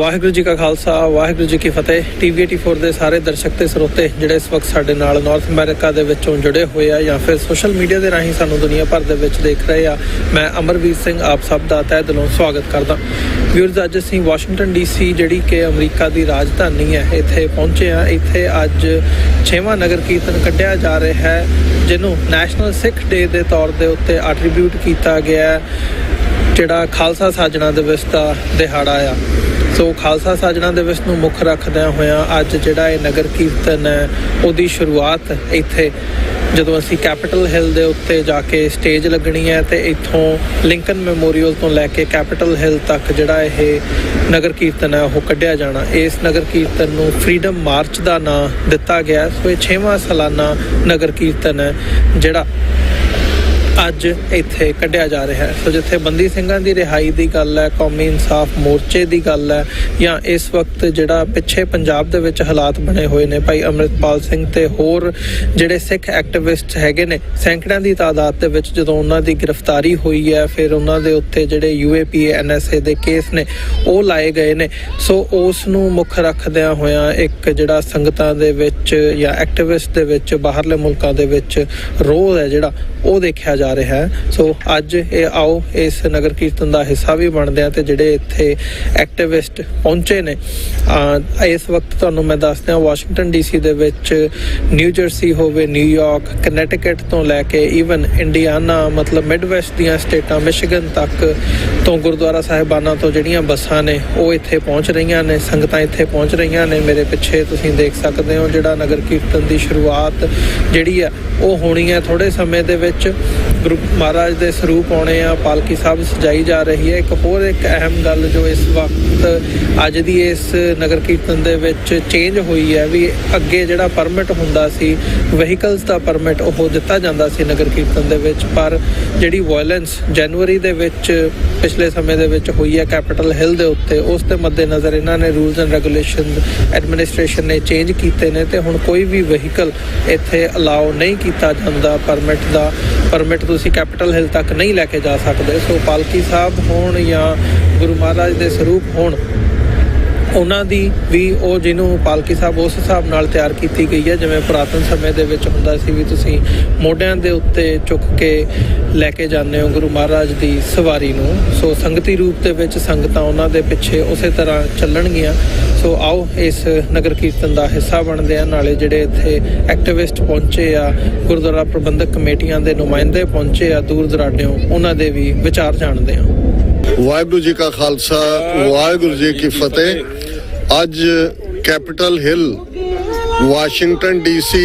ਵਾਹਿਗੁਰੂ ਜੀ ਕਾ ਖਾਲਸਾ ਵਾਹਿਗੁਰੂ ਜੀ ਕੀ ਫਤਿਹ। TV 84 ਦੇ ਸਾਰੇ ਦਰਸ਼ਕ ਤੇ ਸਰੋਤੇ ਜਿਹੜੇ ਇਸ ਵਕਤ ਸਾਡੇ ਨਾਲ ਨਾਰਥ ਅਮਰੀਕਾ ਦੇ ਵਿੱਚੋਂ ਜੁੜੇ ਹੋਏ ਆ ਜਾਂ ਫਿਰ ਸੋਸ਼ਲ ਮੀਡੀਆ ਦੇ ਰਾਹੀਂ ਸਾਨੂੰ ਦੁਨੀਆ ਭਰ ਦੇ ਵਿੱਚ ਦੇਖ ਰਹੇ ਆ, ਮੈਂ ਅਮਰਵੀਰ ਸਿੰਘ ਆਪ ਸਭ ਦਾ ਤਹਿ ਦਿਲੋਂ ਸਵਾਗਤ ਕਰਦਾ। ਵਿਊਅਰਸ, ਅੱਜ ਅਸੀਂ ਵਾਸ਼ਿੰਗਟਨ DC ਜਿਹੜੀ ਕਿ ਅਮਰੀਕਾ ਦੀ ਰਾਜਧਾਨੀ ਹੈ, ਇੱਥੇ ਪਹੁੰਚੇ ਆ। ਇੱਥੇ ਅੱਜ 6ਵਾਂ ਨਗਰ ਕੀਰਤਨ ਕੱਢਿਆ ਜਾ ਰਿਹਾ ਹੈ, ਜਿਹਨੂੰ ਨੈਸ਼ਨਲ ਸਿੱਖ ਡੇ ਦੇ ਤੌਰ ਦੇ ਉੱਤੇ ਐਟਰੀਬਿਊਟ ਕੀਤਾ ਗਿਆ, ਜਿਹੜਾ ਖਾਲਸਾ ਸਾਜਣਾ ਦਿਵਸ ਦਾ ਦਿਹਾੜਾ ਆ। ਸੋ ਖਾਲਸਾ ਸਾਜਣਾ ਦਿਵਸ ਨੂੰ ਮੁੱਖ ਰੱਖਦਿਆਂ ਹੋਇਆਂ ਅੱਜ ਜਿਹੜਾ ਇਹ ਨਗਰ ਕੀਰਤਨ ਹੈ ਉਹਦੀ ਸ਼ੁਰੂਆਤ ਇੱਥੇ ਜਦੋਂ ਅਸੀਂ ਕੈਪੀਟਲ ਹਿੱਲ ਦੇ ਉੱਤੇ ਜਾ ਕੇ ਸਟੇਜ ਲੱਗਣੀ ਹੈ ਤੇ ਇੱਥੋਂ ਲਿੰਕਨ ਮੈਮੋਰੀਅਲ ਤੋਂ ਲੈ ਕੇ ਕੈਪੀਟਲ ਹਿੱਲ ਤੱਕ ਜਿਹੜਾ ਇਹ ਨਗਰ ਕੀਰਤਨ ਹੈ ਉਹ ਕੱਢਿਆ ਜਾਣਾ। ਇਸ ਨਗਰ ਕੀਰਤਨ ਨੂੰ ਫਰੀडम ਮਾਰਚ ਦਾ ਨਾਂ ਦਿੱਤਾ ਗਿਆ। ਸੋ ਇਹ 6ਵਾਂ ਸਾਲਾਨਾ ਨਗਰ ਕੀਰਤਨ ਹੈ ਜਿਹੜਾ ਅੱਜ ਇੱਥੇ ਕੱਢਿਆ ਜਾ ਰਿਹਾ ਹੈ। ਸੋ ਜਿੱਥੇ ਬੰਦੀ ਸਿੰਘਾਂ ਦੀ ਰਿਹਾਈ ਦੀ ਗੱਲ ਹੈ, ਕੌਮੀ ਇਨਸਾਫ ਮੋਰਚੇ ਦੀ ਗੱਲ ਹੈ, ਜਾਂ ਇਸ ਵਕਤ ਜਿਹੜਾ ਪਿੱਛੇ ਪੰਜਾਬ ਦੇ ਵਿੱਚ ਹਾਲਾਤ ਬਣੇ ਹੋਏ ਨੇ, ਭਾਈ ਅੰਮ੍ਰਿਤਪਾਲ ਸਿੰਘ ਤੇ ਹੋਰ ਜਿਹੜੇ ਸਿੱਖ ਐਕਟਿਵਿਸਟ ਹੈਗੇ ਨੇ ਸੈਂਕੜਿਆਂ ਦੀ ਤਾਦਾਦ ਦੇ ਵਿੱਚ, ਜਦੋਂ ਉਹਨਾਂ ਦੀ ਗ੍ਰਿਫਤਾਰੀ ਹੋਈ ਹੈ, ਫਿਰ ਉਹਨਾਂ ਦੇ ਉੱਤੇ ਜਿਹੜੇ UAPA NSA ਦੇ ਕੇਸ ਨੇ ਉਹ ਲਾਏ ਗਏ ਨੇ। ਸੋ ਉਸ ਨੂੰ ਮੁੱਖ ਰੱਖਦਿਆਂ ਹੋਇਆਂ ਇੱਕ ਜਿਹੜਾ ਸੰਗਤਾਂ ਦੇ ਵਿੱਚ ਜਾਂ ਐਕਟਿਵਿਸਟ ਦੇ ਵਿੱਚ ਬਾਹਰਲੇ ਮੁਲਕਾਂ ਦੇ ਵਿੱਚ ਰੋਹ ਹੈ ਜਿਹੜਾ ਉਹ ਦੇਖਿਆ ਜਾ ਰਿਹਾ ਹੈ। ਸੋ ਅੱਜ ਇਹ ਆਓ ਇਸ ਨਗਰ ਕੀਰਤਨ ਦਾ ਹਿੱਸਾ ਵੀ ਬਣਦੇ ਆ ਤੇ ਜਿਹੜੇ ਇੱਥੇ ਐਕਟਿਵਿਸਟ ਪਹੁੰਚੇ ਨੇ ਇਸ ਵਕਤ ਤੁਹਾਨੂੰ ਮੈਂ ਦੱਸ ਦਿਆਂ, ਵਾਸ਼ਿੰਗਟਨ DC ਦੇ ਵਿੱਚ ਨਿਊ ਜਰਸੀ ਹੋਵੇ, ਨਿਊਯਾਰਕ, ਕਨੈਟਿਕਟ ਤੋਂ ਲੈ ਕੇ ਈਵਨ ਇੰਡੀਆਨਾ, ਮਤਲਬ ਮਿਡਵੈਸਟ ਦੀਆਂ ਸਟੇਟਾਂ, ਮਿਸ਼ੀਗਨ ਤੱਕ ਤੋਂ ਗੁਰਦੁਆਰਾ ਸਾਹਿਬਾਨਾਂ ਤੋਂ ਜਿਹੜੀਆਂ ਬੱਸਾਂ ਨੇ ਉਹ ਇੱਥੇ ਪਹੁੰਚ ਰਹੀਆਂ ਨੇ, ਸੰਗਤਾਂ ਇੱਥੇ ਪਹੁੰਚ ਰਹੀਆਂ ਨੇ। ਮੇਰੇ ਪਿੱਛੇ ਤੁਸੀਂ ਦੇਖ ਸਕਦੇ ਹੋ ਜਿਹੜਾ ਨਗਰ ਕੀਰਤਨ ਦੀ ਸ਼ੁਰੂਆਤ ਜਿਹੜੀ ਆ ਉਹ ਹੋਣੀ ਹੈ ਥੋੜ੍ਹੇ ਸਮੇਂ ਦੇ ਵਿੱਚ। ਗੁਰੂ ਮਹਾਰਾਜ ਦੇ ਸਰੂਪ ਆਉਣੇ ਆ, ਪਾਲਕੀ ਸਾਹਿਬ ਸਜਾਈ ਜਾ ਰਹੀ ਹੈ। ਇੱਕ ਅਹਿਮ ਗੱਲ ਜੋ ਇਸ ਵਕਤ ਅੱਜ ਦੀ ਇਸ ਨਗਰ ਕੀਰਤਨ ਦੇ ਵਿੱਚ ਚੇਂਜ ਹੋਈ ਹੈ, ਵੀ ਅੱਗੇ ਜਿਹੜਾ ਪਰਮਿਟ ਹੁੰਦਾ ਸੀ ਵਹੀਕਲਸ ਦਾ ਪਰਮਿਟ ਉਹ ਦਿੱਤਾ ਜਾਂਦਾ ਸੀ ਨਗਰ ਕੀਰਤਨ ਦੇ ਵਿੱਚ, ਪਰ ਜਿਹੜੀ ਵਾਇਲੈਂਸ ਜਨਵਰੀ ਦੇ ਵਿੱਚ ਪਿਛਲੇ ਸਮੇਂ ਦੇ ਵਿੱਚ ਹੋਈ ਹੈ ਕੈਪੀਟਲ ਹਿੱਲ ਦੇ ਉੱਤੇ, ਉਸ ਦੇ ਮੱਦੇਨਜ਼ਰ ਇਹਨਾਂ ਨੇ ਰੂਲਸ ਐਂਡ ਰੈਗੂਲੇਸ਼ਨ ਐਡਮਿਨਿਸਟ੍ਰੇਸ਼ਨ ਨੇ ਚੇਂਜ ਕੀਤੇ ਨੇ ਤੇ ਹੁਣ ਕੋਈ ਵੀ ਵਹੀਕਲ ਇੱਥੇ ਅਲਾਓ ਨਹੀਂ ਕੀਤਾ ਜਾਂਦਾ। ਪਰਮਿਟ ਤੁਸੀਂ ਕੈਪੀਟਲ ਹਿੱਲ ਤੱਕ ਨਹੀਂ ਲੈ ਕੇ ਜਾ ਸਕਦੇ। ਸੋ ਪਾਲਕੀ ਸਾਹਿਬ ਹੋਣ ਜਾਂ ਗੁਰੂ ਮਹਾਰਾਜ ਦੇ ਸਰੂਪ ਹੋਣ, ਉਹਨਾਂ ਦੀ ਵੀ ਉਹ ਜਿਹਨੂੰ ਪਾਲਕੀ ਸਾਹਿਬ ਉਸ ਹਿਸਾਬ ਨਾਲ ਤਿਆਰ ਕੀਤੀ ਗਈ ਹੈ ਜਿਵੇਂ ਪੁਰਾਤਨ ਸਮੇਂ ਦੇ ਵਿੱਚ ਹੁੰਦਾ ਸੀ, ਵੀ ਤੁਸੀਂ ਮੋਢਿਆਂ ਦੇ ਉੱਤੇ ਚੁੱਕ ਕੇ ਲੈ ਕੇ ਜਾਂਦੇ ਹੋ ਗੁਰੂ ਮਹਾਰਾਜ ਦੀ ਸਵਾਰੀ ਨੂੰ। ਸੋ ਸੰਗਤੀ ਰੂਪ ਦੇ ਵਿੱਚ ਸੰਗਤਾਂ ਉਹਨਾਂ ਦੇ ਪਿੱਛੇ ਉਸੇ ਤਰ੍ਹਾਂ ਚੱਲਣਗੀਆਂ। ਸੋ ਆਓ ਇਸ ਨਗਰ ਕੀਰਤਨ ਦਾ ਹਿੱਸਾ ਬਣਦੇ ਆ। ਨਾਲੇ ਜਿਹੜੇ ਇੱਥੇ ਐਕਟਿਵਿਸਟ ਪਹੁੰਚੇ ਆ, ਗੁਰਦੁਆਰਾ ਪ੍ਰਬੰਧਕ ਕਮੇਟੀਆਂ ਦੇ ਨੁਮਾਇੰਦੇ ਪਹੁੰਚੇ ਆ ਦੂਰ ਦਰਾਡਿਓਂ, ਉਹਨਾਂ ਦੇ ਵੀ ਵਿਚਾਰ ਜਾਣਦੇ ਆ। ਵਾਹਿਗੁਰੂ ਜੀ ਕਾ ਖਾਲਸਾ ਵਾਹਿਗੁਰੂ ਜੀ ਕੀ ਫਤਿਹ। ਅੱਜ ਕੈਪੀਟਲ ਹਿੱਲ ਵਾਸ਼ਿੰਗਟਨ DC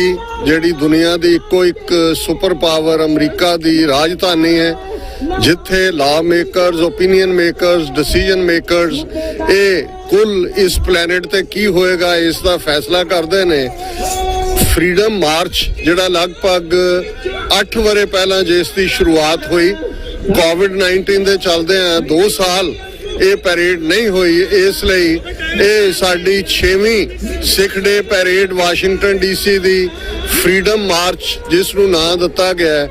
ਜਿਹੜੀ ਦੁਨੀਆ ਦੀ ਇੱਕੋ ਇੱਕ ਸੁਪਰ ਪਾਵਰ ਅਮਰੀਕਾ ਦੀ ਰਾਜਧਾਨੀ ਹੈ, ਜਿੱਥੇ ਲਾ makers, opinion makers, decision makers ਇਹ ਕੁੱਲ ਇਸ ਪਲੈਨਟ ਤੇ ਕੀ ਹੋਏਗਾ ਇਸ ਦਾ ਫੈਸਲਾ ਕਰਦੇ ਨੇ। ਫਰੀडम ਮਾਰਚ ਜਿਹੜਾ ਲਗਭਗ 8 ਵਰ੍ਹੇ ਪਹਿਲਾਂ ਜਿਸ ਦੀ ਸ਼ੁਰੂਆਤ ਹੋਈ, COVID-19 ਦੇ ਚੱਲਦੇ ਆ 2 ਸਾਲ ਇਹ ਪੈਰੇਡ ਨਹੀਂ ਹੋਈ, ਇਸ ਲਈ ਇਹ ਸਾਡੀ 6ਵੀਂ ਸਿੱਖ ਡੇ ਪੈਰੇਡ ਵਾਸ਼ਿੰਗਟਨ DC ਦੀ ਫਰੀडम ਮਾਰਚ ਜਿਸ ਨੂੰ ਨਾਂ ਦਿੱਤਾ ਗਿਆ,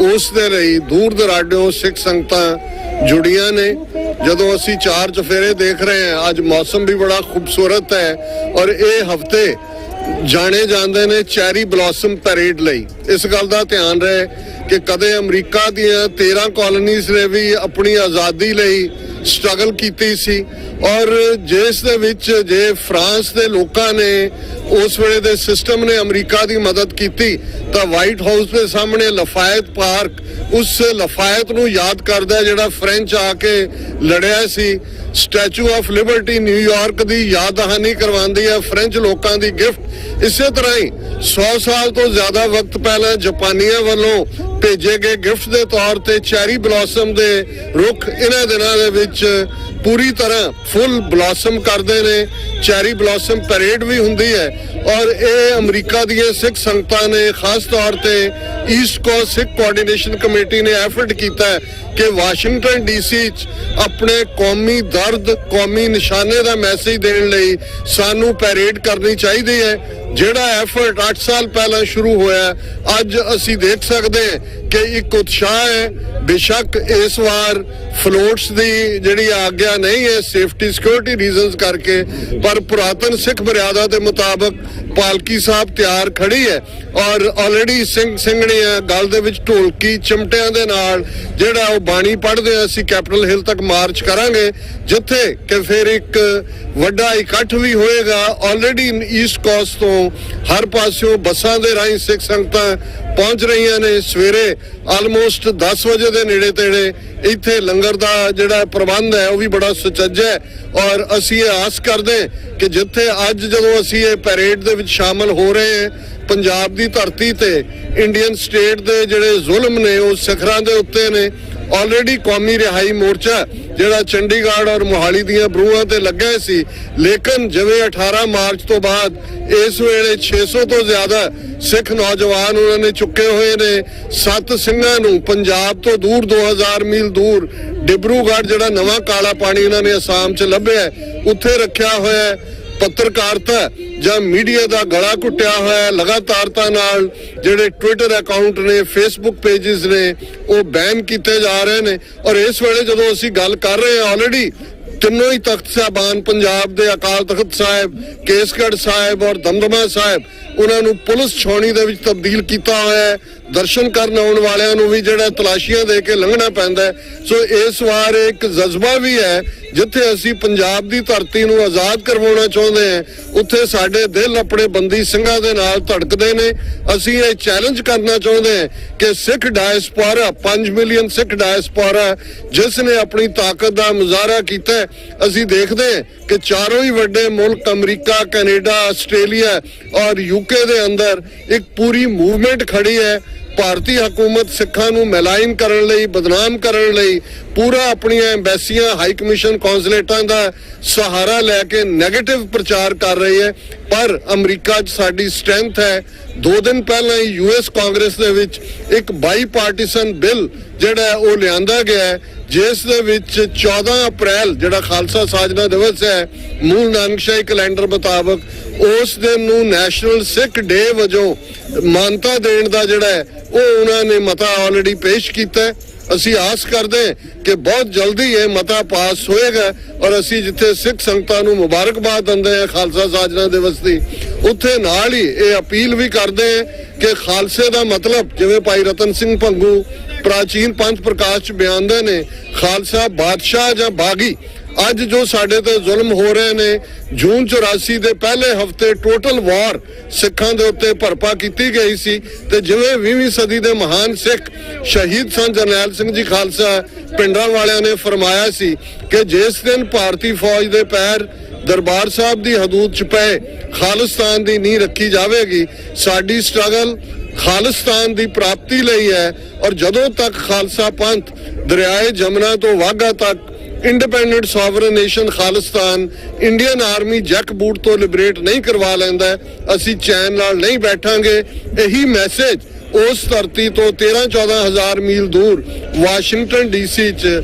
ਉਸ ਦੇ ਲਈ ਦੂਰ ਦਰਾਡਿਓਂ ਸਿੱਖ ਸੰਗਤਾਂ ਜੁੜੀਆਂ ਨੇ। ਜਦੋਂ ਅਸੀਂ 4 ਚੁਫੇਰੇ ਦੇਖ ਰਹੇ ਹਾਂ, ਅੱਜ ਮੌਸਮ ਵੀ ਬੜਾ ਖੂਬਸੂਰਤ ਹੈ ਔਰ ਇਹ ਹਫਤੇ ਜਾਣੇ ਜਾਂਦੇ ਨੇ ਚੈਰੀ ਬਲੌਸਮ ਪੈਰੇਡ ਲਈ। ਇਸ ਗੱਲ ਦਾ ਧਿਆਨ ਰਹੇ ਕਿ ਕਦੇ ਅਮਰੀਕਾ ਦੀਆਂ 13 ਕਾਲੋਨੀਜ਼ ਨੇ ਵੀ ਆਪਣੀ ਆਜ਼ਾਦੀ ਲਈ ਸਟਰਗਲ ਕੀਤੀ ਸੀ, ਔਰ ਜਿਸ ਦੇ ਵਿੱਚ ਜੇ ਫਰਾਂਸ ਦੇ ਲੋਕਾਂ ਨੇ ਉਸ ਵੇਲੇ ਦੇ ਸਿਸਟਮ ਨੇ ਅਮਰੀਕਾ ਦੀ ਮਦਦ ਕੀਤੀ ਤਾਂ ਵਾਈਟ ਹਾਊਸ ਦੇ ਸਾਹਮਣੇ ਲਫਾਇਤ ਪਾਰਕ ਉਸ ਲਫਾਇਤ ਨੂੰ ਯਾਦ ਕਰਦਾ ਜਿਹੜਾ ਫ੍ਰੈਂਚ ਆ ਕੇ ਲੜਿਆ ਸੀ। ਸਟੈਚੂ ਆਫ ਲਿਬਰਟੀ ਨਿਊਯਾਰਕ ਦੀ ਯਾਦ ਦਹਾਨੀ ਕਰਵਾਉਂਦੀ ਹੈ ਫ੍ਰੈਂਚ ਲੋਕਾਂ ਦੀ ਗਿਫਟ। ਇਸੇ ਤਰ੍ਹਾਂ ਹੀ 100 ਸਾਲ ਤੋਂ ਜ਼ਿਆਦਾ ਵਕਤ ਪਹਿਲਾਂ ਜਾਪਾਨੀਆਂ ਵੱਲੋਂ ਭੇਜੇ ਗਏ ਗਿਫਟ ਦੇ ਤੌਰ ਤੇ ਚੈਰੀ ਬਲੌਸਮ ਦੇ ਰੁੱਖ ਇਹਨਾਂ ਦਿਨਾਂ ਦੇ ਵਿੱਚ ਪੂਰੀ ਤਰ੍ਹਾਂ ਫੁੱਲ ਬਲੌਸਮ ਕਰਦੇ ਨੇ ਚੈਰੀ ਬਲੌਸਮ ਪੈਰੇਡ ਵੀ ਹੁੰਦੀ ਹੈ। ਔਰ ਇਹ ਅਮਰੀਕਾ ਦੀਆਂ ਸਿੱਖ ਸੰਗਤਾਂ ਨੇ ਖਾਸ ਤੌਰ ਤੇ ਈਸਟ ਕੋਸਟ ਸਿੱਖ ਕੋਆਰਡੀਨੇਸ਼ਨ ਕਮੇਟੀ ਨੇ ਐਫਰਟ ਕੀਤਾ ਹੈ ਕਿ ਵਾਸ਼ਿੰਗਟਨ ਡੀਸੀ 'ਚ ਆਪਣੇ ਕੌਮੀ ਦਰਦ ਕੌਮੀ ਨਿਸ਼ਾਨੇ ਦਾ ਮੈਸੇਜ ਦੇਣ ਲਈ ਸਾਨੂੰ ਪੈਰੇਡ ਕਰਨੀ ਚਾਹੀਦੀ ਹੈ। ਜਿਹੜਾ ਐਫਰਟ 8 ਸਾਲ ਪਹਿਲਾਂ ਸ਼ੁਰੂ ਹੋਇਆ, ਅੱਜ ਅਸੀਂ ਦੇਖ ਸਕਦੇ ਹਾਂ ਕਿ ਇੱਕ ਉਤਸ਼ਾਹ ਹੈ। ਬੇਸ਼ੱਕ ਇਸ ਵਾਰ ਫਲੋਟਸ ਦੀ ਜਿਹੜੀ ਆਗਿਆ ਨਹੀਂ ਹੈ ਸੇਫਟੀ ਸਿਕਿਉਰਿਟੀ ਰੀਜ਼ਨਸ ਕਰਕੇ, ਪਰ ਪੁਰਾਤਨ ਸਿੱਖ ਮਰਿਆਦਾ ਦੇ ਮੁਤਾਬਕ ਪਾਲਕੀ ਸਾਹਿਬ ਤਿਆਰ ਖੜੀ ਹੈ ਔਰ ਆਲਰੇਡੀ ਸਿੰਘ ਸਿੰਘਣੀਆਂ ਗਲ ਦੇ ਵਿੱਚ ਢੋਲਕੀ ਚਿਮਟਿਆਂ ਦੇ ਨਾਲ ਜਿਹੜਾ ਉਹ ਬਾਣੀ ਪੜ੍ਹਦੇ ਆ। ਅਸੀਂ ਕੈਪੀਟਲ ਹਿੱਲ ਤੱਕ ਮਾਰਚ ਕਰਾਂਗੇ ਜਿੱਥੇ ਕਿ ਫਿਰ ਇੱਕ ਵੱਡਾ ਇਕੱਠ ਵੀ ਹੋਏਗਾ। ਆਲਰੇਡੀ ਈਸਟ ਕੋਸਟ ਤੋਂ ਹਰ ਪਾਸਿਓਂ ਬੱਸਾਂ ਦੇ ਰਾਹੀਂ ਸਿੱਖ ਸੰਗਤਾਂ ਪਹੁੰਚ ਰਹੀਆਂ ਨੇ। ਸਵੇਰੇ ਆਲਮੋਸਟ 10 ਵਜੇ ਦੇ ਨੇੜੇ ਤੇੜੇ ਇੱਥੇ ਲੰਗਰ ਦਾ ਜਿਹੜਾ ਪ੍ਰਬੰਧ ਹੈ ਉਹ ਵੀ ਬੜਾ ਸੁਚੱਜਾ ਹੈ ਔਰ ਅਸੀਂ ਇਹ ਆਸ ਕਰਦੇ ਕਿ ਜਿੱਥੇ ਅੱਜ ਜਦੋਂ ਅਸੀਂ ਇਹ ਪੈਰੇਡ ਦੇ ਵਿੱਚ ਸ਼ਾਮਲ ਹੋ ਰਹੇ ਹਾਂ, ਪੰਜਾਬ ਦੀ ਧਰਤੀ ਤੇ ਇੰਡੀਅਨ ਸਟੇਟ ਦੇ ਜਿਹੜੇ ਜ਼ੁਲਮ ਨੇ ਉਹ ਸਿਖਰਾਂ ਦੇ ਉੱਤੇ ਨੇ। ਆਲਰੇਡੀ ਕੌਮੀ ਰਿਹਾਈ ਮੋਰਚਾ ਜਿਹੜਾ ਚੰਡੀਗੜ੍ਹ ਔਰ ਮੋਹਾਲੀ ਦੀਆਂ ਬਰੂਹਾਂ ਤੇ ਲੱਗਾ ਸੀ, ਲੇਕਿਨ ਜਿਵੇਂ 18 ਮਾਰਚ ਤੋਂ ਬਾਅਦ ਇਸ ਵੇਲੇ 600 ਤੋਂ ਜ਼ਿਆਦਾ ਸਿੱਖ ਨੌਜਵਾਨ ਉਹਨਾਂ ਨੇ ਚੁੱਕੇ ਹੋਏ ਨੇ। 7 ਸਿੰਘਾਂ ਨੂੰ ਪੰਜਾਬ ਤੋਂ ਦੂਰ 2000 ਮੀਲ ਦੂਰ ਡਿਬਰੂਗੜ੍ਹ ਜਿਹੜਾ ਨਵਾਂ ਕਾਲਾ ਪਾਣੀ ਇਹਨਾਂ ਨੇ ਅਸਾਮ 'ਚ ਲੱਭਿਆ ਉੱਥੇ ਰੱਖਿਆ ਹੋਇਆ। ਪੱਤਰਕਾਰਤਾ ਜਾਂ ਮੀਡੀਆ ਦਾ ਗਲਾ ਘੁੱਟਿਆ ਹੋਇਆ ਲਗਾਤਾਰਤਾ ਨਾਲ ਜਿਹੜੇ ਟਵਿੱਟਰ ਅਕਾਊਂਟ ਨੇ ਫੇਸਬੁੱਕ ਪੇਜਸ ਨੇ ਉਹ ਬੈਨ ਕੀਤੇ ਜਾ ਰਹੇ ਨੇ। ਔਰ ਇਸ ਵੇਲੇ ਜਦੋਂ ਅਸੀਂ ਗੱਲ ਕਰ ਰਹੇ ਹਾਂ ਆਲਰੇਡੀ ਤਿੰਨੋਂ ਹੀ ਤਖਤ ਸਾਹਿਬਾਨ ਪੰਜਾਬ ਦੇ ਅਕਾਲ ਤਖਤ ਸਾਹਿਬ, ਕੇਸਗੜ੍ਹ ਸਾਹਿਬ ਔਰ ਦਮਦਮਾ ਸਾਹਿਬ ਉਹਨਾਂ ਨੂੰ ਪੁਲਿਸ ਛਾਉਣੀ ਦੇ ਵਿੱਚ ਤਬਦੀਲ ਕੀਤਾ ਹੋਇਆ ਹੈ। ਦਰਸ਼ਨ ਕਰਨ ਆਉਣ ਵਾਲਿਆਂ ਨੂੰ ਵੀ ਜਿਹੜਾ ਤਲਾਸ਼ੀਆਂ ਦੇ ਕੇ ਲੰਘਣਾ ਪੈਂਦਾ। ਸੋ ਇਸ ਵਾਰ ਇੱਕ ਜਜ਼ਬਾ ਵੀ ਹੈ ਜਿੱਥੇ ਅਸੀਂ ਪੰਜਾਬ ਦੀ ਧਰਤੀ ਨੂੰ ਆਜ਼ਾਦ ਕਰਵਾਉਣਾ ਚਾਹੁੰਦੇ ਹਾਂ, ਉੱਥੇ ਸਾਡੇ ਦਿਲ ਆਪਣੇ ਬੰਦੀ ਸਿੰਘਾਂ ਦੇ ਨਾਲ ਧੜਕਦੇ ਨੇ। ਅਸੀਂ ਇਹ ਚੈਲੰਜ ਕਰਨਾ ਚਾਹੁੰਦੇ ਹਾਂ ਕਿ ਸਿੱਖ ਡਾਇਸਪੋਰਾ 5 ਮਿਲੀਅਨ ਸਿੱਖ ਡਾਇਸਪੋਰਾ ਜਿਸ ਨੇ ਆਪਣੀ ਤਾਕਤ ਦਾ ਮੁਜ਼ਾਹਰਾ ਕੀਤਾ, ਅਸੀਂ ਦੇਖਦੇ ਹਾਂ ਕਿ ਚਾਰੋਂ ਹੀ ਵੱਡੇ ਮੁਲਕ ਅਮਰੀਕਾ, ਕੈਨੇਡਾ, ਆਸਟ੍ਰੇਲੀਆ ਔਰ ਯੂਕੇ ਦੇ ਅੰਦਰ ਇੱਕ ਪੂਰੀ ਮੂਵਮੈਂਟ ਖੜੀ ਹੈ। ਭਾਰਤੀ ਹਕੂਮਤ ਸਿੱਖਾਂ ਨੂੰ ਮੈਲਾਈਨ ਕਰਨ ਲਈ, ਬਦਨਾਮ ਕਰਨ ਲਈ ਪੂਰਾ ਆਪਣੀਆਂ ਐਮਬੈਸੀਆਂ, ਹਾਈ ਕਮਿਸ਼ਨ, ਕੌਂਸੂਲੇਟਾਂ ਦਾ ਸਹਾਰਾ ਲੈ ਕੇ ਨੈਗੇਟਿਵ ਪ੍ਰਚਾਰ ਕਰ ਰਹੀ ਹੈ। ਪਰ ਅਮਰੀਕਾ 'ਚ ਸਾਡੀ ਸਟਰੈਂਥ ਹੈ। 2 ਦਿਨ ਪਹਿਲਾਂ ਹੀ ਯੂਐਸ ਕਾਂਗਰਸ ਦੇ ਵਿੱਚ ਇੱਕ ਬਾਈ ਪਾਰਟੀਸਨ ਬਿੱਲ ਜਿਹੜਾ ਉਹ ਲਿਆਂਦਾ ਗਿਆ ਜਿਸ ਦੇ ਵਿੱਚ 14 ਅਪ੍ਰੈਲ ਜਿਹੜਾ ਖਾਲਸਾ ਸਾਜਨਾ ਦਿਵਸ ਹੈ ਮੂਲ ਨਾਨਕਸ਼ਾਹੀ ਕੈਲੰਡਰ ਮੁਤਾਬਕ ਉਸ ਦਿਨ ਨੂੰ ਨੈਸ਼ਨਲ ਸਿੱਖ ਡੇ ਵਜੋਂ ਮਾਨਤਾ ਦੇਣ ਦਾ ਜਿਹੜਾ ਹੈ ਉਹ ਉਹਨਾਂ ਨੇ ਮਤਾ ਆਲਰੇਡੀ ਪੇਸ਼ ਕੀਤਾ। ਅਸੀਂ ਆਸ ਕਰਦੇ ਕਿ ਬਹੁਤ ਜਲਦੀ ਇਹ ਮਤਾ ਪਾਸ ਹੋਏਗਾ ਔਰ ਅਸੀਂ ਜਿੱਥੇ ਸਿੱਖ ਸੰਗਤਾਂ ਨੂੰ ਮੁਬਾਰਕਬਾਦ ਦਿੰਦੇ ਹਾਂ ਖਾਲਸਾ ਸਾਜਨਾ ਦਿਵਸ ਦੀ, ਉੱਥੇ ਨਾਲ ਹੀ ਇਹ ਅਪੀਲ ਵੀ ਕਰਦੇ ਹਾਂ ਕਿ ਖਾਲਸੇ ਦਾ ਮਤਲਬ ਜਿਵੇਂ ਭਾਈ ਰਤਨ ਸਿੰਘ ਭੰਗੂ ਪ੍ਰਾਚੀਨ ਪੰਥ ਪ੍ਰਕਾਸ਼ 'ਚ ਬਿਆਨਦੇ ਨੇ, ਖਾਲਸਾ ਬਾਦਸ਼ਾਹ ਜਾਂ ਬਾਗੀ। ਅੱਜ ਜੋ ਸਾਡੇ ਤੇ ਜ਼ੁਲਮ ਹੋ ਰਹੇ ਨੇ, ਜੂਨ 84 ਦੇ ਪਹਿਲੇ ਹਫਤੇ ਟੋਟਲ ਵਾਰ ਸਿੱਖਾਂ ਦੇ ਉੱਤੇ ਭਰਪਾ ਕੀਤੀ ਗਈ ਸੀ ਤੇ ਜਿਵੇਂ 20ਵੀਂ ਸਦੀ ਦੇ ਮਹਾਨ ਸਿੱਖ ਸ਼ਹੀਦ ਸਨ ਜਰਨੈਲ ਸਿੰਘ ਜੀ ਖਾਲਸਾ ਪਿੰਡਾਂ ਵਾਲਿਆਂ ਨੇ ਫਰਮਾਇਆ ਸੀ ਕਿ ਜਿਸ ਦਿਨ ਭਾਰਤੀ ਫੌਜ ਦੇ ਪੈਰ ਦਰਬਾਰ ਸਾਹਿਬ ਦੀ ਹਦੂਦ 'ਚ ਪਏ, ਖਾਲਿਸਤਾਨ ਦੀ ਨੀਂਹ ਰੱਖੀ ਜਾਵੇਗੀ। ਸਾਡੀ ਸਟਰਗਲ ਖਾਲਿਸਤਾਨ ਦੀ ਪ੍ਰਾਪਤੀ ਲਈ ਹੈ ਔਰ ਜਦੋਂ ਤੱਕ ਖਾਲਸਾ ਪੰਥ ਦਰਿਆਏ ਜਮਨਾ ਤੋਂ ਵਾਘਾ ਤੱਕ independent sovereign nation Khalistan Indian army jack boot ਤੋਂ ਲਿਬਰੇਟ ਨਹੀਂ ਕਰਵਾ ਲੈਂਦਾ, ਅਸੀਂ ਚੈਨ ਨਾਲ ਨਹੀਂ ਬੈਠਾਂਗੇ। ਇਹੀ ਮੈਸੇਜ ਉਸ ਧਰਤੀ ਤੋਂ 13-14 ਹਜ਼ਾਰ ਮੀਲ ਦੂਰ ਵਾਸ਼ਿੰਗਟਨ ਡੀਸੀ 'ਚ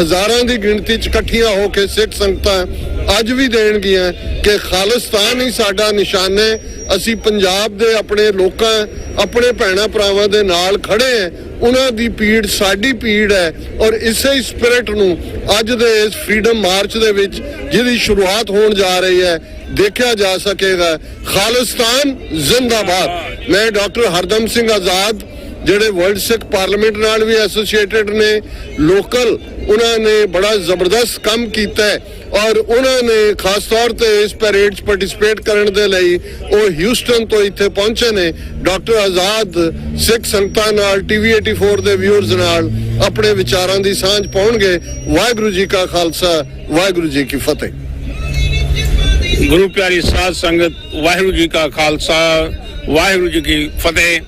ਹਜ਼ਾਰਾਂ ਦੀ ਗਿਣਤੀ 'ਚ ਇਕੱਠੀਆਂ ਹੋ ਕੇ ਸਿੱਖ ਸੰਗਤਾਂ ਅੱਜ ਵੀ ਦੇਣਗੀਆਂ ਕਿ ਖਾਲਿਸਤਾਨ ਹੀ ਸਾਡਾ ਨਿਸ਼ਾਨ ਹੈ। ਅਸੀਂ ਪੰਜਾਬ ਦੇ ਆਪਣੇ ਲੋਕਾਂ, ਆਪਣੇ ਭੈਣਾਂ ਭਰਾਵਾਂ ਦੇ ਨਾਲ ਖੜੇ ਹਾਂ। ਉਹਨਾਂ ਦੀ ਪੀੜ ਸਾਡੀ ਪੀੜ ਹੈ ਔਰ ਇਸੇ ਹੀ ਸਪਿਰਿਟ ਨੂੰ ਅੱਜ ਦੇ ਇਸ ਫਰੀडम ਮਾਰਚ ਦੇ ਵਿੱਚ ਜਿਹਦੀ ਸ਼ੁਰੂਆਤ ਹੋਣ ਜਾ ਰਹੀ ਹੈ ਦੇਖਿਆ ਜਾ ਸਕੇਗਾ। ਖਾਲਿਸਤਾਨ ਜ਼ਿੰਦਾਬਾਦ। ਮੈਂ ਡਾਕਟਰ ਹਰਦਮ ਸਿੰਘ ਆਜ਼ਾਦ ਜਿਹੜੇ ਵਰਲਡ ਸਿੱਖ ਪਾਰਲੀਮੈਂਟ ਨਾਲ ਵੀ ਐਸੋਸੀਏਟਡ ਨੇ, ਲੋਕਲ ਉਹਨਾਂ ਨੇ ਬੜਾ ਜ਼ਬਰਦਸਤ ਕੰਮ ਕੀਤਾ ਔਰ ਉਹਨਾਂ ਨੇ ਖਾਸ ਤੌਰ ਤੇ ਇਸ ਪੈਰੇਡ 'ਚ ਪਾਰਟਿਸਿਪੇਟ ਕਰਨ ਦੇ ਲਈ ਉਹ ਹਿਊਸਟਨ ਤੋਂ ਇੱਥੇ ਪਹੁੰਚੇ ਨੇ। ਡਾਕਟਰ ਆਜ਼ਾਦ ਸਿੱਖ ਸੰਗਤਾਂ ਨਾਲ, TV 84 ਦੇ ਵਿਊਅਰਸ ਨਾਲ ਆਪਣੇ ਵਿਚਾਰਾਂ ਦੀ ਸਾਂਝ ਪਾਉਣਗੇ। ਵਾਹਿਗੁਰੂ ਜੀ ਕਾ ਖਾਲਸਾ, ਵਾਹਿਗੁਰੂ ਜੀ ਕੀ ਫਤਿਹ। ਗੁਰੂ ਪਿਆਰੀ ਸਾਧ ਸੰਗਤ, ਵਾਹਿਗੁਰੂ ਜੀ ਕਾ ਖਾਲਸਾ, ਵਾਹਿਗੁਰੂ ਜੀ ਕੀ ਫਤਿਹ।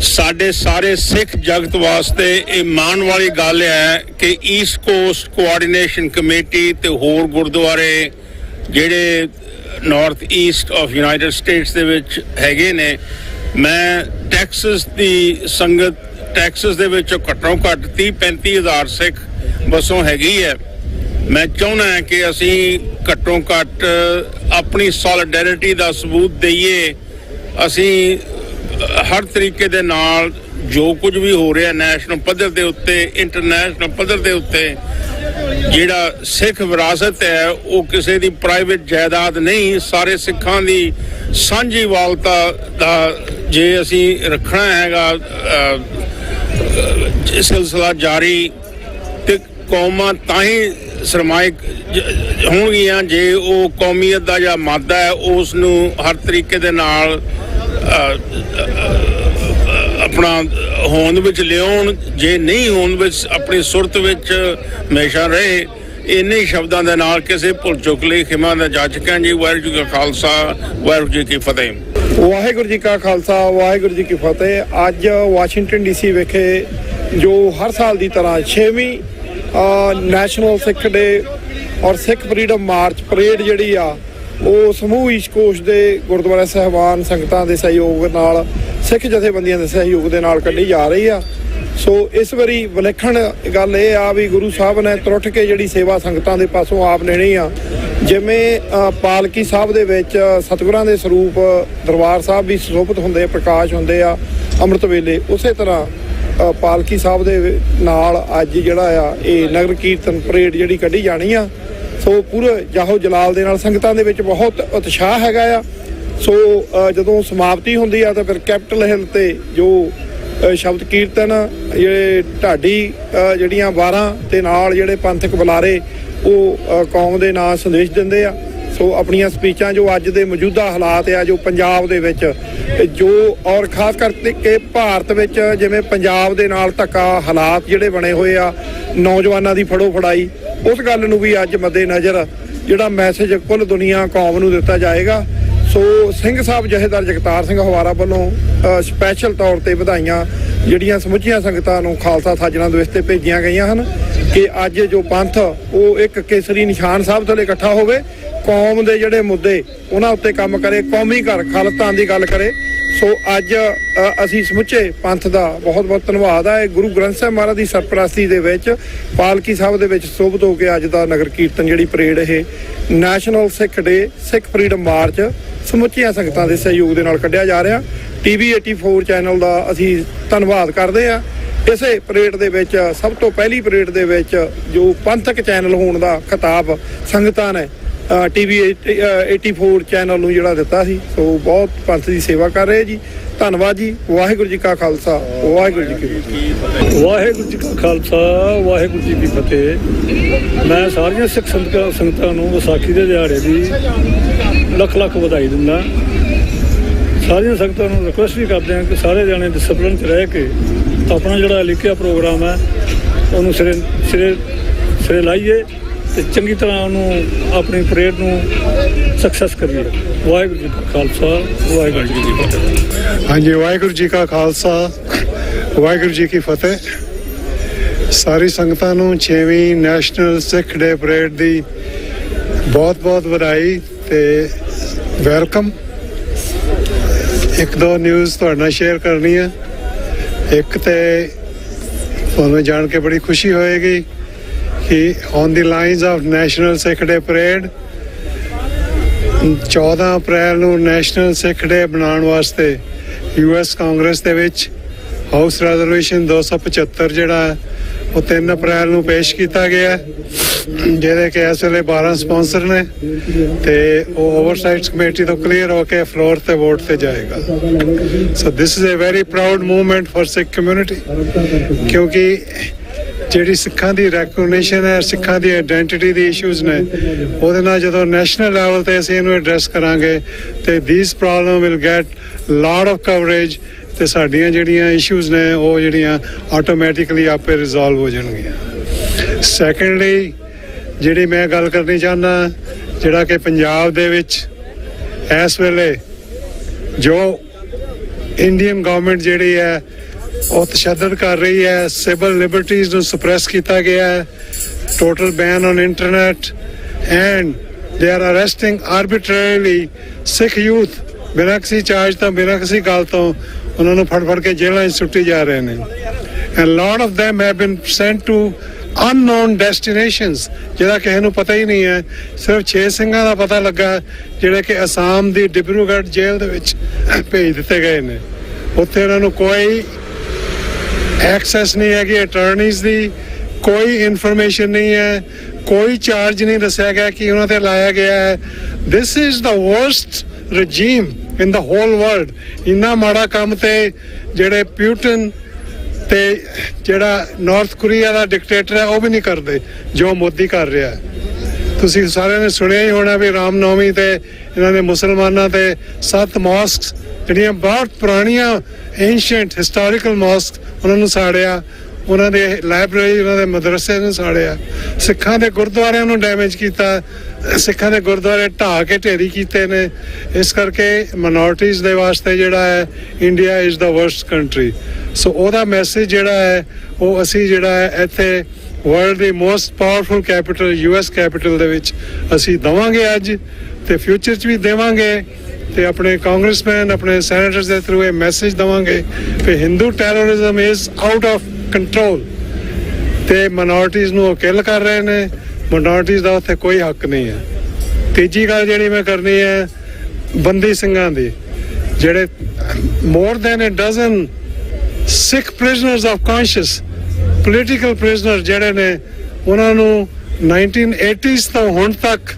ਸਾਡੇ ਸਾਰੇ ਸਿੱਖ ਜਗਤ ਵਾਸਤੇ ਇਹ ਮਾਣ ਵਾਲੀ ਗੱਲ ਹੈ ਕਿ ਈਸਟ ਕੋਸਟ ਕੋਆਰਡੀਨੇਸ਼ਨ ਕਮੇਟੀ ਤੇ ਹੋਰ ਗੁਰਦੁਆਰੇ ਜਿਹੜੇ north East of United States ਦੇ ਵਿੱਚ ਹੈਗੇ ਨੇ। ਮੈਂ ਟੈਕਸਸ ਦੀ ਸੰਗਤ, ਟੈਕਸਸ ਦੇ ਵਿੱਚ ਘੱਟੋ ਘੱਟ 30-35 ਹਜ਼ਾਰ ਸਿੱਖ ਵਸੋਂ ਹੈਗੀ ਹੈ। ਮੈਂ ਚਾਹੁੰਦਾ ਹਾਂ ਕਿ ਅਸੀਂ ਘੱਟੋ ਘੱਟ ਆਪਣੀ ਸੋਲੀਡੈਰਿਟੀ ਦਾ ਸਬੂਤ ਦਈਏ। ਅਸੀਂ ਹਰ ਤਰੀਕੇ ਦੇ ਨਾਲ ਜੋ ਕੁਝ ਵੀ ਹੋ ਰਿਹਾ ਨੈਸ਼ਨਲ ਪੱਧਰ ਦੇ ਉੱਤੇ, ਇੰਟਰਨੈਸ਼ਨਲ ਪੱਧਰ ਦੇ ਉੱਤੇ, ਜਿਹੜਾ ਸਿੱਖ ਵਿਰਾਸਤ ਹੈ ਉਹ ਕਿਸੇ ਦੀ ਪ੍ਰਾਈਵੇਟ ਜਾਇਦਾਦ ਨਹੀਂ, ਸਾਰੇ ਸਿੱਖਾਂ ਦੀ ਸਾਂਝੀ ਵਾਲਤਾ ਦਾ ਜੇ ਅਸੀਂ ਰੱਖਣਾ ਹੈਗਾ ਸਿਲਸਿਲਾ ਜਾਰੀ, ਤੇ ਕੌਮਾਂ ਤਾਂ ਹੀ ਸਰਮਾਇਕ ਹੋਣਗੀਆਂ ਜੇ ਉਹ ਕੌਮੀਅਤ ਦਾ ਜਿਹੜਾ ਮਾਦਾ ਹੈ ਉਸ ਨੂੰ ਹਰ ਤਰੀਕੇ ਦੇ ਨਾਲ ਆਪਣਾ ਹੋਂਦ ਵਿੱਚ ਲਿਆਉਣ। ਜੇ ਨਹੀਂ ਹੋਂਦ ਵਿੱਚ ਆਪਣੀ ਸੁਰਤ ਵਿੱਚ ਹਮੇਸ਼ਾ ਰਹੇ। ਇੰਨੇ ਸ਼ਬਦਾਂ ਦੇ ਨਾਲ ਕਿਸੇ ਭੁੱਲ ਚੁੱਕ ਲਈ ਖਿਮਾ ਦਾ ਜਾਚਕਾਂ ਜੀ। ਵਾਹਿਗੁਰੂ ਜੀ ਕਾ ਖਾਲਸਾ, ਵਾਹਿਗੁਰੂ ਜੀ ਕੀ ਫਤਿਹ। ਵਾਹਿਗੁਰੂ ਜੀ ਕਾ ਖਾਲਸਾ, ਵਾਹਿਗੁਰੂ ਜੀ ਕੀ ਫਤਿਹ। ਅੱਜ ਵਾਸ਼ਿੰਗਟਨ DC ਵਿਖੇ ਜੋ ਹਰ ਸਾਲ ਦੀ ਤਰ੍ਹਾਂ 6ਵੀਂ ਨੈਸ਼ਨਲ ਸਿੱਖ ਡੇ ਔਰ ਸਿੱਖ ਫਰੀडम ਮਾਰਚ ਪਰੇਡ ਜਿਹੜੀ ਆ ਉਹ ਸਮੂਹ ਈਸਟ ਕੋਸਟ ਦੇ ਗੁਰਦੁਆਰਾ ਸਾਹਿਬਾਨ ਸੰਗਤਾਂ ਦੇ ਸਹਿਯੋਗ ਨਾਲ, ਸਿੱਖ ਜਥੇਬੰਦੀਆਂ ਦੇ ਸਹਿਯੋਗ ਦੇ ਨਾਲ ਕੱਢੀ ਜਾ ਰਹੀ ਆ। ਸੋ ਇਸ ਵਾਰੀ ਵਿਲੱਖਣ ਗੱਲ ਇਹ ਆ ਵੀ ਗੁਰੂ ਸਾਹਿਬ ਨੇ ਤੁਰਟ ਕੇ ਜਿਹੜੀ ਸੇਵਾ ਸੰਗਤਾਂ ਦੇ ਪਾਸੋਂ ਆਪ ਲੈਣੀ ਆ। ਜਿਵੇਂ ਪਾਲਕੀ ਸਾਹਿਬ ਦੇ ਵਿੱਚ ਸਤਿਗੁਰਾਂ ਦੇ ਸਰੂਪ ਦਰਬਾਰ ਸਾਹਿਬ ਵੀ ਸੁਸ਼ੋਭਿਤ ਹੁੰਦੇ, ਪ੍ਰਕਾਸ਼ ਹੁੰਦੇ ਆ ਅੰਮ੍ਰਿਤ ਵੇਲੇ, ਉਸੇ ਤਰ੍ਹਾਂ ਪਾਲਕੀ ਸਾਹਿਬ ਦੇ ਨਾਲ ਅੱਜ ਜਿਹੜਾ ਆ ਇਹ ਨਗਰ ਕੀਰਤਨ ਪਰੇਡ ਜਿਹੜੀ ਕੱਢੀ ਜਾਣੀ ਆ। ਸੋ ਪੂਰੇ ਜਾਹੋ ਜਲਾਲ ਦੇ ਨਾਲ ਸੰਗਤਾਂ ਦੇ ਵਿੱਚ ਬਹੁਤ ਉਤਸ਼ਾਹ ਹੈਗਾ ਆ। ਸੋ ਜਦੋਂ ਸਮਾਪਤੀ ਹੁੰਦੀ ਆ ਤਾਂ ਫਿਰ ਕੈਪੀਟਲ ਹਿੱਲ ਤੇ ਜੋ ਸ਼ਬਦ ਕੀਰਤਨ, ਜਿਹੜੇ ਢਾਡੀ ਜਿਹੜੀਆਂ ਵਾਰਾਂ ਤੇ ਨਾਲ ਜਿਹੜੇ ਪੰਥਕ ਬੁਲਾਰੇ ਉਹ ਕੌਮ ਦੇ ਨਾਂ ਸੰਦੇਸ਼ ਦਿੰਦੇ ਆ। ਸੋ ਆਪਣੀਆਂ ਸਪੀਚਾਂ ਜੋ ਅੱਜ ਦੇ ਮੌਜੂਦਾ ਹਾਲਾਤ ਆ ਜੋ ਪੰਜਾਬ ਦੇ ਵਿੱਚ ਜੋ ਔਰ ਖਾਸ ਕਰਕੇ ਭਾਰਤ ਵਿੱਚ ਜਿਵੇਂ ਪੰਜਾਬ ਦੇ ਨਾਲ ਧੱਕਾ ਹਾਲਾਤ ਜਿਹੜੇ ਬਣੇ ਹੋਏ ਆ, ਨੌਜਵਾਨਾਂ ਦੀ ਫੜੋ ਫੜਾਈ, ਉਸ ਗੱਲ ਨੂੰ ਵੀ ਅੱਜ ਮੱਦੇ ਨਜ਼ਰ ਜਿਹੜਾ ਮੈਸੇਜ ਕੁੱਲ ਦੁਨੀਆ ਕੌਮ ਨੂੰ ਦਿੱਤਾ ਜਾਏਗਾ। ਸੋ ਸਿੰਘ ਸਾਹਿਬ ਜਥੇਦਾਰ ਜਗਤਾਰ ਸਿੰਘ ਹਵਾਰਾ ਵੱਲੋਂ ਸਪੈਸ਼ਲ ਤੌਰ ਤੇ ਵਧਾਈਆਂ ਜਿਹੜੀਆਂ ਸਮੁੱਚੀਆਂ ਸੰਗਤਾਂ ਨੂੰ ਖਾਲਸਾ ਸਾਜਣਾ ਦਿਵਸ ਤੇ ਭੇਜੀਆਂ ਗਈਆਂ ਹਨ ਕਿ ਅੱਜ ਜੋ ਪੰਥ ਉਹ ਇੱਕ ਕੇਸਰੀ ਨਿਸ਼ਾਨ ਸਾਹਿਬ ਥੱਲੇ ਇਕੱਠਾ ਹੋਵੇ, ਕੌਮ ਦੇ ਜਿਹੜੇ ਮੁੱਦੇ ਉਹਨਾਂ ਉੱਤੇ ਕੰਮ ਕਰੇ, ਕੌਮੀ ਘਰ ਖਾਲਿਸਤਾਨ ਦੀ ਗੱਲ ਕਰੇ। ਸੋ ਅੱਜ ਅਸੀਂ ਸਮੁੱਚੇ ਪੰਥ ਦਾ ਬਹੁਤ ਬਹੁਤ ਧੰਨਵਾਦ ਹੈ। ਗੁਰੂ ਗ੍ਰੰਥ ਸਾਹਿਬ ਮਹਾਰਾਜ ਦੀ ਸਰਪ੍ਰਸਤੀ ਦੇ ਵਿੱਚ ਪਾਲਕੀ ਸਾਹਿਬ ਦੇ ਵਿੱਚ ਸੁਭਤ ਹੋ ਕੇ ਅੱਜ ਦਾ ਨਗਰ ਕੀਰਤਨ ਜਿਹੜੀ ਪਰੇਡ ਇਹ ਨੈਸ਼ਨਲ ਸਿੱਖ ਡੇ ਸਿੱਖ ਫਰੀडम ਮਾਰਚ ਸਮੁੱਚੀਆਂ ਸੰਗਤਾਂ ਦੇ ਸਹਿਯੋਗ ਦੇ ਨਾਲ ਕੱਢਿਆ ਜਾ ਰਿਹਾ। TV 84 ਚੈਨਲ ਦਾ ਅਸੀਂ ਧੰਨਵਾਦ ਕਰਦੇ ਹਾਂ। ਇਸੇ ਪਰੇਡ ਦੇ ਵਿੱਚ ਸਭ ਤੋਂ ਪਹਿਲੀ ਪਰੇਡ ਦੇ ਵਿੱਚ ਜੋ ਪੰਥਕ ਚੈਨਲ ਹੋਣ ਦਾ ਖਿਤਾਬ ਸੰਗਤਾਂ ਨੇ TV 84 ਚੈਨਲ ਨੂੰ ਜਿਹੜਾ ਦਿੱਤਾ ਸੀ। ਸੋ ਬਹੁਤ ਪੰਥ ਦੀ ਸੇਵਾ ਕਰ ਰਹੇ ਜੀ। ਧੰਨਵਾਦ ਜੀ। ਵਾਹਿਗੁਰੂ ਜੀ ਕਾ ਖਾਲਸਾ, ਵਾਹਿਗੁਰੂ ਜੀ ਕੀ ਫਤਿਹ। ਵਾਹਿਗੁਰੂ ਜੀ ਕਾ ਖਾਲਸਾ, ਵਾਹਿਗੁਰੂ ਜੀ ਕੀ ਫਤਿਹ। ਮੈਂ ਸਾਰੀਆਂ ਸਿੱਖ ਸੰਗਤਾਂ ਨੂੰ ਵਿਸਾਖੀ ਦੇ ਦਿਹਾੜੇ ਦੀ ਲੱਖ ਲੱਖ ਵਧਾਈ ਦਿੰਦਾ। ਸਾਰੀਆਂ ਸੰਗਤਾਂ ਨੂੰ ਰਿਕੁਐਸਟ ਵੀ ਕਰਦੇ ਹਾਂ ਕਿ ਸਾਰੇ ਜਾਣੇ ਡਿਸਪਲਿਨ 'ਚ ਰਹਿ ਕੇ ਆਪਣਾ ਜਿਹੜਾ ਲਿਖਿਆ ਪ੍ਰੋਗਰਾਮ ਹੈ ਉਹਨੂੰ ਸਿਰੇ ਲਾਈਏ ਤੇ ਚੰਗੀ ਤਰ੍ਹਾਂ ਉਹਨੂੰ ਆਪਣੀ ਪਰੇਡ ਨੂੰ ਸਕਸੈਸ ਕਰੀਏ। ਵਾਹਿਗੁਰੂ ਜੀ ਕਾ ਖਾਲਸਾ, ਵਾਹਿਗੁਰੂ ਜੀ ਕੀ ਫਤਿਹ। ਹਾਂਜੀ, ਵਾਹਿਗੁਰੂ ਜੀ ਕਾ ਖਾਲਸਾ, ਵਾਹਿਗੁਰੂ ਜੀ ਕੀ ਫਤਿਹ। ਸਾਰੀ ਸੰਗਤਾਂ ਨੂੰ 6ਵੀਂ ਨੈਸ਼ਨਲ ਸਿੱਖ ਡੇ ਪਰੇਡ ਦੀ ਬਹੁਤ ਬਹੁਤ ਵਧਾਈ ਤੇ ਵੈਲਕਮ। ਇੱਕ ਦੋ ਨਿਊਜ਼ ਤੁਹਾਡੇ ਨਾਲ ਸ਼ੇਅਰ ਕਰਨੀ ਆ। ਇੱਕ ਤੇ ਤੁਹਾਨੂੰ ਜਾਣ ਕੇ ਬੜੀ ਖੁਸ਼ੀ ਹੋਏਗੀ ਕਿ on the lines of national Sikh day parade 14 ਅਪ੍ਰੈਲ ਨੂੰ ਨੈਸ਼ਨਲ ਸਿੱਖ ਡੇ ਬਣਾਉਣ ਵਾਸਤੇ US ਕਾਂਗਰਸ ਦੇ ਵਿੱਚ ਹਾਊਸ ਰੈਜ਼ੋਲੂਸ਼ਨ 275 ਜਿਹੜਾ ਉਹ 3 ਅਪ੍ਰੈਲ ਨੂੰ ਪੇਸ਼ ਕੀਤਾ ਗਿਆ, ਜਿਹਦੇ ਕਿ ਇਸ ਵੇਲੇ 12 ਸਪਾਂਸਰ ਨੇ ਤੇ ਉਹ ਓਵਰਸਾਈਟ ਕਮੇਟੀ ਤੋਂ ਕਲੀਅਰ ਹੋ ਕੇ ਫਲੋਰ ਤੇ ਵੋਟ ਤੇ ਜਾਏਗਾ। So this is a very proud movement for Sikh community, ਕਿਉਂਕਿ ਜਿਹੜੀ ਸਿੱਖਾਂ ਦੀ ਰੈਕਗਨੀਸ਼ਨ ਹੈ, ਸਿੱਖਾਂ ਦੀ ਆਇਡੈਂਟੀਟੀ ਦੀ ਇਸ਼ੂਜ਼ ਨੇ, ਉਹਦੇ ਨਾਲ ਜਦੋਂ ਨੈਸ਼ਨਲ ਲੈਵਲ ਤੇ ਅਸੀਂ ਇਹਨੂੰ ਐਡਰੈਸ ਕਰਾਂਗੇ ਤੇ these problem will get lot of coverage ਤੇ ਸਾਡੀਆਂ ਜਿਹੜੀਆਂ ਇਸ਼ੂਜ਼ ਨੇ ਉਹ ਜਿਹੜੀਆਂ ਆਟੋਮੈਟਿਕਲੀ ਆਪੇ ਰਿਜ਼ੋਲਵ ਹੋ ਜਾਣਗੀਆਂ। ਸੈਕੰਡਲੀ ਜਿਹੜੀ ਮੈਂ ਗੱਲ ਕਰਨੀ ਚਾਹੁੰਦਾ, ਜਿਹੜਾ ਕਿ ਪੰਜਾਬ ਦੇ ਵਿੱਚ ਇਸ ਵੇਲੇ ਜੋ ਇੰਡੀਅਨ ਗਵਰਨਮੈਂਟ ਜਿਹੜੀ ਹੈ ਉਹ ਤਸ਼ੱਦਦ ਕਰ ਰਹੀ ਹੈ, ਸਿਵਲ ਲਿਬਰਟੀਜ਼ ਨੂੰ ਸਪਰੈਸ ਕੀਤਾ ਗਿਆ ਹੈ, total ban on internet and they are arresting arbitrarily Sikh youth ਬਿਨਾਂ ਕਿਸੇ ਚਾਰਜ ਤੋਂ ਬਿਨਾਂ ਕਿਸੇ ਗੱਲ ਤੋਂ ਉਹਨਾਂ ਨੂੰ ਫੜ ਕੇ ਜੇਲ੍ਹਾਂ 'ਚ ਸੁੱਟੀ ਜਾ ਰਹੇ ਨੇ and lot of them have been sent to unknown destinations ਜਿਹੜਾ ਕਿਸੇ ਨੂੰ ਪਤਾ ਹੀ ਨਹੀਂ ਹੈ ਸਿਰਫ 6 ਸਿੰਘਾਂ ਦਾ ਪਤਾ ਲੱਗਾ ਜਿਹੜੇ ਕਿ ਅਸਾਮ ਦੀ ਡਿਬਰੂਗੜ੍ਹ ਜੇਲ੍ਹ ਦੇ ਵਿੱਚ ਭੇਜ ਦਿੱਤੇ ਗਏ ਨੇ ਉੱਥੇ ਉਹਨਾਂ ਨੂੰ ਕੋਈ ਐਕਸੈਸ ਨਹੀਂ ਹੈ ਕਿ ਅਟਾਰਨੀਜ਼ ਦੀ ਕੋਈ ਇਨਫੋਰਮੇਸ਼ਨ ਨਹੀਂ ਹੈ ਕੋਈ ਚਾਰਜ ਨਹੀਂ ਦੱਸਿਆ ਗਿਆ ਕਿ ਉਹਨਾਂ ਤੇ ਲਾਇਆ ਗਿਆ ਹੈ this is the worst regime in the whole world ਇੰਨਾ ਮਾੜਾ ਕੰਮ ਤੇ ਜਿਹੜੇ ਪਿਊਟਨ ਤੇ ਜਿਹੜਾ ਨਾਰਥ ਕੋਰੀਆ ਦਾ ਡਿਕਟੇਟਰ ਹੈ ਉਹ ਵੀ ਨਹੀਂ ਕਰਦੇ ਜੋ ਮੋਦੀ ਕਰ ਰਿਹਾ ਤੁਸੀਂ ਸਾਰਿਆਂ ਨੇ ਸੁਣਿਆ ਹੀ ਹੋਣਾ ਵੀ ਰਾਮਨੌਮੀ ਤੇ ਇਹਨਾਂ ਨੇ ਮੁਸਲਮਾਨਾਂ ਤੇ 7 ਮੌਸਕਸ ਜਿਹੜੀਆਂ ਬਹੁਤ ਪੁਰਾਣੀਆਂ ਐਂਸ਼ੀਐਂਟ ਹਿਸਟੋਰੀਕਲ ਮੌਸਕ ਉਹਨਾਂ ਨੂੰ ਸਾੜਿਆ ਉਹਨਾਂ ਦੇ ਲਾਇਬ੍ਰੇਰੀ ਉਹਨਾਂ ਦੇ ਮਦਰਸੇ ਨੂੰ ਸਾੜਿਆ ਸਿੱਖਾਂ ਦੇ ਗੁਰਦੁਆਰਿਆਂ ਨੂੰ ਡੈਮੇਜ ਕੀਤਾ ਸਿੱਖਾਂ ਦੇ ਗੁਰਦੁਆਰੇ ਢਾਹ ਕੇ ਢੇਰੀ ਕੀਤੇ ਨੇ ਇਸ ਕਰਕੇ ਮਾਈਨੋਰਟੀਜ਼ ਦੇ ਵਾਸਤੇ ਜਿਹੜਾ ਹੈ India is the worst country so ਉਹਦਾ ਮੈਸੇਜ ਜਿਹੜਾ ਹੈ ਉਹ ਅਸੀਂ ਜਿਹੜਾ ਹੈ ਇੱਥੇ ਵਰਲਡ ਦੀ most powerful capital US capital ਦੇ ਵਿੱਚ ਅਸੀਂ ਦੇਵਾਂਗੇ ਅੱਜ ਤੇ ਫਿਊਚਰ 'ਚ ਵੀ ਦੇਵਾਂਗੇ ਤੇ ਆਪਣੇ ਕਾਂਗਰਸਮੈਨ ਆਪਣੇ ਸੈਨੇਟਰਸ ਦੇ ਥਰੂ ਇਹ ਮੈਸੇਜ ਦੇਵਾਂਗੇ ਕਿ Hindu terrorism is out of control ਤੇ ਮਾਈਨੋਰਟੀਜ਼ ਨੂੰ ਉਹ ਕਿਲ ਕਰ ਰਹੇ ਨੇ ਮਾਈਨੋਰਟੀਜ਼ ਦਾ ਉੱਥੇ ਕੋਈ ਹੱਕ ਨਹੀਂ ਹੈ ਤੀਜੀ ਗੱਲ ਜਿਹੜੀ ਮੈਂ ਕਰਨੀ ਹੈ ਬੰਦੀ ਸਿੰਘਾਂ ਦੀ ਜਿਹੜੇ more than a dozen Sikh prisoners of conscience political prisoners ਜਿਹੜੇ ਨੇ ਉਹਨਾਂ ਨੂੰ 1980s ਤੋਂ ਹੁਣ ਤੱਕ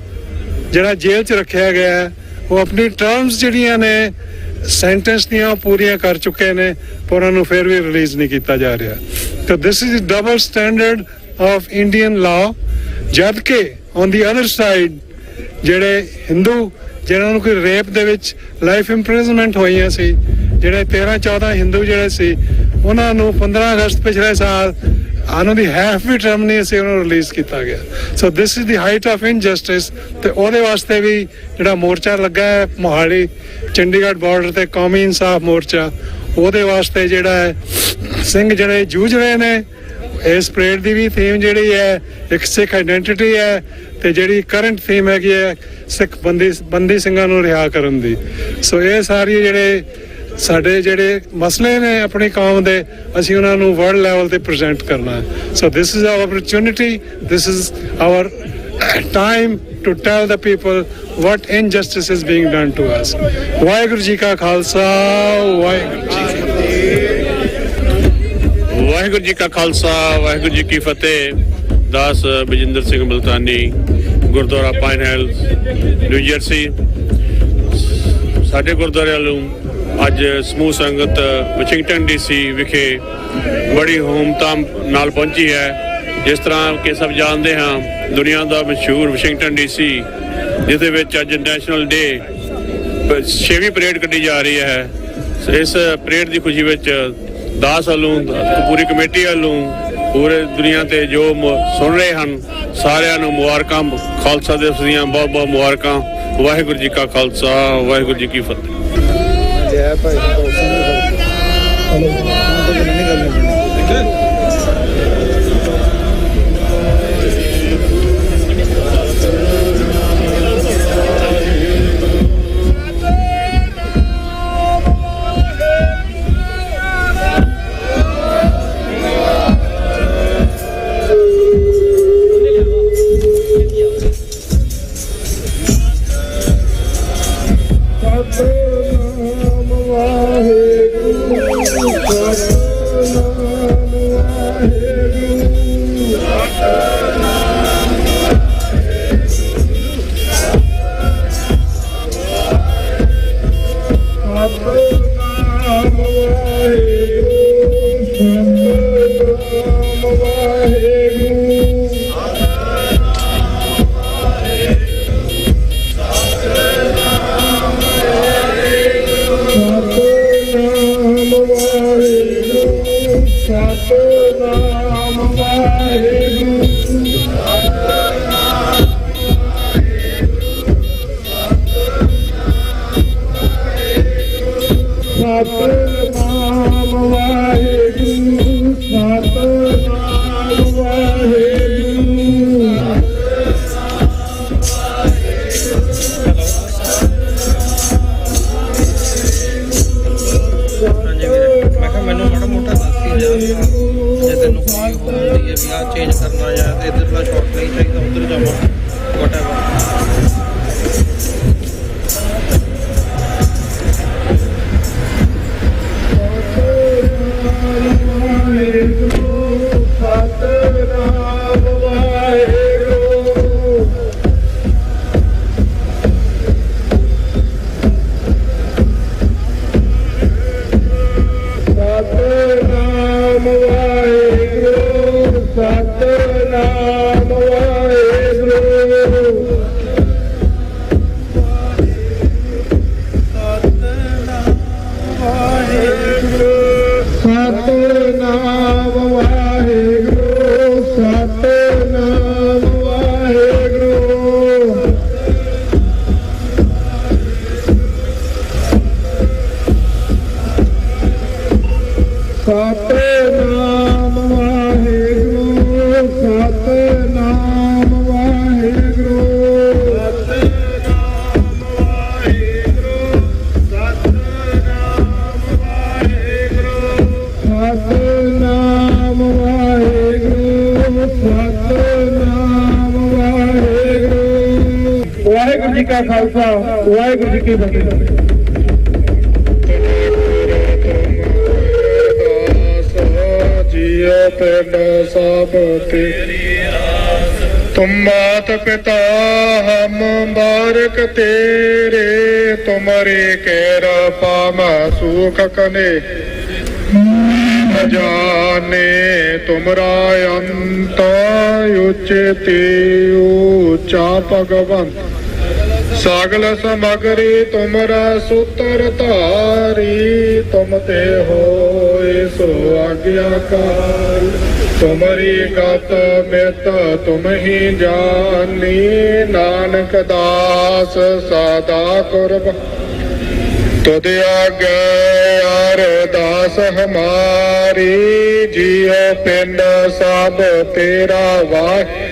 ਜਿਹੜਾ ਜੇਲ੍ਹ 'ਚ ਰੱਖਿਆ ਗਿਆ ਹੈ ਉਹ ਆਪਣੀ ਟਰਮਸ ਜਿਹੜੀਆਂ ਨੇ ਸੈਂਟੈਂਸ ਦੀਆਂ ਪੂਰੀਆਂ ਕਰ ਚੁੱਕੇ ਨੇ ਪਰ ਉਹਨਾਂ ਨੂੰ ਫਿਰ ਵੀ ਰਿਲੀਜ਼ ਨਹੀਂ ਕੀਤਾ ਜਾ ਰਿਹਾ ਤਾਂ this is double standard of Indian law ਜਦ ਕਿ ਔਨ ਦੀ ਅਦਰ ਸਾਈਡ ਜਿਹੜੇ ਹਿੰਦੂ ਜਿਹਨਾਂ ਨੂੰ ਕੋਈ ਰੇਪ ਦੇ ਵਿੱਚ ਲਾਈਫ ਇੰਪ੍ਰਿਜ਼ਨਮੈਂਟ ਹੋਈਆਂ ਸੀ ਜਿਹੜੇ 13-14 ਹਿੰਦੂ ਜਿਹੜੇ ਸੀ ਉਹਨਾਂ ਨੂੰ 15 ਅਗਸਤ ਪਿਛਲੇ ਸਾਲ ਉਹਨਾਂ ਦੀ ਹੈਫ ਵੀ ਟਰਮ ਨਹੀਂ ਸੀ ਉਹਨਾਂ ਨੂੰ ਰਿਲੀਜ਼ ਕੀਤਾ ਗਿਆ so this is the height of injustice ਤੇ ਉਹਦੇ ਵਾਸਤੇ ਵੀ ਜਿਹੜਾ ਮੋਰਚਾ ਲੱਗਾ ਹੈ ਮੋਹਾਲੀ ਚੰਡੀਗੜ੍ਹ ਬਾਰਡਰ ਤੇ ਕੌਮੀ ਇਨਸਾਫ ਮੋਰਚਾ ਉਹਦੇ ਵਾਸਤੇ ਜਿਹੜਾ ਹੈ ਸਿੰਘ ਜਿਹੜੇ ਜੂਝ ਰਹੇ ਨੇ ਇਸ ਪਰੇਡ ਦੀ ਵੀ ਥੀਮ ਜਿਹੜੀ ਹੈ ਇੱਕ ਸਿੱਖ ਆਈਡੈਂਟੀਟੀ ਹੈ ਤੇ ਜਿਹੜੀ ਕਰੰਟ ਥੀਮ ਹੈਗੀ ਹੈ ਸਿੱਖ ਬੰਦੀ ਸਿੰਘਾਂ ਨੂੰ ਰਿਹਾ ਕਰਨ ਦੀ ਸੋ ਇਹ ਸਾਰੀ ਜਿਹੜੇ ਸਾਡੇ ਜਿਹੜੇ ਮਸਲੇ ਨੇ ਆਪਣੀ ਕੌਮ ਦੇ ਅਸੀਂ ਉਹਨਾਂ ਨੂੰ ਵਰਲਡ ਲੈਵਲ ਤੇ ਪ੍ਰੈਜ਼ੈਂਟ ਕਰਨਾ ਹੈ so this is our opportunity this is our time to tell the people what injustice is being done to us Waheguru ji ਕਾ ਖਾਲਸਾ ਵਾਹਿਗੁਰੂ ਜੀ ਕਾ ਖਾਲਸਾ ਵਾਹਿਗੁਰੂ ਜੀ ਕੀ ਫਤਿਹ ਦਾਸ Bajinder Singh Multani gurdwara Pine Hills New Jersey ਸਾਡੇ ਗੁਰਦੁਆਰੇ ਵੱਲੋਂ ਅੱਜ ਸਮੂਹ ਸੰਗਤ ਵਾਸ਼ਿੰਗਟਨ DC ਵਿਖੇ ਬੜੀ ਧੂਮਧਾਮ ਨਾਲ ਪਹੁੰਚੀ ਹੈ ਜਿਸ ਤਰ੍ਹਾਂ ਕਿ ਸਭ ਜਾਣਦੇ ਹਾਂ ਦੁਨੀਆ ਦਾ ਮਸ਼ਹੂਰ ਵਾਸ਼ਿੰਗਟਨ DC ਜਿਹਦੇ ਵਿੱਚ ਅੱਜ ਨੈਸ਼ਨਲ ਡੇ 6ਵੀਂ ਪਰੇਡ ਕੱਢੀ ਜਾ ਰਹੀ ਹੈ ਇਸ ਪਰੇਡ ਦੀ ਖੁਸ਼ੀ ਵਿੱਚ ਦਾਸ ਵੱਲੋਂ ਪੂਰੀ ਕਮੇਟੀ ਵੱਲੋਂ ਪੂਰੇ ਦੁਨੀਆ ਤੇ ਜੋ ਸੁਣ ਰਹੇ ਹਨ ਸਾਰਿਆਂ ਨੂੰ ਮੁਬਾਰਕਾਂ ਖਾਲਸਾ ਦਿਵਸ ਦੀਆਂ ਬਹੁਤ ਬਹੁਤ ਮੁਬਾਰਕਾਂ ਵਾਹਿਗੁਰੂ ਜੀ ਕਾ ਖਾਲਸਾ ਵਾਹਿਗੁਰੂ ਜੀ ਕੀ ਫਤਿਹ ਜੈ ਭਾਈ ਤੈਨੂੰ ਕੋਈ ਉਹ ਹੁੰਦੀ ਹੈ ਵੀ ਆਹ ਚੇਂਜ ਕਰਨਾ ਜਾਂ ਇੱਧਰਲਾ ਸ਼ਾਟ ਨਹੀਂ ਚਾਹੀਦਾ ਉੱਧਰ ਜਾਵਾਂ ਵਟਐਵਰ। ਵਾਹਿਗੁਰੂ ਜੀ ਕਾ ਖਾਲਸਾ ਵਾਹਿਗੁਰੂ ਜੀ ਕੀ ਫਤਿਹ। ਜੀਓ ਪਿੰਡ ਸਭ ਤੇਰੀ ਆਸ, ਤੁਮ ਮਾਤ ਪਿਤਾ ਹਮ ਬਾਰਕ ਤੇਰੇ, ਤੁਮਰੀ ਕਿਰਪਾ ਮੈਂ ਸੁਖ ਕਨੇ ਜਾਨੇ, ਤੁਮਰਾ ਅੰਤ ਉਚਤੇ ਊਚਾ ਭਗਵੰਤ, सगल समगरी तुमरा सूत्र धारी, तुम ते होए सो आज्ञाकार, तुमरी गत मित तुम ही जानी, नानक दास सदा कुर्ब तुद आगे अरदास हमारी, जियो पिंड सब तेरा वाहे,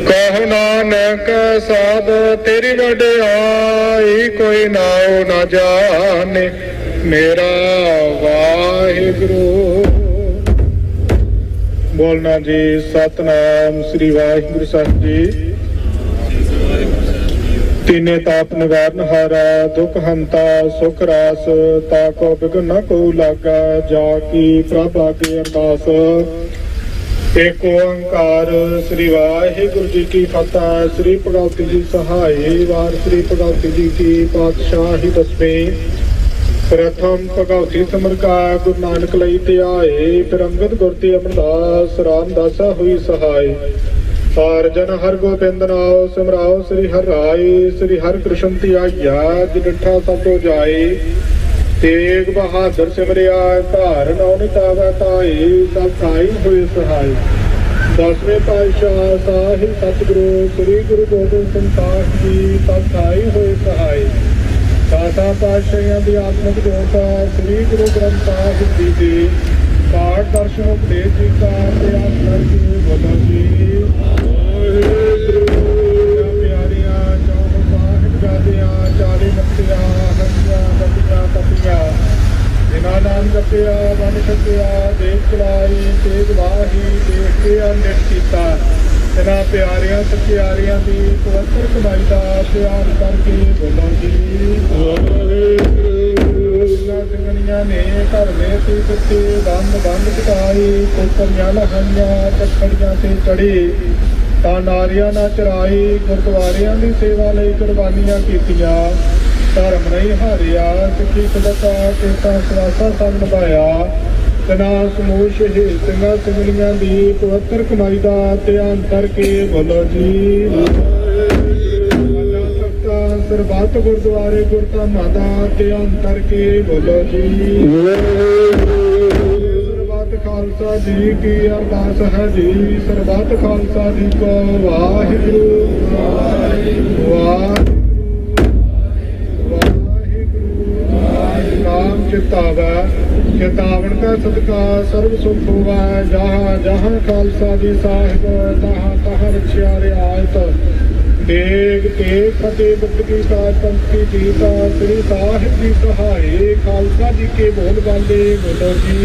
कहो नानक सब तेरी वड्याई, कोई नाओ न जाने मेरा वाहिगुरु। बोलना जी सतनाम श्री वाहिगुरु साहिब जी। तीने ताप निवारण हारा, दुख हंता सुख रास, ताको बिघन न को लागा, जाकी प्रभ आगे अरदास। एक ओंकार श्री वाहिगुरु जी की फतह। श्री भगवती जी सहाय वार श्री भगवती जी की पातशाही दसवीं। प्रथम भगवती समरका गुरु नानक लई ध्याए, फिर अंगद गुरती अमरदास रामदासा हुई सहाय। सार जन हर गोबिंद नाओ सिमराओ श्री हर राय, श्री हर कृष्ण ध्याया जि डिठा सब तो जाए। तेग बहादुर सिमरिया धार नौनितावा ताई, सब खाई हुए सहाय। दसवें पातशाह साहिब सतगुरु श्री गुरु गोबिंद सिंह साहिब जी, सब खाई हुए सहाय। दाता पातशाहियां दी आत्मक जोता श्री गुरु ग्रंथ साहिब जी दी, पाठ दर्शन उपदेश जी का प्रयास करके बोलो जी। प्यारियां चौक साहिब जादियां 40 मक्तियां हंसियां गतियां तपियां, जिन्हां नाम जपिया बन सकिया, देख चलाई तेज वाही, देख के अनिट कीता। इन्हां प्यारियां सखियारियां दी पवित्र कमाई दा प्यार करके बोलो जी। ਸਿੰਘਣੀਆਂ ਨੇ ਘਰ में सी कुत्ते बंद बंद कटाई, कुकरियां लहाइयां चखड़ियां ते चढ़ी, ਤਾਂ ਨਾਰੀਆਂ ਨਾ ਚਰਾਈ। ਗੁਰਦੁਆਰਿਆਂ ਦੀ ਸੇਵਾ ਲਈ ਕੁਰਬਾਨੀਆਂ ਕੀਤੀਆਂ, ਧਰਮ ਨਹੀਂ ਹਾਰਿਆ, ਸਿੱਖੀ ਸਦਕਾ ਕੀਤਾ ਸਵਾਸਾ ਸਭ ਨਿਭਾਇਆ। ਤਨਾ ਸਮੂਹ ਸ਼ਹੀਦ ਸਿੰਘਾਂ ਸਿੰਘਣੀਆਂ ਦੀ ਪਵਿੱਤਰ ਕਮਾਈ ਦਾ ਧਿਆਨ ਕਰਕੇ ਬੋਲੋ ਜੀ। ਸਰਬੱਤ ਗੁਰਦੁਆਰੇ ਗੁਰਧਾਮਾਂ ਦਾ ਧਿਆਨ ਕਰਕੇ ਬੋਲੋ ਜੀ। खालसा जी की अरदास है जी, सरबत खालसा जी को वाहिगुरु वाहिगुरू नाम चितावै, चितावन का सदका सर्व सुख हुआ। जहाँ जहाँ खालसा जी साहिब तहाँ तहाँ रक्षा रियायत। देग तेग फतेह बुद्ध की ताज पंथ की जीता, श्री साहिब जी सहाय। खालसा जी के बोल बाले बोलो जी।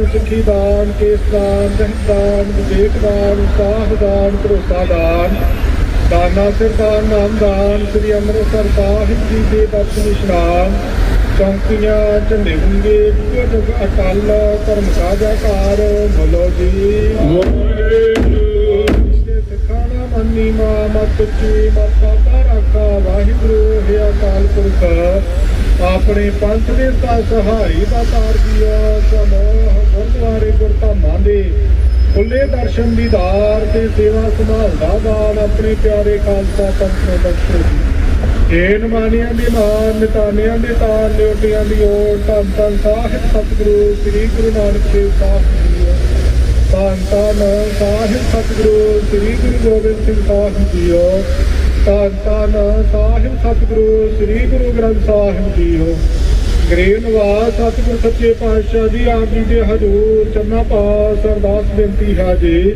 ਗੁਰਸਿੱਖੀ ਦਾਨ, ਕੇਸ ਦਾਨ, ਦਹਿਤ ਦਾਨ, ਵਿਵੇਕ ਦਾਨ, ਉਤਸ਼ਾਹ ਦਾਨ, ਭਰੋਸਾ ਦਾਨ, ਦਾਨਾ ਸਿਰ ਦਾਨ, ਨਾਮ ਦਾਨ, ਸ੍ਰੀ ਅੰਮ੍ਰਿਤਸਰ ਸਾਹਿਬ ਜੀ ਦੇ ਦਰਸ਼ਨ ਇਸ਼ਨਾਨ, ਚੌਂਕੀਆਂ, ਝੰਡੇ ਗੁੰਗੇ, ਜੁਗ ਅਟਲ, ਧਰਮ ਸਾਝਾਕਾਰ, ਬੋਲੋ ਜੀ। ਸਿੱਖਾਂ ਨਾ ਮੰਨੀ ਮਾਂ ਮਤ ਉੱਚੀ, ਮਤ ਰੱਖਾ ਵਾਹਿਗੁਰੂ ਹੈ ਅਕਾਲ ਪੁਰਖ, ਆਪਣੇ ਪੰਥ ਦੇ ਤਾਂ ਸਹਾਈ ਦਾ ਤਾਰ ਦਿਆ, ਸਮੂਹ ਗੁਰਦੁਆਰੇ ਗੁਰਧਾਮਾਂ ਦੇ ਖੁੱਲੇ ਦਰਸ਼ਨ ਦੀਦਾਰ ਤੇ ਸੇਵਾ ਸੰਭਾਲ ਦਾ ਦਾਨ, ਆਪਣੇ ਪਿਆਰੇ ਖਾਲਸਾ ਪੰਥ ਨੂੰ ਬਖਸ਼ੋ ਜੀ। ਏ ਨਿਮਾਣਿਆਂ ਦੇ ਮਾਨ, ਨਿਤਾਨਿਆਂ ਦੇ ਤਾਨ, ਲਿਓਟਿਆਂ ਦੀ ਓਟ, ਧੰਨ ਧੰਨ ਸਾਹਿਬ ਸਤਿਗੁਰੂ ਸ੍ਰੀ ਗੁਰੂ ਨਾਨਕ ਦੇਵ ਸਾਹਿਬ ਜੀ। ਧੰਨ ਧੰਨ ਸਾਹਿਬ ਸਤਿਗੁਰੂ ਸ੍ਰੀ ਗੁਰੂ ਗੋਬਿੰਦ ਸਿੰਘ ਸਾਹਿਬ ਜੀਓ। ਧੰਨ ਧੰਨ ਸਾਹਿਬ ਸਤਿਗੁਰੂ ਸ੍ਰੀ ਗੁਰੂ ਗ੍ਰੰਥ ਸਾਹਿਬ ਜੀਓ। ਗਰੀਬ ਨਵਾਜ਼ ਸਤਿਗੁਰ ਸੱਚੇ ਪਾਤਸ਼ਾਹ ਜੀ ਆਪ ਜੀ ਦੇ ਹਜ਼ੂਰ ਚਰਨਾਂ ਪਾਸ ਅਰਦਾਸ ਬੇਨਤੀ ਹੈ ਜੀ।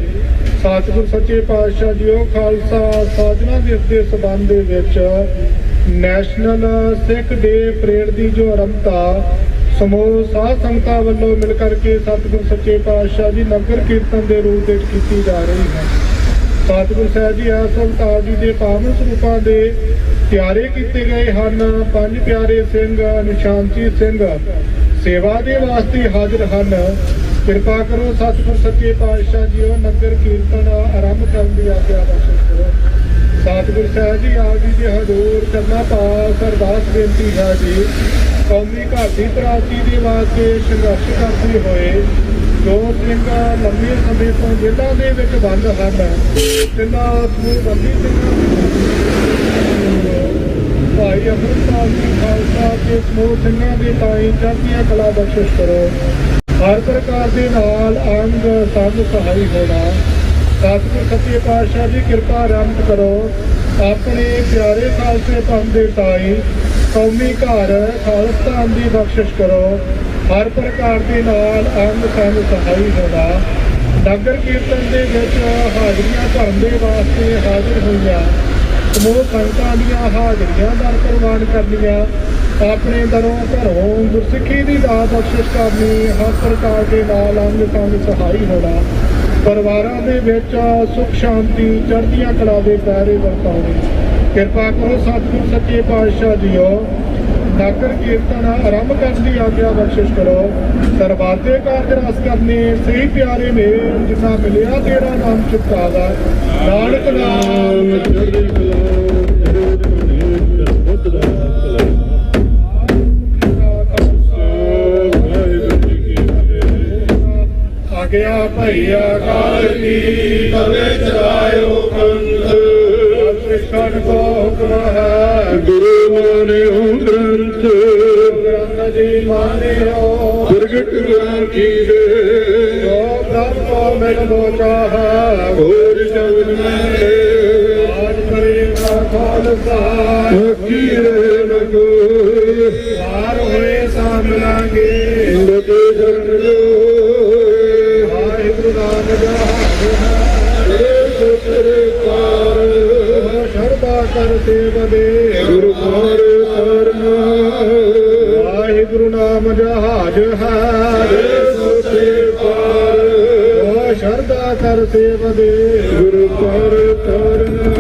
ਸਤਿਗੁਰ ਸੱਚੇ ਪਾਤਸ਼ਾਹ ਜੀਓ, ਖਾਲਸਾ ਸਾਜਨਾ ਦਿਵਸ ਦੇ ਸਬੰਧ ਦੇ ਵਿੱਚ ਨੈਸ਼ਨਲ ਸਿੱਖ ਡੇ ਪਰੇਡ ਦੀ ਜੋ ਆਰੰਭਤਾ ਸਮੂਹ ਸਾਧ ਸੰਗਤਾਂ ਵੱਲੋਂ ਮਿਲ ਕਰਕੇ ਸਤਿਗੁਰ ਸੱਚੇ ਪਾਤਸ਼ਾਹ ਜੀ ਨਗਰ ਕੀਰਤਨ ਦੇ ਰੂਪ ਵਿੱਚ ਕੀਤੀ ਜਾ ਰਹੀ ਹੈ। ਸਤਿਗੁਰ ਸਾਹਿਬ ਜੀ ਆਪ ਅਵਤਾਰ ਜੀ ਦੇ ਪਾਵਨ ਸਰੂਪਾਂ ਦੇ ਤਿਆਰੇ ਕੀਤੇ ਗਏ ਹਨ। ਪੰਜ ਪਿਆਰੇ ਸਿੰਘ ਨਿਸ਼ਾਨਜੀਤ ਸਿੰਘ ਸੇਵਾ ਦੇ ਵਾਸਤੇ ਹਾਜ਼ਰ ਹਨ। ਕਿਰਪਾ ਕਰੋ ਸਤਿਗੁਰ ਸੱਚੇ ਪਾਤਸ਼ਾਹ ਜੀਓ, ਨਗਰ ਕੀਰਤਨ ਆਰੰਭ ਕਰਨ ਦੀ ਆਗਿਆ ਬਖਸ਼ਿਸ਼ ਕਰੋ। ਸਤਿਗੁਰ ਸਾਹਿਬ ਜੀ ਆਪ ਜੀ ਦੇ ਹਜ਼ੂਰ ਚਰਨਾਂ ਪਾਸ ਅਰਦਾਸ ਬੇਨਤੀ ਹੈ ਜੀ। ਕੌਮੀ ਘਾਟੀ ਪ੍ਰਾਪਤੀ ਦੇ ਵਾਸਤੇ ਸੰਘਰਸ਼ ਕਰਦੇ ਹੋਏ ਜੋ ਸਿੰਘ ਲੰਬੇ ਸਮੇਂ ਤੋਂ ਜੇਲ੍ਹਾਂ ਦੇ ਵਿੱਚ ਬੰਦ ਹਨ, ਤਿੰਨਾਂ ਸਮੂਹ ਬੰਦੀ ਸਿੰਘਾਂ ਭਾਈ ਅੰਮ੍ਰਿਤਪਾਲ ਸਿੰਘ ਖਾਲਸਾ ਤੇ ਸਮੂਹ ਸਿੰਘਾਂ ਦੇ ਤਾਈਂ ਚੜ੍ਹਦੀਆਂ ਕਲਾ ਬਖਸ਼ਿਸ਼ ਕਰੋ। ਹਰ ਪ੍ਰਕਾਰ ਦੇ ਨਾਲ ਅੰਗ ਸੰਗ ਸਹਾਈ ਹੋਣਾ। ਸਤਿਗੁਰ ਸੱਚੇ ਪਾਤਸ਼ਾਹ ਦੀ ਕਿਰਪਾ ਰਹਿਮਤ ਕਰੋ। ਆਪਣੇ ਪਿਆਰੇ ਖਾਲਸੇ ਪੰਥ ਦੇ ਤਾਈਂ ਕੌਮੀ ਘਰ ਖਾਲਿਸਤਾਨ ਦੀ ਬਖਸ਼ਿਸ਼ ਕਰੋ। ਹਰ ਪ੍ਰਕਾਰ ਦੇ ਨਾਲ ਅੰਗ ਸੰਗ ਸਹਾਈ ਹੋਣਾ। ਨਗਰ ਕੀਰਤਨ ਦੇ ਵਿੱਚ ਹਾਜ਼ਰੀਆਂ ਭਰਨ ਦੇ ਵਾਸਤੇ ਹਾਜ਼ਰ ਹੋਈਆਂ ਸਮੂਹ ਸੰਗਤਾਂ ਦੀਆਂ ਹਾਜ਼ਰੀਆਂ ਦਰ ਪ੍ਰਵਾਨ ਕਰਨੀਆਂ। ਆਪਣੇ ਦਰੋਂ ਘਰੋਂ ਗੁਰਸਿੱਖੀ ਦੀ ਦਾਤ ਬਖਸ਼ਿਸ਼ ਕਰਨੀ। ਹਰ ਪ੍ਰਕਾਰ ਦੇ ਨਾਲ ਅੰਗ ਸੰਗ ਸਹਾਈ ਹੋਣਾ। ਪਰਿਵਾਰਾਂ ਦੇ ਵਿੱਚ ਸੁਖ ਸ਼ਾਂਤੀ ਚੜ੍ਹਦੀਆਂ ਕਲਾ ਦੇ ਪੈਰੇ ਵਰਤਾਉਣੇ। ਕਿਰਪਾ ਕਰੋ ਸਤਿਗੁਰ ਸੱਚੇ ਪਾਤਸ਼ਾਹ ਜੀਓ, ਨਗਰ ਕੀਰਤਨ ਆਰੰਭ ਕਰਨ ਦੀ ਆਗਿਆ ਬਖਸ਼ਿਸ਼ ਕਰੋ। ਸਰਬਾਤੇ ਕਾਰਜ ਰਸ ਕਰਨੇ ਸਹੀ ਪਿਆਰੇ ਨੇ, ਜਿਸਾ ਮਿਲਿਆ ਤੇਰਾ ਨਾਮ ਚੁਕਾਵਾ। ਨਾਨਕ ਨਾਮ ਚੜ੍ਹਦੀ ਕਲਾ ਗਿਆ ਭਈਆ ਕਾਲ ਕੀ ਤਵੇ ਚਲਾਇਓ ਕੰਧ। ਸਿੱਖਣ ਕੋ ਹੁਕਮ ਹੈ ਗੁਰੂ ਮਾਨਿਓ ਗ੍ਰੰਥ। ਗ੍ਰੰਥ ਜੀ ਮਾਨਿਓ ਪ੍ਰਗਟ ਗੁਰਾਂ ਕੀ ਦੇ। ਜੋ ਬ੍ਰਹਮ ਕੋ ਮਿਲ ਬੋਚਾ ਹੈ ਹੋਰ ਜਗਤ ਮੈਂ। ਆਜ ਕਰੇਗਾ ਖਾਲਸਾ ਕੀ ਰੇ ਲਗੋ। ਵਾਰ ਹੋਏ ਸਾਮਲਾਂਗੇ ਬਤੇ ਜਨ ਲੋ। ਸ਼ਰਦਾ ਕਰ ਸੇਵਦੇ ਗੁਰੂ ਘਰ ਕਰਨਾ। ਵਾਹਿਗੁਰੂ ਨਾਮ ਜਹਾਜ ਹੈ ਸੋਤੇ ਪਾਰ। ਸ਼ਰਦਾ ਕਰ ਸੇਵਦੇ ਗੁਰੂ ਘਰ ਕਰਨਾ।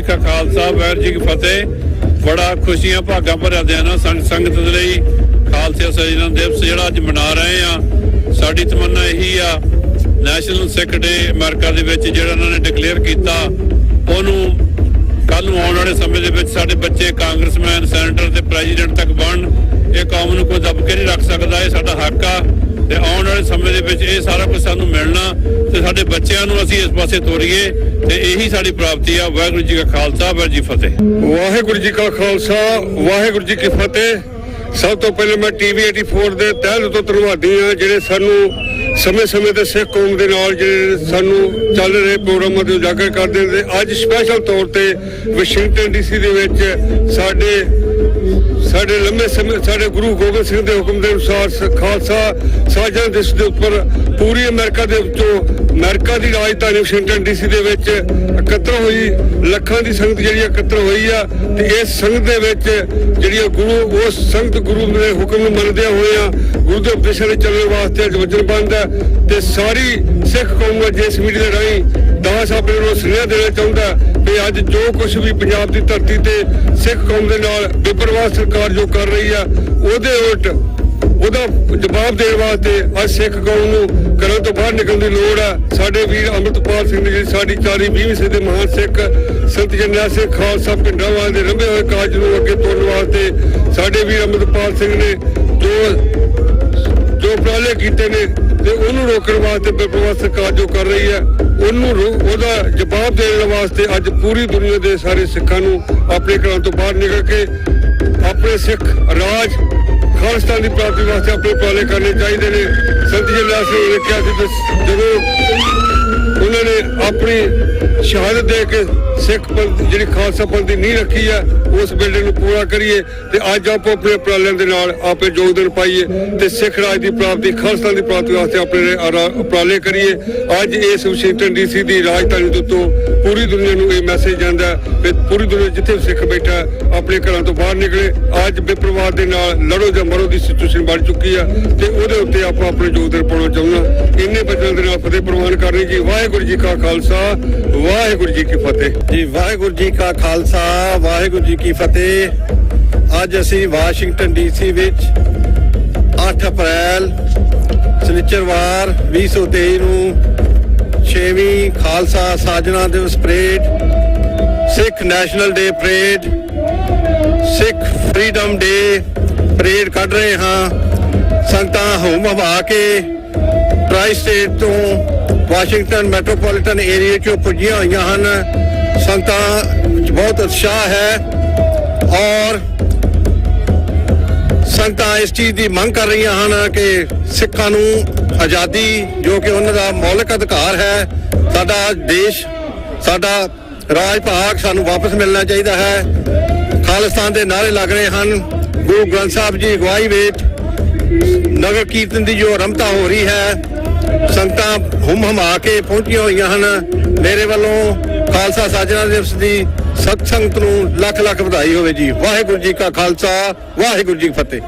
ਕਾ ਖਾਲਸਾ ਵਾਹਿਗੁਰੂ ਜੀ ਕੀ ਫਤਿਹ। ਬੜਾ ਖੁਸ਼ੀਆਂ ਭਾਗਾਂ ਭਰਿਆ ਦਿਨ ਆ ਸੰਗਤ ਦੇ ਲਈ। ਖਾਲਸੇ ਸਜਣਾ ਦਿਵਸ ਜਿਹੜਾ ਅੱਜ ਮਨਾ ਰਹੇ ਆ, ਸਾਡੀ ਤਮੰਨਾ ਇਹੀ ਆ ਨੈਸ਼ਨਲ ਸਿੱਖ ਡੇ ਅਮਰੀਕਾ ਦੇ ਵਿੱਚ ਜਿਹੜਾ ਉਹਨਾਂ ਨੇ ਡਿਕਲੇਅਰ ਕੀਤਾ, ਉਹਨੂੰ ਕੱਲ ਨੂੰ ਆਉਣ ਵਾਲੇ ਸਮੇਂ ਦੇ ਵਿੱਚ ਸਾਡੇ ਬੱਚੇ ਕਾਂਗਰਸਮੈਨ, ਸੈਨੇਟਰ ਤੇ ਪ੍ਰੈਜ਼ੀਡੈਂਟ ਤੱਕ ਬਣਨ। ਇਹ ਕੌਮ ਨੂੰ ਕੋਈ ਦੱਬ ਕੇ ਨਹੀਂ ਰੱਖ ਸਕਦਾ, ਇਹ ਸਾਡਾ ਹੱਕ ਆ ਤੇ ਆਉਣ ਵਾਲੇ ਸਮੇਂ ਦੇ ਵਿੱਚ ਇਹ ਸਾਰਾ ਕੁਝ ਸਾਨੂੰ ਮਿਲਣਾ ਤੇ ਸਾਡੇ ਬੱਚਿਆਂ ਨੂੰ ਅਸੀਂ ਇਸ ਪਾਸੇ ਤੋਰੀਏ ਤੇ ਇਹੀ ਸਾਡੀ ਪ੍ਰਾਪਤੀ ਆ। ਵਾਹਿਗੁਰੂ ਜੀ ਕਾ ਖਾਲਸਾ, ਵਾਹਿਗੁਰੂ ਜੀ ਫਤਿਹ। ਵਾਹਿਗੁਰੂ ਜੀ ਕਾ ਖਾਲਸਾ, ਵਾਹਿਗੁਰੂ ਜੀ ਕੀ ਫਤਿਹ। ਸਭ ਤੋਂ ਪਹਿਲੇ ਮੈਂ ਟੀਵੀ 84 ਦੇ ਤਹਿ ਦਿਲੋਂ ਤੋਂ ਧੰਨਵਾਦੀ ਹਾਂ ਜਿਹੜੇ ਸਾਨੂੰ ਸਮੇਂ-ਸਮੇਂ ਤੇ ਸਿੱਖ ਕੌਮ ਦੇ ਨਾਲ ਜਿਹੜੇ ਸਾਨੂੰ ਚੱਲ ਰਹੇ ਪ੍ਰੋਗਰਾਮਾਂ ਦੇ ਉਜਾਗਰ ਕਰਦੇ ਨੇ। ਅੱਜ ਸਪੈਸ਼ਲ ਤੌਰ ਤੇ ਵਾਸ਼ਿੰਗਟਨ ਡੀਸੀ ਦੇ ਵਿੱਚ ਸਾਡੇ ਲੰਮੇ ਸਮੇਂ ਸਾਡੇ ਗੁਰੂ ਗੋਬਿੰਦ ਸਿੰਘ ਦੇ ਹੁਕਮ ਦੇ ਅਨੁਸਾਰ ਖਾਲਸਾ ਸਾਜਣਾ ਦਿਵਸ ਦੇ ਉੱਪਰ ਪੂਰੀ ਅਮਰੀਕਾ ਦੇ ਵਿੱਚੋਂ ਅਮਰੀਕਾ ਦੀ ਰਾਜਧਾਨੀ ਵਾਸ਼ਿੰਗਟਨ ਡੀਸੀ ਦੇ ਵਿੱਚ ਇਕੱਤਰ ਹੋਈ ਲੱਖਾਂ ਦੀ ਸੰਗਤ ਜਿਹੜੀ ਇਕੱਤਰ ਹੋਈ ਆ ਤੇ ਇਸ ਸੰਗਤ ਦੇ ਵਿੱਚ ਜਿਹੜੀ ਗੁਰੂ ਉਸ ਸੰਗਤ ਗੁਰੂ ਦੇ ਹੁਕਮ ਨੂੰ ਮੰਨਦਿਆਂ ਹੋਇਆਂ ਗੁਰੂ ਦੇ ਉਪਦੇਸ਼ਾਂ ਦੇ ਚੱਲਣ ਵਾਸਤੇ ਅੱਜ ਵਚਨਬੱਧ ਹੈ ਤੇ ਸਾਰੀ ਸਿੱਖ ਕੌਮ ਅੱਜ ਇਸ ਮੀਡੀਆ ਦੇ ਰਾਹੀਂ ਦਾਸ ਆਪਣੇ ਨੂੰ ਸੁਨੇਹਾ ਦੇਣਾ ਚਾਹੁੰਦਾ ਵੀ ਅੱਜ ਜੋ ਕੁਝ ਵੀ ਪੰਜਾਬ ਦੀ ਧਰਤੀ ਤੇ ਸਿੱਖ ਕੌਮ ਦੇ ਨਾਲ ਬੇਪਰਵਾਹ ਸਰਕਾਰ ਜੋ ਕਰ ਰਹੀ ਆ ਉਹਦੇ ਉਲਟ ਉਹਦਾ ਜਵਾਬ ਦੇਣ ਵਾਸਤੇ ਅੱਜ ਸਿੱਖ ਕੌਮ ਨੂੰ ਘਰਾਂ ਤੋਂ ਬਾਹਰ ਨਿਕਲਣ ਦੀ ਲੋੜ ਆ। ਸਾਡੇ ਵੀਰ ਅੰਮ੍ਰਿਤਪਾਲ ਸਿੰਘ ਜੀ ਸਾਡੀ 40-20 ਸੇ ਦੇ ਮਹਾਨ ਸਿੱਖ ਸੰਤ ਜਰਨੈਲ ਸਿੰਘ ਖਾਲਸਾ ਪਿੰਡਾਂ ਵਾਲੇ ਦੇ ਰੰਭੇ ਹੋਏ ਕਾਰਜ ਨੂੰ ਅੱਗੇ ਤੋਰਨ ਵਾਸਤੇ ਸਾਡੇ ਵੀਰ ਅੰਮ੍ਰਿਤਪਾਲ ਸਿੰਘ ਨੇ ਜੋ ਉਪਰਾਲੇ ਕੀਤੇ ਨੇ ਤੇ ਉਹਨੂੰ ਰੋਕਣ ਵਾਸਤੇ ਬੇਪਰਵਾਹ ਸਰਕਾਰ ਜੋ ਕਰ ਰਹੀ ਹੈ ਉਹਦਾ ਜਵਾਬ ਦੇਣ ਵਾਸਤੇ ਅੱਜ ਪੂਰੀ ਦੁਨੀਆ ਦੇ ਸਾਰੇ ਸਿੱਖਾਂ ਨੂੰ ਆਪਣੇ ਘਰਾਂ ਤੋਂ ਬਾਹਰ ਨਿਕਲ ਕੇ ਆਪਣੇ ਸਿੱਖ ਰਾਜ ਖਾਲਿਸਤਾਨ ਦੀ ਪ੍ਰਾਪਤੀ ਵਾਸਤੇ ਆਪਣੇ ਉਪਰਾਲੇ ਕਰਨੇ ਚਾਹੀਦੇ ਨੇ। ਸੰਤ ਜਰਨੈਲ ਸਿੰਘ ਨੇ ਕਿਹਾ ਸੀ ਜਦੋਂ ਉਹਨਾਂ ਨੇ ਆਪਣੀ ਸ਼ਹਾਦਤ ਦੇ ਕੇ ਸਿੱਖ ਪੰਥ ਜਿਹੜੀ ਖਾਲਸਾ ਪੰਥ ਦੀ ਨੀਂਹ ਰੱਖੀ ਆ ਉਸ ਬਿਲਡਿੰਗ ਨੂੰ ਪੂਰਾ ਕਰੀਏ ਤੇ ਅੱਜ ਆਪੋ ਆਪਣੇ ਉਪਰਾਲਿਆਂ ਦੇ ਨਾਲ ਆਪੇ ਯੋਗਦਾਨ ਪਾਈਏ ਤੇ ਸਿੱਖ ਰਾਜ ਦੀ ਪ੍ਰਾਪਤੀ ਖਾਲਿਸਤਾਨ ਦੀ ਪ੍ਰਾਪਤੀ ਵਾਸਤੇ ਆਪਣੇ ਉਪਰਾਲੇ ਕਰੀਏ। ਅੱਜ ਇਸ ਵਾਸ਼ਿੰਗਟਨ ਡੀਸੀ ਦੀ ਰਾਜਧਾਨੀ ਦੇ ਉੱਤੋਂ ਪੂਰੀ ਦੁਨੀਆ ਨੂੰ ਇਹ ਮੈਸੇਜ ਜਾਂਦਾ ਕਿ ਪੂਰੀ ਦੁਨੀਆ ਜਿੱਥੇ ਸਿੱਖ ਬੈਠਾ ਆਪਣੇ ਘਰਾਂ ਤੋਂ ਬਾਹਰ ਨਿਕਲੇ। ਅੱਜ ਬੇਪਰਵਾਹ ਦੇ ਨਾਲ ਲੜੋ ਜਾਂ ਮਰੋ ਦੀ ਸਿਚੁਏਸ਼ਨ ਬਣ ਚੁੱਕੀ ਆ ਤੇ ਉਹਦੇ ਉੱਤੇ ਆਪਾਂ ਆਪਣੇ ਯੋਗਦਾਨ ਪਾਉਣਾ ਚਾਹੁੰਦਾ। ਇੰਨੇ ਬੱਚਿਆਂ ਦੇ ਨਾਲ ਫਤਿਹ ਪ੍ਰਵਾਨ ਕਰਨੀ ਜੀ। ਵਾਹਿਗੁਰੂ ਜੀ ਕਾ ਖਾਲਸਾ, ਵਾਹਿਗੁਰੂ ਜੀ ਕੀ ਫਤਿਹ ਜੀ। ਵਾਹਿਗੁਰੂ ਜੀ ਕਾ ਖਾਲਸਾ, ਵਾਹਿਗੁਰੂ ਜੀ ਕੀ ਫਤਿਹ। ਅੱਜ ਅਸੀਂ ਵਾਸ਼ਿੰਗਟਨ ਡੀਸੀ ਵਿੱਚ 8 ਅਪ੍ਰੈਲ ਸ਼ਨੀਚਰਵਾਰ 2023 ਨੂੰ 6ਵੀਂ ਖਾਲਸਾ ਸਾਜਣਾ ਦਿਵਸ ਪਰੇਡ, ਸਿੱਖ ਨੈਸ਼ਨਲ ਡੇ ਪਰੇਡ, ਸਿੱਖ ਫਰੀडम ਡੇ ਪਰੇਡ ਕੱਢ ਰਹੇ ਹਾਂ। ਸੰਗਤਾਂ ਹੋਮ ਹਵਾ ਕੇ ਟ੍ਰਾਈ ਸਟੇਟ ਤੋਂ ਵਾਸ਼ਿੰਗਟਨ ਮੈਟਰੋਪੋਲੀਟਨ ਏਰੀਆ 'ਚੋਂ ਪੁੱਜੀਆਂ ਹੋਈਆਂ ਹਨ। ਸੰਗਤਾਂ ਵਿੱਚ ਬਹੁਤ ਉਤਸ਼ਾਹ ਹੈ ਔਰ ਸੰਗਤਾਂ ਇਸ ਚੀਜ਼ ਦੀ ਮੰਗ ਕਰ ਰਹੀਆਂ ਹਨ ਕਿ ਸਿੱਖਾਂ ਨੂੰ ਆਜ਼ਾਦੀ ਜੋ ਕਿ ਉਹਨਾਂ ਦਾ ਮੌਲਿਕ ਅਧਿਕਾਰ ਹੈ, ਸਾਡਾ ਦੇਸ਼, ਸਾਡਾ ਰਾਜ ਭਾਗ ਸਾਨੂੰ ਵਾਪਸ ਮਿਲਣਾ ਚਾਹੀਦਾ ਹੈ। ਖਾਲਿਸਤਾਨ ਦੇ ਨਾਅਰੇ ਲੱਗ ਰਹੇ ਹਨ। ਗੁਰੂ ਗ੍ਰੰਥ ਸਾਹਿਬ ਜੀ ਅਗਵਾਈ ਵਿੱਚ ਨਗਰ ਕੀਰਤਨ ਦੀ ਜੋ ਆਰੰਭਤਾ ਹੋ ਰਹੀ ਹੈ, ਸੰਗਤਾਂ ਹੁਮ ਹਮਾ ਕੇ ਪਹੁੰਚੀਆਂ ਹੋਈਆਂ ਹਨ। ਮੇਰੇ ਵੱਲੋਂ ਖਾਲਸਾ ਸਾਜਣਾ ਦਿਵਸ ਦੀ ਸਤ ਸੰਗਤ ਨੂੰ ਲੱਖ ਲੱਖ ਵਧਾਈ ਹੋਵੇ ਜੀ। ਵਾਹਿਗੁਰੂ ਜੀ ਕਾ ਖਾਲਸਾ, ਵਾਹਿਗੁਰੂ ਜੀ ਕੀ ਫਤਿਹ।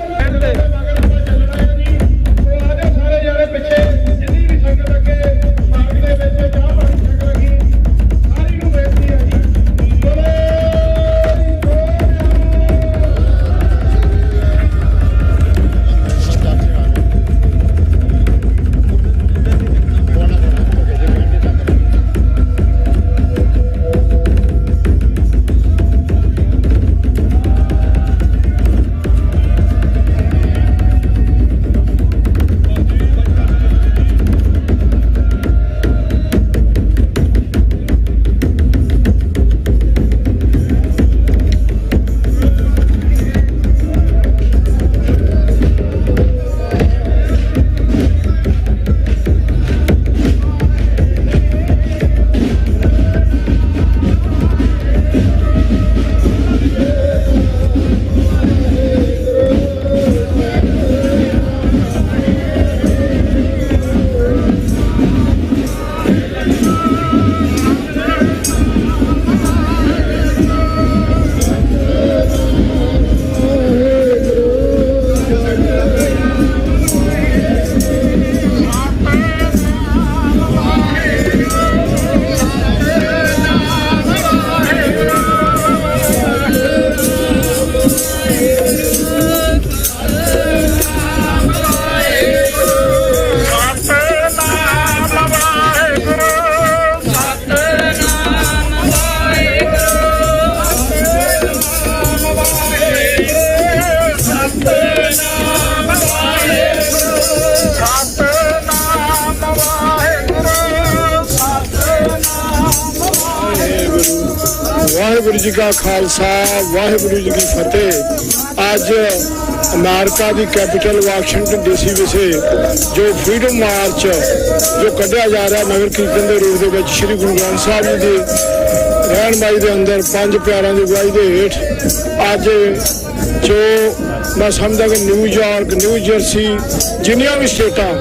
जी का खालसा वाहिगुरु जी की फतेह। आज अमेरिका की कैपिटल वाशिंगटन DC विचे जो फ्रीडम मार्च जो कढ़िया जा रहा नगर कीर्तन के रूप में श्री गुरु ग्रंथ साहब जी की रहनमाई के अंदर 5 प्यारों की अगुवाई के हेठ अज जो मैं समझदा कि न्यूयॉर्क न्यू जर्सी जिन्नियां भी स्टेटां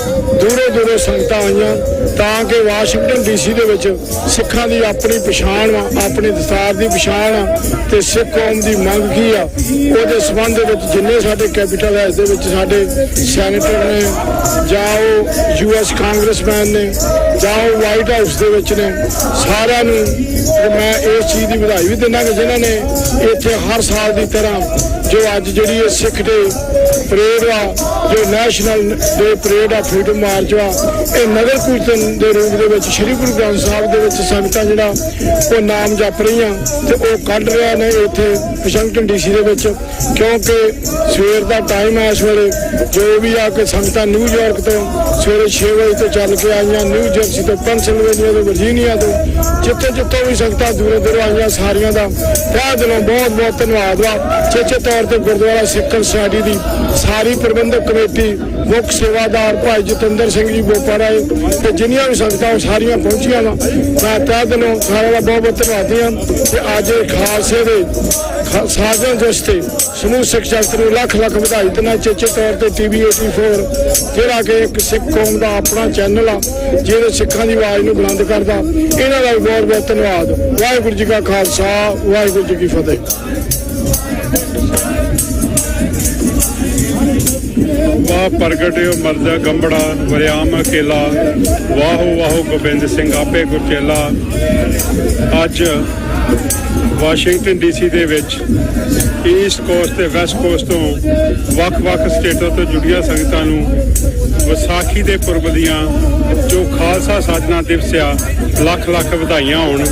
दूरों दूरों संगतां आईयां ताकि वाशिंगटन DC दे विच सिखां दी अपनी पछाण वा अपनी दस्तार की पछाण आ ते सिख कौम की मंग की आ उहदे संबंध दे विच जिन्ने साडे कैपिटल हाउस दे विच साडे सैनेटर ने जाओ US कांग्रेसमैन ने जाओ वाइट हाउस दे विच ने सारिआं नूं मैं इस चीज़ की बधाई भी दिना कि जिन्हां ने इत्थे हर साल की तरह जो अज जी सिख डे परेड वा जो नैशनल डे परेड आ फ्रीडम मार्च वा ये नगर कीर्तन के रूप में श्री गुरु ग्रंथ साहब के संगतां जिहड़ा वो नाम जप रही तो वो कढ़ रहे ने इत्थे वाशिंगटन DC के क्योंकि सवेर का टाइम है इस वेले जो भी आके संगतां न्यूयॉर्क तो सवेरे 6 बजे तो चल के आईयां न्यू जर्सी तो पेनसिल्वेनिया तो वर्जीनिया तो जिथे जितों भी संगतां दूरों दूरों आईयां सारियां दा तहे दिलों बहुत बहुत धन्यवाद वा। चेचे तौर पर गुरुद्वारा सिख सोसाइटी की सारी प्रबंधक कमेटी मुख सेवादार भाई जतिंदर सिंह जी बोपारा ते जिन्नियां भी संगतां सारियां पहुंचियां वा मैं तहे दिलों सारिआं दा बहुत बहुत धन्यवादी हां ते अज खालसे दे साधन दस्ते समूह सिख जगत नूं लख लख बधाई देना। चेचे तौर पर TV 84 जिहड़ा कि एक सिख कौम का अपना चैनल आ जिहड़े सिखां की आवाज़ नूं बुलंद करदा इन्हां दा भी बहुत बहुत धन्यवाद। वाहिगुरू जी का खालसा वाहिगुरू जी की फतेह। वाह प्रगटे मरजा गंबड़ा वरियाम अकेला वाहो वाहो गोबिंद सिंह आपे गुरचेला। अज वाशिंगटन DC ਦੇ ਵਿੱਚ ਈਸਟ ਕੋਸਟ ਤੇ ਵੈਸਟ ਕੋਸਟ ਤੋਂ ਵੱਖ-ਵੱਖ ਸਟੇਟਾਂ ਤੋਂ ਜੁੜੀਆਂ ਸੰਗਤਾਂ ਨੂੰ ਵਿਸਾਖੀ ਦੇ ਪੁਰਬ ਦੀਆਂ ਜੋ ਖਾਲਸਾ ਸਾਜਨਾ ਦਿਵਸ ਆ ਲੱਖ ਲੱਖ ਵਧਾਈਆਂ ਹੋਣ।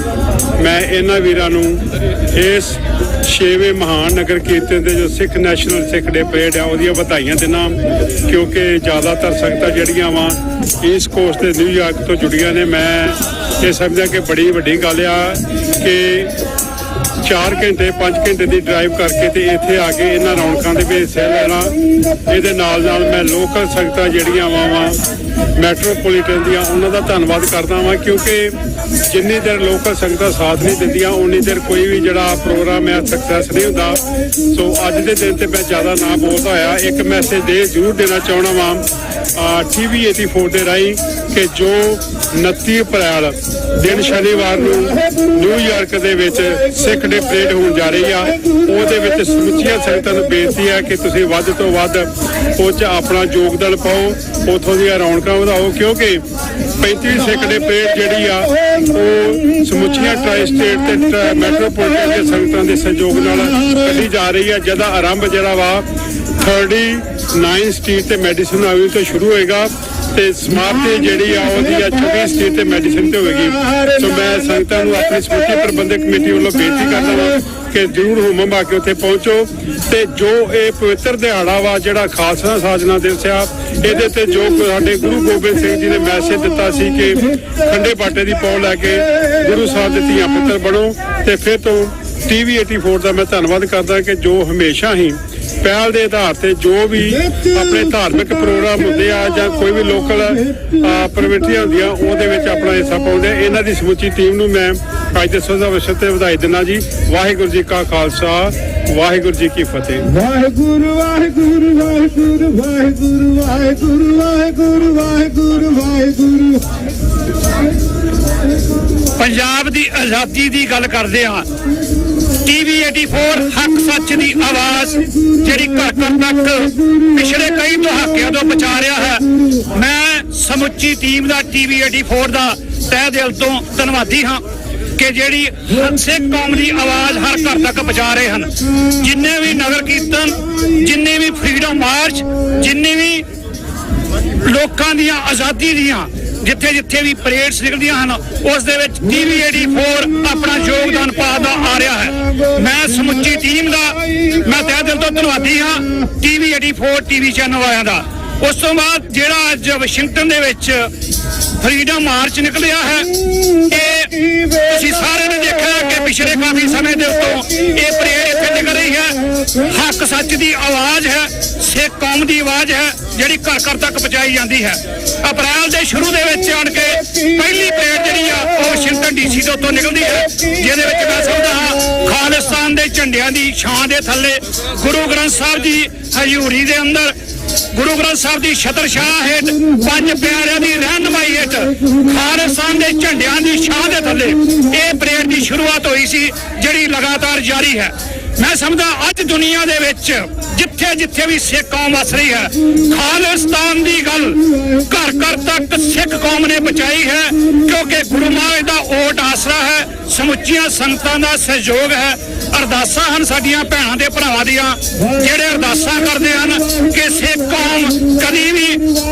ਮੈਂ ਇਹਨਾਂ ਵੀਰਾਂ ਨੂੰ ਇਸ 6ਵੇਂ ਮਹਾਨ ਨਗਰ ਕੀਰਤਨ ਦੇ ਜੋ ਸਿੱਖ ਨੈਸ਼ਨਲ ਸਿੱਖ ਡੇ ਪਰੇਡ ਆ ਉਹਦੀਆਂ ਵਧਾਈਆਂ ਦਿੰਦਾ ਕਿਉਂਕਿ ਜ਼ਿਆਦਾਤਰ ਸੰਗਤਾਂ ਜਿਹੜੀਆਂ ਵਾ ਈਸਟ ਕੋਸਟ ਤੇ ਨਿਊਯਾਰਕ ਤੋਂ ਜੁੜੀਆਂ ਨੇ। ਮੈਂ ਇਹ ਸਮਝਦਾ ਕਿ ਬੜੀ ਵੱਡੀ ਗੱਲ ਆ ਕਿ 4 ਘੰਟੇ 5 ਘੰਟੇ ਦੀ ਡਰਾਈਵ ਕਰਕੇ ਤੇ ਇੱਥੇ ਆ ਕੇ ਇਹਨਾਂ ਰੌਣਕਾਂ ਦੇ ਵਿੱਚ ਹਿੱਸਾ ਲੈਣਾ। ਇਹਦੇ ਨਾਲ ਨਾਲ ਮੈਂ ਲੋਕਲ ਸੰਗਤਾਂ ਜਿਹੜੀਆਂ ਵਾ ਮੈਟਰੋਪੋਲੀਟਨ ਦੀਆਂ ਉਹਨਾਂ ਦਾ ਧੰਨਵਾਦ ਕਰਦਾ ਵਾਂ ਕਿਉਂਕਿ ਜਿੰਨੀ ਦੇਰ ਲੋਕਲ ਸੰਗਤਾਂ ਸਾਥ ਨਹੀਂ ਦਿੰਦੀਆਂ ਉਨੀ ਦੇਰ ਕੋਈ ਵੀ ਜਿਹੜਾ ਪ੍ਰੋਗਰਾਮ ਹੈ ਸਕਸੈਸ ਨਹੀਂ ਹੁੰਦਾ। ਸੋ ਅੱਜ ਦੇ ਦਿਨ ਤੇ ਮੈਂ ਜ਼ਿਆਦਾ ਨਾ ਬੋਲਦਾ ਹੋਇਆ ਇੱਕ ਮੈਸੇਜ ਜ਼ਰੂਰ ਦੇਣਾ ਚਾਹੁੰਦਾ ਵਾਂ TV 84 ਦੇ ਰਾਹੀਂ ਕਿ ਜੋ 29 ਅਪ੍ਰੈਲ ਦਿਨ ਸ਼ਨੀਵਾਰ ਨੂੰ ਨਿਊਯਾਰਕ ਦੇ ਵਿੱਚ ਸਿੱਖ ਡੇ ਪਰੇਡ ਹੋਣ ਜਾ ਰਹੀ ਆ ਉਹਦੇ ਵਿੱਚ ਸਮੁੱਚੀਆਂ ਸੰਗਤਾਂ ਨੂੰ ਬੇਨਤੀ ਹੈ ਕਿ ਤੁਸੀਂ ਵੱਧ ਤੋਂ ਵੱਧ ਉਹ 'ਚ ਆਪਣਾ ਯੋਗਦਾਨ ਪਾਓ ਉੱਥੋਂ ਦੀਆਂ ਰੌਣਕਾਂ ਵਧਾਓ ਕਿਉਂਕਿ 35ਵੀਂ ਸਿੱਖ ਡੇ ਪਰੇਡ ਜਿਹੜੀ ਆ ਉਹ ਸਮੁੱਚੀਆਂ ਟ੍ਰਾਈ ਸਟੇਟ ਤੇ ਮੈਟਰੋਪੋਲੀਟਨ ਦੇ ਸੰਗਤਾਂ ਦੇ ਸਹਿਯੋਗ ਨਾਲ ਕੱਢੀ ਜਾ ਰਹੀ ਆ ਜਿਹਦਾ ਆਰੰਭ ਜਿਹੜਾ ਵਾ 39 ਸਟਰੀਟ ਤੇ ਮੈਡੀਸਨ ਐਵਨਿਊ ਤੋਂ ਸ਼ੁਰੂ ਹੋਏਗਾ ਤੇ ਸਮਾਪਤੀ ਜਿਹੜੀ ਆ ਉਹਦੀ 24 ਸਟਰੀਟ ਤੇ ਮੈਡੀਸਨ ਤੇ ਹੋਵੇਗੀ। ਸੋ ਮੈਂ ਸੰਗਤਾਂ ਨੂੰ ਆਪਣੀ ਸਮੁੱਚੀ ਪ੍ਰਬੰਧਕ ਕਮੇਟੀ ਵੱਲੋਂ ਬੇਨਤੀ ਕਰਦਾ ਹਾਂ ਕਿ ਜ਼ਰੂਰ ਹੁਮਮ ਆ ਕੇ ਉੱਥੇ ਪਹੁੰਚੋ ਤੇ ਜੋ ਇਹ ਪਵਿੱਤਰ ਦਿਹਾੜਾ ਵਾ ਜਿਹੜਾ ਖਾਲਸਾ ਸਾਜਨਾ ਦਿਵਸ ਆ ਇਹਦੇ ਤੇ ਜੋ ਸਾਡੇ ਗੁਰੂ ਗੋਬਿੰਦ ਸਿੰਘ ਜੀ ਨੇ ਮੈਸੇਜ ਦਿੱਤਾ ਸੀ ਕਿ ਖੰਡੇ ਬਾਟੇ ਦੀ ਪੌੜ ਲੈ ਕੇ ਗੁਰੂ ਸਾਹਿਬ ਦੇ ਧੀਆਂ ਪੁੱਤਰ ਬਣੋ ਤੇ ਫਿਰ ਤੋਂ TV 84 ਦਾ ਮੈਂ ਧੰਨਵਾਦ ਕਰਦਾ ਕਿ ਜੋ ਹਮੇਸ਼ਾ ਹੀ ਪਹਿਲ ਦੇ ਆਧਾਰ ਤੇ ਜੋ ਵੀ ਆਪਣੇ ਧਾਰਮਿਕ ਪ੍ਰੋਗਰਾਮ ਹੁੰਦੇ ਆ ਜਾਂ ਕੋਈ ਵੀ ਲੋਕਲ ਪ੍ਰਵਿਰਤੀਆਂ ਹੁੰਦੀਆਂ ਉਹਦੇ ਵਿੱਚ ਆਪਣਾ ਹਿੱਸਾ ਪਾਉਂਦੇ ਇਹਨਾਂ ਦੀ ਸਮੁੱਚੀ ਟੀਮ ਨੂੰ ਮੈਂ ਅੱਜ ਦੇ ਸੁਭਾ ਅਵਸਰ ਤੇ ਵਧਾਈ ਦਿੰਦਾ ਜੀ। ਵਾਹਿਗੁਰੂ ਜੀ ਕਾ ਖਾਲਸਾ ਵਾਹਿਗੁਰੂ ਜੀ ਕੀ ਫਤਿਹ। ਵਾਹਿਗੁਰੂ ਵਾਹਿਗੁਰੂ ਵਾਹਿਗੁਰੂ ਵਾਹਿਗੁਰੂ ਵਾਹਿਗੁਰੂ ਵਾਹਿਗੁਰੂ ਵਾਹਿਗੁਰੂ ਵਾਹਿਗੁਰੂ। ਪੰਜਾਬ ਦੀ ਆਜ਼ਾਦੀ ਦੀ ਗੱਲ ਕਰਦੇ ਹਾਂ TV 84 ਹੱਕ ਸੱਚ ਦੀ ਆਵਾਜ਼ ਜਿਹੜੀ ਘਰ ਘਰ ਤੱਕ ਪਿਛਲੇ ਕਈ ਦਹਾਕਿਆਂ ਤੋਂ ਪਹੁੰਚਾ ਰਿਹਾ ਹੈ। ਮੈਂ ਸਮੁੱਚੀ ਟੀਮ ਦਾ TV 84 ਦਾ ਤਹਿ ਦਿਲ ਤੋਂ ਧੰਨਵਾਦੀ ਹਾਂ ਕਿ ਜਿਹੜੀ ਸਿੱਖ ਕੌਮ ਦੀ ਆਵਾਜ਼ ਹਰ ਘਰ ਤੱਕ ਪਹੁੰਚਾ ਰਹੇ ਹਨ। ਜਿੰਨੇ ਵੀ ਨਗਰ ਕੀਰਤਨ ਜਿੰਨੇ ਵੀ ਫਰੀडम ਮਾਰਚ ਜਿੰਨੇ ਵੀ ਲੋਕਾਂ ਦੀਆਂ ਆਜ਼ਾਦੀ ਦੀਆਂ ਜਿੱਥੇ ਜਿੱਥੇ ਵੀ ਪਰੇਡਸ ਨਿਕਲਦੀਆਂ ਹਨ ਉਸ ਦੇ ਵਿੱਚ TV 84 ਆਪਣਾ ਯੋਗਦਾਨ ਪਾਉਂਦਾ ਆ ਰਿਹਾ ਹੈ। ਮੈਂ ਸਮੁੱਚੀ ਟੀਮ ਦਾ ਮੈਂ ਤਹਿ ਦਿਲ ਤੋਂ ਧੰਨਵਾਦੀ ਹਾਂ TV 84 TV ਚੈਨਲ ਵਾਲਿਆਂ ਦਾ ਉਸ ਤੋਂ ਬਾਅਦ ਜਿਹੜਾ ਅੱਜ ਵਾਸ਼ਿੰਗਟਨ ਦੇ ਵਿੱਚ ਫਰੀडम ਮਾਰਚ ਨਿਕਲਿਆ ਹੈ, ਇਹ ਤੁਸੀਂ ਸਾਰਿਆਂ ਨੇ ਦੇਖਿਆ ਕਿ ਪਿਛਲੇ ਕਾਫੀ ਸਮੇਂ ਦੇ ਉੱਤੋਂ ਇਹ ਪਰੇਡ ਇੱਥੇ ਨਿਕਲ ਰਹੀ ਹੈ। ਹੱਕ ਸੱਚ ਦੀ ਆਵਾਜ਼ ਹੈ, ਸਿੱਖ ਕੌਮ ਦੀ ਆਵਾਜ਼ ਹੈ ਜਿਹੜੀ ਘਰ ਘਰ ਤੱਕ ਪਹੁੰਚਾਈ ਜਾਂਦੀ ਹੈ। ਅਪ੍ਰੈਲ ਦੇ ਸ਼ੁਰੂ ਦੇ ਵਿੱਚ ਆਣ ਕੇ ਪਹਿਲੀ ਪਰੇਡ ਜਿਹੜੀ ਆ ਉਹ ਵਾਸ਼ਿੰਗਟਨ ਡੀਸੀ ਦੇ ਉੱਤੋਂ ਨਿਕਲਦੀ ਹੈ, ਜਿਹਦੇ ਵਿੱਚ ਮੈਂ ਸਮਝਦਾ ਹਾਂ ਖਾਲਿਸਤਾਨ ਦੇ ਝੰਡਿਆਂ ਦੀ ਛਾਂ ਦੇ ਥੱਲੇ ਗੁਰੂ ਗ੍ਰੰਥ ਸਾਹਿਬ ਦੀ ਹਜ਼ੂਰੀ ਦੇ ਅੰਦਰ, ਗੁਰੂ ਗ੍ਰੰਥ ਸਾਹਿਬ ਦੀ ਛਤਰ ਛਾਂ ਹੇਠ, ਪੰਜ ਪਿਆਰਿਆਂ ਦੀ ਰਹਿਨੁਮਾਈ ਹੇਠ, ਖਾਲਿਸਤਾਨ ਦੇ ਝੰਡਿਆਂ ਦੀ ਛਾਂ ਦੇ ਥੱਲੇ ਇਹ ਪਰੇਡ ਦੀ ਸ਼ੁਰੂਆਤ ਹੋਈ ਸੀ, ਜਿਹੜੀ ਲਗਾਤਾਰ ਜਾਰੀ ਹੈ। ਮੈਂ ਸਮਝਦਾ ਅੱਜ ਦੁਨੀਆ ਦੇ ਵਿੱਚ ਜਿੱਥੇ ਜਿੱਥੇ ਵੀ ਸਿੱਖ ਕੌਮ ਵਸ ਰਹੀ ਹੈ, ਖਾਲਿਸਤਾਨ ਦੀ ਗੱਲ ਘਰ ਘਰ ਤੱਕ ਸਿੱਖ ਕੌਮ ਨੇ ਪਹੁੰਚਾਈ ਹੈ, ਕਿਉਂਕਿ ਗੁਰੂ ਮਹਾਰਾਜ ਦਾ ਓਟ ਆਸਰਾ ਹੈ, ਸਮੁੱਚੀਆਂ ਸੰਗਤਾਂ ਦਾ ਸਹਿਯੋਗ ਹੈ। ਅਰਦਾਸਾਂ ਹਨ ਸਾਡੀਆਂ ਭੈਣਾਂ ਦੇ ਭਰਾਵਾਂ ਦੀਆਂ, ਜਿਹੜੇ ਅਰਦਾਸਾਂ ਕਰਦੇ ਹਨ ਕਿ ਸਿੱਖ ਕੌਮ ਕਦੀ ਵੀ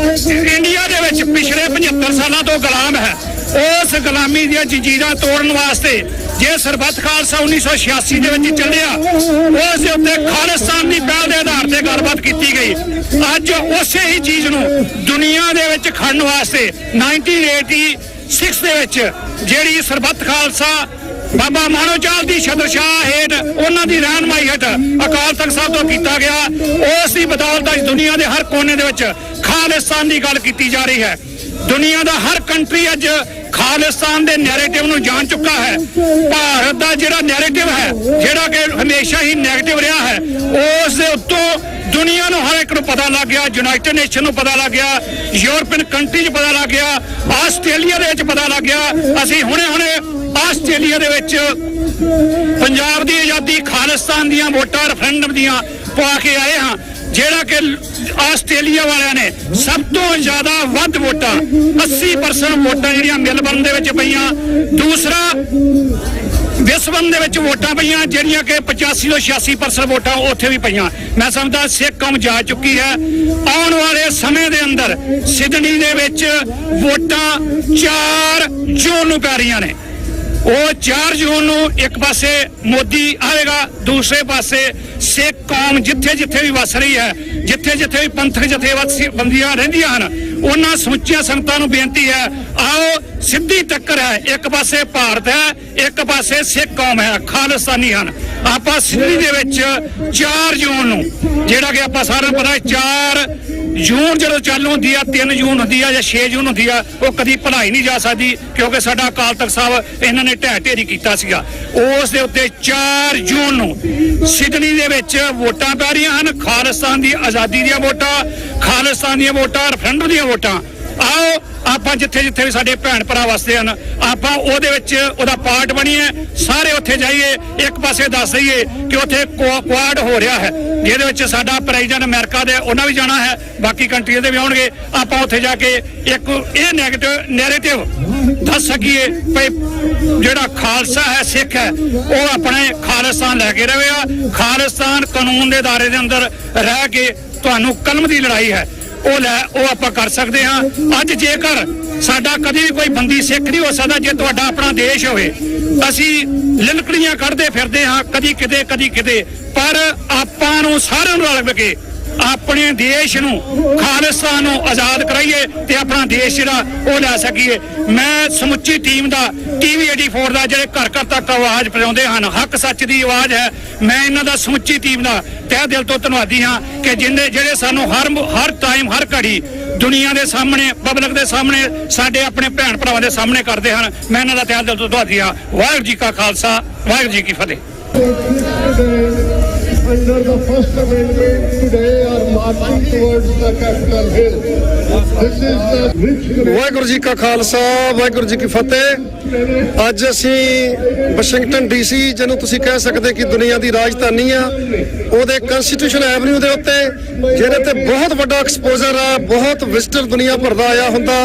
ਇੰਡੀਆ ਦੇ ਵਿੱਚ ਪਿਛਲੇ 75 ਸਾਲਾਂ ਤੋਂ ਗੁਲਾਮ ਹੈ। ਉਸ ਗੁਲਾਮੀ ਦੀਆਂ ਜੰਜੀਰਾਂ ਤੋੜਨ ਵਾਸਤੇ ਜੇ ਸਰਬੱਤ ਖਾਲਸਾ 1986 ਦੇ ਵਿੱਚ ਚੱਲਿਆ, ਉਸ ਦੇ ਉੱਤੇ ਖਾਲਿਸਤਾਨ ਦੀ ਪਹਿਲ ਦੇ ਆਧਾਰ ਤੇ ਗੱਲਬਾਤ ਕੀਤੀ ਗਈ। ਅੱਜ ਉਸੇ ਹੀ ਚੀਜ਼ ਨੂੰ ਦੁਨੀਆ ਦੇ ਵਿੱਚ ਖੜਨ ਵਾਸਤੇ 1986 ਦੇ ਵਿੱਚ ਜਿਹੜੀ ਸਰਬੱਤ ਖਾਲਸਾ ਬਾਬਾ ਮਾਨੋ ਚਾਲ ਦੀ ਛਤਰ ਛਾਂ ਹੇਠ, ਉਹਨਾਂ ਦੀ ਰਹਿਨੁਮਾਈ ਹੇਠ ਅਕਾਲ ਤਖਤ ਸਾਹਿਬ ਤੋਂ ਕੀਤਾ ਗਿਆ, ਉਸ ਦੀ ਬਦੌਲਤ ਅੱਜ ਦੁਨੀਆ ਦੇ ਹਰ ਕੋਨੇ ਦੇ ਵਿੱਚ ਖਾਲਿਸਤਾਨ ਦੀ ਗੱਲ ਕੀਤੀ ਜਾ ਰਹੀ ਹੈ। ਦੁਨੀਆ ਦਾ ਹਰ ਕੰਟਰੀ ਅੱਜ ਖਾਲਿਸਤਾਨ ਦੇ ਨੈਰੇਟਿਵ ਨੂੰ ਜਾਣ ਚੁੱਕਾ ਹੈ। ਭਾਰਤ ਦਾ ਜਿਹੜਾ ਨੈਰੇਟਿਵ ਹੈ, ਜਿਹੜਾ ਕਿ ਹਮੇਸ਼ਾ ਹੀ ਨੈਗੇਟਿਵ ਰਿਹਾ ਹੈ, ਉਸ ਦੇ ਉੱਤੋਂ ਦੁਨੀਆ ਨੂੰ ਹਰ ਇੱਕ ਨੂੰ ਪਤਾ ਲੱਗ ਗਿਆ, ਯੂਨਾਈਟਿਡ ਨੇਸ਼ਨ ਨੂੰ ਪਤਾ ਲੱਗ ਗਿਆ, ਯੂਰਪੀਅਨ ਕੰਟਰੀ 'ਚ ਪਤਾ ਲੱਗ ਗਿਆ, ਆਸਟ੍ਰੇਲੀਆ ਦੇ ਵਿੱਚ ਪਤਾ ਲੱਗ ਗਿਆ। ਅਸੀਂ ਹੁਣੇ ਆਸਟ੍ਰੇਲੀਆ ਦੇ ਵਿੱਚ ਪੰਜਾਬ ਦੀ ਆਜ਼ਾਦੀ ਖਾਲਿਸਤਾਨ ਦੀਆਂ ਵੋਟਾਂ ਰੈਫਰੈਂਡਮ ਦੀਆਂ ਪਵਾ ਕੇ ਆਏ ਹਾਂ, ਜਿਹੜਾ ਕਿ ਆਸਟ੍ਰੇਲੀਆ ਵਾਲਿਆਂ ਨੇ ਸਭ ਤੋਂ ਜ਼ਿਆਦਾ ਵੱਧ ਵੋਟਾਂ 80% ਵੋਟਾਂ ਜਿਹੜੀਆਂ ਮੈਲਬਰਨ ਦੇ ਵਿੱਚ ਪਈਆਂ। ਦੂਸਰਾ ਵਿਸਬਨ ਦੇ ਵਿੱਚ ਵੋਟਾਂ ਪਈਆਂ ਜਿਹੜੀਆਂ ਕਿ 85 ਤੋਂ 86% ਵੋਟਾਂ ਉੱਥੇ ਵੀ ਪਈਆਂ। ਮੈਂ ਸਮਝਦਾ ਸਿੱਖ ਕੌਮ ਜਾ ਚੁੱਕੀ ਹੈ। ਆਉਣ ਵਾਲੇ ਸਮੇਂ ਦੇ ਅੰਦਰ ਸਿਡਨੀ ਦੇ ਵਿੱਚ ਵੋਟਾਂ 4 ਜੂਨ ਨੂੰ ਪੈ ਰਹੀਆਂ ਨੇ। ਉਹ 4 ਜੂਨ ਨੂੰ ਇੱਕ ਪਾਸੇ ਮੋਦੀ ਆਏਗਾ, ਦੂਸਰੇ ਪਾਸੇ ਸਿੱਖ ਕੌਮ ਜਿੱਥੇ ਜਿੱਥੇ ਵੀ ਵਸ ਰਹੀ ਹੈ, ਜਿੱਥੇ ਜਿੱਥੇ ਵੀ ਪੰਥਕ ਜਥੇਬੰਦੀਆਂ ਰਹਿੰਦੀਆਂ ਹਨ, ਉਹਨਾਂ ਸਮੁੱਚੀਆਂ ਸੰਗਤਾਂ ਨੂੰ ਬੇਨਤੀ ਹੈ, ਆਓ ਸਿੱਧੀ ਟੱਕਰ ਹੈ। ਇੱਕ ਪਾਸੇ ਭਾਰਤ ਹੈ, ਇੱਕ ਪਾਸੇ ਸਿੱਖ ਕੌਮ ਹੈ, ਖਾਲਿਸਤਾਨੀ ਹਨ। ਆਪਾਂ ਸਿੱਧੀ ਦੇ ਵਿੱਚ 4 ਜੂਨ ਨੂੰ, ਜਿਹੜਾ ਕਿ ਆਪਾਂ ਸਾਰਿਆਂ ਨੂੰ ਪਤਾ 4 ਜੂਨ ਜਦੋਂ ਚਾਲੂ ਹੁੰਦੀ ਆ, 3 ਜੂਨ ਹੁੰਦੀ ਆ ਜਾਂ 6 ਜੂਨ ਹੁੰਦੀ ਆ, ਉਹ ਕਦੀ ਭੁਲਾਈ ਨਹੀਂ ਜਾ ਸਕਦੀ, ਕਿਉਂਕਿ ਸਾਡਾ ਅਕਾਲ ਤਖਤ ਸਾਹਿਬ ਇਹਨਾਂ ਨੇ ਢਹਿ ਢੇਰੀ ਕੀਤਾ ਸੀਗਾ। ਉਸ ਦੇ ਉੱਤੇ 4 ਜੂਨ ਨੂੰ ਸਿਡਨੀ ਦੇ ਵਿੱਚ ਵੋਟਾਂ ਪੈ ਰਹੀਆਂ ਹਨ, ਖਾਲਿਸਤਾਨ ਦੀ ਆਜ਼ਾਦੀ ਦੀਆਂ ਵੋਟਾਂ, ਖਾਲਿਸਤਾਨ ਦੀਆਂ ਵੋਟਾਂ, ਰੈਫਰੈਂਡਮ ਦੀਆਂ ਵੋਟਾਂ। ਆਓ ਆਪਾਂ ਜਿੱਥੇ ਜਿੱਥੇ ਵੀ ਸਾਡੇ ਭੈਣ ਭਰਾ ਵਸਦੇ ਹਨ, ਆਪਾਂ ਉਹਦੇ ਵਿੱਚ ਉਹਦਾ ਪਾਰਟ ਬਣੀਏ, ਸਾਰੇ ਉੱਥੇ ਜਾਈਏ। ਇੱਕ ਪਾਸੇ ਦੱਸ ਦਈਏ ਕਿ ਉੱਥੇ ਕੁਆਡ ਹੋ ਰਿਹਾ ਹੈ, ਜਿਹਦੇ ਵਿੱਚ ਸਾਡਾ ਪ੍ਰੈਜ਼ੀਡੈਂਟ ਅਮਰੀਕਾ ਦੇ ਉਹਨਾਂ ਵੀ ਜਾਣਾ ਹੈ, ਬਾਕੀ ਕੰਟਰੀਆਂ ਦੇ ਵੀ ਆਉਣਗੇ। ਆਪਾਂ ਉੱਥੇ ਜਾ ਕੇ ਇੱਕ ਇਹ ਨੈਰੇਟਿਵ ਦੱਸ ਸਕੀਏ ਭਈ ਜਿਹੜਾ ਖਾਲਸਾ ਹੈ, ਸਿੱਖ ਹੈ, ਉਹ ਆਪਣੇ ਖਾਲਿਸਤਾਨ ਲੈ ਕੇ ਰਹੇਗਾ। ਖਾਲਿਸਤਾਨ ਕਾਨੂੰਨ ਦੇ ਦਾਇਰੇ ਦੇ ਅੰਦਰ ਰਹਿ ਕੇ ਤੁਹਾਨੂੰ ਕਲਮ ਦੀ ਲੜਾਈ ਹੈ ਉਹ ਆਪਾਂ ਕਰ ਸਕਦੇ ਹਾਂ। ਅੱਜ ਜੇਕਰ ਸਾਡਾ ਕਦੀ ਵੀ ਕੋਈ ਬੰਦੀ ਸਿੱਖ ਨਹੀਂ ਹੋ ਸਕਦਾ ਜੇ ਤੁਹਾਡਾ ਆਪਣਾ ਦੇਸ਼ ਹੋਵੇ। ਅਸੀਂ ਲਿਲਕੜੀਆਂ ਕੱਢਦੇ ਫਿਰਦੇ ਹਾਂ, ਕਦੀ ਕਿਤੇ ਕਦੀ ਕਿਤੇ, ਪਰ ਆਪਾਂ ਨੂੰ ਸਾਰਿਆਂ ਨੂੰ ਰਲ ਕੇ ਆਪਣੇ ਦੇਸ਼ ਨੂੰ, ਖਾਲਿਸਤਾਨ ਨੂੰ ਆਜ਼ਾਦ ਕਰਾਈਏ ਤੇ ਆਪਣਾ ਦੇਸ਼ ਜਿਹੜਾ ਉਹ ਲੈ ਸਕੀਏ। ਮੈਂ ਸਮੁੱਚੀ ਟੀਮ ਦਾ, TV 84 ਦਾ, ਜਿਹੜੇ ਘਰ ਘਰ ਤੱਕ ਆਵਾਜ਼ ਪਹੁੰਚਾਉਂਦੇ ਹਨ, ਹੱਕ ਸੱਚ ਦੀ ਆਵਾਜ਼ ਹੈ, ਮੈਂ ਇਹਨਾਂ ਦਾ ਸਮੁੱਚੀ ਟੀਮ ਦਾ ਤਹਿ ਦਿਲ ਤੋਂ ਧੰਨਵਾਦੀ ਹਾਂ ਕਿ ਜਿਹੜੇ ਸਾਨੂੰ ਹਰ ਟਾਈਮ, ਹਰ ਘੜੀ ਦੁਨੀਆ ਦੇ ਸਾਹਮਣੇ, ਪਬਲਿਕ ਦੇ ਸਾਹਮਣੇ, ਸਾਡੇ ਆਪਣੇ ਭੈਣ ਭਰਾਵਾਂ ਦੇ ਸਾਹਮਣੇ ਕਰਦੇ ਹਨ। ਮੈਂ ਇਹਨਾਂ ਦਾ ਤਹਿ ਦਿਲ ਤੋਂ ਧੰਨਵਾਦੀ ਹਾਂ। ਵਾਹਿਗੁਰੂ ਜੀ ਕਾ ਖਾਲਸਾ, ਵਾਹਿਗੁਰੂ ਜੀ ਕੀ ਫਤਿਹ। Under the First Amendment today are marching towards the Capitol Hill. This is the rich. Waheguru ji ਕਾ ਖਾਲਸਾ, ਵਾਹਿਗੁਰੂ ਜੀ ਕੀ ਫਤਿਹ। ਅੱਜ ਅਸੀਂ ਵਾਸ਼ਿੰਗਟਨ DC, ਜਿਹਨੂੰ ਤੁਸੀਂ ਕਹਿ ਸਕਦੇ ਕਿ ਦੁਨੀਆ ਦੀ ਰਾਜਧਾਨੀ ਆ, ਉਹਦੇ ਕਨਸਟੀਟਿਊਸ਼ਨ ਐਵਨਿਊ ਦੇ ਉੱਤੇ, ਜਿਹਦੇ ਤੇ ਬਹੁਤ ਵੱਡਾ ਐਕਸਪੋਜ਼ਰ ਆ, ਬਹੁਤ ਵਿਜ਼ਟਰ ਦੁਨੀਆ ਭਰ ਦਾ ਆਇਆ ਹੁੰਦਾ।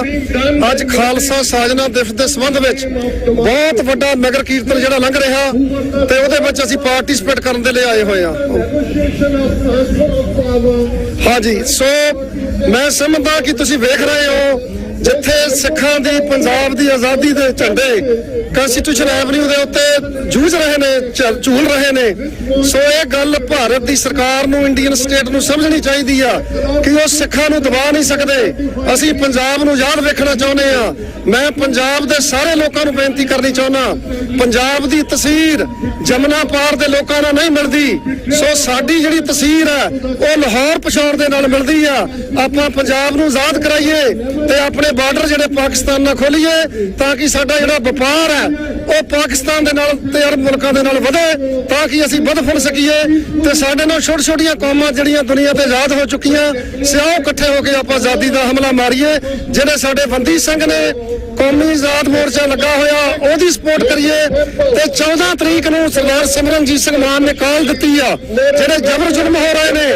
ਅੱਜ ਖਾਲਸਾ ਸਾਜਨਾ ਦਿਵਸ ਦੇ ਸੰਬੰਧ ਵਿੱਚ ਬਹੁਤ ਵੱਡਾ ਨਗਰ ਕੀਰਤਨ ਜਿਹੜਾ ਲੰਘ ਰਿਹਾ, ਤੇ ਉਹਦੇ ਵਿੱਚ ਅਸੀਂ ਪਾਰਟਿਸਿਪੇਟ ਕਰਨ ਦੇ ਲਈ ਆਏ ਹੋਏ ਆ। ਹਾਂਜੀ, ਸੋ ਮੈਂ ਸਮਝਦਾ ਕਿ ਤੁਸੀਂ ਵੇਖ ਰਹੇ ਹੋ ਜਿੱਥੇ ਸਿੱਖਾਂ ਦੀ, ਪੰਜਾਬ ਦੀ ਆਜ਼ਾਦੀ ਦੇ ਝੰਡੇ ਕੰਸਟੀਟਿਊਸ਼ਨ ਐਵਨਿਊ ਦੇ ਉੱਤੇ ਜੂਝ ਰਹੇ ਨੇ, ਝੂਲ ਰਹੇ ਨੇ। ਸੋ ਇਹ ਗੱਲ ਭਾਰਤ ਦੀ ਸਰਕਾਰ ਨੂੰ, ਇੰਡੀਅਨ ਸਟੇਟ ਨੂੰ ਸਮਝਣੀ ਚਾਹੀਦੀ ਆ ਕਿ ਉਹ ਸਿੱਖਾਂ ਨੂੰ ਦਬਾ ਨਹੀਂ ਸਕਦੇ। ਅਸੀਂ ਪੰਜਾਬ ਨੂੰ ਯਾਦ ਵੇਖਣਾ ਚਾਹੁੰਦੇ ਆ। ਮੈਂ ਪੰਜਾਬ ਦੇ ਸਾਰੇ ਲੋਕਾਂ ਨੂੰ ਬੇਨਤੀ ਕਰਨੀ ਚਾਹੁੰਦਾ, ਪੰਜਾਬ ਦੀ ਤਸਵੀਰ ਜਮਨਾ ਪਾਰ ਦੇ ਲੋਕਾਂ ਨਾਲ ਨਹੀਂ ਮਿਲਦੀ। ਸੋ ਸਾਡੀ ਜਿਹੜੀ ਤਸਵੀਰ ਹੈ ਉਹ ਲਾਹੌਰ ਪਛਾਣ ਦੇ ਨਾਲ ਮਿਲਦੀ ਆ। ਆਪਾਂ ਪੰਜਾਬ ਨੂੰ ਆਜ਼ਾਦ ਕਰਾਈਏ ਤੇ ਆਪਣੇ ਬਾਰਡਰ ਜਿਹੜੇ ਪਾਕਿਸਤਾਨ ਨਾਲ ਖੋਲੀਏ ਤਾਂ ਕਿ ਸਾਡਾ ਜਿਹੜਾ ਵਪਾਰ ਹੈ ਉਹ ਪਾਕਿਸਤਾਨ ਦੇ ਨਾਲ ਤੇ ਅਰਬ ਮੁਲਕਾਂ ਦੇ ਨਾਲ ਵਧੇ, ਤਾਂ ਕਿ ਅਸੀਂ ਵੱਧ ਫੁੱਲ ਸਕੀਏ ਤੇ ਸਾਡੇ ਨਾਲ ਛੋਟੀਆਂ ਕੌਮਾਂ ਜਿਹੜੀਆਂ ਦੁਨੀਆ ਤੇ ਆਜ਼ਾਦ ਹੋ ਚੁੱਕੀਆਂ, ਸਿਆਓ ਇਕੱਠੇ ਹੋ ਕੇ ਆਪਾਂ ਆਜ਼ਾਦੀ ਦਾ ਹਮਲਾ ਮਾਰੀਏ। ਜਿਹੜੇ ਸਾਡੇ ਬੰਦੀ ਸਿੰਘ ਨੇ, ਕੌਮੀ ਆਜ਼ਾਦ ਮੋਰਚਾ ਲੱਗਾ ਹੋਇਆ, ਉਹਦੀ ਸਪੋਰਟ ਕਰੀਏ ਤੇ 14 ਤਰੀਕ ਨੂੰ ਸਰਦਾਰ ਸਿਮਰਨਜੀਤ ਸਿੰਘ ਮਾਨ ਨੇ ਕਾਲ ਦਿੱਤੀ ਆ। ਜਿਹੜੇ ਜਬਰ ਜ਼ੁਲਮ ਹੋ ਰਹੇ ਨੇ,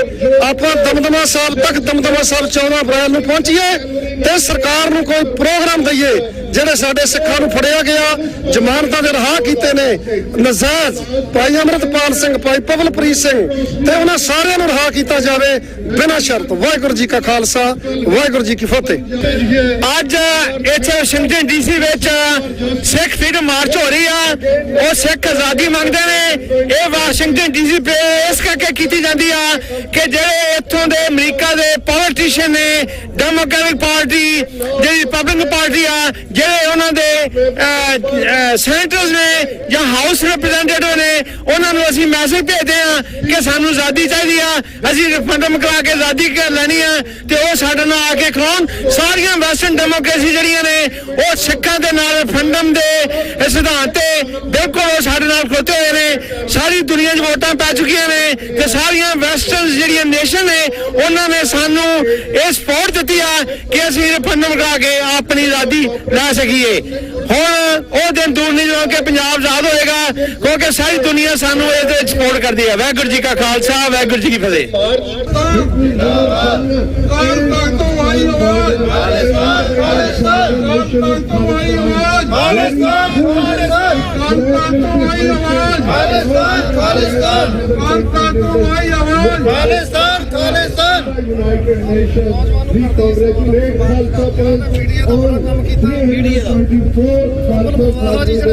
ਆਪਾਂ ਦਮਦਮਾ ਸਾਹਿਬ ਤੱਕ, ਦਮਦਮਾ ਸਾਹਿਬ 14 ਅਪ੍ਰੈਲ ਨੂੰ ਪਹੁੰਚੀਏ ਤੇ ਸਰਕਾਰ ਨੂੰ ਕੋਈ ਪ੍ਰੋਗਰਾਮ ਦਈਏ। ਜਿਹੜੇ ਸਾਡੇ ਸਿੱਖਾਂ ਨੂੰ ਫੜਿਆ ਗਿਆ, ਜ਼ਮਾਨਤਾਂ ਦੇ ਰਿਹਾ ਕੀਤੇ ਨੇ, ਨਜ਼ਾਜ਼ ਭਾਈ ਅਮਰਤਪਾਲ ਸਿੰਘ, ਭਾਈ ਪਵਲਪ੍ਰੀਤ ਸਿੰਘ, ਤੇ ਉਹਨਾਂ ਸਾਰਿਆਂ ਨੂੰ ਰਿਹਾ ਕੀਤਾ ਜਾਵੇ ਬਿਨਾਂ ਸ਼ਰਤ। ਵਾਹਿਗੁਰੂ ਜੀ ਕਾ ਖਾਲਸਾ, ਵਾਹਿਗੁਰੂ ਜੀ ਕੀ ਫਤਿਹ। ਅੱਜ ਇੱਥੇ ਵਾਸ਼ਿੰਗਟਨ ਡੀਸੀ ਵਿੱਚ ਸਿੱਖ ਫਰੀडम ਮਾਰਚ ਹੋ ਰਹੀ ਆ। ਉਹ ਸਿੱਖ ਆਜ਼ਾਦੀ ਮੰਗਦੇ ਨੇ। ਇਹ ਵਾਸ਼ਿੰਗਟਨ ਡੀਸੀ ਇਸ ਕਰਕੇ ਕੀਤੀ ਜਾਂਦੀ ਆ ਕਿ ਜਿਹੜੇ ਇੱਥੋਂ ਦੇ ਅਮਰੀਕਾ ਦੇ ਪੋਲੀਟੀਸ਼ੀਅਨ ਨੇ, ਡੈਮੋਕ੍ਰੈਟਿਕ ਪਾਰਟੀ, ਜਿਹੜੀ ਰਿਪਬਲਿਕਨ ਪਾਰਟੀ ਆ, ਜਿਹੜੇ ਉਹਨਾਂ ਦੇ ਸੈਨੇਟਰਸ ਨੇ ਜਾਂ ਹਾਊਸ ਰਿਪਰੈਜ਼ੈਂਟੇਟਿਵ ਨੇ, ਉਹਨਾਂ ਨੂੰ ਅਸੀਂ ਮੈਸੇਜ ਭੇਜਦੇ ਆ ਕਿ ਸਾਨੂੰ ਆਜ਼ਾਦੀ ਚਾਹੀਦੀ ਆ, ਅਸੀਂ ਰਿਫਰੈਂਡਮ ਕਰਾ ਕੇ ਆਜ਼ਾਦੀ ਲੈਣੀ ਆ ਤੇ ਉਹ ਸਾਡੇ ਨਾਲ ਆ ਕੇ ਖਲੋਣ। ਸਾਰੀਆਂ ਵੈਸਟਰਨ ਡੈਮੋਕ੍ਰੇਸੀ ਜਿਹੜੀਆਂ ਨੇ ਉਹ ਸਿੱਖਾਂ ਦੇ ਨਾਲ ਰਿਫਰੈਂਡਮ ਦੇ ਸਿਧਾਂਤ ਤੇ ਬਿਲਕੁਲ ਉਹ ਸਾਡੇ ਨਾਲ ਖਲੋਤੇ ਹੋਏ ਨੇ। ਸਾਰੀ ਦੁਨੀਆ 'ਚ ਵੋਟਾਂ ਪੈ ਚੁੱਕੀਆਂ ਨੇ ਤੇ ਸਾਰੀਆਂ ਵੈਸਟਰਨ ਜਿਹੜੀਆਂ ਨੇਸ਼ਨ ਨੇ ਉਹਨਾਂ ਨੇ ਸਾਨੂੰ ਇਹ ਸਪੋਰਟ ਦਿੱਤੀ ਆ ਕਿ ਅਸੀਂ ਰਿਫਰੈਂਡਮ ਕਰਾ ਕੇ ਆਪਣੀ ਆਜ਼ਾਦੀ ਲੈ ਸਕੀਏ। ਹੁਣ ਉਹ ਦਿਨ ਦੂਰ ਨਹੀਂ ਜਦੋਂ ਕਿ ਪੰਜਾਬ ਆਜ਼ਾਦ ਹੋਏਗਾ, ਕਿਉਂਕਿ ਸਾਰੀ ਦੁਨੀਆ ਸਾਨੂੰ ਇਹਦੇ ਵਿੱਚ ਸਪੋਰਟ ਕਰਦੀ ਹੈ। ਵਾਹਿਗੁਰੂ ਜੀ ਕਾ ਖਾਲਸਾ, ਵਾਹਿਗੁਰੂ ਜੀ ਕੀ ਫਤਿਹ।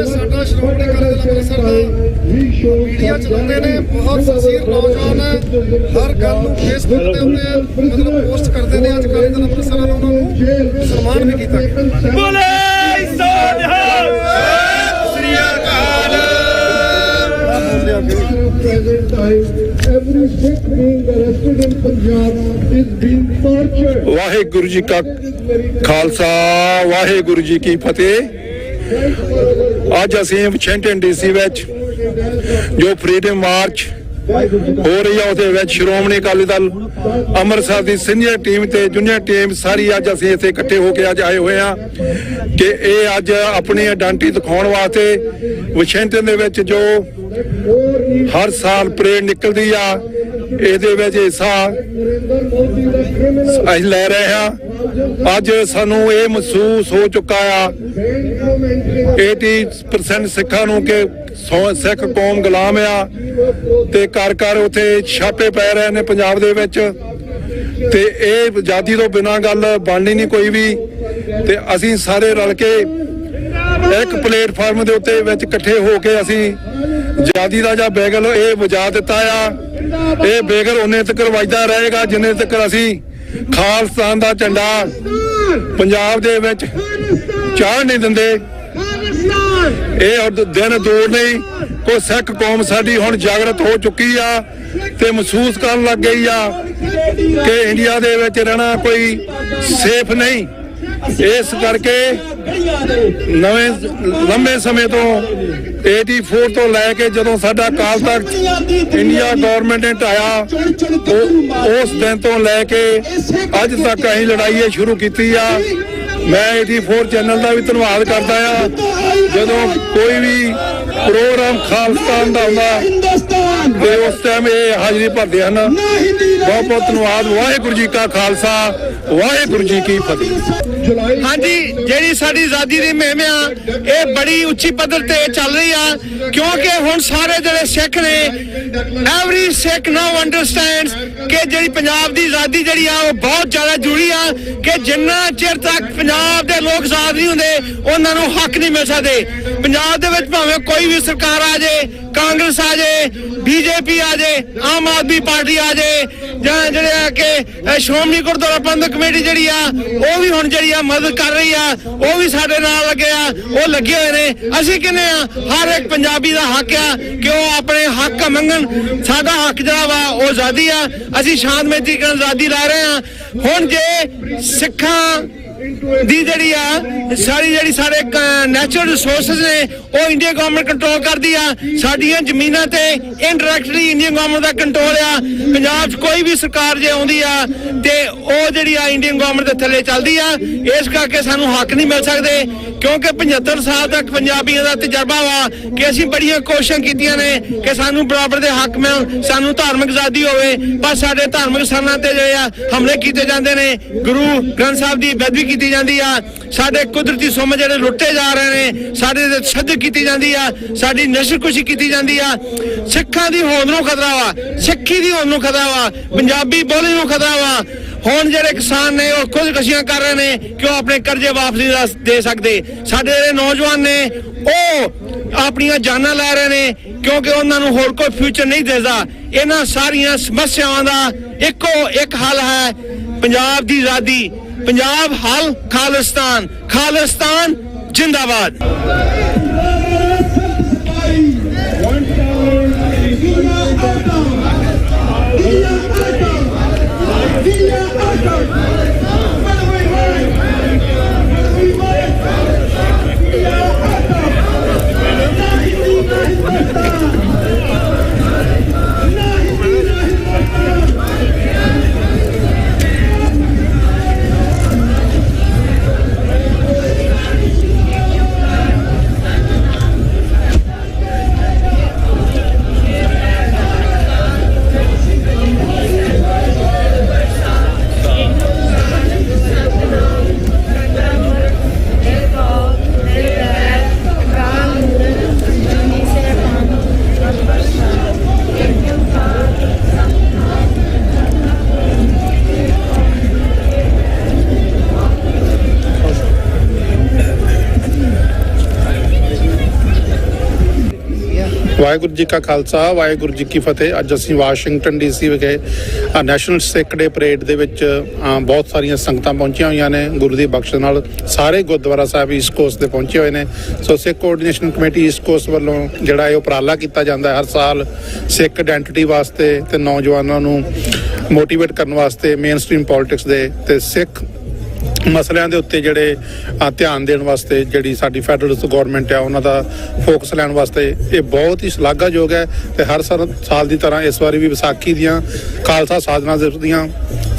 ਸਾਡਾ ਸ਼੍ਰੋਮਣੀ ਅਕਾਲੀ ਦਲ ਅੰਮ੍ਰਿਤਸਰ ਦਾ ਮੀਡੀਆ ਚਲਾਉਂਦੇ ਨੇ, ਬਹੁਤ ਸੰਸੀਰ ਨੌਜਵਾਨ ਹਰ ਗੱਲ ਨੂੰ ਫੇਸਬੁੱਕ ਦੇ ਉੱਤੇ ਮਤਲਬ ਪੋਸਟ ਕਰਦੇ ਨੇ। ਅੱਜ ਅਕਾਲੀ ਦਲ ਅੰਮ੍ਰਿਤਸਰ ਵੱਲੋਂ ਉਹਨਾਂ ਨੂੰ ਸਨਮਾਨ ਵੀ ਕੀਤਾ ਗਿਆ। ਬੋਲੇ ਸੋਨਿਹਾਲ, ਸ੍ਰੀ ਅਕਾਲ। ਵਾਹਿਗੁਰੂ ਜੀ ਕਾ ਖਾਲਸਾ, ਵਾਹਿਗੁਰੂ ਜੀ ਕੀ ਫਤਿਹ। ਅੱਜ ਅਸੀਂ ਵਾਸ਼ਿੰਗਟਨ ਡੀਸੀ ਵਿੱਚ ਜੋ ਫਰੀडम ਮਾਰਚ ਹੋ ਰਹੀ ਹੈ ਉਹਦੇ ਵਿੱਚ ਸ਼੍ਰੋਮਣੀ ਅਕਾਲੀ ਦਲ ਅੰਮ੍ਰਿਤਸਰ ਦੀ ਸੀਨੀਅਰ ਟੀਮ ਤੇ ਜੂਨੀਅਰ ਟੀਮ ਸਾਰੀ ਅੱਜ ਅਸੀਂ ਇੱਥੇ ਇਕੱਠੇ ਹੋ ਕੇ ਅੱਜ ਆਏ ਹੋਏ ਹਾਂ ਕਿ ਇਹ ਅੱਜ ਆਪਣੀ ਆਇਡੈਂਟੀ ਦਿਖਾਉਣ ਵਾਸਤੇ ਵਾਸ਼ਿੰਗਟਨ ਦੇ ਵਿੱਚ ਜੋ ਹਰ ਸਾਲ ਪਰੇਡ ਨਿਕਲਦੀ ਆ, ਇਹਦੇ ਵਿੱਚ ਹਿੱਸਾ ਅਸੀਂ ਲੈ ਰਹੇ ਹਾਂ। ਅੱਜ ਸਾਨੂੰ ਇਹ ਮਹਿਸੂਸ ਹੋ ਚੁੱਕਾ ਆ 80% ਸਿੱਖਾਂ ਨੂੰ ਕਿ ਸਿੱਖ ਕੌਮ ਗੁਲਾਮ ਆ ਤੇ ਘਰ ਉੱਥੇ ਛਾਪੇ ਪੈ ਰਹੇ ਨੇ ਪੰਜਾਬ ਦੇ ਵਿੱਚ ਤੇ ਇਹ ਆਜ਼ਾਦੀ ਤੋਂ ਬਿਨਾਂ ਗੱਲ ਬਣਨੀ ਨਹੀਂ ਕੋਈ ਵੀ। ਤੇ ਅਸੀਂ ਸਾਰੇ ਰਲ ਕੇ ਇੱਕ ਪਲੇਟਫਾਰਮ ਦੇ ਉੱਤੇ ਵਿੱਚ ਇਕੱਠੇ ਹੋ ਕੇ ਅਸੀਂ ਆਜ਼ਾਦੀ ਦਾ ਜਾਂ ਬੈਗਲ ਇਹ ਵਜਾ ਦਿੱਤਾ ਆ। ਇਹ ਬੇਗਲ ਉਹਨੇ ਤੱਕ ਵੱਜਦਾ ਰਹੇਗਾ ਜਿੰਨੇ ਤੱਕ ਅਸੀਂ ਖਾਲਿਸਤਾਨ ਦਾ ਝੰਡਾ ਪੰਜਾਬ ਦੇ ਵਿੱਚ ਚਾੜ ਨਹੀਂ ਦਿੰਦੇ। ਇਹ ਦਿਨ ਦੂਰ ਨਹੀਂ। ਕੋਈ ਸਿੱਖ ਕੌਮ ਸਾਡੀ ਹੁਣ ਜਾਗਰਤ ਹੋ ਚੁੱਕੀ ਆ ਤੇ ਮਹਿਸੂਸ ਕਰਨ ਲੱਗ ਗਈ ਆ ਕਿ ਇੰਡੀਆ ਦੇ ਵਿੱਚ ਰਹਿਣਾ ਕੋਈ ਸੇਫ ਨਹੀਂ। ਇਸ ਕਰਕੇ ਲੰਬੇ ਸਮੇਂ ਤੋਂ 84 ਤੋਂ ਲੈ ਕੇ ਜਦੋਂ ਸਾਡਾ ਅਕਾਲ ਤਖਤ ਇੰਡੀਆ ਗਵਰਨਮੈਂਟ ਨੇ ਢਾਇਆ ਉਸ ਦਿਨ ਤੋਂ ਲੈ ਕੇ ਅੱਜ ਤੱਕ ਅਸੀਂ ਲੜਾਈ ਸ਼ੁਰੂ ਕੀਤੀ ਆ। ਮੈਂ 84 ਚੈਨਲ ਦਾ ਵੀ ਧੰਨਵਾਦ ਕਰਦਾ ਆ। ਜਦੋਂ ਕੋਈ ਵੀ ਪ੍ਰੋਗਰਾਮ ਖਾਲਿਸਤਾਨ ਦਾ ਹੁੰਦਾ ਤੇ ਉਸ ਟਾਈਮ ਇਹ ਹਾਜ਼ਰੀ ਭਰਦੇ ਹਨ। ਬਹੁਤ ਬਹੁਤ ਧੰਨਵਾਦ। ਵਾਹਿਗੁਰੂ ਜੀ ਕਾ ਖਾਲਸਾ, ਵਾਹਿਗੁਰੂ ਜੀ ਕੀ ਫਤਿਹ। हाँ जी ਜਿਹੜੀ ਸਾਡੀ ਆਜ਼ਾਦੀ ਦੀ ਮੁਹਿੰਮ ਆ ਇਹ ਬੜੀ ਉੱਚੀ ਪੱਧਰ ਤੇ ਚੱਲ ਰਹੀ ਆ ਕਿਉਂਕਿ ਹੁਣ ਸਾਰੇ ਜਿਹੜੇ ਸਿੱਖ ਨੇ ਐਵਰੀ ਸਿੱਖ ਨਾਓ ਅੰਡਰਸਟੈਂਡਸ ਕਿ ਜਿਹੜੀ ਪੰਜਾਬ ਦੀ ਆਜ਼ਾਦੀ ਜਿਹੜੀ ਆ ਉਹ ਬਹੁਤ ਜ਼ਿਆਦਾ ਜ਼ਰੂਰੀ ਆ ਕਿ ਜਿੰਨਾ ਚਿਰ ਤੱਕ ਪੰਜਾਬ ਦੇ ਲੋਕ ਆਜ਼ਾਦ ਨਹੀਂ ਹੁੰਦੇ ਉਹਨਾਂ ਨੂੰ ਹੱਕ ਨਹੀਂ ਮਿਲ ਸਕਦੇ। ਪੰਜਾਬ ਦੇ ਵਿੱਚ ਭਾਵੇਂ ਕੋਈ ਵੀ ਸਰਕਾਰ ਆ ਜਾਏ, ਕਾਂਗਰਸ ਆ ਜਾਏ, ਬੀਜੇਪੀ ਆ ਜਾਏ, ਆਮ ਆਦਮੀ ਪਾਰਟੀ ਆ ਜਾਏ ਜਾਂ ਜਿਹੜੇ ਆ ਕਿ ਸ਼੍ਰੋਮਣੀ ਗੁਰਦੁਆਰਾ ਪ੍ਰਬੰਧਕ ਕਮੇਟੀ ਜਿਹੜੀ ਆ ਉਹ ਵੀ ਹੁਣ ਜਿਹੜੀ ਆ ਮਦਦ ਕਰ ਰਹੀ ਆ, ਉਹ ਵੀ ਸਾਡੇ ਨਾਲ ਲੱਗੇ ਆ, ਉਹ ਲੱਗੇ ਹੋਏ ਨੇ। ਅਸੀਂ ਕਹਿੰਦੇ ਆ ਹਰ ਇੱਕ ਪੰਜਾਬੀ ਦਾ ਹੱਕ ਆ ਕਿ ਉਹ ਆਪਣੇ ਹੱਕ ਮੰਗਣ। ਸਾਡਾ ਹੱਕ ਜਿਹੜਾ ਵਾ ਉਹ ਆਜ਼ਾਦੀ ਆ, ਅਸੀਂ ਸ਼ਾਂਤਮਈ ਤਰੀਕੇ ਨਾਲ ਆਜ਼ਾਦੀ ਲੈ ਰਹੇ ਆ। ਹੁਣ ਜੇ ਸਿੱਖਾਂ ਦੀ ਜਿਹੜੀ ਆ ਸਾਡੀ ਸਾਡੇ ਨੈਚੁਰਲ ਰਿਸੋਰਸਸ ਨੇ ਉਹ ਇੰਡੀਅਨ ਗਵਰਨਮੈਂਟ ਕੰਟਰੋਲ ਕਰਦੀ ਆ, ਸਾਡੀਆਂ ਜ਼ਮੀਨਾਂ ਤੇ ਇਨਡਾਇਰੈਕਟਲੀ ਇੰਡੀਅਨ ਗਵਰਨਮੈਂਟ ਦਾ ਕੰਟਰੋਲ ਆ। ਪੰਜਾਬ 'ਚ ਕੋਈ ਵੀ ਸਰਕਾਰ ਜੇ ਆਉਂਦੀ ਆ ਤੇ ਉਹ ਜਿਹੜੀ ਆ ਇੰਡੀਅਨ ਗਵਰਨਮੈਂਟ ਦੇ ਥੱਲੇ ਚੱਲਦੀ ਆ। ਇਸ ਕਰਕੇ ਸਾਨੂੰ ਹੱਕ ਨਹੀਂ ਮਿਲ ਸਕਦੇ ਕਿਉਂਕਿ 75 ਸਾਲ ਤੱਕ ਪੰਜਾਬੀਆਂ ਦਾ ਤਜਰਬਾ ਵਾ ਕਿ ਅਸੀਂ ਬੜੀਆਂ ਕੋਸ਼ਿਸ਼ਾਂ ਕੀਤੀਆਂ ਨੇ ਕਿ ਸਾਨੂੰ ਬਰਾਬਰ ਦੇ ਹੱਕ ਮਿਲਣ, ਸਾਨੂੰ ਧਾਰਮਿਕ ਆਜ਼ਾਦੀ ਹੋਵੇ, ਪਰ ਸਾਡੇ ਧਾਰਮਿਕ ਸਥਾਨਾਂ ਤੇ ਜਿਹੜੇ ਆ ਹਮਲੇ ਕੀਤੇ ਜਾਂਦੇ ਨੇ, ਗੁਰੂ ਗ੍ਰੰਥ ਸਾਹਿਬ ਦੀ ਬੇਅਦਬੀ ਕੀਤੀ ਜਾਂਦੀ ਆ, ਸਾਡੇ ਕੁਦਰਤੀ ਸੋਮੇ ਜਿਹੜੇ ਲੁੱਟੇ ਜਾ ਰਹੇ ਨੇ, ਸਾਡੇ ਤੇ ਤਸ਼ੱਦਦ ਕੀਤੀ ਜਾਂਦੀ ਆ, ਸਾਡੀ ਨਸ਼ਰਕੁਸ਼ੀ ਕੀਤੀ ਜਾਂਦੀ ਆ। ਸਿੱਖਾਂ ਦੀ ਹੋਂਦ ਨੂੰ ਖਤਰਾ ਵਾ, ਸਿੱਖੀ ਦੀ ਹੋਂਦ ਨੂੰ ਖਤਰਾ ਵਾ, ਪੰਜਾਬੀ ਬੋਲੀ ਨੂੰ ਖਤਰਾ ਵਾ। ਹੁਣ ਜਿਹੜੇ ਕਿਸਾਨ ਨੇ ਉਹ ਖੁਦਕੁਸ਼ੀਆਂ ਕਰ ਰਹੇ ਨੇ ਕਿ ਉਹ ਆਪਣੇ ਕਰਜ਼ੇ ਵਾਪਸ ਨਹੀਂ ਦੇ ਸਕਦੇ। ਸਾਡੇ ਜਿਹੜੇ ਨੌਜਵਾਨ ਨੇ ਉਹ ਆਪਣੀਆਂ ਜਾਨਾਂ ਲੈ ਰਹੇ ਨੇ ਕਿਉਂਕਿ ਉਹਨਾਂ ਨੂੰ ਹੋਰ ਕੋਈ ਫਿਊਚਰ ਨਹੀਂ ਦਿਸਦਾ। ਇਹਨਾਂ ਸਾਰੀਆਂ ਸਮੱਸਿਆਵਾਂ ਦਾ ਇੱਕੋ ਇੱਕ ਹੱਲ ਹੈ, ਪੰਜਾਬ ਦੀ ਆਜ਼ਾਦੀ। ਪੰਜਾਬ ਹੱਲ ਖਾਲਿਸਤਾਨ, ਖਾਲਿਸਤਾਨ ਜਿੰਦਾਬਾਦ। ਵਾਹਿਗੁਰੂ ਜੀ ਕਾ ਖਾਲਸਾ, ਵਾਹਿਗੁਰੂ ਜੀ ਕੀ ਫਤਿਹ। ਅੱਜ ਅਸੀਂ ਵਾਸ਼ਿੰਗਟਨ ਡੀਸੀ ਵਿਖੇ ਨੈਸ਼ਨਲ ਸਿੱਖ ਡੇ ਪਰੇਡ ਦੇ ਵਿੱਚ ਬਹੁਤ ਸਾਰੀਆਂ ਸੰਗਤਾਂ ਪਹੁੰਚੀਆਂ ਹੋਈਆਂ ਨੇ। ਗੁਰੂ ਦੀ ਬਖਸ਼ ਨਾਲ ਸਾਰੇ ਗੁਰਦੁਆਰਾ ਸਾਹਿਬ ਈਸਟ ਕੋਸਟ ਦੇ ਪਹੁੰਚੇ ਹੋਏ ਨੇ। ਸੋ ਸਿੱਖ ਕੋਆਰਡੀਨੇਸ਼ਨ ਕਮੇਟੀ ਈਸਟ ਕੋਸਟ ਵੱਲੋਂ ਜਿਹੜਾ ਇਹ ਉਪਰਾਲਾ ਕੀਤਾ ਜਾਂਦਾ ਹੈ ਹਰ ਸਾਲ ਸਿੱਖ ਆਇਡੈਂਟੀਟੀ ਵਾਸਤੇ ਤੇ ਨੌਜਵਾਨਾਂ ਨੂੰ ਮੋਟੀਵੇਟ ਕਰਨ ਵਾਸਤੇ ਮੇਨ ਸਟ੍ਰੀਮ ਪੋਲਿਟਿਕਸ ਦੇ ਤੇ ਸਿੱਖ ਮਸਲਿਆਂ ਦੇ ਉੱਤੇ ਜਿਹੜੇ ਧਿਆਨ ਦੇਣ ਵਾਸਤੇ ਜਿਹੜੀ ਸਾਡੀ ਫੈਡਰਲਿਸਟ ਗਵਰਨਮੈਂਟ ਆ ਉਹਨਾਂ ਦਾ ਫੋਕਸ ਲੈਣ ਵਾਸਤੇ ਇਹ ਬਹੁਤ ਹੀ ਸ਼ਲਾਘਾਯੋਗ ਹੈ। ਤੇ ਹਰ ਸਾਲ ਦੀ ਤਰ੍ਹਾਂ ਇਸ ਵਾਰੀ ਵੀ ਵਿਸਾਖੀ ਦੀਆਂ ਖਾਲਸਾ ਸਾਧਨਾ ਦਿਵਸ ਦੀਆਂ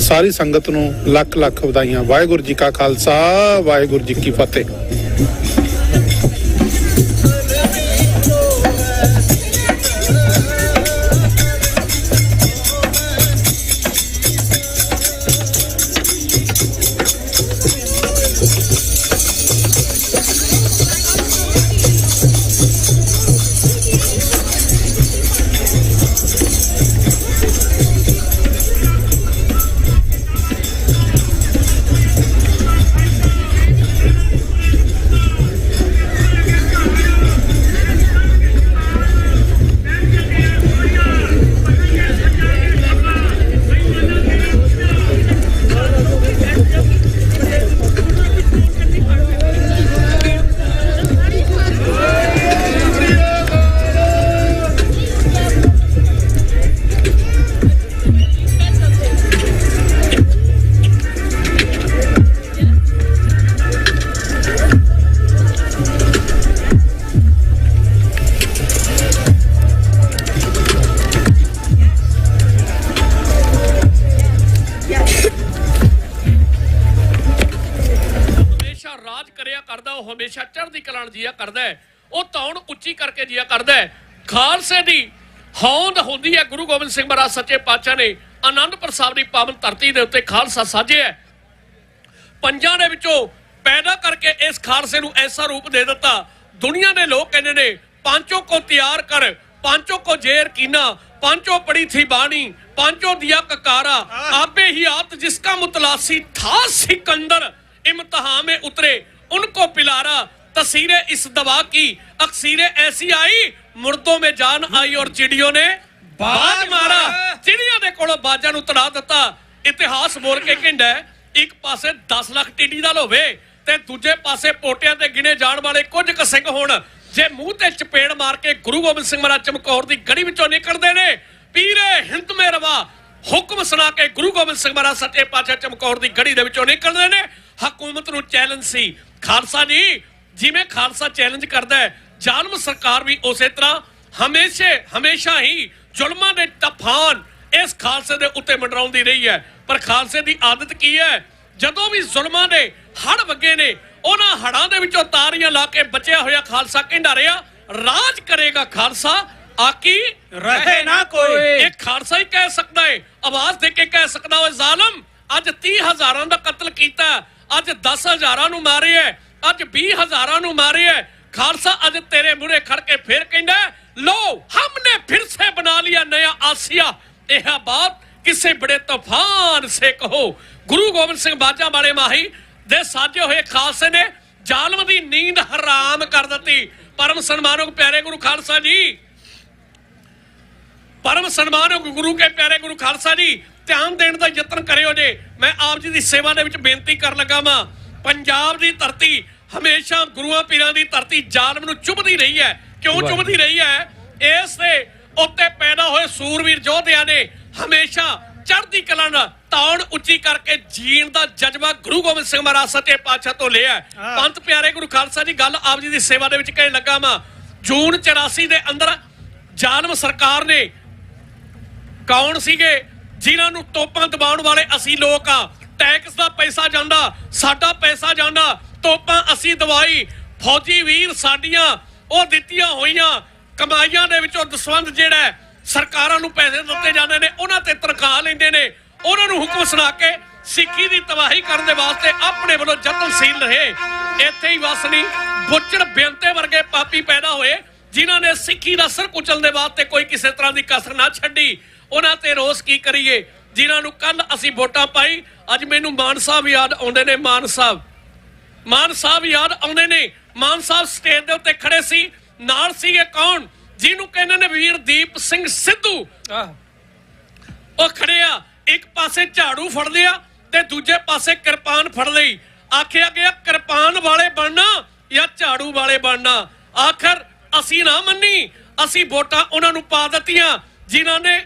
ਸਾਰੀ ਸੰਗਤ ਨੂੰ ਲੱਖ ਲੱਖ ਵਧਾਈਆਂ। ਵਾਹਿਗੁਰੂ ਜੀ ਕਾ ਖਾਲਸਾ, ਵਾਹਿਗੁਰੂ ਜੀ ਕੀ ਫਤਿਹ। ਹਮੇਸ਼ਾ ਚੜ੍ਹਦੀ ਕਲਾ ਨਾਲ ਜੀਆ ਕਰਦਾ ਹੈ, ਉਹ ਧੌਣ ਉੱਚੀ ਕਰਕੇ ਜੀਆ ਕਰਦਾ ਹੈ। ਖਾਲਸੇ ਦੀ ਹੋਂਦ ਹੁੰਦੀ ਹੈ। ਗੁਰੂ ਗੋਬਿੰਦ ਸਿੰਘ ਮਹਾਰਾਜ ਸੱਚੇ ਪਾਤਸ਼ਾਹ ਨੇ ਆਨੰਦਪੁਰ ਸਾਹਿਬ ਦੀ ਪਾਵਨ ਧਰਤੀ ਦੇ ਉੱਤੇ ਖਾਲਸਾ ਸਾਜਿਆ। ਪੰਜਾਂ ਦੇ ਵਿੱਚੋਂ ਪੈਦਾ ਕਰਕੇ इस खालसे ਨੂੰ ऐसा रूप दे दिता। दुनिया के लोग कहते ने पांचों को तैयार कर, पांचों को जेर कीना, पांचों पड़ी थी बाणी, पांचों दिया ककारा, आपे ही आत जिसका मुतलासी था सिकंदर, इम्तिहान में उतरे उनको पिलारा, तसीरे इस दवा की अक्सीरे ऐसी आई, मुर्दों में जान आई और चिड़ियों ने बाज मारा। चिड़िया दे कोलों बाजां नूं तड़ा दिता। इतिहास बोल के कहंदा एक पासे 10 लाख टिड्डी दल होवे ते दूजे पासे पोटियां ते गिने जाण वाले कुछ क सिंह होण, जे मूंह ते चपेड़ मार के गुरु गोबिंद सिंह महाराज चमकौर दी गड़ी विचों निकलदे ने, पीरे हिंद में रवा हुक्म सुना के गुरु गोबिंद सिंह महाराज सच्चे पातशाह चमकौर दी गड़ी दे विचों निकलदे ने। हुकूमत नूं चैलेंज सी खालसा जी, जिवें खालसा चैलेंज करदा है, जालम सरकार भी उसे तरह हमेशा ही जुल्मां दे तूफान इस खालसे दे उत्ते मंडराउंदी रही है। पर खालसे दी आदत की है, जदों भी जुल्मां दे हड़ वगे ने, उन्हां हड़ां दे विचों तारियां ला के बचिया होया खालसा कहंदा रहा, राज करेगा खालसा आकी रहे ना कोई। एक खालसा ही कह सकदा है, आवाज दे के कह सकदा है, जालम अज 30,000 दा कत्ल कीता, अज 10,000 नूं मारे है, अज 20,000 नूं मारे है। खालसा अज तेरे मुरे खड़ के फिर कहंदा, लो हमने फिर से बना लिया नया आसिया, यह बात किसे बड़े तूफान से कहो। गुरु गोबिंद सिंह बाजा वाले माही दे साजे हुए खालसे ने जालम दी नींद हराम कर दी। परम सन्मानों प्यारे गुरु खालसा जी, परम सन्मानों गुरु के प्यारे गुरु खालसा जी, ध्यान देने का यत्न करियो जे। मैं आप जी की सेवा दे विच बेनती कर लगा वा, पंजाब की धरती हमेशा गुरुआं पीरां की धरती जालम नूं चुभदी रही है। क्यों चुभदी रही है? इस दे उत्ते पैदा होए सूरवीर योधिया ने हमेशा चढ़दी कला नाल तौण उच्ची करके जीण दा जज्बा गुरु गोबिंद सिंह महाराज सच्चे पातशाह तो लिया। पंत प्यारे गुरु खालसा जी, गल आप जी की सेवा दे विच कहण लगा वा, जून 84 दे अंदर जालम सरकार ने कौन सीगे जिन्हां नूं तोपां दबाउण वाले असी लोग आ, टैक्स दा पैसा जांदा, साडा पैसा जांदा, तोपां असी दवाई, फौजी वीर साडियां ਉਹ ਦਿੱਤੀਆਂ ਹੋਈਆਂ ਕਮਾਈਆਂ ਦੇ ਵਿੱਚੋਂ ਦਸਵੰਧ ਜਿਹੜਾ ਸਰਕਾਰਾਂ ਨੂੰ ਪੈਸੇ ਦਿੱਤੇ ਜਾਂਦੇ ਨੇ, ਉਹਨਾਂ ਤੇ ਤਨਖਾਹ ਲੈਂਦੇ ਨੇ, ਉਹਨਾਂ ਨੂੰ ਹੁਕਮ ਸੁਣਾ ਕੇ ਸਿੱਖੀ ਦੀ ਤਬਾਹੀ ਕਰਨ ਦੇ ਵਾਸਤੇ ਆਪਣੇ ਵੱਲੋਂ ਯਤਨਸ਼ੀਲ ਰਹੇ। ਇੱਥੇ ਹੀ ਵਸ ਨਹੀਂ, ਬੁੱਚੜ ਬੇਅੰਤੇ ਵਰਗੇ ਪਾਪੀ ਪੈਦਾ ਹੋਏ ਜਿਨ੍ਹਾਂ ਨੇ ਸਿੱਖੀ ਦਾ ਸਿਰ ਕੁਚਲਣ ਦੇ ਵਾਸਤੇ ਕੋਈ ਕਿਸੇ ਤਰ੍ਹਾਂ ਦੀ ਕਸਰ ਨਾ ਛੱਡੀ। ਉਹਨਾਂ ਤੇ ਰੋਸ ਕੀ ਕਰੀਏ, ਜਿਨ੍ਹਾਂ ਨੂੰ ਕੱਲ ਅਸੀਂ ਵੋਟਾਂ ਪਾਈ, ਅੱਜ ਮੈਨੂੰ ਮਾਨ ਸਾਹਿਬ ਯਾਦ ਆਉਂਦੇ ਨੇ। ਮਾਨ ਸਾਹਿਬ ਯਾਦ ਆਉਂਦੇ ਨੇ। ਮਾਨ ਸਾਹਿਬ ਸਟੇਜ ਦੇ ਉੱਤੇ ਖੜੇ ਸੀ, ਨਾਲ ਸੀਗੇ ਕੌਣ, ਜਿਹਨੂੰ ਕਹਿੰਦੇ ਨੇ ਵੀਰਦੀਪ ਸਿੰਘ ਸਿੱਧੂ। ਉਹ ਖੜੇ ਆ, ਇੱਕ ਪਾਸੇ ਝਾੜੂ ਫੜ ਲਿਆ ਤੇ ਦੂਜੇ ਪਾਸੇ ਕਿਰਪਾਨ ਫੜ ਲਈ। ਆਖਿਆ ਗਿਆ ਕਿਰਪਾਨ ਵਾਲੇ ਬਣਨਾ ਜਾਂ ਝਾੜੂ ਵਾਲੇ ਬਣਨਾ। ਆਖਰ ਅਸੀਂ ਨਾ ਮੰਨੀ, ਅਸੀਂ ਵੋਟਾਂ ਉਹਨਾਂ ਨੂੰ ਪਾ ਦਿੱਤੀਆਂ ਜਿਨ੍ਹਾਂ ਨੇ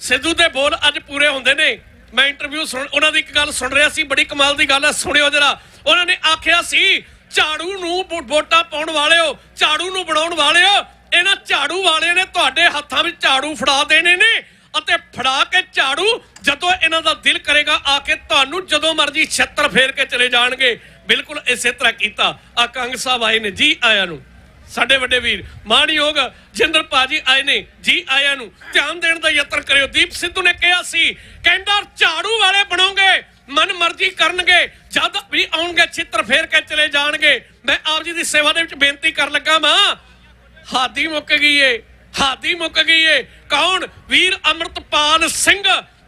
ਸਿੱਧੂ ਦੇ ਬੋਲ ਅੱਜ ਪੂਰੇ ਹੁੰਦੇ ਨੇ। ਮੈਂ ਇੰਟਰਵਿਊ ਸੁਣ ਉਹਨਾਂ ਦੀ ਇੱਕ ਗੱਲ ਸੁਣ ਰਿਹਾ ਸੀ, ਬੜੀ ਕਮਾਲ ਦੀ ਗੱਲ ਹੈ, ਸੁਣਿਓ ਜਰਾ। ਉਹਨਾਂ ਨੇ ਆਖਿਆ ਸੀ, ਝਾੜੂ ਨੂੰ ਵੋਟਾਂ ਪਾਉਣ ਵਾਲਿਓ, ਝਾੜੂ ਨੂੰ ਬਣਾਉਣ ਵਾਲਿਓ, ਇਹਨਾਂ ਝਾੜੂ ਵਾਲਿਆਂ ਨੇ ਤੁਹਾਡੇ ਹੱਥਾਂ ਵਿੱਚ ਝਾੜੂ ਫੜਾ ਦੇਣੇ ਨੇ ਅਤੇ ਫੜਾ ਕੇ ਝਾੜੂ ਜਦੋਂ ਇਹਨਾਂ ਦਾ ਦਿਲ ਕਰੇਗਾ ਆ ਕੇ ਤੁਹਾਨੂੰ ਜਦੋਂ ਮਰਜ਼ੀ ਛੱਤਰ ਫੇਰ ਕੇ ਚਲੇ ਜਾਣਗੇ। ਬਿਲਕੁਲ ਇਸੇ ਤਰ੍ਹਾਂ ਕੀਤਾ। ਆ ਕੰਗ ਸਾਹਿਬ ਆਏ ਨੇ, ਜੀ ਆਇਆਂ ਨੂੰ। ਸਾਡੇ ਵੱਡੇ ਵੀਰ ਮਾਣਯੋਗ ਜਿੰਦਰ ਭਾਜੀ ਆਏ ਨੇ, ਜੀ ਆਇਆਂ ਨੂੰ। ਧਿਆਨ ਦੇਣ ਦਾ ਯਤਨ ਕਰਿਓ। ਦੀਪ ਸਿੱਧੂ ਨੇ ਕਿਹਾ ਸੀ, ਕਹਿੰਦਾ ਝਾੜੂ ਵਾਲੇ ਬਣੋਗੇ, ਮਨ ਮਰਜ਼ੀ ਕਰਨਗੇ, ਜਦ ਵੀ ਆਉਣਗੇ ਛਿੱਤਰ ਫੇਰ ਕੇ ਚਲੇ ਜਾਣਗੇ। ਮੈਂ ਆਪ ਜੀ ਦੀ ਸੇਵਾ ਦੇ ਵਿੱਚ ਬੇਨਤੀ ਕਰਨ ਲੱਗਾ ਵਾਂ, ਹਾਦੀ ਮੁੱਕ ਗਈ ਏ, ਹਾਦੀ ਮੁੱਕ ਗਈ ਏ। ਕੌਣ? ਵੀਰ ਅੰਮ੍ਰਿਤਪਾਲ ਸਿੰਘ,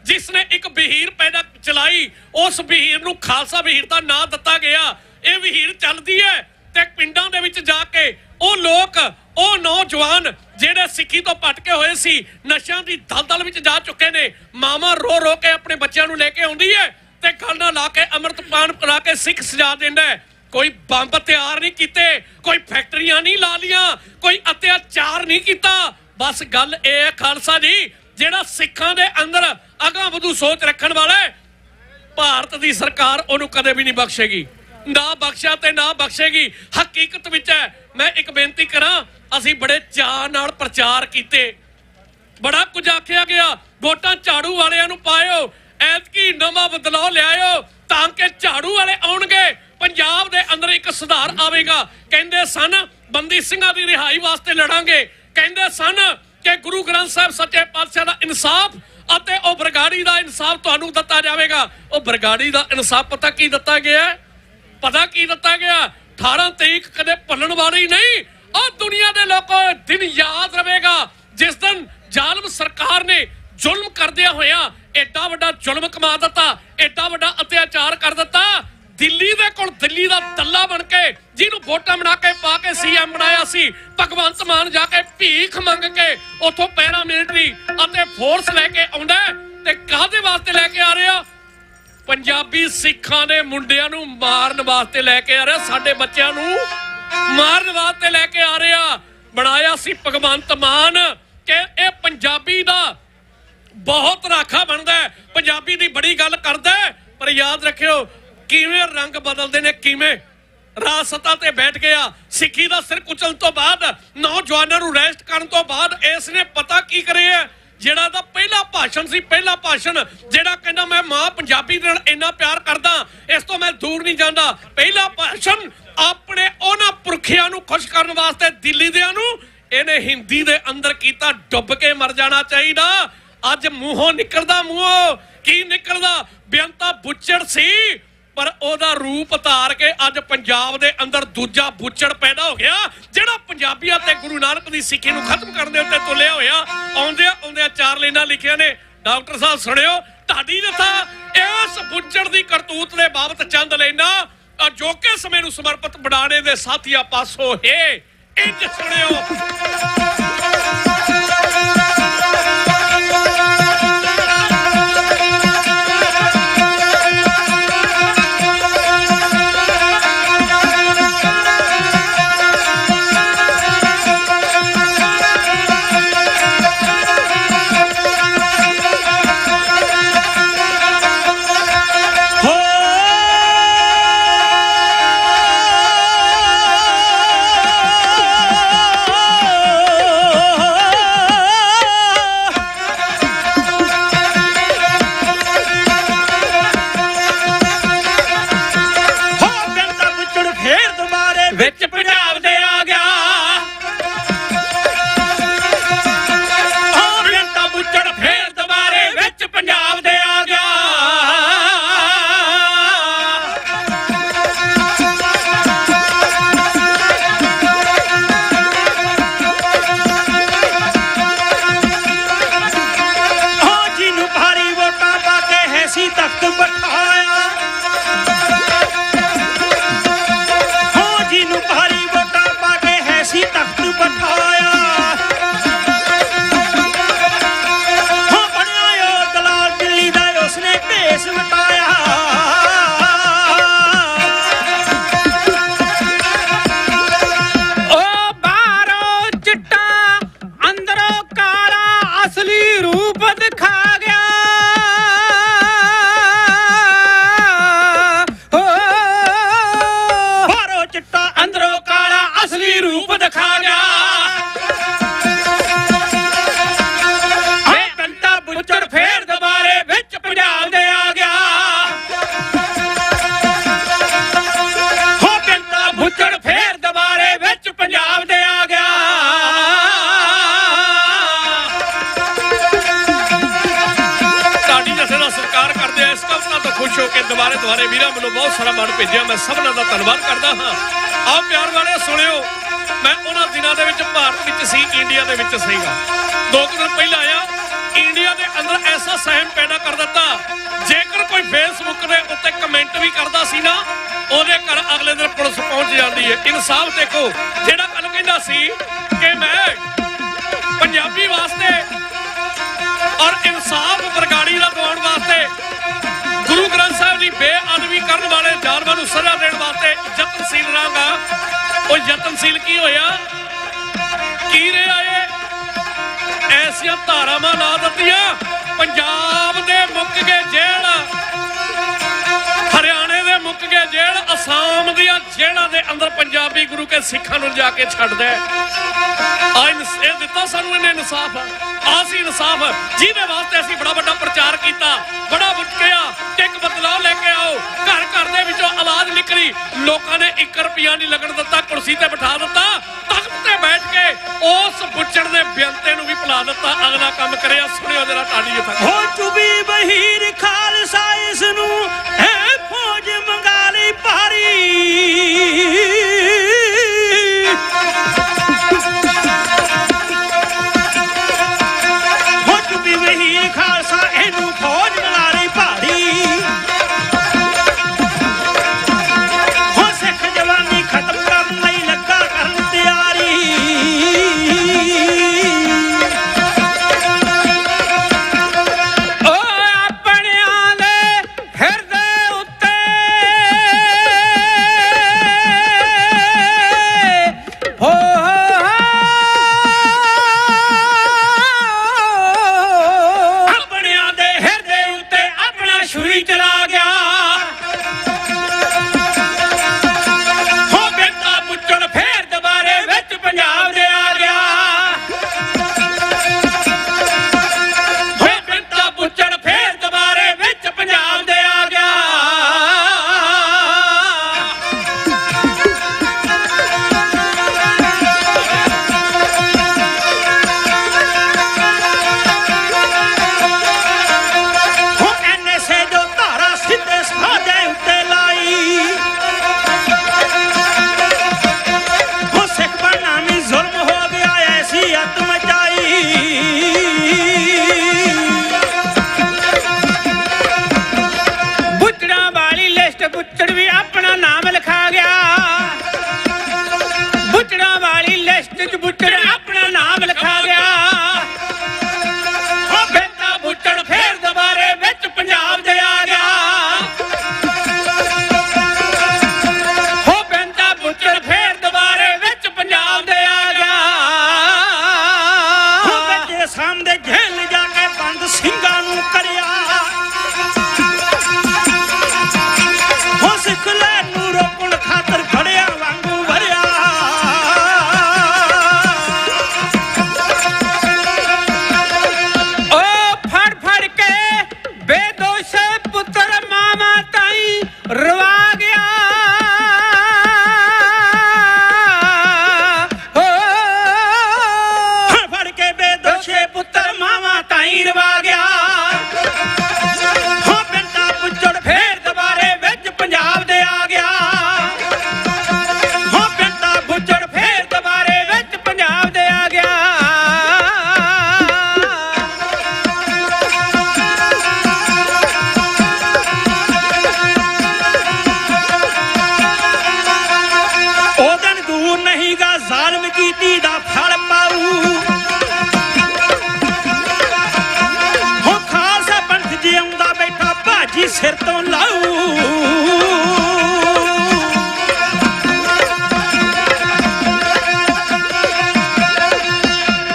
ਜਿਸ ਨੇ ਇੱਕ ਵਹੀਰ ਪੈਦਾ ਚਲਾਈ। ਉਸ ਵਹੀਰ ਨੂੰ ਖਾਲਸਾ ਵਹੀਰ ਦਾ ਨਾਂ ਦਿੱਤਾ ਗਿਆ। ਇਹ ਵਹੀਰ ਚੱਲਦੀ ਹੈ ਤੇ ਪਿੰਡਾਂ ਦੇ ਵਿੱਚ ਜਾ ਕੇ ਉਹ ਲੋਕ, ਉਹ ਨੌਜਵਾਨ ਜਿਹੜੇ ਸਿੱਖੀ ਤੋਂ ਭਟਕੇ ਹੋਏ ਸੀ, ਨਸ਼ਿਆਂ ਦੀ ਦਲਦਲ ਵਿੱਚ ਜਾ ਚੁੱਕੇ ਨੇ, ਮਾਵਾਂ ਰੋ ਰੋ ਕੇ ਆਪਣੇ ਬੱਚਿਆਂ ਨੂੰ ਲੈ ਕੇ ਆਉਂਦੀ ਹੈ ਤੇ ਗੱਲ ਨਾਲ ਲਾ ਕੇ ਅੰਮ੍ਰਿਤਪਾਨ ਕਰਾ ਕੇ ਸਿੱਖ ਸਜਾ ਦਿੰਦਾ। ਕੋਈ ਬੰਬ ਤਿਆਰ ਨਹੀਂ ਕੀਤੇ, ਕੋਈ ਫੈਕਟਰੀਆਂ ਨਹੀਂ ਲਾ ਲੀਆਂ, ਕੋਈ ਅਤਿਆਚਾਰ ਨਹੀਂ ਕੀਤਾ। ਬਸ ਗੱਲ ਇਹ ਹੈ ਖਾਲਸਾ ਜੀ, ਜਿਹੜਾ ਸਿੱਖਾਂ ਦੇ ਅੰਦਰ ਅਗਾਂਹ ਵਧੂ ਸੋਚ ਰੱਖਣ ਵਾਲਾ ਭਾਰਤ ਦੀ ਸਰਕਾਰ ਉਹਨੂੰ ਕਦੇ ਵੀ ਨਹੀਂ ਬਖਸ਼ੇਗੀ, ਨਾ ਬਖਸ਼ਾ ਤੇ ਨਾ ਬਖਸ਼ੇਗੀ। ਹਕੀਕਤ ਵਿੱਚ ਹੈ। ਮੈਂ ਇੱਕ ਬੇਨਤੀ ਕਰਾਂ, ਅਸੀਂ ਬੜੇ ਚਾਅ ਨਾਲ ਪ੍ਰਚਾਰ ਕੀਤੇ, ਬੜਾ ਕੁਝ ਆਖਿਆ ਗਿਆ, ਵੋਟਾਂ ਝਾੜੂ ਵਾਲਿਆਂ ਨੂੰ ਪਾਇਓ, ਐਤਕੀ ਨਵਾਂ ਬਦਲਾਅ ਲਿਆਇਓ ਤਾਂ ਕਿ ਝਾੜੂ ਵਾਲੇ ਆਉਣਗੇ, ਪੰਜਾਬ ਦੇ ਅੰਦਰ ਇੱਕ ਸੁਧਾਰ ਆਵੇਗਾ। ਕਹਿੰਦੇ ਸਨ ਬੰਦੀ ਸਿੰਘਾਂ ਦੀ ਰਿਹਾਈ ਵਾਸਤੇ ਲੜਾਂਗੇ, ਕਹਿੰਦੇ ਸਨ ਕਿ ਗੁਰੂ ਗ੍ਰੰਥ ਸਾਹਿਬ ਸੱਚੇ ਪਾਤਸ਼ਾਹ ਦਾ ਇਨਸਾਫ ਅਤੇ ਉਹ ਬਰਗਾੜੀ ਦਾ ਇਨਸਾਫ ਤੁਹਾਨੂੰ ਦਿੱਤਾ ਜਾਵੇਗਾ। ਉਹ ਬਰਗਾੜੀ ਦਾ ਇਨਸਾਫ ਪਤਾ ਕੀ ਦਿੱਤਾ ਗਿਆ? ਪਤਾ ਕੀ ਦਿੱਤਾ ਗਿਆ? 18 ਤਰੀਕ ਕਦੇ ਭੁੱਲਣ ਵਾਲੀ ਨਹੀਂ। ਉਹ ਦੁਨੀਆ ਦੇ ਲੋਕੋ ਦਿਨ ਯਾਦ ਰਵੇਗਾ ਜਿਸ ਦਿਨ ਜ਼ਾਲਮ ਸਰਕਾਰ ਨੇ ਜ਼ੁਲਮ ਕਰਦਿਆਂ ਹੋਇਆ ਐਡਾ ਵੱਡਾ ਜ਼ੁਲਮ ਕਮਾ ਦਿੱਤਾ, ਐਡਾ ਵੱਡਾ ਅਤਿਆਚਾਰ ਕਰ ਦਿੱਤਾ। ਦਿੱਲੀ ਦੇ ਕੋਲ ਦਿੱਲੀ ਦਾ ਦੱਲਾ ਬਣ ਕੇ ਜਿਹਨੂੰ ਵੋਟਾਂ ਬਣਾ ਕੇ ਪਾ ਕੇ ਸੀਐਮ ਬਣਾਇਆ ਸੀ, ਭਗਵੰਤ ਮਾਨ ਜਾ ਕੇ ਭੀਖ ਮੰਗ ਕੇ ਉੱਥੋਂ ਪੈਰਾਮਿਲਟਰੀ ਅਤੇ ਫੋਰਸ ਲੈ ਕੇ ਆਉਂਦਾ ਤੇ ਕਾਹਦੇ ਵਾਸਤੇ ਲੈ ਕੇ ਆ ਰਿਹਾ? ਪੰਜਾਬੀ ਸਿੱਖਾਂ ਦੇ ਮੁੰਡਿਆਂ ਨੂੰ ਮਾਰਨ ਵਾਸਤੇ ਲੈ ਕੇ ਆ ਰਿਹਾ, ਸਾਡੇ ਬੱਚਿਆਂ ਨੂੰ ਮਾਰਨ ਵਾਸਤੇ ਲੈ ਕੇ ਆ ਰਿਹਾ। ਬਣਾਇਆ ਸੀ ਭਗਵੰਤ ਮਾਨ ਕਿ ਇਹ ਪੰਜਾਬੀ ਦਾ ਬਹੁਤ ਰਾਖਾ ਬਣਦਾ ਹੈ, ਪੰਜਾਬੀ ਦੀ ਬੜੀ ਗੱਲ ਕਰਦਾ ਹੈ। ਪਰ ਯਾਦ ਰੱਖਿਓ ਕਿਵੇਂ ਰੰਗ ਬਦਲਦੇ ਨੇ, ਕਿਵੇਂ ਰਾਜ ਸੱਤਾ ਤੇ ਬੈਠ ਗਿਆ। ਸਿੱਖੀ ਦਾ ਸਿਰ ਕੁਚਲਣ ਤੋਂ ਬਾਅਦ, ਨੌਜਵਾਨਾਂ ਨੂੰ ਅਰੈਸਟ ਕਰਨ ਤੋਂ ਬਾਅਦ ਇਸ ਨੇ ਪਤਾ ਕੀ ਕਰਿਆ? ਜਿਹੜਾ ਦਾ ਪਹਿਲਾ ਭਾਸ਼ਣ ਸੀ, ਪਹਿਲਾ ਭਾਸ਼ਣ ਜਿਹੜਾ ਕਹਿੰਦਾ ਮੈਂ ਮਾਂ ਪੰਜਾਬੀ ਦੇ ਨਾਲ ਇੰਨਾ ਪਿਆਰ ਕਰਦਾ, ਇਸ ਤੋਂ ਮੈਂ ਦੂਰ ਨਹੀਂ ਜਾਂਦਾ। ਪਹਿਲਾ ਭਾਸ਼ਣ ਆਪਣੇ ਉਹਨਾਂ ਪੁਰਖਿਆਂ ਨੂੰ ਖੁਸ਼ ਕਰਨ ਵਾਸਤੇ ਦਿੱਲੀ ਦਿਆਂ ਨੂੰ ਇਹਨੇ ਹਿੰਦੀ ਦੇ ਅੰਦਰ ਕੀਤਾ। ਡੁੱਬ ਕੇ ਮਰ ਜਾਣਾ ਚਾਹੀਦਾ। ਅੱਜ ਮੂੰਹੋਂ ਨਿਕਲਦਾ, ਮੂੰਹੋਂ ਕੀ ਨਿਕਲਦਾ? ਬੇਅੰਤਾ ਬੁੱਚੜ ਸੀ ਪਰ ਉਹਦਾ ਰੂਪ ਧਾਰ ਕੇ ਅੱਜ ਪੰਜਾਬ ਦੇ ਅੰਦਰ ਦੂਜਾ ਬੁੱਚੜ ਪੈਦਾ ਹੋ ਗਿਆ ਜਿਹੜਾ ਪੰਜਾਬੀਆਂ ਤੇ ਗੁਰੂ ਨਾਨਕ ਦੀ ਸਿੱਖੀ ਨੂੰ ਖਤਮ ਕਰਨ ਦੇ ਉੱਤੇ ਤੁਲਿਆ ਹੋਇਆ। ਆਉਂਦਿਆਂ 4 ਲਾਈਨਾਂ ਲਿਖੀਆਂ ਨੇ। ਡਾਕਟਰ ਸਾਹਿਬ ਸੁਣਿਓ, ਢਾਡੀ ਦਿੱਤਾ ਇਸ ਬੁੱਚੜ ਦੀ ਕਰਤੂਤ ਦੇ ਬਾਬਤ ਚੰਦ ਲੈਣਾ ਅਜੋਕੇ ਸਮੇਂ ਨੂੰ ਸਮਰਪਿਤ ਬਣਾਣੇ ਦੇ ਸਾਥੀਆਂ ਪਾਸੋਂ ਹੈ। ਇੰਜ ਸੁਣਿਓ। ਵਿੱਚ ਪੰਜਾਬ ਦੇ ਆ ਗਿਆ, ਬੇਅੰਤਾ ਬੁੱਚੜ ਫੇਰ ਦੁਬਾਰੇ ਵਿੱਚ ਪੰਜਾਬ ਦੇ ਆ ਗਿਆ। ਜਿਹਨੂੰ ਭਾਰੀ ਵੋਟਾਂ ਪਾ ਕੇ ਹੈ ਸੀ ਤਖਤ ਬਿਠਾਇਆ, ਜਿਹਨੂੰ ਭਾਰੀ ਵੋਟਾਂ ਪਾ ਕੇ ਹੈ ਸੀ ਤਖਤ ਬਿਠਾਇਆ। ਹੋ ਬਣਿਆ ਉਹ ਦਲਾਲ ਦਿੱਲੀ ਦਾ, ਉਸਨੇ ਭੇਸ ਵਟਾਇਆ। ਉਹ ਬਾਹਰੋਂ ਚਿੱਟਾ ਅੰਦਰੋਂ ਕਾਲਾ ਅਸਲੀ ਰੂਪ ਦਿਖਾ ਗਿਆ। ਅੰਦਰੋਂ ਕਾਲਾ ਅਸਲੀ ਰੂਪ ਦਿਖਾ ਗਿਆ। ਬੇਅੰਤਾ ਬੁੱਚੜ ਫੇਰ ਦੁਬਾਰੇ ਵਿੱਚ ਪੰਜਾਬ ਦੇ ਆ ਗਿਆ। ਬੇਅੰਤਾ ਬੁੱਚੜ ਫੇਰ ਦੁਬਾਰੇ ਵਿੱਚ ਪੰਜਾਬ ਦੇ ਆ ਗਿਆ। ਤੁਹਾਡੀ ਜਥੇ ਦਾ ਸਤਿਕਾਰ ਕਰਦੇ ਆ, ਇਸ ਕਵਿਤਾ ਤੋਂ ਖੁਸ਼ ਹੋ ਕੇ ਦੁਬਾਰੇ ਵੀਰਾਂ ਵੱਲੋਂ ਬਹੁਤ ਸਾਰਾ ਮਨ ਭੇਜਿਆ। ਮੈਂ ਸਭਨਾਂ ਦਾ ਧੰਨਵਾਦ ਕਰਦਾ ਹਾਂ। ਆਓ ਪਿਆਰ ਵਾਲੇ ਸੁਣਿਓ, ਮੈਂ ਉਹਨਾਂ ਦਿਨਾਂ ਦੇ ਵਿੱਚ ਭਾਰਤ ਵਿੱਚ ਸੀ, ਇੰਡੀਆ ਦੇ ਵਿੱਚ ਸੀਗਾ। 2 ਦਿਨ ਪਹਿਲਾਂ ਆਇਆ, ਇੰਡੀਆ ਦੇ ਅੰਦਰ ਐਸਾ ਸਹਿਮ ਪੈਦਾ ਕਰ ਦਿੱਤਾ, ਜੇਕਰ ਕੋਈ ਫੇਸਬੁੱਕ ਦੇ ਉੱਤੇ ਕਮੈਂਟ ਵੀ ਕਰਦਾ ਸੀ ਨਾ, ਉਹਦੇ ਘਰ ਅਗਲੇ ਦਿਨ ਪੁਲਿਸ ਪਹੁੰਚ ਜਾਂਦੀ ਹੈ। ਇਨਸਾਫ ਦੇਖੋ, ਜਿਹੜਾ ਕੱਲ ਕਹਿੰਦਾ ਸੀ ਕਿ ਮੈਂ ਪੰਜਾਬੀ ਵਾਸਤੇ ਔਰ ਇਨਸਾਫ ਬਰਗਾੜੀ ਦਾ ਦਿਵਾਉਣ ਵਾਸਤੇ, ਗੁਰੂ ਗ੍ਰੰਥ ਸਾਹਿਬ ਦੀ ਬੇਅਦਬੀ ਕਰਨ ਵਾਲੇ ਜ਼ਾਲਮਾਂ ਨੂੰ ਸਜ਼ਾ ਦੇਣ ਵਾਸਤੇ ਯਤਨਸ਼ੀਲ ਰਹਾਂਗਾ। ਉਹ ਯਤਨਸ਼ੀਲ ਕੀ ਹੋਇਆ? ਕੀ ਰਿਹਾ? ਐਸੀਆਂ ਧਾਰਾਵਾਂ ਲਾ ਦਿੱਤੀਆਂ, ਪੰਜਾਬ ਦੇ ਮੁੱਕ ਗਏ ਜੇਲ੍ਹ, ਹਰਿਆਣੇ ਦੇ ਮੁੱਕ ਗਏ ਜੇਲ੍ਹ, ਅਸਾਮ ਦੀਆਂ ਜੇਲ੍ਹਾਂ ਦੇ ਅੰਦਰ ਪੰਜਾਬੀ ਗੁਰੂ ਕੇ ਸਿੱਖਾਂ ਨੂੰ ਜਾ ਕੇ ਛੱਡਦਾ। ਇਹ ਦਿੱਤਾ ਸਾਨੂੰ ਇਹਨੇ ਇਨਸਾਫ। ਆਸੀ ਇਨਸਾਫ ਜਿਹਦੇ ਵਾਸਤੇ ਅਸੀਂ ਬੜਾ ਵੱਡਾ ਪ੍ਰਚਾਰ ਕੀਤਾ, ਬੜਾ ਬੁੱਕਿਆ, ਟਿਕ ਬਦਲਾਅ ਲੈ ਕੇ ਆਓ। ਘਰ ਘਰ ਦੇ ਵਿੱਚੋਂ ਆਵਾਜ਼ ਨਿਕਲੀ, ਲੋਕਾਂ ਨੇ 1 ਰੁਪਿਆ ਨਹੀਂ ਲੱਗਣ ਦਿੱਤਾ, ਕੁਰਸੀ ਤੇ ਬਿਠਾ ਦਿੱਤਾ। ਤਖਤ ਤੇ ਬੈਠ ਕੇ ਉਸ ਬੁੱਚੜ ਦੇ ਬੇਅੰਤੇ ਨੂੰ ਵੀ ਭੁਲਾ ਦਿੱਤਾ ਅਗਲਾ ਕੰਮ ਕਰਿਆ। ਸੁਣਿਓ ਜਰਾ ਤਾੜੀਏ ਤੱਕ ਹੋ ਚੁਬੀ ਬਹੀਰ ਖਾਲਸਾ ਇਸ ਨੂੰ ਹੈ ਫੌਜ ਮੰਗਾ ਲਈ ਭਾਰੀ ਹੋ ਚੁਬੀ ਬਹੀਰ ਖਾਲਸਾ ਇਹਨੂੰ ਫੌਜ ਮੰਗਾ ਲਈ ਭਾਰੀ ਹੋ ਸਿੱਖ ਜਵਾਨੀ ਖਤਮ ਕਰਨ ਲਈ ਲੱਗਾ ਕਰਨ ਤਿਆਰੀ ਸਿਰ ਤੋਂ ਲਾਊ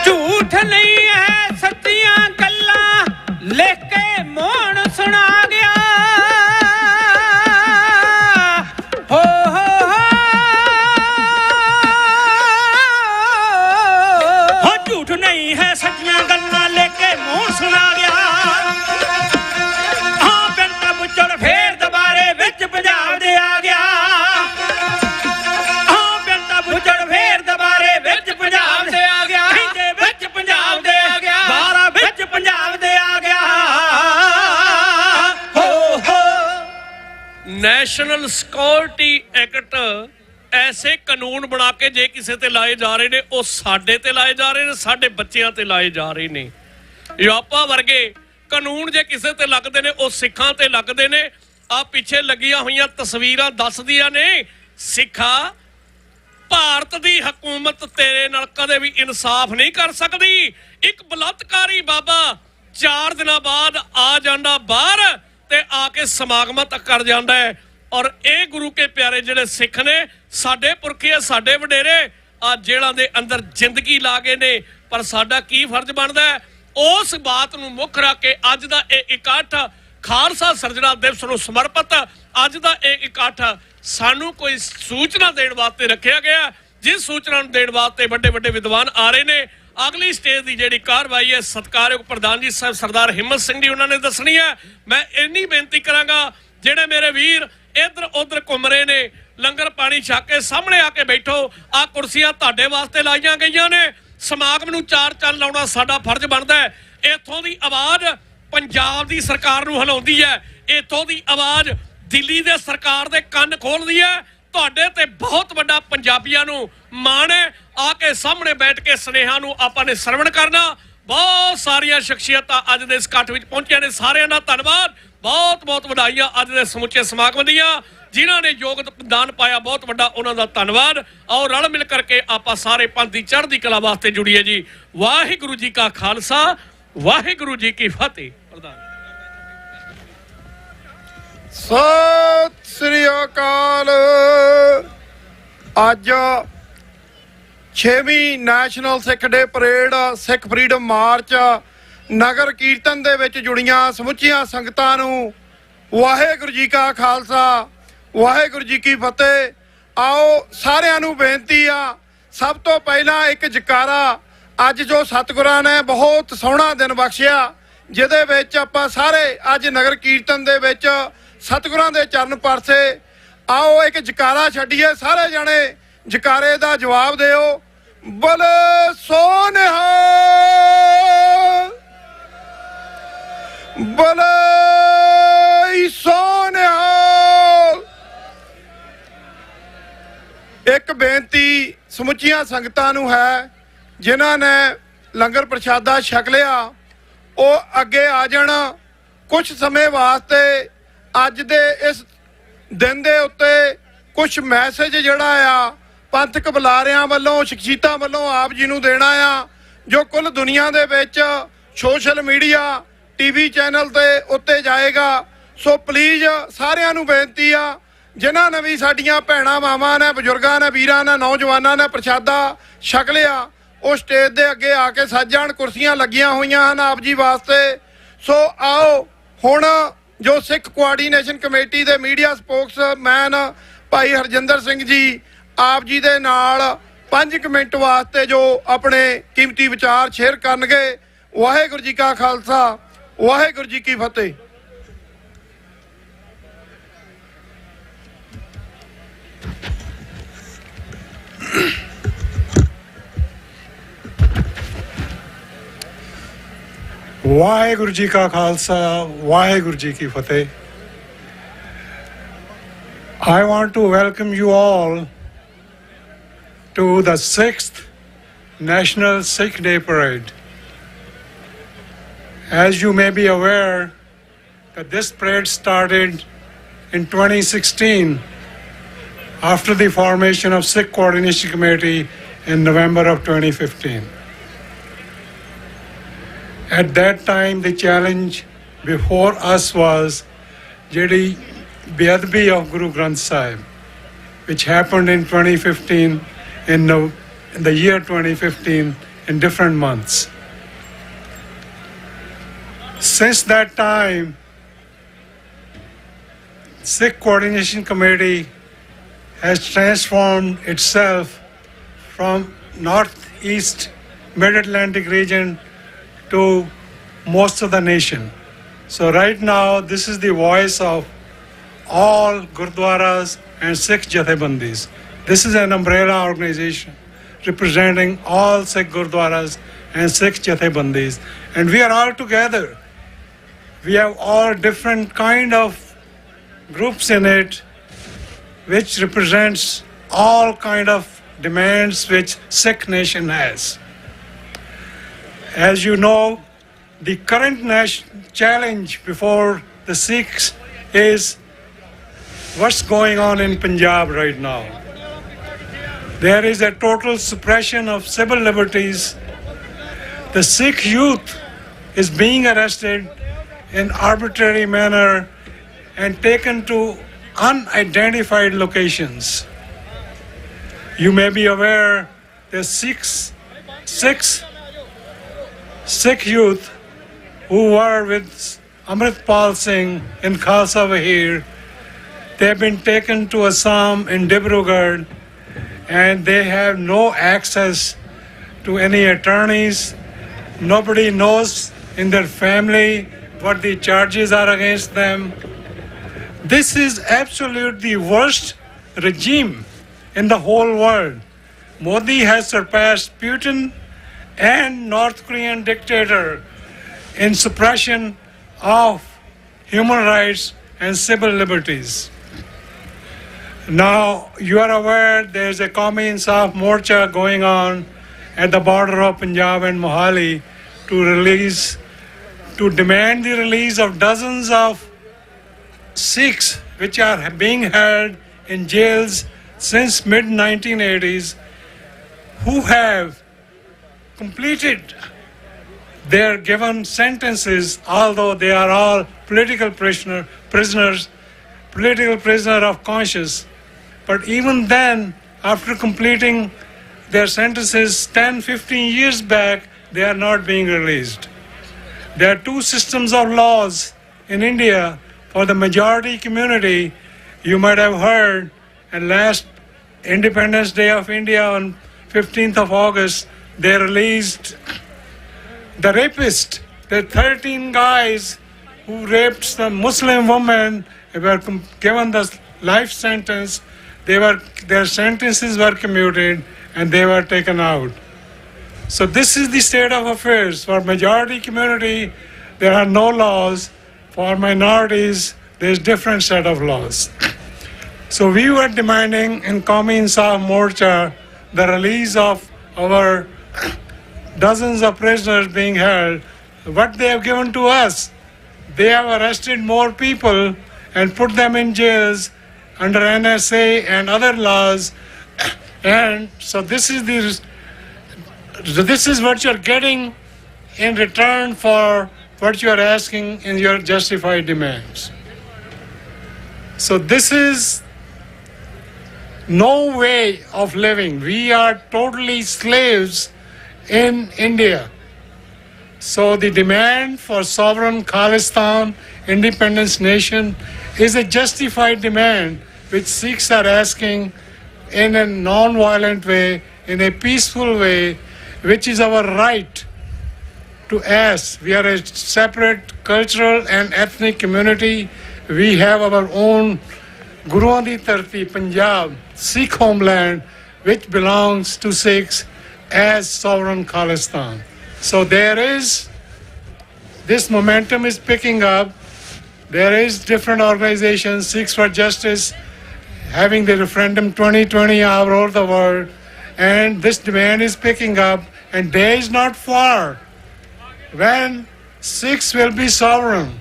ਝੂਠ ਨਹੀਂ ਹੈ ਸੱਚੀਆਂ ਗੱਲਾਂ ਲਿਖ ਕੇ ਮੋਹਣ ਸੁਣਾ ਗਿਆ ਹੋ ਝੂਠ ਨਹੀਂ ਹੈ ਸੱਚੀਆਂ ਗੱਲਾਂ ਲਿਖ ਕੇ ਮੋਹਣ ਸੁਣਾ ਗਿਆ ਫੇਰ ਦੁਬਾਰੇ ਵਿੱਚ ਪੰਜਾਬ ਦੇ ਆ ਗਿਆ ਪਿੰਡਾ ਬੁੱਝੜ ਫੇਰ ਦੁਬਾਰੇ ਵਿੱਚ ਪੰਜਾਬ ਦੇ ਆ ਗਿਆ ਕਹਿੰਦੇ ਵਿੱਚ ਪੰਜਾਬ ਦੇ ਆ ਗਿਆ 12 ਵਿੱਚ ਪੰਜਾਬ ਦੇ ਆ ਗਿਆ ਨੈਸ਼ਨਲ ਸਿਕਿਉਰਿਟੀ ਐਕਟ ਐਸੇ ਕਾਨੂੰਨ ਬਣਾ ਕੇ ਜੇ ਕਿਸੇ ਤੇ ਲਾਏ ਜਾ ਰਹੇ ਨੇ ਉਹ ਸਾਡੇ ਤੇ ਲਾਏ ਜਾ ਰਹੇ ਨੇ ਸਾਡੇ ਬੱਚਿਆਂ ਤੇ ਲਾਏ ਜਾ ਰਹੇ ਨੇ ਯੂਰਪਾ ਵਰਗੇ ਕਾਨੂੰਨ ਜੇ ਕਿਸੇ ਤੇ ਲੱਗਦੇ ਨੇ ਉਹ ਸਿੱਖਾਂ ਤੇ ਲੱਗਦੇ ਨੇ ਆ ਪਿੱਛੇ ਲੱਗੀਆਂ ਹੋਈਆਂ ਤਸਵੀਰਾਂ ਦੱਸਦੀਆਂ ਨੇ ਸਿੱਖਾ ਭਾਰਤ ਦੀ ਹਕੂਮਤ ਤੇਰੇ ਨਾਲ ਕਦੇ ਵੀ ਇਨਸਾਫ ਨਹੀਂ ਕਰ ਸਕਦੀ ਇੱਕ ਬਲਾਤਕਾਰੀ ਬਾਬਾ 4 ਦਿਨਾਂ ਬਾਅਦ ਆ ਜਾਂਦਾ ਬਾਹਰ ਤੇ ਆ ਕੇ ਸਮਾਗਮਾਂ ਤੱਕ ਕਰ ਜਾਂਦਾ ਹੈ ਔਰ ਇਹ ਗੁਰੂ ਕੇ ਪਿਆਰੇ ਜਿਹੜੇ ਸਿੱਖ ਨੇ ਸਾਡੇ ਪੁਰਖੇ ਸਾਡੇ ਵਡੇਰੇ ਆ ਜੇਲ੍ਹਾਂ ਦੇ ਅੰਦਰ ਜ਼ਿੰਦਗੀ ਲਾ ਗਏ ਨੇ ਪਰ ਸਾਡਾ ਕੀ ਫਰਜ਼ ਬਣਦਾ ਹੈ ਉਸ ਬਾਤ ਨੂੰ ਮੁੱਖ ਰੱਖ ਕੇ ਅੱਜ ਦਾ ਇਹ ਇਕੱਠ ਖਾਲਸਾ ਸਿਰਜਣਾ ਦਿਵਸ ਨੂੰ ਸਮਰਪਿਤ ਅੱਜ ਦਾ ਇਹ ਇਕੱਠ ਸਾਨੂੰ ਕੋਈ ਸੂਚਨਾ ਦੇਣ ਵਾਸਤੇ ਰੱਖਿਆ ਗਿਆ ਜਿਸ ਸੂਚਨਾ ਨੂੰ ਦੇਣ ਵਾਸਤੇ ਵੱਡੇ ਵੱਡੇ ਵਿਦਵਾਨ ਆ ਰਹੇ ਨੇ ਅਗਲੀ ਸਟੇਜ ਦੀ ਜਿਹੜੀ ਕਾਰਵਾਈ ਹੈ ਸਤਿਕਾਰਯੋਗ ਪ੍ਰਧਾਨ ਜੀ ਸਾਹਿਬ ਸਰਦਾਰ ਹਿੰਮਤ ਸਿੰਘ ਜੀ ਉਹਨਾਂ ਨੇ ਦੱਸਣੀ ਹੈ ਮੈਂ ਇੰਨੀ ਬੇਨਤੀ ਕਰਾਂਗਾ ਜਿਹੜੇ ਮੇਰੇ ਵੀਰ ਇੱਧਰ ਉੱਧਰ ਘੁੰਮ ਰਹੇ ਨੇ ਲੰਗਰ ਪਾਣੀ ਛਕ ਕੇ ਸਾਹਮਣੇ ਆ ਕੇ ਬੈਠੋ ਆ ਕੁਰਸੀਆਂ ਤੁਹਾਡੇ ਵਾਸਤੇ ਲਾਈਆਂ ਗਈਆਂ ਨੇ ਸਮਾਗਮ ਨੂੰ ਚਾਰ ਚੰਨ ਲਾਉਣਾ ਸਾਡਾ ਫਰਜ਼ ਬਣਦਾ ਹੈ। ਇੱਥੋਂ ਦੀ ਆਵਾਜ਼ ਪੰਜਾਬ ਦੀ ਸਰਕਾਰ ਨੂੰ ਹਿਲਾਉਂਦੀ ਹੈ, ਇੱਥੋਂ ਦੀ ਆਵਾਜ਼ ਦਿੱਲੀ ਦੇ ਸਰਕਾਰ ਦੇ ਕੰਨ ਖੋਲਦੀ ਹੈ। ਤੁਹਾਡੇ ਤੇ ਬਹੁਤ ਵੱਡਾ ਪੰਜਾਬੀਆਂ ਨੂੰ ਮਾਣ ਹੈ। ਆ ਕੇ ਸਾਹਮਣੇ ਬੈਠ ਕੇ ਸੁਨੇਹਾ ਨੂੰ ਆਪਾਂ ਨੇ ਸਰਵਣ ਕਰਨਾ। ਬਹੁਤ ਸਾਰੀਆਂ ਸ਼ਖਸੀਅਤਾਂ ਅੱਜ ਦੇ ਇਸ ਇਕੱਠ ਵਿੱਚ ਪਹੁੰਚੀਆਂ ਨੇ, ਸਾਰਿਆਂ ਦਾ ਧੰਨਵਾਦ। ਬਹੁਤ ਬਹੁਤ ਵਧਾਈਆਂ ਅੱਜ ਦੇ ਸਮੁੱਚੇ ਸਮਾਗਮ ਦੀਆਂ, ਜਿਨ੍ਹਾਂ ਨੇ ਯੋਗਦਾਨ ਪਾਇਆ ਬਹੁਤ ਵੱਡਾ, ਉਹਨਾਂ ਦਾ ਧੰਨਵਾਦ। ਔਰ ਰਲ ਮਿਲ ਕਰਕੇ ਆਪਾਂ ਸਾਰੇ ਪੰਥ ਦੀ ਚੜ੍ਹਦੀ ਕਲਾ ਵਾਸਤੇ ਜੁੜੀਏ ਜੀ। ਵਾਹਿਗੁਰੂ ਜੀ ਕਾ ਖਾਲਸਾ, ਵਾਹਿਗੁਰੂ ਜੀ ਕੀ ਫਤਿਹ। ਪ੍ਰਧਾਨ ਸਤਿ ਸ੍ਰੀ ਅਕਾਲ। ਅੱਜ 6ਵੀਂ ਨੈਸ਼ਨਲ ਸਿੱਖ ਡੇ ਪਰੇਡ, ਸਿੱਖ ਫਰੀडम ਮਾਰਚ, ਨਗਰ ਕੀਰਤਨ ਦੇ ਵਿੱਚ ਜੁੜੀਆਂ ਸਮੁੱਚੀਆਂ ਸੰਗਤਾਂ ਨੂੰ ਵਾਹਿਗੁਰੂ ਜੀ ਕਾ ਖਾਲਸਾ, ਵਾਹਿਗੁਰੂ ਜੀ ਕੀ ਫਤਿਹ। ਆਓ ਸਾਰਿਆਂ ਨੂੰ ਬੇਨਤੀ ਆ, ਸਭ ਤੋਂ ਪਹਿਲਾਂ ਇੱਕ ਜਕਾਰਾ। ਅੱਜ ਜੋ ਸਤਿਗੁਰਾਂ ਨੇ ਬਹੁਤ ਸੋਹਣਾ ਦਿਨ ਬਖਸ਼ਿਆ, ਜਿਹਦੇ ਵਿੱਚ ਆਪਾਂ ਸਾਰੇ ਅੱਜ ਨਗਰ ਕੀਰਤਨ ਦੇ ਵਿੱਚ ਸਤਿਗੁਰਾਂ ਦੇ ਚਰਨ ਪਰਸੇ। ਆਓ ਇੱਕ ਜਕਾਰਾ ਛੱਡੀਏ, ਸਾਰੇ ਜਣੇ ਜਕਾਰੇ ਦਾ ਜਵਾਬ ਦਿਓ। ਬੋਲੇ ਸੋ ਨਿਹਾਲ, ਬੋਲੇ ਸੋ ਨਿਹਾਲ। ਇੱਕ ਬੇਨਤੀ ਸਮੁੱਚੀਆਂ ਸੰਗਤਾਂ ਨੂੰ ਹੈ, ਜਿਨ੍ਹਾਂ ਨੇ ਲੰਗਰ ਪ੍ਰਸ਼ਾਦਾ ਛਕ ਲਿਆ, ਉਹ ਅੱਗੇ ਆ ਜਾਣ। ਕੁਝ ਸਮੇਂ ਵਾਸਤੇ ਅੱਜ ਦੇ ਇਸ ਦਿਨ ਦੇ ਉੱਤੇ ਕੁਝ ਮੈਸੇਜ ਜਿਹੜਾ ਆ ਪੰਥਕ ਬੁਲਾਰਿਆਂ ਵੱਲੋਂ, ਸ਼ਖਸੀਅਤਾਂ ਵੱਲੋਂ ਆਪ ਜੀ ਨੂੰ ਦੇਣਾ ਆ, ਜੋ ਕੁੱਲ ਦੁਨੀਆ ਦੇ ਵਿੱਚ ਸੋਸ਼ਲ ਮੀਡੀਆ, ਟੀਵੀ ਚੈਨਲ ਦੇ ਉੱਤੇ ਜਾਏਗਾ। ਸੋ ਪਲੀਜ਼ ਸਾਰਿਆਂ ਨੂੰ ਬੇਨਤੀ ਆ, ਜਿਨ੍ਹਾਂ ਨੇ ਵੀ ਸਾਡੀਆਂ ਭੈਣਾਂ ਮਾਵਾਂ ਨੇ, ਬਜ਼ੁਰਗਾਂ ਨੇ, ਵੀਰਾਂ ਨੇ, ਨੌਜਵਾਨਾਂ ਨੇ ਪ੍ਰਸ਼ਾਦਾ ਛਕ ਲਿਆ, ਉਹ ਸਟੇਜ ਦੇ ਅੱਗੇ ਆ ਕੇ ਸੱਜ ਜਾਣ। ਕੁਰਸੀਆਂ ਲੱਗੀਆਂ ਹੋਈਆਂ ਹਨ ਆਪ ਜੀ ਵਾਸਤੇ। ਸੋ ਆਓ ਹੁਣ ਜੋ ਸਿੱਖ ਕੋਆਰਡੀਨੇਸ਼ਨ ਕਮੇਟੀ ਦੇ ਮੀਡੀਆ ਸਪੋਕਸਮੈਨ ਭਾਈ ਹਰਜਿੰਦਰ ਸਿੰਘ ਜੀ ਆਪ ਜੀ ਦੇ ਨਾਲ 5 ਮਿੰਟ ਵਾਸਤੇ ਜੋ ਆਪਣੇ ਕੀਮਤੀ ਵਿਚਾਰ ਸ਼ੇਅਰ ਕਰਨਗੇ। ਵਾਹਿਗੁਰੂ ਜੀ ਕਾ ਖਾਲਸਾ, ਵਾਹਿਗੁਰੂ ਜੀ ਕੀ ਫਤਿਹ। ਵਾਹਿਗੁਰੂ ਜੀ ਕਾ ਖਾਲਸਾ, ਵਾਹਿਗੁਰੂ ਜੀ ਕੀ ਫਤਿਹ। I want to welcome you all to the 6th National Sikh Day Parade. As you may be aware, that this parade started in 2016 after the formation of Sikh Coordination Committee in November of 2015. At that time, the challenge before us was Jedi Beadbi of Guru Granth Sahib, which happened in 2015, in the year 2015, in different months. Since that time, Sikh Coordination Committee has transformed itself from northeast mid-Atlantic region to most of the nation. So right now, this is the voice of all Gurdwaras and Sikh Jathebandis. This is an umbrella organization representing all Sikh Gurdwaras and Sikh Jathebandis. And we are all together. We have all different kind of groups in it, which represents all kind of demands which Sikh nation has. As you know, the current challenge before the Sikhs is what's going on in Punjab right now. There is a total suppression of civil liberties. The Sikh youth is being arrested in arbitrary manner and taken to unidentified locations. You may be aware that six Sikh youth who were with Amritpal Singh in Khalsa Vahir, they have been taken to Assam in Dibrugarh, and they have no access to any attorneys. Nobody knows in their family what the charges are against them. This is absolutely the worst regime in the whole world. Modi has surpassed Putin and North Korean dictator in suppression of human rights and civil liberties. Now, you are aware there's a Qawmi Insaf Morcha going on at the border of Punjab and Mohali to demand the release of dozens of Sikhs which are being held in jails since mid-1980s, who have completed their given sentences, although they are all political prisoners of conscience. But even then, after completing their sentences 10, 15 years back, they are not being released. There are two systems of laws in India. For the majority community, you might have heard, and last Independence Day of India on 15th of August, they released the rapist, the 13 guys who raped the Muslim woman, were given the life sentence. Their sentences were commuted and they were taken out. So this is the state of affairs. For majority community, there are no laws. For minorities, there's different set of laws. So we were demanding in Qawmi Insaf Morcha the release of our dozens of prisoners being held. What they have given to us, they have arrested more people and put them in jails under NSA and other laws. And so this is what you're getting in return for what you're asking in your justified demands. So this is no way of living. We are totally slaves in India. So the demand for sovereign Khalistan, independence nation, is a justified demand which Sikhs are asking in a non-violent way, in a peaceful way, which is our right to ask. We are a separate cultural and ethnic community. We have our own Guruan di Dharti, Punjab, Sikh homeland, which belongs to Sikhs as sovereign Khalistan. So this momentum is picking up. There is different organizations, Sikhs for Justice, having the referendum 2020 all over the world, and this demand is picking up, and day is not far when Sikhs will be sovereign.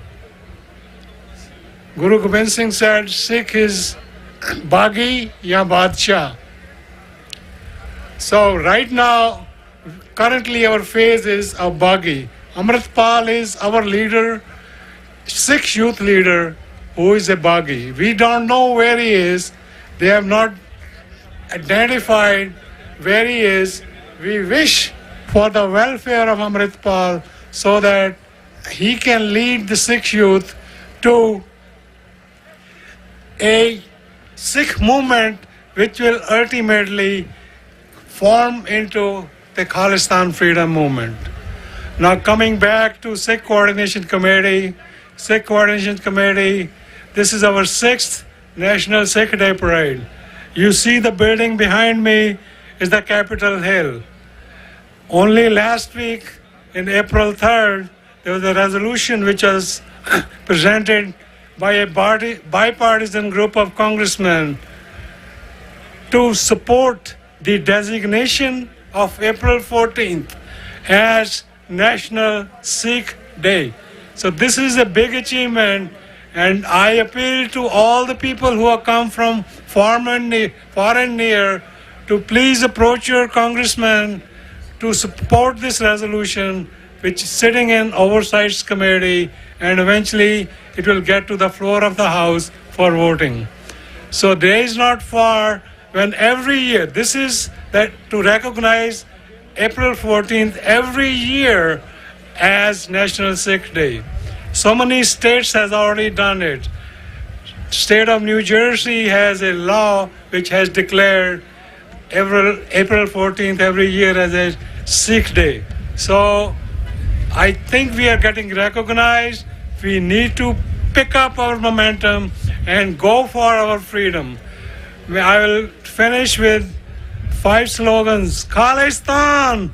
Guru Gobind Singh said, Sikh is Bagi ya Badshah. So right now, currently our phase is of Bagi. Amritpal is our leader, Sikh youth leader, who is a Bagi. We don't know where he is. They have not identified where he is. We wish for the welfare of Amritpal so that he can lead the Sikh youth to a Sikh movement which will ultimately form into the Khalistan freedom movement. Now coming back to Sikh Coordination Committee, this is our 6th National Sikh Day Parade. You see the building behind me is the Capitol Hill. Only last week, in April 3rd, there was a resolution which was presented by a bipartisan group of congressmen to support the designation of April 14th as National Sikh Day. So this is a big achievement, and I appeal to all the people who have come from far and near to please approach your congressman to support this resolution, which is sitting in Oversight Committee, and eventually it will get to the floor of the House for voting. So day is not far when every year, this is that to recognize April 14th every year as National Sikh Day. So many states has already done it. State of New Jersey has a law which has declared April 14th every year as a Sikh Day. So I think we are getting recognized. We need to pick up our momentum and go for our freedom. I will finish with 5 slogans. Khalistan!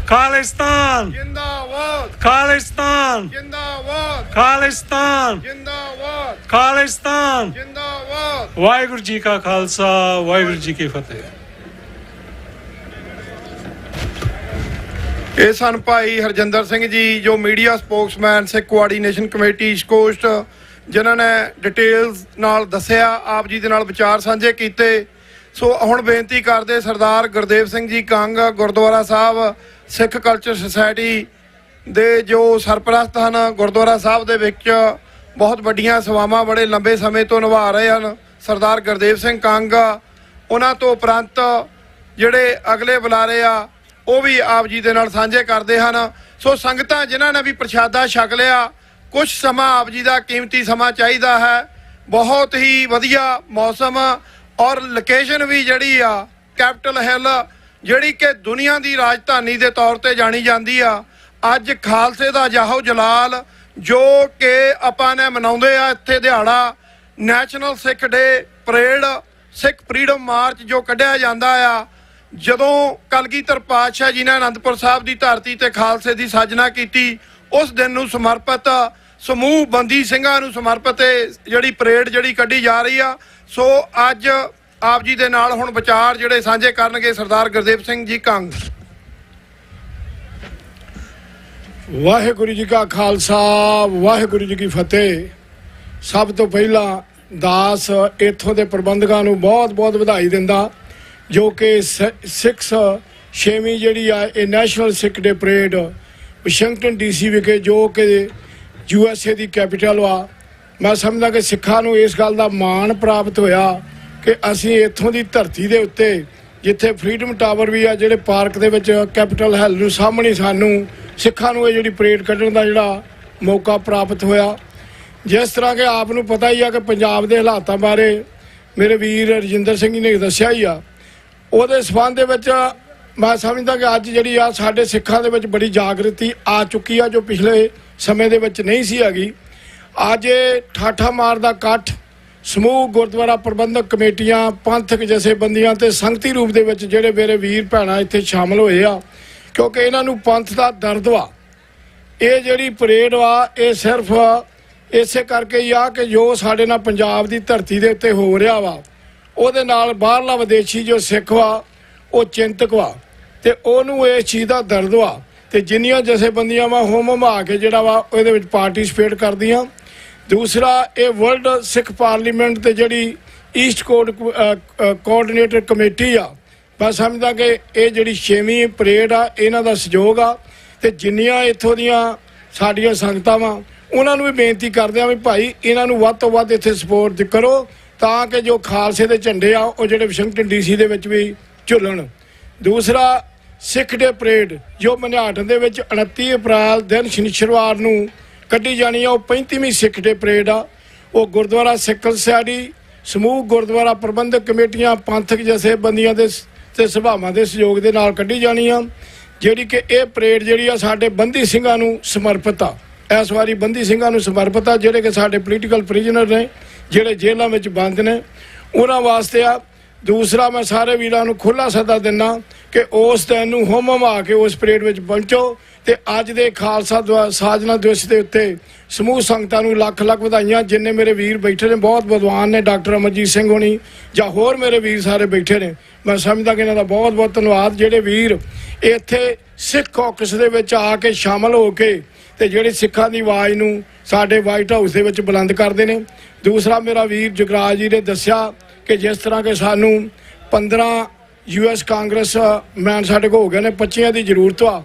Khalistan ਜਿੰਦਾਬਾਦ, ਖਾਲਿਸਤਾਨ ਜਿੰਦਾਬਾਦ, ਖਾਲਿਸਤਾਨ ਜਿੰਦਾਬਾਦ, ਖਾਲਿਸਤਾਨ। ਜਿੰਦਾਬਾਦ। ਵਾਹਿਗੁਰੂ ਜੀ ਕਾ ਖਾਲਸਾ, ਵਾਹਿਗੁਰੂ ਜੀ ਕੀ ਫਤਿਹ। ਇਹ ਸਨ ਭਾਈ ਹਰਜਿੰਦਰ ਸਿੰਘ ਜੀ, ਜੋ media Spokesman ਸਿੱਖ coordination committee East cost, ਜਿਨ੍ਹਾਂ ਨੇ ਡਿਟੇਲਸ ਨਾਲ ਦੱਸਿਆ, ਆਪ ਜੀ ਦੇ ਨਾਲ ਵਿਚਾਰ ਸਾਂਝੇ ਕੀਤੇ। ਸੋ ਹੁਣ ਬੇਨਤੀ ਕਰਦੇ ਸਰਦਾਰ ਗੁਰਦੇਵ ਸਿੰਘ ਜੀ ਕੰਗ, ਗੁਰਦੁਆਰਾ ਸਾਹਿਬ ਸਿੱਖ ਕਲਚਰ ਸੁਸਾਇਟੀ ਦੇ ਜੋ ਸਰਪ੍ਰਸਤ ਹਨ, ਗੁਰਦੁਆਰਾ ਸਾਹਿਬ ਦੇ ਵਿੱਚ ਬਹੁਤ ਵੱਡੀਆਂ ਸੇਵਾਵਾਂ ਬੜੇ ਲੰਬੇ ਸਮੇਂ ਤੋਂ ਨਿਭਾ ਰਹੇ ਹਨ ਸਰਦਾਰ ਗੁਰਦੇਵ ਸਿੰਘ ਕੰਗ। ਉਹਨਾਂ ਤੋਂ ਉਪਰੰਤ ਜਿਹੜੇ ਅਗਲੇ ਬੁਲਾਰੇ ਆ ਉਹ ਵੀ ਆਪ ਜੀ ਦੇ ਨਾਲ ਸਾਂਝੇ ਕਰਦੇ ਹਨ। ਸੋ ਸੰਗਤਾਂ ਜਿਨ੍ਹਾਂ ਨੇ ਵੀ ਪ੍ਰਸ਼ਾਦਾ ਛਕ ਲਿਆ, ਕੁਝ ਸਮਾਂ ਆਪ ਜੀ ਦਾ ਕੀਮਤੀ ਸਮਾਂ ਚਾਹੀਦਾ ਹੈ। ਬਹੁਤ ਹੀ ਵਧੀਆ ਮੌਸਮ ਔਰ ਲੋਕੇਸ਼ਨ ਵੀ ਜਿਹੜੀ ਆ ਕੈਪੀਟਲ ਹਿੱਲ, ਜਿਹੜੀ ਕਿ ਦੁਨੀਆ ਦੀ ਰਾਜਧਾਨੀ ਦੇ ਤੌਰ ਤੇ ਜਾਣੀ ਜਾਂਦੀ ਆ। ਅੱਜ ਖਾਲਸੇ ਦਾ ਜਾਹੋ ਜਲਾਲ ਜੋ ਕਿ ਆਪਾਂ ਨੇ ਮਨਾਉਂਦੇ ਆ ਇੱਥੇ ਦਿਹਾੜਾ, ਨੈਸ਼ਨਲ ਸਿੱਖ ਡੇ ਪਰੇਡ, ਸਿੱਖ ਫਰੀडम ਮਾਰਚ ਜੋ ਕੱਢਿਆ ਜਾਂਦਾ ਆ। ਜਦੋਂ ਕਲਗੀਧਰ ਪਾਤਸ਼ਾਹ ਜੀ ਨੇ ਅਨੰਦਪੁਰ ਸਾਹਿਬ ਦੀ ਧਰਤੀ ਤੇ ਖਾਲਸੇ ਦੀ ਸਾਜਨਾ ਕੀਤੀ, ਉਸ ਦਿਨ ਨੂੰ ਸਮਰਪਿਤ ਸਮੂਹ ਬੰਦੀ ਸਿੰਘਾਂ ਨੂੰ ਸਮਰਪਿਤ ਜਿਹੜੀ ਪਰੇਡ ਜਿਹੜੀ ਕੱਢੀ ਜਾ ਰਹੀ ਆ। ਸੋ ਅੱਜ ਆਪ ਜੀ ਦੇ ਨਾਲ ਹੁਣ ਵਿਚਾਰ ਜਿਹੜੇ ਸਾਂਝੇ ਕਰਨਗੇ ਸਰਦਾਰ ਗੁਰਦੇਵ ਸਿੰਘ ਜੀ ਕੰਗ। ਵਾਹਿਗੁਰੂ ਜੀ ਕਾ ਖਾਲਸਾ, ਵਾਹਿਗੁਰੂ ਜੀ ਕੀ ਫਤਿਹ। ਸਭ ਤੋਂ ਪਹਿਲਾਂ ਦਾਸ ਇੱਥੋਂ ਦੇ ਪ੍ਰਬੰਧਕਾਂ ਨੂੰ ਬਹੁਤ ਬਹੁਤ ਵਧਾਈ ਦਿੰਦਾ, ਜੋ ਕਿ ਸਿੱਖ 6ਵੀਂ ਜਿਹੜੀ ਆ ਇਹ ਨੈਸ਼ਨਲ ਸਿੱਖ ਡੇ ਪਰੇਡ ਵਾਸ਼ਿੰਗਟਨ DC ਵਿਖੇ, ਜੋ ਕਿ USA ਦੀ ਕੈਪੀਟਲ ਵਾ। ਮੈਂ ਸਮਝਦਾ ਕਿ ਸਿੱਖਾਂ ਨੂੰ ਇਸ ਗੱਲ ਦਾ ਮਾਣ ਪ੍ਰਾਪਤ ਹੋਇਆ ਕਿ ਅਸੀਂ ਇੱਥੋਂ ਦੀ ਧਰਤੀ ਦੇ ਉੱਤੇ, ਜਿੱਥੇ ਫਰੀडम ਟਾਵਰ ਵੀ ਆ, ਜਿਹੜੇ ਪਾਰਕ ਦੇ ਵਿੱਚ ਕੈਪੀਟਲ ਹਿੱਲ ਨੂੰ ਸਾਹਮਣੇ, ਸਾਨੂੰ ਸਿੱਖਾਂ ਨੂੰ ਇਹ ਜਿਹੜੀ ਪਰੇਡ ਕੱਢਣ ਦਾ ਜਿਹੜਾ ਮੌਕਾ ਪ੍ਰਾਪਤ ਹੋਇਆ। ਜਿਸ ਤਰ੍ਹਾਂ ਕਿ ਆਪ ਨੂੰ ਪਤਾ ਹੀ ਆ ਕਿ ਪੰਜਾਬ ਦੇ ਹਾਲਾਤਾਂ ਬਾਰੇ ਮੇਰੇ ਵੀਰ ਰਜਿੰਦਰ ਸਿੰਘ ਜੀ ਨੇ ਦੱਸਿਆ ਹੀ ਆ। ਉਹਦੇ ਸਬੰਧ ਦੇ ਵਿੱਚ ਮੈਂ ਸਮਝਦਾ ਕਿ ਅੱਜ ਜਿਹੜੀ ਆ ਸਾਡੇ ਸਿੱਖਾਂ ਦੇ ਵਿੱਚ ਬੜੀ ਜਾਗਰਤੀ ਆ ਚੁੱਕੀ ਆ, ਜੋ ਪਿਛਲੇ ਸਮੇਂ ਦੇ ਵਿੱਚ ਨਹੀਂ ਸੀ ਹੈਗੀ। ਅੱਜ ਇਹ ਠਾਠਾ ਮਾਰਦਾ ਇਕੱਠ ਸਮੂਹ ਗੁਰਦੁਆਰਾ ਪ੍ਰਬੰਧਕ ਕਮੇਟੀਆਂ, ਪੰਥਕ ਜਥੇਬੰਦੀਆਂ ਤੇ ਸੰਗਤੀ ਰੂਪ ਦੇ ਵਿੱਚ ਜਿਹੜੇ ਮੇਰੇ ਵੀਰ ਭੈਣਾਂ ਇੱਥੇ ਸ਼ਾਮਲ ਹੋਏ ਆ, ਕਿਉਂਕਿ ਇਹਨਾਂ ਨੂੰ ਪੰਥ ਦਾ ਦਰਦ ਵਾ। ਇਹ ਜਿਹੜੀ ਪਰੇਡ ਵਾ ਇਹ ਸਿਰਫ ਇਸੇ ਕਰਕੇ ਹੀ ਆ ਕਿ ਜੋ ਸਾਡੇ ਨਾਲ ਪੰਜਾਬ ਦੀ ਧਰਤੀ ਦੇ ਉੱਤੇ ਹੋ ਰਿਹਾ ਵਾ, ਉਹਦੇ ਨਾਲ ਬਾਹਰਲਾ ਵਿਦੇਸ਼ੀ ਜੋ ਸਿੱਖ ਵਾ ਉਹ ਚਿੰਤਕ ਵਾ, ਤੇ ਉਹਨੂੰ ਇਸ ਚੀਜ਼ ਦਾ ਦਰਦ ਵਾ। ਤੇ ਜਿੰਨੀਆਂ ਜਥੇਬੰਦੀਆਂ ਵਾ ਹੁਮਾ ਕੇ ਜਿਹੜਾ ਵਾ ਉਹਦੇ ਵਿੱਚ ਪਾਰਟਿਸਿਪੇਟ ਕਰਦੀਆਂ। ਦੂਸਰਾ, ਇਹ ਵਰਲਡ ਸਿੱਖ ਪਾਰਲੀਮੈਂਟ ਤੇ ਜਿਹੜੀ ਈਸਟ ਕੋਆਰਡੀਨੇਟਰ ਕਮੇਟੀ ਆ, ਮੈਂ ਸਮਝਦਾ ਕਿ ਇਹ ਜਿਹੜੀ 6ਵੀਂ ਪਰੇਡ ਆ ਇਹਨਾਂ ਦਾ ਸਹਿਯੋਗ ਆ। ਤੇ ਜਿੰਨੀਆਂ ਇੱਥੋਂ ਦੀਆਂ ਸਾਡੀਆਂ ਸੰਗਤਾਂ ਵਾ ਉਹਨਾਂ ਨੂੰ ਵੀ ਬੇਨਤੀ ਕਰਦੇ ਆ ਵੀ ਭਾਈ ਇਹਨਾਂ ਨੂੰ ਵੱਧ ਤੋਂ ਵੱਧ ਇੱਥੇ ਸਪੋਰਟ ਕਰੋ, ਤਾਂ ਕਿ ਜੋ ਖਾਲਸੇ ਦੇ ਝੰਡੇ ਆ ਉਹ ਜਿਹੜੇ ਵਾਸ਼ਿੰਗਟਨ DC ਦੇ ਵਿੱਚ ਵੀ ਝੁੱਲਣ। ਦੂਸਰਾ, ਸਿੱਖ ਡੇ ਪਰੇਡ ਜੋ ਮਨਿਆਟਨ ਦੇ ਵਿੱਚ 29 ਅਪ੍ਰੈਲ ਦਿਨ ਸ਼ਨੀਚਰਵਾਰ ਨੂੰ ਕੱਢੀ ਜਾਣੀ ਆ, ਉਹ 35ਵੀਂ ਸਿੱਖ ਡੇ ਪਰੇਡ ਆ। ਉਹ ਗੁਰਦੁਆਰਾ ਸਿੱਖ ਸੁਸਾਇਟੀ, ਸਮੂਹ ਗੁਰਦੁਆਰਾ ਪ੍ਰਬੰਧਕ ਕਮੇਟੀਆਂ, ਪੰਥਕ ਜਥੇਬੰਦੀਆਂ ਦੇ ਤੇ ਸਭਾਵਾਂ ਦੇ ਸਹਿਯੋਗ ਦੇ ਨਾਲ ਕੱਢੀ ਜਾਣੀ ਆ, ਜਿਹੜੀ ਕਿ ਇਹ ਪਰੇਡ ਜਿਹੜੀ ਆ ਸਾਡੇ ਬੰਦੀ ਸਿੰਘਾਂ ਨੂੰ ਸਮਰਪਿਤ ਆ। ਇਸ ਵਾਰੀ ਬੰਦੀ ਸਿੰਘਾਂ ਨੂੰ ਸਮਰਪਿਤ ਆ, ਜਿਹੜੇ ਕਿ ਸਾਡੇ ਪੋਲੀਟੀਕਲ ਪ੍ਰਿਜ਼ਨਰ ਨੇ, ਜਿਹੜੇ ਜੇਲ੍ਹਾਂ ਵਿੱਚ ਬੰਦ ਨੇ, ਉਹਨਾਂ ਵਾਸਤੇ ਆ। ਦੂਸਰਾ, ਮੈਂ ਸਾਰੇ ਵੀਰਾਂ ਨੂੰ ਖੁੱਲ੍ਹਾ ਸੱਦਾ ਦਿੰਦਾ ਕਿ ਉਸ ਦਿਨ ਨੂੰ ਹੁਮਾ ਕੇ ਉਸ ਪਰੇਡ ਵਿੱਚ ਪਹੁੰਚੋ। ਤੇ ਅੱਜ ਦੇ ਖਾਲਸਾ ਸਾਜਨਾ ਦਿਵਸ ਦੇ ਉੱਤੇ ਸਮੂਹ ਸੰਗਤਾਂ ਨੂੰ ਲੱਖ ਲੱਖ ਵਧਾਈਆਂ। ਜਿੰਨੇ ਮੇਰੇ ਵੀਰ ਬੈਠੇ ਨੇ, ਬਹੁਤ ਵਿਦਵਾਨ ਨੇ, ਡਾਕਟਰ ਅਮਰਜੀਤ ਸਿੰਘ ਹੋਣੀ ਜਾਂ ਹੋਰ ਮੇਰੇ ਵੀਰ ਸਾਰੇ ਬੈਠੇ ਨੇ, ਮੈਂ ਸਮਝਦਾ ਕਿ ਇਹਨਾਂ ਦਾ ਬਹੁਤ ਬਹੁਤ ਧੰਨਵਾਦ। ਜਿਹੜੇ ਵੀਰ ਇੱਥੇ ਸਿੱਖ ਕੌਕਸ ਦੇ ਵਿੱਚ ਆ ਕੇ ਸ਼ਾਮਲ ਹੋ ਕੇ ਤੇ ਜਿਹੜੇ ਸਿੱਖਾਂ ਦੀ ਆਵਾਜ਼ ਨੂੰ ਸਾਡੇ ਵਾਈਟ ਹਾਊਸ ਦੇ ਵਿੱਚ ਬੁਲੰਦ ਕਰਦੇ ਨੇ। ਦੂਸਰਾ, ਮੇਰਾ ਵੀਰ ਜਗਰਾਜ ਜੀ ਨੇ ਦੱਸਿਆ ਕਿ ਜਿਸ ਤਰ੍ਹਾਂ ਕਿ ਸਾਨੂੰ 15 US ਕਾਂਗਰਸ ਮੈਨ ਸਾਡੇ ਕੋਲ ਹੋ ਗਏ ਨੇ, 25 ਦੀ ਜ਼ਰੂਰਤ ਆ।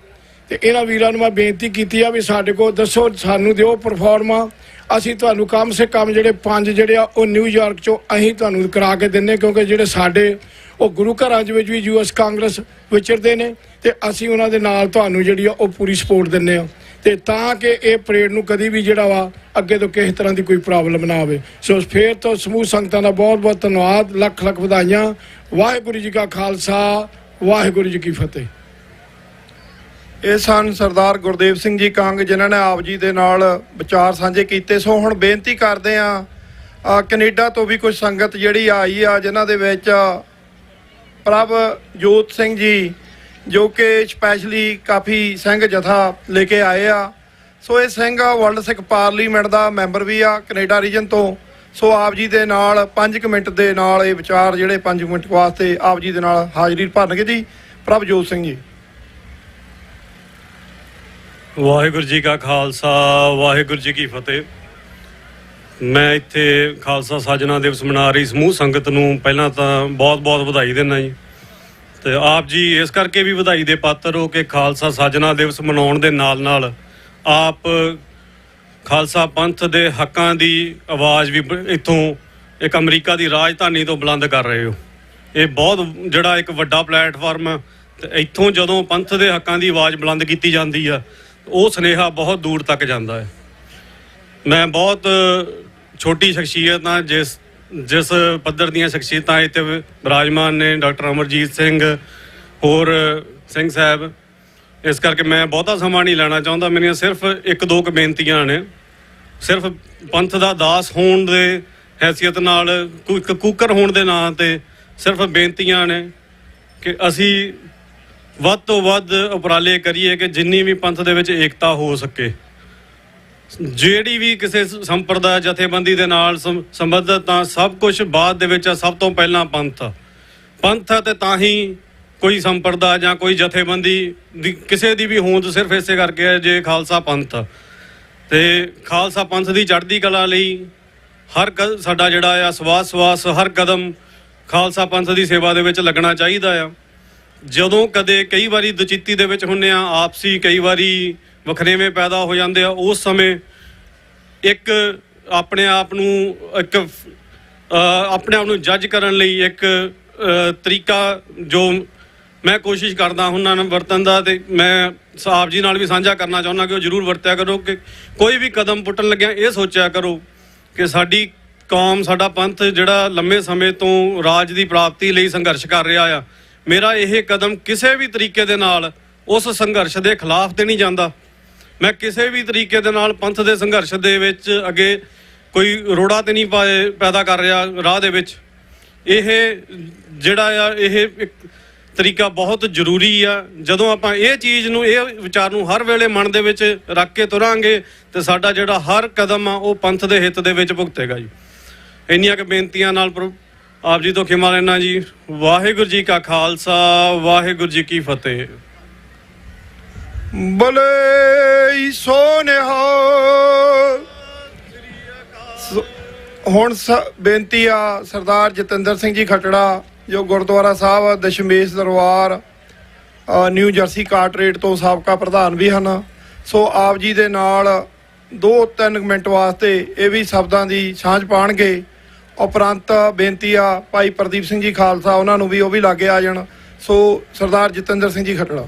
ਤੇ ਇਹਨਾਂ ਵੀਰਾਂ ਨੂੰ ਮੈਂ ਬੇਨਤੀ ਕੀਤੀ ਆ ਵੀ ਸਾਡੇ ਕੋਲ ਦੱਸੋ, ਸਾਨੂੰ ਦਿਓ ਪਰਫਾਰਮਾ, ਅਸੀਂ ਤੁਹਾਨੂੰ ਕਮ ਸੇ ਕਮ ਜਿਹੜੇ 5 ਜਿਹੜੇ ਆ ਉਹ ਨਿਊਯਾਰਕ ਚੋਂ ਅਸੀਂ ਤੁਹਾਨੂੰ ਕਰਾ ਕੇ ਦਿੰਨੇ, ਕਿਉਂਕਿ ਜਿਹੜੇ ਸਾਡੇ ਉਹ ਗੁਰੂ ਘਰਾਂ ਦੇ ਵਿੱਚ ਵੀ US ਕਾਂਗਰਸ ਵਿਚਰਦੇ ਨੇ ਤੇ ਅਸੀਂ ਉਹਨਾਂ ਦੇ ਨਾਲ ਤੁਹਾਨੂੰ ਜਿਹੜੀ ਆ ਉਹ ਪੂਰੀ ਸਪੋਰਟ ਦਿੰਨੇ ਆ, ਤੇ ਤਾਂ ਕਿ ਇਹ ਪਰੇਡ ਨੂੰ ਕਦੀ ਵੀ ਜਿਹੜਾ ਵਾ ਅੱਗੇ ਤੋਂ ਕਿਸੇ ਤਰ੍ਹਾਂ ਦੀ ਕੋਈ ਪ੍ਰੋਬਲਮ ਨਾ ਆਵੇ। ਸੋ ਫੇਰ ਤੋਂ ਸਮੂਹ ਸੰਗਤਾਂ ਦਾ ਬਹੁਤ ਬਹੁਤ ਧੰਨਵਾਦ, ਲੱਖ ਲੱਖ ਵਧਾਈਆਂ। ਵਾਹਿਗੁਰੂ ਜੀ ਕਾ ਖਾਲਸਾ, ਵਾਹਿਗੁਰੂ ਜੀ ਕੀ ਫਤਿਹ। ਇਹ ਸਨ ਸਰਦਾਰ ਗੁਰਦੇਵ ਸਿੰਘ ਜੀ ਕੰਗ, ਜਿਨ੍ਹਾਂ ਨੇ ਆਪ ਜੀ ਦੇ ਨਾਲ ਵਿਚਾਰ ਸਾਂਝੇ ਕੀਤੇ। ਸੋ ਹੁਣ ਬੇਨਤੀ ਕਰਦੇ ਆ ਕੈਨੇਡਾ ਤੋਂ ਵੀ ਕੁਝ ਸੰਗਤ ਜਿਹੜੀ ਆਈ ਆ, ਜਿਨ੍ਹਾਂ ਦੇ ਵਿੱਚ ਪ੍ਰਭ ਜੋਤ ਸਿੰਘ ਜੀ, ਜੋ ਕਿ ਸਪੈਸ਼ਲੀ ਕਾਫੀ ਸਿੰਘ ਜਥਾ ਲੈ ਕੇ ਆਏ ਆ। ਸੋ ਇਹ ਸਿੰਘ ਵਰਲਡ ਸਿੱਖ ਪਾਰਲੀਮੈਂਟ ਦਾ ਮੈਂਬਰ ਵੀ ਆ ਕੈਨੇਡਾ ਰੀਜਨ ਤੋਂ। ਸੋ ਆਪ ਜੀ ਦੇ ਨਾਲ 5 ਮਿੰਟ ਦੇ ਨਾਲ ਇਹ ਵਿਚਾਰ ਜਿਹੜੇ 5 ਮਿੰਟ ਵਾਸਤੇ ਆਪ ਜੀ ਦੇ ਨਾਲ ਹਾਜ਼ਰੀ ਭਰਨਗੇ ਜੀ। ਪ੍ਰਭਜੋਤ ਸਿੰਘ ਜੀ। ਵਾਹਿਗੁਰੂ ਜੀ ਕਾ ਖਾਲਸਾ, ਵਾਹਿਗੁਰੂ ਜੀ ਕੀ ਫਤਿਹ। ਮੈਂ ਇੱਥੇ ਖਾਲਸਾ ਸਾਜਨਾ ਦਿਵਸ ਮਨਾ ਰਹੀ ਸਮੂਹ ਸੰਗਤ ਨੂੰ ਪਹਿਲਾਂ ਤਾਂ ਬਹੁਤ ਵਧਾਈ ਦਿੰਦਾ ਜੀ। ਤੇ ਆਪ ਜੀ ਇਸ ਕਰਕੇ ਵੀ ਵਧਾਈ ਦੇ ਪਾਤਰ ਹੋ ਕਿ ਖਾਲਸਾ ਸਾਜਨਾ ਦਿਵਸ ਮਨਾਉਣ ਦੇ ਨਾਲ ਆਪ ਖਾਲਸਾ ਪੰਥ ਦੇ ਹੱਕਾਂ ਦੀ ਆਵਾਜ਼ ਵੀ ਇੱਥੋਂ ਇੱਕ ਅਮਰੀਕਾ ਦੀ ਰਾਜਧਾਨੀ ਤੋਂ ਬੁਲੰਦ ਕਰ ਰਹੇ ਹੋ। ਇਹ ਬਹੁਤ ਜਿਹੜਾ ਇੱਕ ਵੱਡਾ ਪਲੇਟਫਾਰਮ ਹੈ ਤੇ ਇੱਥੋਂ ਜਦੋਂ ਪੰਥ ਦੇ ਹੱਕਾਂ ਦੀ ਆਵਾਜ਼ ਬੁਲੰਦ ਕੀਤੀ ਜਾਂਦੀ ਆ ਉਹ ਸੁਨੇਹਾ ਬਹੁਤ ਦੂਰ ਤੱਕ ਜਾਂਦਾ ਹੈ। ਮੈਂ ਬਹੁਤ ਛੋਟੀ ਸ਼ਖਸੀਅਤ ਹਾਂ ਜਿਸ ਪੱਧਰ ਦੀਆਂ ਸ਼ਖਸੀਅਤਾਂ ਇੱਥੇ ਵਿਰਾਜਮਾਨ ਨੇ, ਡਾਕਟਰ ਅਮਰਜੀਤ ਸਿੰਘ, ਹੋਰ ਸਿੰਘ ਸਾਹਿਬ। ਇਸ ਕਰਕੇ ਮੈਂ ਬਹੁਤਾ ਸਮਾਂ ਨਹੀਂ ਲੈਣਾ ਚਾਹੁੰਦਾ। ਮੇਰੀਆਂ ਸਿਰਫ 1-2 ਬੇਨਤੀਆਂ ਨੇ। ਸਿਰਫ ਪੰਥ ਦਾ ਦਾਸ ਹੋਣ ਦੇ ਹੈਸੀਅਤ ਨਾਲ, ਇੱਕ ਕੂਕਰ ਹੋਣ ਦੇ ਨਾਂ 'ਤੇ ਸਿਰਫ ਬੇਨਤੀਆਂ ਨੇ ਕਿ ਅਸੀਂ ਵੱਧ ਤੋਂ ਵੱਧ ਉਪਰਾਲੇ ਕਰੀਏ ਕਿ ਜਿੰਨੀ ਵੀ ਪੰਥ ਦੇ ਵਿੱਚ ਏਕਤਾ ਹੋ ਸਕੇ। ਜਿਹੜੀ ਵੀ ਕਿਸੇ ਸੰਪਰਦਾ ਜਥੇਬੰਦੀ ਦੇ ਨਾਲ ਸੰਬੰਧਿਤ ਤਾਂ ਸਭ ਕੁਝ ਬਾਅਦ ਦੇ ਵਿੱਚ, ਸਭ ਤੋਂ ਪਹਿਲਾਂ ਪੰਥ ਹੈ ਤੇ ਤਾਂ ਹੀ ਕੋਈ ਸੰਪਰਦਾ ਜਾਂ ਕੋਈ ਜਥੇਬੰਦੀ ਦੀ ਕਿਸੇ ਦੀ ਵੀ ਹੋਂਦ ਸਿਰਫ ਇਸੇ ਕਰਕੇ ਹੈ ਜੇ ਖਾਲਸਾ ਪੰਥ। ਤੇ ਖਾਲਸਾ ਪੰਥ ਦੀ ਚੜ੍ਹਦੀ ਕਲਾ ਲਈ ਸਾਡਾ ਜਿਹੜਾ ਆ ਸਵਾਸ ਹਰ ਕਦਮ ਖਾਲਸਾ ਪੰਥ ਦੀ ਸੇਵਾ ਦੇ ਵਿੱਚ ਲੱਗਣਾ ਚਾਹੀਦਾ ਆ। ਜਦੋਂ ਕਦੇ ਕਈ ਵਾਰੀ ਦੁਚਿੱਤੀ ਦੇ ਵਿੱਚ ਹੁੰਦੇ ਆ, ਆਪਸੀ ਕਈ ਵਾਰੀ ਵਖਰੇਵੇਂ ਪੈਦਾ ਹੋ ਜਾਂਦੇ ਆ, ਉਸ ਸਮੇਂ ਇੱਕ ਆਪਣੇ ਆਪ ਨੂੰ ਜੱਜ ਕਰਨ ਲਈ ਇੱਕ ਤਰੀਕਾ ਜੋ ਮੈਂ ਕੋਸ਼ਿਸ਼ ਕਰਦਾ ਹੁੰਦਾ ਨਾ ਵਰਤਣ ਦਾ, ਤੇ ਮੈਂ ਆਪ ਜੀ ਨਾਲ ਵੀ ਸਾਂਝਾ ਕਰਨਾ ਚਾਹੁੰਦਾ ਕਿ ਉਹ ਜ਼ਰੂਰ ਵਰਤਿਆ ਕਰੋ ਕਿ ਕੋਈ ਵੀ ਕਦਮ ਪੁੱਟਣ ਲੱਗਿਆ ਇਹ ਸੋਚਿਆ ਕਰੋ ਕਿ ਸਾਡੀ ਕੌਮ, ਸਾਡਾ ਪੰਥ ਜਿਹੜਾ ਲੰਮੇ ਸਮੇਂ ਤੋਂ ਰਾਜ ਦੀ ਪ੍ਰਾਪਤੀ ਲਈ ਸੰਘਰਸ਼ ਕਰ ਰਿਹਾ ਆ, ਮੇਰਾ ਇਹ ਕਦਮ ਕਿਸੇ ਵੀ ਤਰੀਕੇ ਦੇ ਨਾਲ ਉਸ ਸੰਘਰਸ਼ ਦੇ ਖਿਲਾਫ ਤੇ ਨਹੀਂ ਜਾਂਦਾ। ਮੈਂ ਕਿਸੇ ਵੀ ਤਰੀਕੇ ਦੇ ਨਾਲ ਪੰਥ ਦੇ ਸੰਘਰਸ਼ ਦੇ ਵਿੱਚ ਅੱਗੇ ਕੋਈ ਰੋੜਾ ਤੇ ਨਹੀਂ ਪੈਦਾ ਕਰ ਰਿਹਾ ਰਾਹ ਦੇ ਵਿੱਚ। ਇਹ ਜਿਹੜਾ ਆ ਇਹ ਇੱਕ ਤਰੀਕਾ ਬਹੁਤ ਜ਼ਰੂਰੀ ਆ। ਜਦੋਂ ਆਪਾਂ ਇਹ ਚੀਜ਼ ਨੂੰ, ਇਹ ਵਿਚਾਰ ਨੂੰ ਹਰ ਵੇਲੇ ਮਨ ਦੇ ਵਿੱਚ ਰੱਖ ਕੇ ਤੁਰਾਂਗੇ ਤੇ ਸਾਡਾ ਜਿਹੜਾ ਹਰ ਕਦਮ ਆ ਉਹ ਪੰਥ ਦੇ ਹਿੱਤ ਦੇ ਵਿੱਚ ਭੁਗਤੇਗਾ ਜੀ। ਇੰਨੀਆਂ ਕੁ ਬੇਨਤੀਆਂ ਨਾਲ ਆਪ ਜੀ ਤੋਂ ਖਿਮਾ ਲੈਣਾ ਜੀ। ਵਾਹਿਗੁਰੂ ਜੀ ਕਾ ਖਾਲਸਾ, ਵਾਹਿਗੁਰੂ ਜੀ ਕੀ ਫਤਿਹ। ਬੋਲੇ ਸੋ ਨਿਹਾਲ। ਹੁਣ ਬੇਨਤੀ ਆ ਸਰਦਾਰ ਜਤਿੰਦਰ ਸਿੰਘ ਜੀ ਖੱਟੜਾ ਜੋ ਗੁਰਦੁਆਰਾ ਸਾਹਿਬ ਦਸ਼ਮੇਸ਼ ਦਰਬਾਰ ਨਿਊ ਜਰਸੀ ਕਾਰਟਰੇਟ ਤੋਂ ਸਾਬਕਾ ਪ੍ਰਧਾਨ ਵੀ ਹਨ। ਸੋ ਆਪ ਜੀ ਦੇ ਨਾਲ 2-3 ਮਿੰਟ ਵਾਸਤੇ ਇਹ ਵੀ ਸ਼ਬਦਾਂ ਦੀ ਸਾਂਝ ਪਾਉਣਗੇ। ਉਪਰੰਤ ਬੇਨਤੀ ਆ ਭਾਈ ਪ੍ਰਦੀਪ ਸਿੰਘ ਜੀ ਖਾਲਸਾ, ਉਹਨਾਂ ਨੂੰ ਵੀ ਉਹ ਵੀ ਲਾਗੇ ਆ ਜਾਣ। ਸੋ ਸਰਦਾਰ ਜਤਿੰਦਰ ਸਿੰਘ ਜੀ ਖੱਟੜਾ।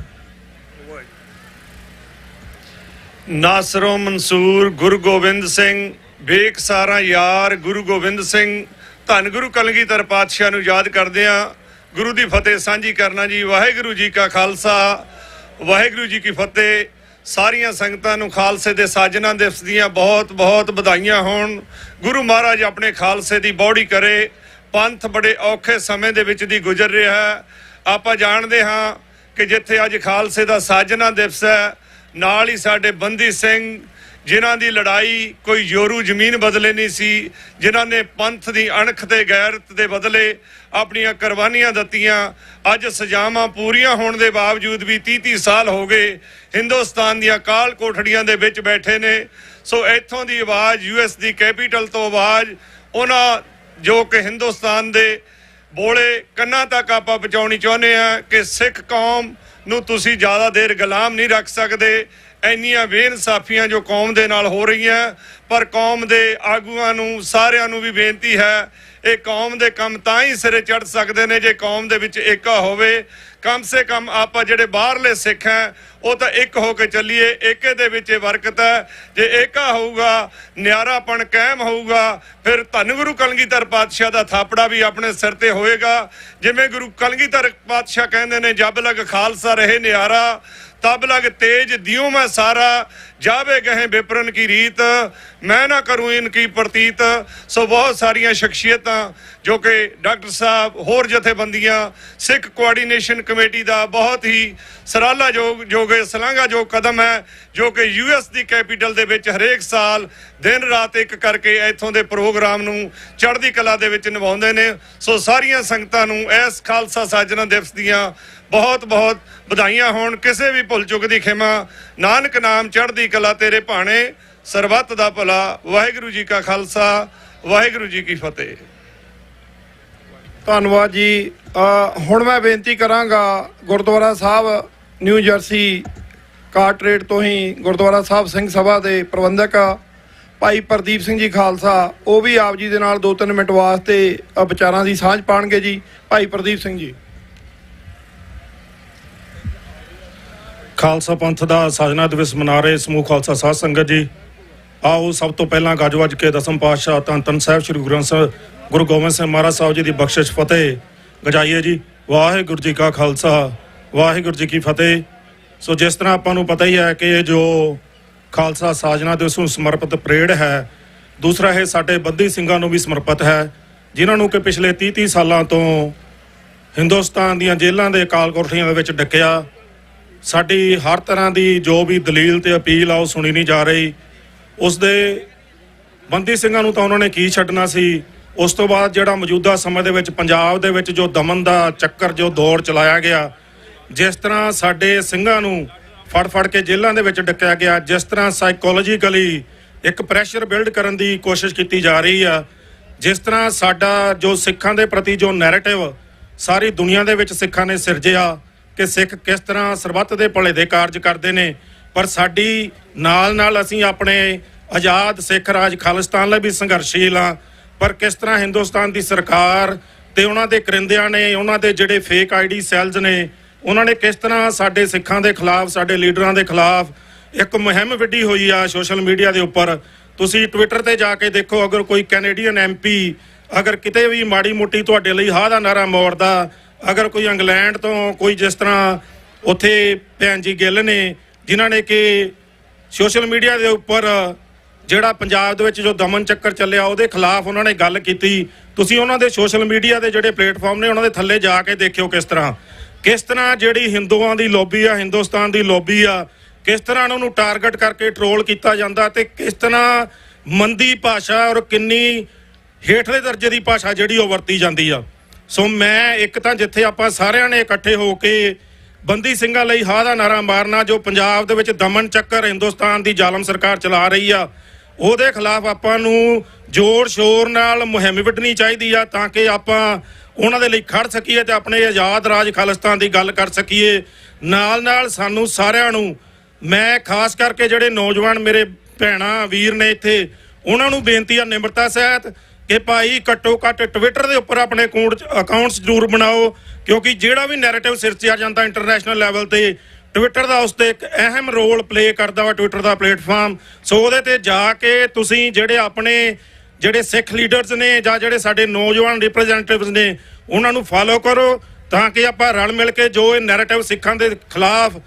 ਨਾਸਰੋ ਮਨਸੂਰ ਗੁਰੂ ਗੋਬਿੰਦ ਸਿੰਘ, ਬੇਕ ਸਾਰਾ ਯਾਰ ਗੁਰੂ ਗੋਬਿੰਦ ਸਿੰਘ। ਧੰਨ ਗੁਰੂ ਕਲਗੀਧਰ ਪਾਤਸ਼ਾਹ ਨੂੰ ਯਾਦ ਕਰਦੇ ਹਾਂ, ਗੁਰੂ ਦੀ ਫਤਿਹ ਸਾਂਝੀ ਕਰਨਾ ਜੀ। ਵਾਹਿਗੁਰੂ ਜੀ ਕਾ ਖਾਲਸਾ, ਵਾਹਿਗੁਰੂ ਜੀ ਕੀ ਫਤਿਹ। ਸਾਰੀਆਂ ਸੰਗਤਾਂ ਨੂੰ ਖਾਲਸੇ ਦੇ ਸਾਜਨਾ ਦਿਵਸ ਦੀਆਂ ਬਹੁਤ ਵਧਾਈਆਂ ਹੋਣ। ਗੁਰੂ ਮਹਾਰਾਜ ਆਪਣੇ ਖਾਲਸੇ ਦੀ ਬੌੜੀ ਕਰੇ। ਪੰਥ ਬੜੇ ਔਖੇ ਸਮੇਂ ਦੇ ਵਿੱਚ ਦੀ ਗੁਜ਼ਰ ਰਿਹਾ ਹੈ। ਆਪਾਂ ਜਾਣਦੇ ਹਾਂ ਕਿ ਜਿੱਥੇ ਅੱਜ ਖਾਲਸੇ ਦਾ ਸਾਜਨਾ ਦਿਵਸ ਹੈ, ਨਾਲ ਹੀ ਸਾਡੇ ਬੰਦੀ ਸਿੰਘ ਜਿਨ੍ਹਾਂ ਦੀ ਲੜਾਈ ਕੋਈ ਯੋਰੂ ਜ਼ਮੀਨ ਬਦਲੇ ਨਹੀਂ ਸੀ, ਜਿਨ੍ਹਾਂ ਨੇ ਪੰਥ ਦੀ ਅਣਖ ਤੇ ਗੈਰਤ ਦੇ ਬਦਲੇ ਆਪਣੀਆਂ ਕੁਰਬਾਨੀਆਂ ਦਿੱਤੀਆਂ। ਅੱਜ ਸਜ਼ਾਵਾਂ ਪੂਰੀਆਂ ਹੋਣ ਦੇ ਬਾਵਜੂਦ ਵੀ 30 ਸਾਲ ਹੋ ਗਏ ਹਿੰਦੁਸਤਾਨ ਦੀਆਂ ਕਾਲ ਕੋਠੜੀਆਂ ਦੇ ਵਿੱਚ ਬੈਠੇ ਨੇ। ਸੋ ਇੱਥੋਂ ਦੀ ਆਵਾਜ਼, US ਦੀ ਕੈਪੀਟਲ ਤੋਂ ਆਵਾਜ਼ ਉਹਨਾਂ ਜੋ ਕਿ ਹਿੰਦੁਸਤਾਨ ਦੇ ਬੋਲੇ ਕੰਨਾਂ ਤੱਕ ਆਪਾਂ ਪਹੁੰਚਾਉਣੀ ਚਾਹੁੰਦੇ ਹਾਂ ਕਿ ਸਿੱਖ ਕੌਮ ਨੂੰ ਤੁਸੀਂ ਜ਼ਿਆਦਾ ਦੇਰ ਗੁਲਾਮ ਨਹੀਂ ਰੱਖ ਸਕਦੇ। ਇੰਨੀਆਂ ਬੇਇਨਸਾਫੀਆਂ ਜੋ ਕੌਮ ਦੇ ਨਾਲ ਹੋ ਰਹੀਆਂ, ਪਰ ਕੌਮ ਦੇ ਆਗੂਆਂ ਨੂੰ ਸਾਰਿਆਂ ਨੂੰ ਵੀ ਬੇਨਤੀ ਹੈ, ਇਹ ਕੌਮ ਦੇ ਕੰਮ ਤਾਂ ਹੀ ਸਿਰੇ ਚੜ੍ਹ ਸਕਦੇ ਨੇ ਜੇ ਕੌਮ ਦੇ ਵਿੱਚ ਏਕਾ ਹੋਵੇ। ਕਮ ਸੇ ਕਮ ਆਪਾਂ ਜਿਹੜੇ ਬਾਹਰਲੇ ਸਿੱਖ ਹੈ ਉਹ ਤਾਂ ਇੱਕ ਹੋ ਕੇ ਚੱਲੀਏ। ਏਕੇ ਦੇ ਵਿੱਚ ਬਰਕਤ ਹੈ। ਜੇ ਏਕਾ ਹੋਊਗਾ, ਨਿਆਰਾਪਣ ਕਾਇਮ ਹੋਊਗਾ, ਫਿਰ ਧੰਨ ਗੁਰੂ ਕਲਗੀਧਰ ਪਾਤਸ਼ਾਹ ਦਾ ਥਾਪੜਾ ਵੀ ਆਪਣੇ ਸਿਰ ਤੇ ਹੋਏਗਾ। ਜਿਵੇਂ ਗੁਰੂ ਕਲਗੀਧਰ ਪਾਤਸ਼ਾਹ ਕਹਿੰਦੇ ਨੇ, ਜਬ ਲਗ ਖਾਲਸਾ ਰਹੇ ਨਿਆਰਾ, ਤਬ ਲਗ ਤੇਜ ਦਿਓ ਮੈਂ ਸਾਰਾ। जावे गहे विप्रन की रीत, मैं ना करूं इनकी प्रतीत। सो बहुत सारिया शख्सियतां जो कि डॉक्टर साहब होर जथेबंदियां सिख कोआर्डीनेशन कमेटी का बहुत ही सराहनायोग सलाघायोग कदम है जो कि US की कैपीटल दे विच हरेक साल दिन रात एक करके इत्थों के प्रोग्राम नूं चढ़दी कला दे विच निभाउंदे ने। सो सारिया संगतां नूं इस खालसा साजना दिवस दियां बहुत बहुत ਵਧਾਈਆਂ ਹੋਣ। ਕਿਸੇ ਵੀ ਭੁੱਲ ਚੁੱਕ ਦੀ ਖਿਮਾ, ਨਾਨਕ ਨਾਮ ਚੜ੍ਹਦੀ ਕਲਾ ਤੇਰੇ ਭਾਣੇ, ਸਰਬੱਤ ਦਾ ਭਲਾ। ਵਾਹਿਗੁਰੂ ਜੀ ਕਾ ਖਾਲਸਾ, ਵਾਹਿਗੁਰੂ ਜੀ ਕੀ ਫਤਿਹ। ਧੰਨਵਾਦ ਜੀ। ਹੁਣ ਮੈਂ ਬੇਨਤੀ ਕਰਾਂਗਾ ਗੁਰਦੁਆਰਾ ਸਾਹਿਬ ਨਿਊ ਜਰਸੀ ਕਾਰਟਰੇਟ ਤੋਂ ਹੀ ਗੁਰਦੁਆਰਾ ਸਾਹਿਬ ਸਿੰਘ ਸਭਾ ਦੇ ਪ੍ਰਬੰਧਕ ਭਾਈ ਪ੍ਰਦੀਪ ਸਿੰਘ ਜੀ ਖਾਲਸਾ, ਉਹ ਵੀ ਆਪ ਜੀ ਦੇ ਨਾਲ 2-3 ਮਿੰਟ ਵਾਸਤੇ ਵਿਚਾਰਾਂ ਦੀ ਸਾਂਝ ਪਾਣਗੇ ਜੀ। ਭਾਈ ਪ੍ਰਦੀਪ ਸਿੰਘ ਜੀ। ਖਾਲਸਾ ਪੰਥ ਦਾ ਸਾਜਨਾ ਦਿਵਸ ਮਨਾ ਰਹੇ ਸਮੂਹ ਖਾਲਸਾ ਸਾਧ ਸੰਗਤ ਜੀ, ਆਓ ਸਭ ਤੋਂ ਪਹਿਲਾਂ ਗੱਜ ਵੱਜ ਕੇ ਦਸਮ ਪਾਤਸ਼ਾਹ ਧੰਨ ਧੰਨ ਸਾਹਿਬ ਸ੍ਰੀ ਗੁਰੂ ਗੋਬਿੰਦ ਸਿੰਘ ਮਹਾਰਾਜ ਸਾਹਿਬ ਜੀ ਦੀ ਬਖਸ਼ਿਸ਼ ਫਤਿਹ ਗਜਾਈਏ ਜੀ। ਵਾਹਿਗੁਰੂ ਜੀ ਕਾ ਖਾਲਸਾ, ਵਾਹਿਗੁਰੂ ਜੀ ਕੀ ਫਤਿਹ। ਸੋ ਜਿਸ ਤਰ੍ਹਾਂ ਆਪਾਂ ਨੂੰ ਪਤਾ ਹੀ ਹੈ ਕਿ ਇਹ ਜੋ ਖਾਲਸਾ ਸਾਜਨਾ ਦਿਵਸ ਨੂੰ ਸਮਰਪਿਤ ਪਰੇਡ ਹੈ, ਦੂਸਰਾ ਇਹ ਸਾਡੇ ਬੰਦੀ ਸਿੰਘਾਂ ਨੂੰ ਵੀ ਸਮਰਪਿਤ ਹੈ, ਜਿਨ੍ਹਾਂ ਨੂੰ ਕਿ ਪਿਛਲੇ 30 ਸਾਲਾਂ ਤੋਂ ਹਿੰਦੁਸਤਾਨ ਦੀਆਂ ਜੇਲ੍ਹਾਂ ਦੇ ਅਕਾਲ ਕੋਠੀਆਂ ਦੇ ਵਿੱਚ ਡੱਕਿਆ। ਸਾਡੀ ਹਰ ਤਰ੍ਹਾਂ ਦੀ ਜੋ ਵੀ ਦਲੀਲ ਤੇ ਅਪੀਲ ਆ ਉਹ ਸੁਣੀ ਨਹੀਂ ਜਾ ਰਹੀ। ਉਸ ਦੇ ਬੰਦੀ ਸਿੰਘਾਂ ਨੂੰ ਤਾਂ ਉਹਨਾਂ ਨੇ ਕੀ ਛੱਡਣਾ ਸੀ। ਉਸ ਤੋਂ ਬਾਅਦ ਜਿਹੜਾ ਮੌਜੂਦਾ ਸਮੇਂ ਦੇ ਵਿੱਚ ਪੰਜਾਬ ਦੇ ਵਿੱਚ ਜੋ ਦਮਨ ਦਾ ਚੱਕਰ ਜੋ ਦੌੜ ਚਲਾਇਆ ਗਿਆ, ਜਿਸ ਤਰ੍ਹਾਂ ਸਾਡੇ ਸਿੰਘਾਂ ਨੂੰ ਫੜ ਕੇ ਜੇਲ੍ਹਾਂ ਦੇ ਵਿੱਚ ਡੱਕਿਆ ਗਿਆ, ਜਿਸ ਤਰ੍ਹਾਂ ਸਾਈਕੋਲੋਜੀਕਲੀ ਇੱਕ ਪ੍ਰੈਸ਼ਰ ਬਿਲਡ ਕਰਨ ਦੀ ਕੋਸ਼ਿਸ਼ ਕੀਤੀ ਜਾ ਰਹੀ ਆ, ਜਿਸ ਤਰ੍ਹਾਂ ਸਾਡਾ ਜੋ ਸਿੱਖਾਂ ਦੇ ਪ੍ਰਤੀ ਜੋ ਨੈਰੇਟਿਵ ਸਾਰੀ ਦੁਨੀਆ ਦੇ ਵਿੱਚ ਸਿੱਖਾਂ ਨੇ ਸਿਰਜਿਆ ਕਿ ਸਿੱਖ ਕਿਸ ਤਰ੍ਹਾਂ ਸਰਬੱਤ ਦੇ ਭਲੇ ਦੇ ਕਾਰਜ ਕਰਦੇ ਨੇ, ਪਰ ਸਾਡੀ ਨਾਲ ਅਸੀਂ ਆਪਣੇ ਆਜ਼ਾਦ ਸਿੱਖ ਰਾਜ ਖਾਲਿਸਤਾਨ ਲਈ ਵੀ ਸੰਘਰਸ਼ੀਲ ਹਾਂ। ਪਰ ਕਿਸ ਤਰ੍ਹਾਂ ਹਿੰਦੁਸਤਾਨ ਦੀ ਸਰਕਾਰ ਤੇ ਉਹਨਾਂ ਦੇ ਕਰਿੰਦਿਆਂ ਨੇ, ਉਹਨਾਂ ਦੇ ਜਿਹੜੇ ਫੇਕ ID ਸੈਲਜ਼ ਨੇ, ਉਹਨਾਂ ਨੇ ਕਿਸ ਤਰ੍ਹਾਂ ਸਾਡੇ ਸਿੱਖਾਂ ਦੇ ਖਿਲਾਫ, ਸਾਡੇ ਲੀਡਰਾਂ ਦੇ ਖਿਲਾਫ ਇੱਕ ਮੁਹਿੰਮ ਵਿੱਢੀ ਹੋਈ ਆ ਸੋਸ਼ਲ ਮੀਡੀਆ ਦੇ ਉੱਪਰ। ਤੁਸੀਂ ਟਵਿੱਟਰ ਤੇ ਜਾ ਕੇ ਦੇਖੋ, ਅਗਰ ਕੋਈ ਕੈਨੇਡੀਅਨ MP ਅਗਰ ਕਿਤੇ ਵੀ ਮਾੜੀ ਮੋਟੀ ਤੁਹਾਡੇ ਲਈ ਹਾਂ ਦਾ ਨਾਰਾ ਮੋੜਦਾ, ਅਗਰ ਕੋਈ ਇੰਗਲੈਂਡ ਤੋਂ ਕੋਈ, ਜਿਸ ਤਰ੍ਹਾਂ ਉੱਥੇ ਭੈਣ ਜੀ ਗਿੱਲ ਨੇ, ਜਿਨ੍ਹਾਂ ਨੇ ਕਿ ਸੋਸ਼ਲ ਮੀਡੀਆ ਦੇ ਉੱਪਰ ਜਿਹੜਾ ਪੰਜਾਬ ਦੇ ਵਿੱਚ ਜੋ ਦਮਨ ਚੱਕਰ ਚੱਲਿਆ ਉਹਦੇ ਖਿਲਾਫ ਉਹਨਾਂ ਨੇ ਗੱਲ ਕੀਤੀ। ਤੁਸੀਂ ਉਹਨਾਂ ਦੇ ਸੋਸ਼ਲ ਮੀਡੀਆ ਦੇ ਜਿਹੜੇ ਪਲੇਟਫਾਰਮ ਨੇ ਉਹਨਾਂ ਦੇ ਥੱਲੇ ਜਾ ਕੇ ਦੇਖਿਓ ਕਿਸ ਤਰ੍ਹਾਂ ਜਿਹੜੀ ਹਿੰਦੂਆਂ ਦੀ ਲੌਬੀ ਆ, ਹਿੰਦੁਸਤਾਨ ਦੀ ਲੌਬੀ ਆ, ਕਿਸ ਤਰ੍ਹਾਂ ਉਹਨਾਂ ਨੂੰ ਟਾਰਗੇਟ ਕਰਕੇ ਟਰੋਲ ਕੀਤਾ ਜਾਂਦਾ ਤੇ ਕਿਸ ਤਰ੍ਹਾਂ ਮੰਦੀ ਭਾਸ਼ਾ ਔਰ ਕਿੰਨੀ ਹੇਠਲੇ ਦਰਜੇ ਦੀ ਭਾਸ਼ਾ ਜਿਹੜੀ ਉਹ ਵਰਤੀ ਜਾਂਦੀ ਆ। ਸੋ ਮੈਂ ਇੱਕ ਤਾਂ ਜਿੱਥੇ ਆਪਾਂ ਸਾਰਿਆਂ ਨੇ ਇਕੱਠੇ ਹੋ ਕੇ ਬੰਦੀ ਸਿੰਘਾਂ ਲਈ ਹਾਂ ਦਾ ਨਾਰਾ ਮਾਰਨਾ, ਜੋ ਪੰਜਾਬ ਦੇ ਵਿੱਚ ਦਮਨ ਚੱਕਰ ਹਿੰਦੁਸਤਾਨ ਦੀ ਜ਼ਾਲਮ ਸਰਕਾਰ ਚਲਾ ਰਹੀ ਆ, ਉਹਦੇ ਖਿਲਾਫ ਆਪਾਂ ਨੂੰ ਜ਼ੋਰ ਸ਼ੋਰ ਨਾਲ ਮੁਹਿੰਮ ਵਿੱਢਣੀ ਚਾਹੀਦੀ ਆ, ਤਾਂ ਕਿ ਆਪਾਂ ਉਹਨਾਂ ਦੇ ਲਈ ਖੜ ਸਕੀਏ ਤੇ ਆਪਣੇ ਆਜ਼ਾਦ ਰਾਜ ਖਾਲਿਸਤਾਨ ਦੀ ਗੱਲ ਕਰ ਸਕੀਏ। ਨਾਲ ਸਾਨੂੰ ਸਾਰਿਆਂ ਨੂੰ, ਮੈਂ ਖਾਸ ਕਰਕੇ ਜਿਹੜੇ ਨੌਜਵਾਨ ਮੇਰੇ ਭੈਣਾਂ ਵੀਰ ਨੇ ਇੱਥੇ, ਉਹਨਾਂ ਨੂੰ ਬੇਨਤੀ ਆ ਨਿਮਰਤਾ ਸਹਿਤ ਕਿ ਭਾਈ ਘੱਟੋ ਘੱਟ ਟਵਿੱਟਰ ਦੇ ਉੱਪਰ ਆਪਣੇ ਅਕਾਊਂਟਸ ਜ਼ਰੂਰ ਬਣਾਓ, ਕਿਉਂਕਿ ਜਿਹੜਾ ਵੀ ਨੈਰੇਟਿਵ ਸਿਰਜਿਆ ਜਾਂਦਾ ਇੰਟਰਨੈਸ਼ਨਲ ਲੈਵਲ ਤੇ, ਟਵਿੱਟਰ ਦਾ ਉਸ ਤੇ ਇੱਕ ਅਹਿਮ ਰੋਲ ਪਲੇ ਕਰਦਾ ਵਾ ਟਵਿੱਟਰ ਦਾ ਪਲੇਟਫਾਰਮ। ਸੋ ਉਹਦੇ ਤੇ ਜਾ ਕੇ ਤੁਸੀਂ ਜਿਹੜੇ ਸਿੱਖ ਲੀਡਰਸ ਨੇ ਜਾਂ ਜਿਹੜੇ ਸਾਡੇ ਨੌਜਵਾਨ ਰਿਪਰੈਜ਼ੈਂਟੇਟਿਵਸ ਨੇ, ਉਹਨਾਂ ਨੂੰ ਫਾਲੋ ਕਰੋ, ਤਾਂ ਕਿ ਆਪਾਂ ਰਲ ਮਿਲ ਕੇ ਜੋ ਇਹ ਨੈਰੇਟਿਵ ਸਿੱਖਾਂ ਦੇ ਖਿਲਾਫ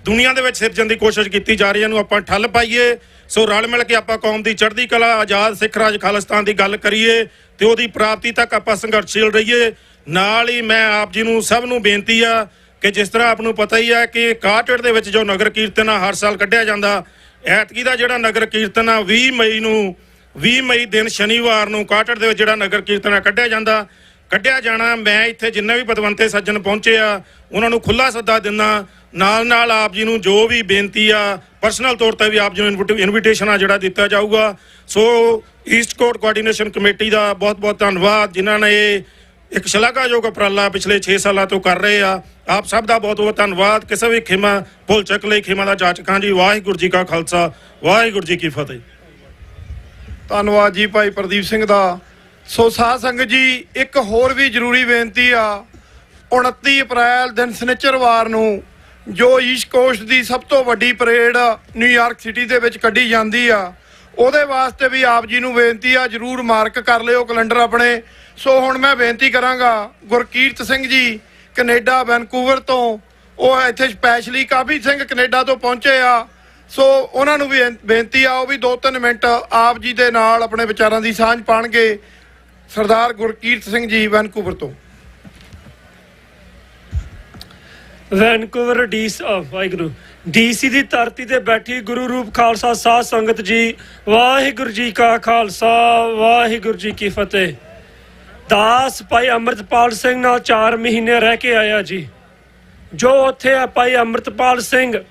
ਦੁਨੀਆ ਦੇ ਵਿੱਚ ਸਿਰਜਣ ਦੀ ਕੋਸ਼ਿਸ਼ ਕੀਤੀ ਜਾ ਰਹੀ ਹੈ, ਇਹਨੂੰ ਆਪਾਂ ਠੱਲ ਪਾਈਏ। ਸੋ ਰਲ ਮਿਲ ਕੇ ਆਪਾਂ ਕੌਮ ਦੀ ਚੜ੍ਹਦੀ ਕਲਾ, ਆਜ਼ਾਦ ਸਿੱਖ ਰਾਜ ਖਾਲਿਸਤਾਨ ਦੀ ਗੱਲ ਕਰੀਏ ਤੇ ਉਹਦੀ ਪ੍ਰਾਪਤੀ ਤੱਕ ਆਪਾਂ ਸੰਘਰਸ਼ੀਲ ਰਹੀਏ। ਨਾਲ ਹੀ ਮੈਂ ਆਪ ਜੀ ਨੂੰ ਸਭ ਨੂੰ ਬੇਨਤੀ ਆ ਕਿ ਜਿਸ ਤਰ੍ਹਾਂ ਆਪ ਨੂੰ ਪਤਾ ਹੀ ਹੈ ਕਿ ਕਾਟੜ ਦੇ ਵਿੱਚ ਜੋ ਨਗਰ ਕੀਰਤਨ ਆ ਹਰ ਸਾਲ ਕੱਢਿਆ ਜਾਂਦਾ, ਐਤਕੀ ਦਾ ਜਿਹੜਾ ਨਗਰ ਕੀਰਤਨ ਆ 20 ਮਈ ਦਿਨ ਸ਼ਨੀਵਾਰ ਨੂੰ ਕਾਟੜ ਦੇ ਵਿੱਚ ਜਿਹੜਾ ਨਗਰ ਕੀਰਤਨ ਆ ਕੱਢਿਆ ਜਾਣਾ। ਮੈਂ ਇੱਥੇ ਜਿੰਨੇ ਵੀ ਪਤਵੰਤੇ ਸੱਜਣ ਪਹੁੰਚੇ ਆ ਉਹਨਾਂ ਨੂੰ ਖੁੱਲ੍ਹਾ ਸੱਦਾ ਦਿੰਦਾ। ਨਾਲ ਆਪ ਜੀ ਨੂੰ ਜੋ ਵੀ ਬੇਨਤੀ ਆ ਪਰਸਨਲ ਤੌਰ ਤੇ ਵੀ ਆਪ ਜੀ ਨੂੰ ਇਨਵੀਟੇਸ਼ਨ ਆ ਜਿਹੜਾ ਦਿੱਤਾ ਜਾਊਗਾ। ਸੋ ਈਸਟ ਕੋਸਟ ਕੋਆਰਡੀਨੇਸ਼ਨ ਕਮੇਟੀ ਦਾ ਬਹੁਤ ਧੰਨਵਾਦ, ਜਿਨ੍ਹਾਂ ਨੇ ਇੱਕ ਸ਼ਲਾਘਾਯੋਗ ਉਪਰਾਲਾ ਪਿਛਲੇ 6 ਸਾਲਾਂ ਤੋਂ ਕਰ ਰਹੇ ਆ। ਆਪ ਸਭ ਦਾ ਬਹੁਤ ਧੰਨਵਾਦ। ਕਿਸੇ ਵੀ ਖਿਮਾ ਭੁੱਲ ਚੱਕ ਲਈ ਖਿਮਾ ਦਾ ਜਾਚਕਾਂ ਜੀ। ਵਾਹਿਗੁਰੂ ਜੀ ਕਾ ਖਾਲਸਾ, ਵਾਹਿਗੁਰੂ ਜੀ ਕੀ ਫਤਿਹ। ਧੰਨਵਾਦ ਜੀ ਭਾਈ ਪ੍ਰਦੀਪ ਸਿੰਘ ਦਾ। ਸੋ ਸਾਧ ਸੰਗਤ ਜੀ, ਇੱਕ ਹੋਰ ਵੀ ਜ਼ਰੂਰੀ ਬੇਨਤੀ ਆ। 29 ਅਪ੍ਰੈਲ ਦਿਨ ਸ਼ਨਿਚਰਵਾਰ ਨੂੰ ਜੋ ਈਸਟ ਕੋਸਟ ਦੀ ਸਭ ਤੋਂ ਵੱਡੀ ਪਰੇਡ ਨਿਊਯਾਰਕ ਸਿਟੀ ਦੇ ਵਿੱਚ ਕੱਢੀ ਜਾਂਦੀ ਆ, ਉਹਦੇ ਵਾਸਤੇ ਵੀ ਆਪ ਜੀ ਨੂੰ ਬੇਨਤੀ ਆ, ਜ਼ਰੂਰ ਮਾਰਕ ਕਰ ਲਿਓ ਕੈਲੰਡਰ ਆਪਣੇ। ਸੋ ਹੁਣ ਮੈਂ ਬੇਨਤੀ ਕਰਾਂਗਾ ਗੁਰਕੀਰਤ ਸਿੰਘ ਜੀ ਕੈਨੇਡਾ ਵੈਨਕੂਵਰ ਤੋਂ, ਉਹ ਇੱਥੇ ਸਪੈਸ਼ਲੀ ਕਾਬੀ ਸਿੰਘ ਕੈਨੇਡਾ ਤੋਂ ਪਹੁੰਚੇ ਆ। ਸੋ ਉਹਨਾਂ ਨੂੰ ਵੀ ਬੇਨਤੀ ਆ ਉਹ ਵੀ 2-3 ਮਿੰਟ ਆਪ ਜੀ ਦੇ ਨਾਲ ਆਪਣੇ ਵਿਚਾਰਾਂ ਦੀ ਸਾਂਝ ਪਾਣਗੇ। ਸਰਦਾਰ ਗੁਰਕੀਰਤ ਸਿੰਘ ਜੀ ਵੈਨਕੂਵਰ ਤੋਂ। ਵੈਨਕੂਵਰ ਵਾਹਿਗੁਰੂ ਡੀਸੀ ਦੀ ਧਰਤੀ ਤੇ ਬੈਠੀ ਗੁਰੂ ਰੂਪ ਖਾਲਸਾ ਸਾਧ ਸੰਗਤ ਜੀ, ਵਾਹਿਗੁਰੂ ਜੀ ਕਾ ਖਾਲਸਾ ਵਾਹਿਗੁਰੂ ਜੀ ਕੀ ਫਤਿਹ। ਦਾਸ ਭਾਈ ਅੰਮ੍ਰਿਤਪਾਲ ਸਿੰਘ ਨਾਲ 4 ਮਹੀਨੇ ਰਹਿ ਕੇ ਆਇਆ ਜੀ। ਜੋ ਉੱਥੇ ਆ ਭਾਈ ਅੰਮ੍ਰਿਤਪਾਲ ਸਿੰਘ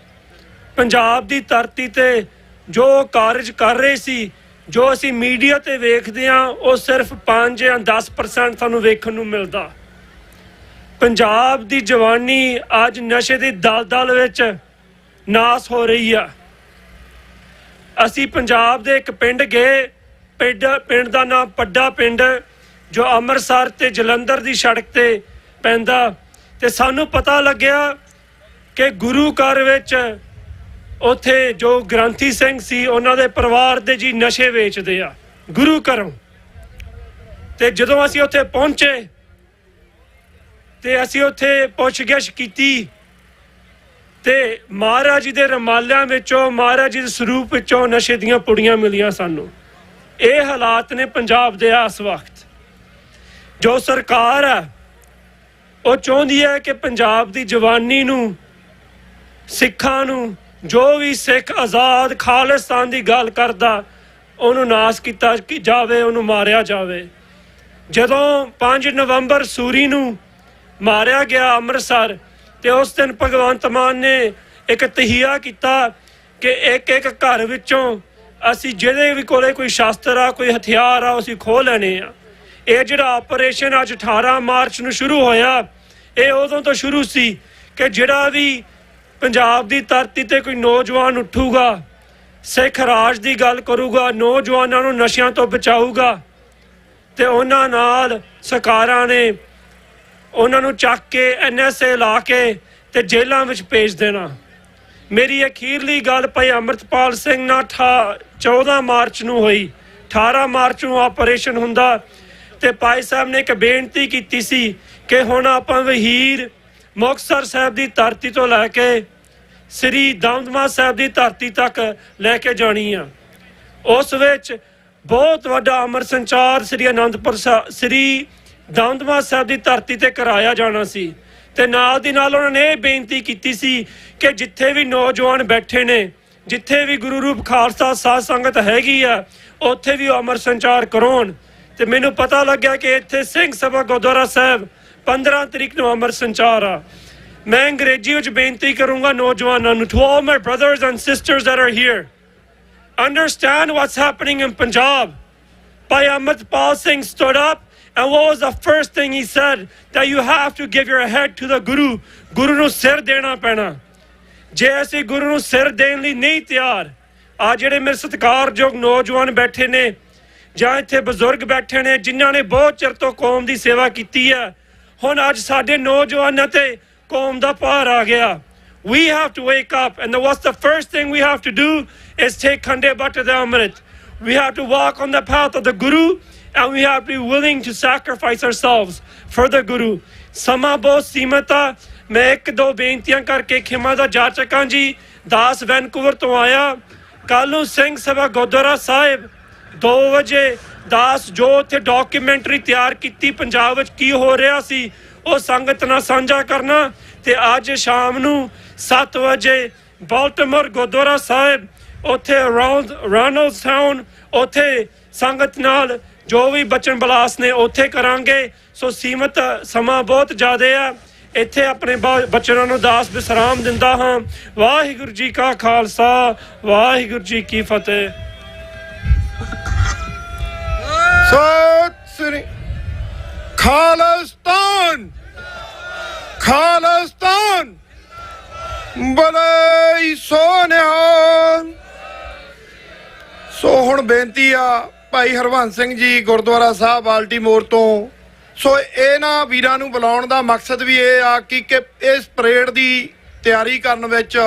ਪੰਜਾਬ ਦੀ ਧਰਤੀ ਤੇ ਜੋ ਕਾਰਜ ਕਰ ਰਹੇ ਸੀ, ਜੋ ਅਸੀਂ ਮੀਡੀਆ ਤੇ ਵੇਖਦੇ ਹਾਂ, ਉਹ ਸਿਰਫ 5 ਜਾਂ 10% ਸਾਨੂੰ ਵੇਖਣ ਨੂੰ ਮਿਲਦਾ। ਪੰਜਾਬ ਦੀ ਜਵਾਨੀ ਅੱਜ ਨਸ਼ੇ ਦੀ ਦਲਦਲ ਵਿੱਚ ਨਾਸ ਹੋ ਰਹੀ ਆ। ਅਸੀਂ ਪੰਜਾਬ ਦੇ ਇੱਕ ਪਿੰਡ ਗਏ, ਪਿੰਡ ਦਾ ਨਾਮ ਪੱਡਾ ਪਿੰਡ, ਜੋ ਅੰਮ੍ਰਿਤਸਰ ਤੇ ਜਲੰਧਰ ਦੀ ਸੜਕ ਤੇ ਪੈਂਦਾ, ਤੇ ਸਾਨੂੰ ਪਤਾ ਲੱਗਿਆ ਕਿ ਗੁਰੂ ਘਰ ਵਿੱਚ ਉੱਥੇ ਜੋ ਗ੍ਰੰਥੀ ਸਿੰਘ ਸੀ ਉਹਨਾਂ ਦੇ ਪਰਿਵਾਰ ਦੇ ਜੀ ਨਸ਼ੇ ਵੇਚਦੇ ਆ ਗੁਰੂ ਘਰੋਂ। ਤੇ ਜਦੋਂ ਅਸੀਂ ਉੱਥੇ ਪਹੁੰਚੇ ਤੇ ਅਸੀਂ ਉੱਥੇ ਪੁੱਛਗਿੱਛ ਕੀਤੀ ਤੇ ਮਹਾਰਾਜ ਜੀ ਦੇ ਰਮਾਲਿਆਂ ਵਿੱਚੋਂ, ਮਹਾਰਾਜ ਜੀ ਦੇ ਸਰੂਪ ਵਿੱਚੋਂ ਨਸ਼ੇ ਦੀਆਂ ਪੁੜੀਆਂ ਮਿਲੀਆਂ ਸਾਨੂੰ। ਇਹ ਹਾਲਾਤ ਨੇ ਪੰਜਾਬ ਦੇ ਇਸ ਵਕਤ। ਜੋ ਸਰਕਾਰ ਹੈ ਉਹ ਚਾਹੁੰਦੀ ਹੈ ਕਿ ਪੰਜਾਬ ਦੀ ਜਵਾਨੀ ਨੂੰ, ਸਿੱਖਾਂ ਨੂੰ, ਜੋ ਵੀ ਸਿੱਖ ਆਜ਼ਾਦ ਖਾਲਿਸਤਾਨ ਦੀ ਗੱਲ ਕਰਦਾ ਉਹਨੂੰ ਨਾਸ ਕੀਤਾ ਜਾਵੇ, ਉਹਨੂੰ ਮਾਰਿਆ ਜਾਵੇ। ਜਦੋਂ 5 ਨਵੰਬਰ ਸੂਰੀ ਨੂੰ ਮਾਰਿਆ ਗਿਆ ਅੰਮ੍ਰਿਤਸਰ, ਤੇ ਉਸ ਦਿਨ ਭਗਵੰਤ ਮਾਨ ਨੇ ਇੱਕ ਤਹੀਆ ਕੀਤਾ ਕਿ ਇੱਕ ਘਰ ਵਿੱਚੋਂ ਅਸੀਂ ਜਿਹਦੇ ਵੀ ਕੋਲੇ ਕੋਈ ਸ਼ਸਤਰ ਆ, ਕੋਈ ਹਥਿਆਰ ਆ, ਅਸੀਂ ਖੋਹ ਲੈਣੇ ਆ। ਇਹ ਜਿਹੜਾ ਆਪਰੇਸ਼ਨ ਅੱਜ 18 ਮਾਰਚ ਨੂੰ ਸ਼ੁਰੂ ਹੋਇਆ, ਇਹ ਉਦੋਂ ਤੋਂ ਸ਼ੁਰੂ ਸੀ ਕਿ ਜਿਹੜਾ ਵੀ ਪੰਜਾਬ ਦੀ ਧਰਤੀ ਤੇ ਕੋਈ ਨੌਜਵਾਨ ਉੱਠੂਗਾ, ਸਿੱਖ ਰਾਜ ਦੀ ਗੱਲ ਕਰੂਗਾ, ਨੌਜਵਾਨਾਂ ਨੂੰ ਨਸ਼ਿਆਂ ਤੋਂ ਬਚਾਊਗਾ, ਤੇ ਉਹਨਾਂ ਨਾਲ ਸਰਕਾਰਾਂ ਨੇ ਉਹਨਾਂ ਨੂੰ ਚੱਕ ਕੇ NSA ਲਾ ਕੇ ਤੇ ਜੇਲ੍ਹਾਂ ਵਿੱਚ ਭੇਜ ਦੇਣਾ। ਮੇਰੀ ਅਖੀਰਲੀ ਗੱਲ ਭਾਈ ਅੰਮ੍ਰਿਤਪਾਲ ਸਿੰਘ ਨਾਲ 14 ਮਾਰਚ ਨੂੰ ਹੋਈ। 18 ਮਾਰਚ ਨੂੰ ਆਪਰੇਸ਼ਨ ਹੁੰਦਾ ਤੇ ਭਾਈ ਸਾਹਿਬ ਨੇ ਇੱਕ ਬੇਨਤੀ ਕੀਤੀ ਸੀ ਕਿ ਹੁਣ ਆਪਾਂ ਵਹੀਰ ਮੁਕਤਸਰ ਸਾਹਿਬ ਦੀ ਧਰਤੀ ਤੋਂ ਲੈ ਕੇ ਸ੍ਰੀ ਦਮਦਮਾ ਸਾਹਿਬ ਦੀ ਧਰਤੀ ਤੱਕ ਲੈ ਕੇ ਜਾਣੀ ਆ। ਉਸ ਵਿੱਚ ਬਹੁਤ ਵੱਡਾ ਅਮਰ ਸੰਚਾਰ ਸ੍ਰੀ ਅਨੰਦਪੁਰ ਸਾਹਿਬ, ਸ੍ਰੀ ਦਮਦਮਾ ਸਾਹਿਬ ਦੀ ਧਰਤੀ ਤੇ ਕਰਾਇਆ ਜਾਣਾ ਸੀ। ਤੇ ਨਾਲ ਦੀ ਨਾਲ ਉਹਨਾਂ ਨੇ ਇਹ ਬੇਨਤੀ ਕੀਤੀ ਸੀ ਕਿ ਜਿੱਥੇ ਵੀ ਨੌਜਵਾਨ ਬੈਠੇ ਨੇ, ਜਿੱਥੇ ਵੀ ਗੁਰੂ ਰੂਪ ਖਾਲਸਾ ਸਾਧ ਸੰਗਤ ਹੈਗੀ ਆ, ਉੱਥੇ ਵੀ ਅਮਰ ਸੰਚਾਰ ਕਰਾਉਣ। ਤੇ ਮੈਨੂੰ ਪਤਾ ਲੱਗਿਆ ਕਿ ਇੱਥੇ ਸਿੰਘ ਸਭਾ ਗੁਰਦੁਆਰਾ ਸਾਹਿਬ 15 ਤਰੀਕ ਨੂੰ ਅਮਰ ਸੰਚਾਰ ਆ। ਮੈਂ ਅੰਗਰੇਜ਼ੀ ਵਿੱਚ ਬੇਨਤੀ ਕਰੂੰਗਾ ਨੌਜਵਾਨਾਂ ਨੂੰ, to all my brothers and sisters that are here, understand what's happening in Punjab. Bhai Amritpal Singh stood up, and what was the first thing he said? That you have to give your head to the Guru. Guru ਨੂੰ ਸਿਰ ਦੇਣਾ ਪੈਣਾ। ਜੇ ਅਸੀਂ ਗੁਰੂ ਨੂੰ ਸਿਰ ਦੇਣ ਲਈ ਨਹੀਂ ਤਿਆਰ, ਆ ਜਿਹੜੇ ਮੇਰੇ ਸਤਿਕਾਰਯੋਗ ਨੌਜਵਾਨ ਬੈਠੇ ਨੇ ਜਾਂ ਇੱਥੇ ਬਜ਼ੁਰਗ ਬੈਠੇ ਨੇ ਜਿਨ੍ਹਾਂ ਨੇ ਬਹੁਤ ਚਿਰ ਤੋਂ ਕੌਮ ਦੀ ਸੇਵਾ ਕੀਤੀ ਹੈ, ਹੁਣ ਅੱਜ ਸਾਡੇ ਨੌਜਵਾਨਾਂ ਤੇ ਕੌਮ ਦਾ ਭਾਰ ਆ ਗਿਆ। We have to wake up, and what's the first thing we have to do is take Khande Bhatta the Amrit. We have to walk on the path of the Guru, and we have to be willing to sacrifice ourselves for the Guru. ਸਮਾਂ ਬਹੁਤ ਸੀਮਤ ਆ। ਮੈਂ 1-2 ਬੇਨਤੀਆਂ ਕਰਕੇ ਖਿਮਾ ਦਾ ਜਾਚਕਾਂ ਜੀ। ਦਾਸ Vancouver ਤੋਂ ਆਇਆ। ਕੱਲ ਨੂੰ ਸਿੰਘ ਸਭਾ ਗੁਰਦੁਆਰਾ ਸਾਹਿਬ 2 ਵਜੇ ਦਾਸ ਜੋ ਉੱਥੇ ਡਾਕੂਮੈਂਟਰੀ ਤਿਆਰ ਕੀਤੀ ਪੰਜਾਬ ਵਿੱਚ ਕੀ ਹੋ ਰਿਹਾ ਸੀ, ਉਹ ਸੰਗਤ ਨਾਲ ਸਾਂਝਾ ਕਰਨਾ। ਤੇ ਅੱਜ ਸ਼ਾਮ ਨੂੰ 7 ਵਜੇ ਬਾਲਟਿਮੋਰ ਗੁਰਦੁਆਰਾ ਸਾਹਿਬ, ਉੱਥੇ ਰੈਨੋਲਡਸਟਾਊਨ, ਉੱਥੇ ਸੰਗਤ ਨਾਲ ਜੋ ਵੀ ਬਚਨ ਬਲਾਸ ਨੇ ਉੱਥੇ ਕਰਾਂਗੇ। ਸੋ ਸੀਮਤ ਸਮਾਂ ਬਹੁਤ ਜ਼ਿਆਦਾ ਆ। ਇੱਥੇ ਆਪਣੇ ਬਚਨਾਂ ਨੂੰ ਦਾਸ ਵਿਸਰਾਮ ਦਿੰਦਾ ਹਾਂ। ਵਾਹਿਗੁਰੂ ਜੀ ਕਾ ਖਾਲਸਾ, ਵਾਹਿਗੁਰੂ ਜੀ ਕੀ ਫਤਿਹ। ਸਤਿ ਸ੍ਰੀ ਖਾਲਿਸਤਾਨ, ਖਾਲਿਸਤਾਨ ਬਲੇ ਸੋਨਿਆ। ਸੋ ਹੁਣ ਬੇਨਤੀ ਆ ਭਾਈ ਹਰਵੰਸ ਸਿੰਘ ਜੀ ਗੁਰਦੁਆਰਾ ਸਾਹਿਬ ਬਾਲਟੀਮੋਰ ਤੋਂ। ਸੋ ਇਹਨਾਂ ਵੀਰਾਂ ਨੂੰ ਬੁਲਾਉਣ ਦਾ ਮਕਸਦ ਵੀ ਇਹ ਆ ਕਿ ਇਸ ਪਰੇਡ ਦੀ ਤਿਆਰੀ ਕਰਨ ਵਿੱਚ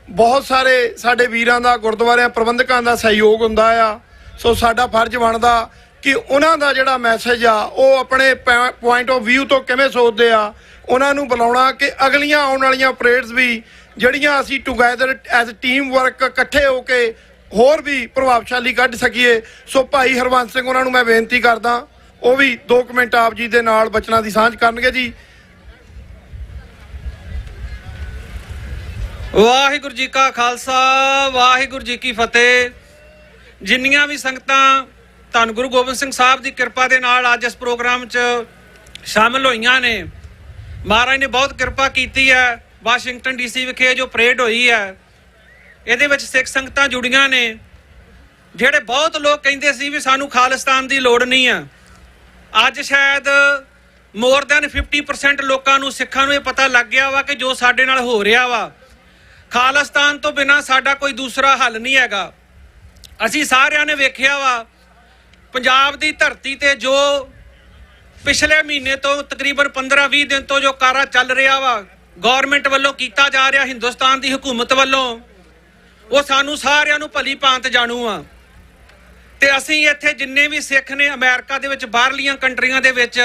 ਬਹੁਤ ਸਾਰੇ ਸਾਡੇ ਵੀਰਾਂ ਦਾ, ਗੁਰਦੁਆਰਿਆਂ ਪ੍ਰਬੰਧਕਾਂ ਦਾ ਸਹਿਯੋਗ ਹੁੰਦਾ ਆ। ਸੋ ਸਾਡਾ ਫਰਜ਼ ਬਣਦਾ ਕਿ ਉਹਨਾਂ ਦਾ ਜਿਹੜਾ ਮੈਸੇਜ ਆ ਉਹ ਆਪਣੇ ਪੁਆਇੰਟ ਆਫ ਵਿਊ ਤੋਂ ਕਿਵੇਂ ਸੋਚਦੇ ਆ, ਉਹਨਾਂ ਨੂੰ ਬੁਲਾਉਣਾ ਕਿ ਅਗਲੀਆਂ ਆਉਣ ਵਾਲੀਆਂ ਪਰੇਡਸ ਵੀ ਜਿਹੜੀਆਂ ਅਸੀਂ ਟੂਗੈਦਰ ਐਜ਼ ਟੀਮ ਵਰਕ ਇਕੱਠੇ ਹੋ ਕੇ ਹੋਰ ਵੀ ਪ੍ਰਭਾਵਸ਼ਾਲੀ ਕੱਢ ਸਕੀਏ। ਸੋ ਭਾਈ ਹਰਵੰਸ ਸਿੰਘ ਉਹਨਾਂ ਨੂੰ ਮੈਂ ਬੇਨਤੀ ਕਰਦਾ, ਉਹ ਵੀ 2 ਮਿੰਟ ਆਪ ਜੀ ਦੇ ਨਾਲ ਬਚਨਾਂ ਦੀ ਸਾਂਝ ਕਰਨਗੇ ਜੀ। ਵਾਹਿਗੁਰੂ ਜੀ ਕਾ ਖਾਲਸਾ, ਵਾਹਿਗੁਰੂ ਜੀ ਕੀ ਫਤਿਹ। ਜਿੰਨੀਆਂ ਵੀ ਸੰਗਤਾਂ ਧੰਨ ਗੁਰੂ ਗੋਬਿੰਦ ਸਿੰਘ ਸਾਹਿਬ ਦੀ ਕਿਰਪਾ ਦੇ ਨਾਲ ਅੱਜ ਇਸ ਪ੍ਰੋਗਰਾਮ 'ਚ ਸ਼ਾਮਿਲ ਹੋਈਆਂ ਨੇ, ਮਹਾਰਾਜ ਨੇ ਬਹੁਤ ਕਿਰਪਾ ਕੀਤੀ ਹੈ। ਵਾਸ਼ਿੰਗਟਨ DC ਵਿਖੇ ਜੋ ਪਰੇਡ ਹੋਈ ਹੈ, ਇਹਦੇ ਵਿੱਚ ਸਿੱਖ ਸੰਗਤਾਂ ਜੁੜੀਆਂ ਨੇ। ਜਿਹੜੇ ਬਹੁਤ ਲੋਕ ਕਹਿੰਦੇ ਸੀ ਵੀ ਸਾਨੂੰ ਖਾਲਿਸਤਾਨ ਦੀ ਲੋੜ ਨਹੀਂ ਆ, ਅੱਜ ਸ਼ਾਇਦ ਮੋਰ ਦੈਨ 50% ਲੋਕਾਂ ਨੂੰ, ਸਿੱਖਾਂ ਨੂੰ ਇਹ ਪਤਾ ਲੱਗ ਗਿਆ ਵਾ ਕਿ ਜੋ ਸਾਡੇ ਨਾਲ ਹੋ ਰਿਹਾ ਵਾ, ਖਾਲਿਸਤਾਨ ਤੋਂ ਬਿਨਾਂ ਸਾਡਾ ਕੋਈ ਦੂਸਰਾ ਹੱਲ ਨਹੀਂ ਹੈਗਾ। ਅਸੀਂ ਸਾਰਿਆਂ ਨੇ ਵੇਖਿਆ ਵਾ ਪੰਜਾਬ ਦੀ ਧਰਤੀ ਤੇ ਜੋ ਪਿਛਲੇ ਮਹੀਨੇ ਤੋਂ ਤਕਰੀਬਨ 15-20 ਦਿਨ ਤੋਂ ਜੋ ਕਾਰਾ ਚੱਲ ਰਿਹਾ ਵਾ ਗੌਰਮੈਂਟ ਵੱਲੋਂ ਕੀਤਾ ਜਾ ਰਿਹਾ, ਹਿੰਦੁਸਤਾਨ ਦੀ ਹਕੂਮਤ ਵੱਲੋਂ, ਉਹ ਸਾਨੂੰ ਸਾਰਿਆਂ ਨੂੰ ਭਲੀ ਭਾਂਤ ਜਾਣੂ ਆ। ਤੇ ਅਸੀਂ ਇੱਥੇ ਜਿੰਨੇ ਵੀ ਸਿੱਖ ਨੇ ਅਮਰੀਕਾ ਦੇ ਵਿੱਚ, ਬਾਹਰਲੀਆਂ ਕੰਟਰੀਆਂ ਦੇ ਵਿੱਚ,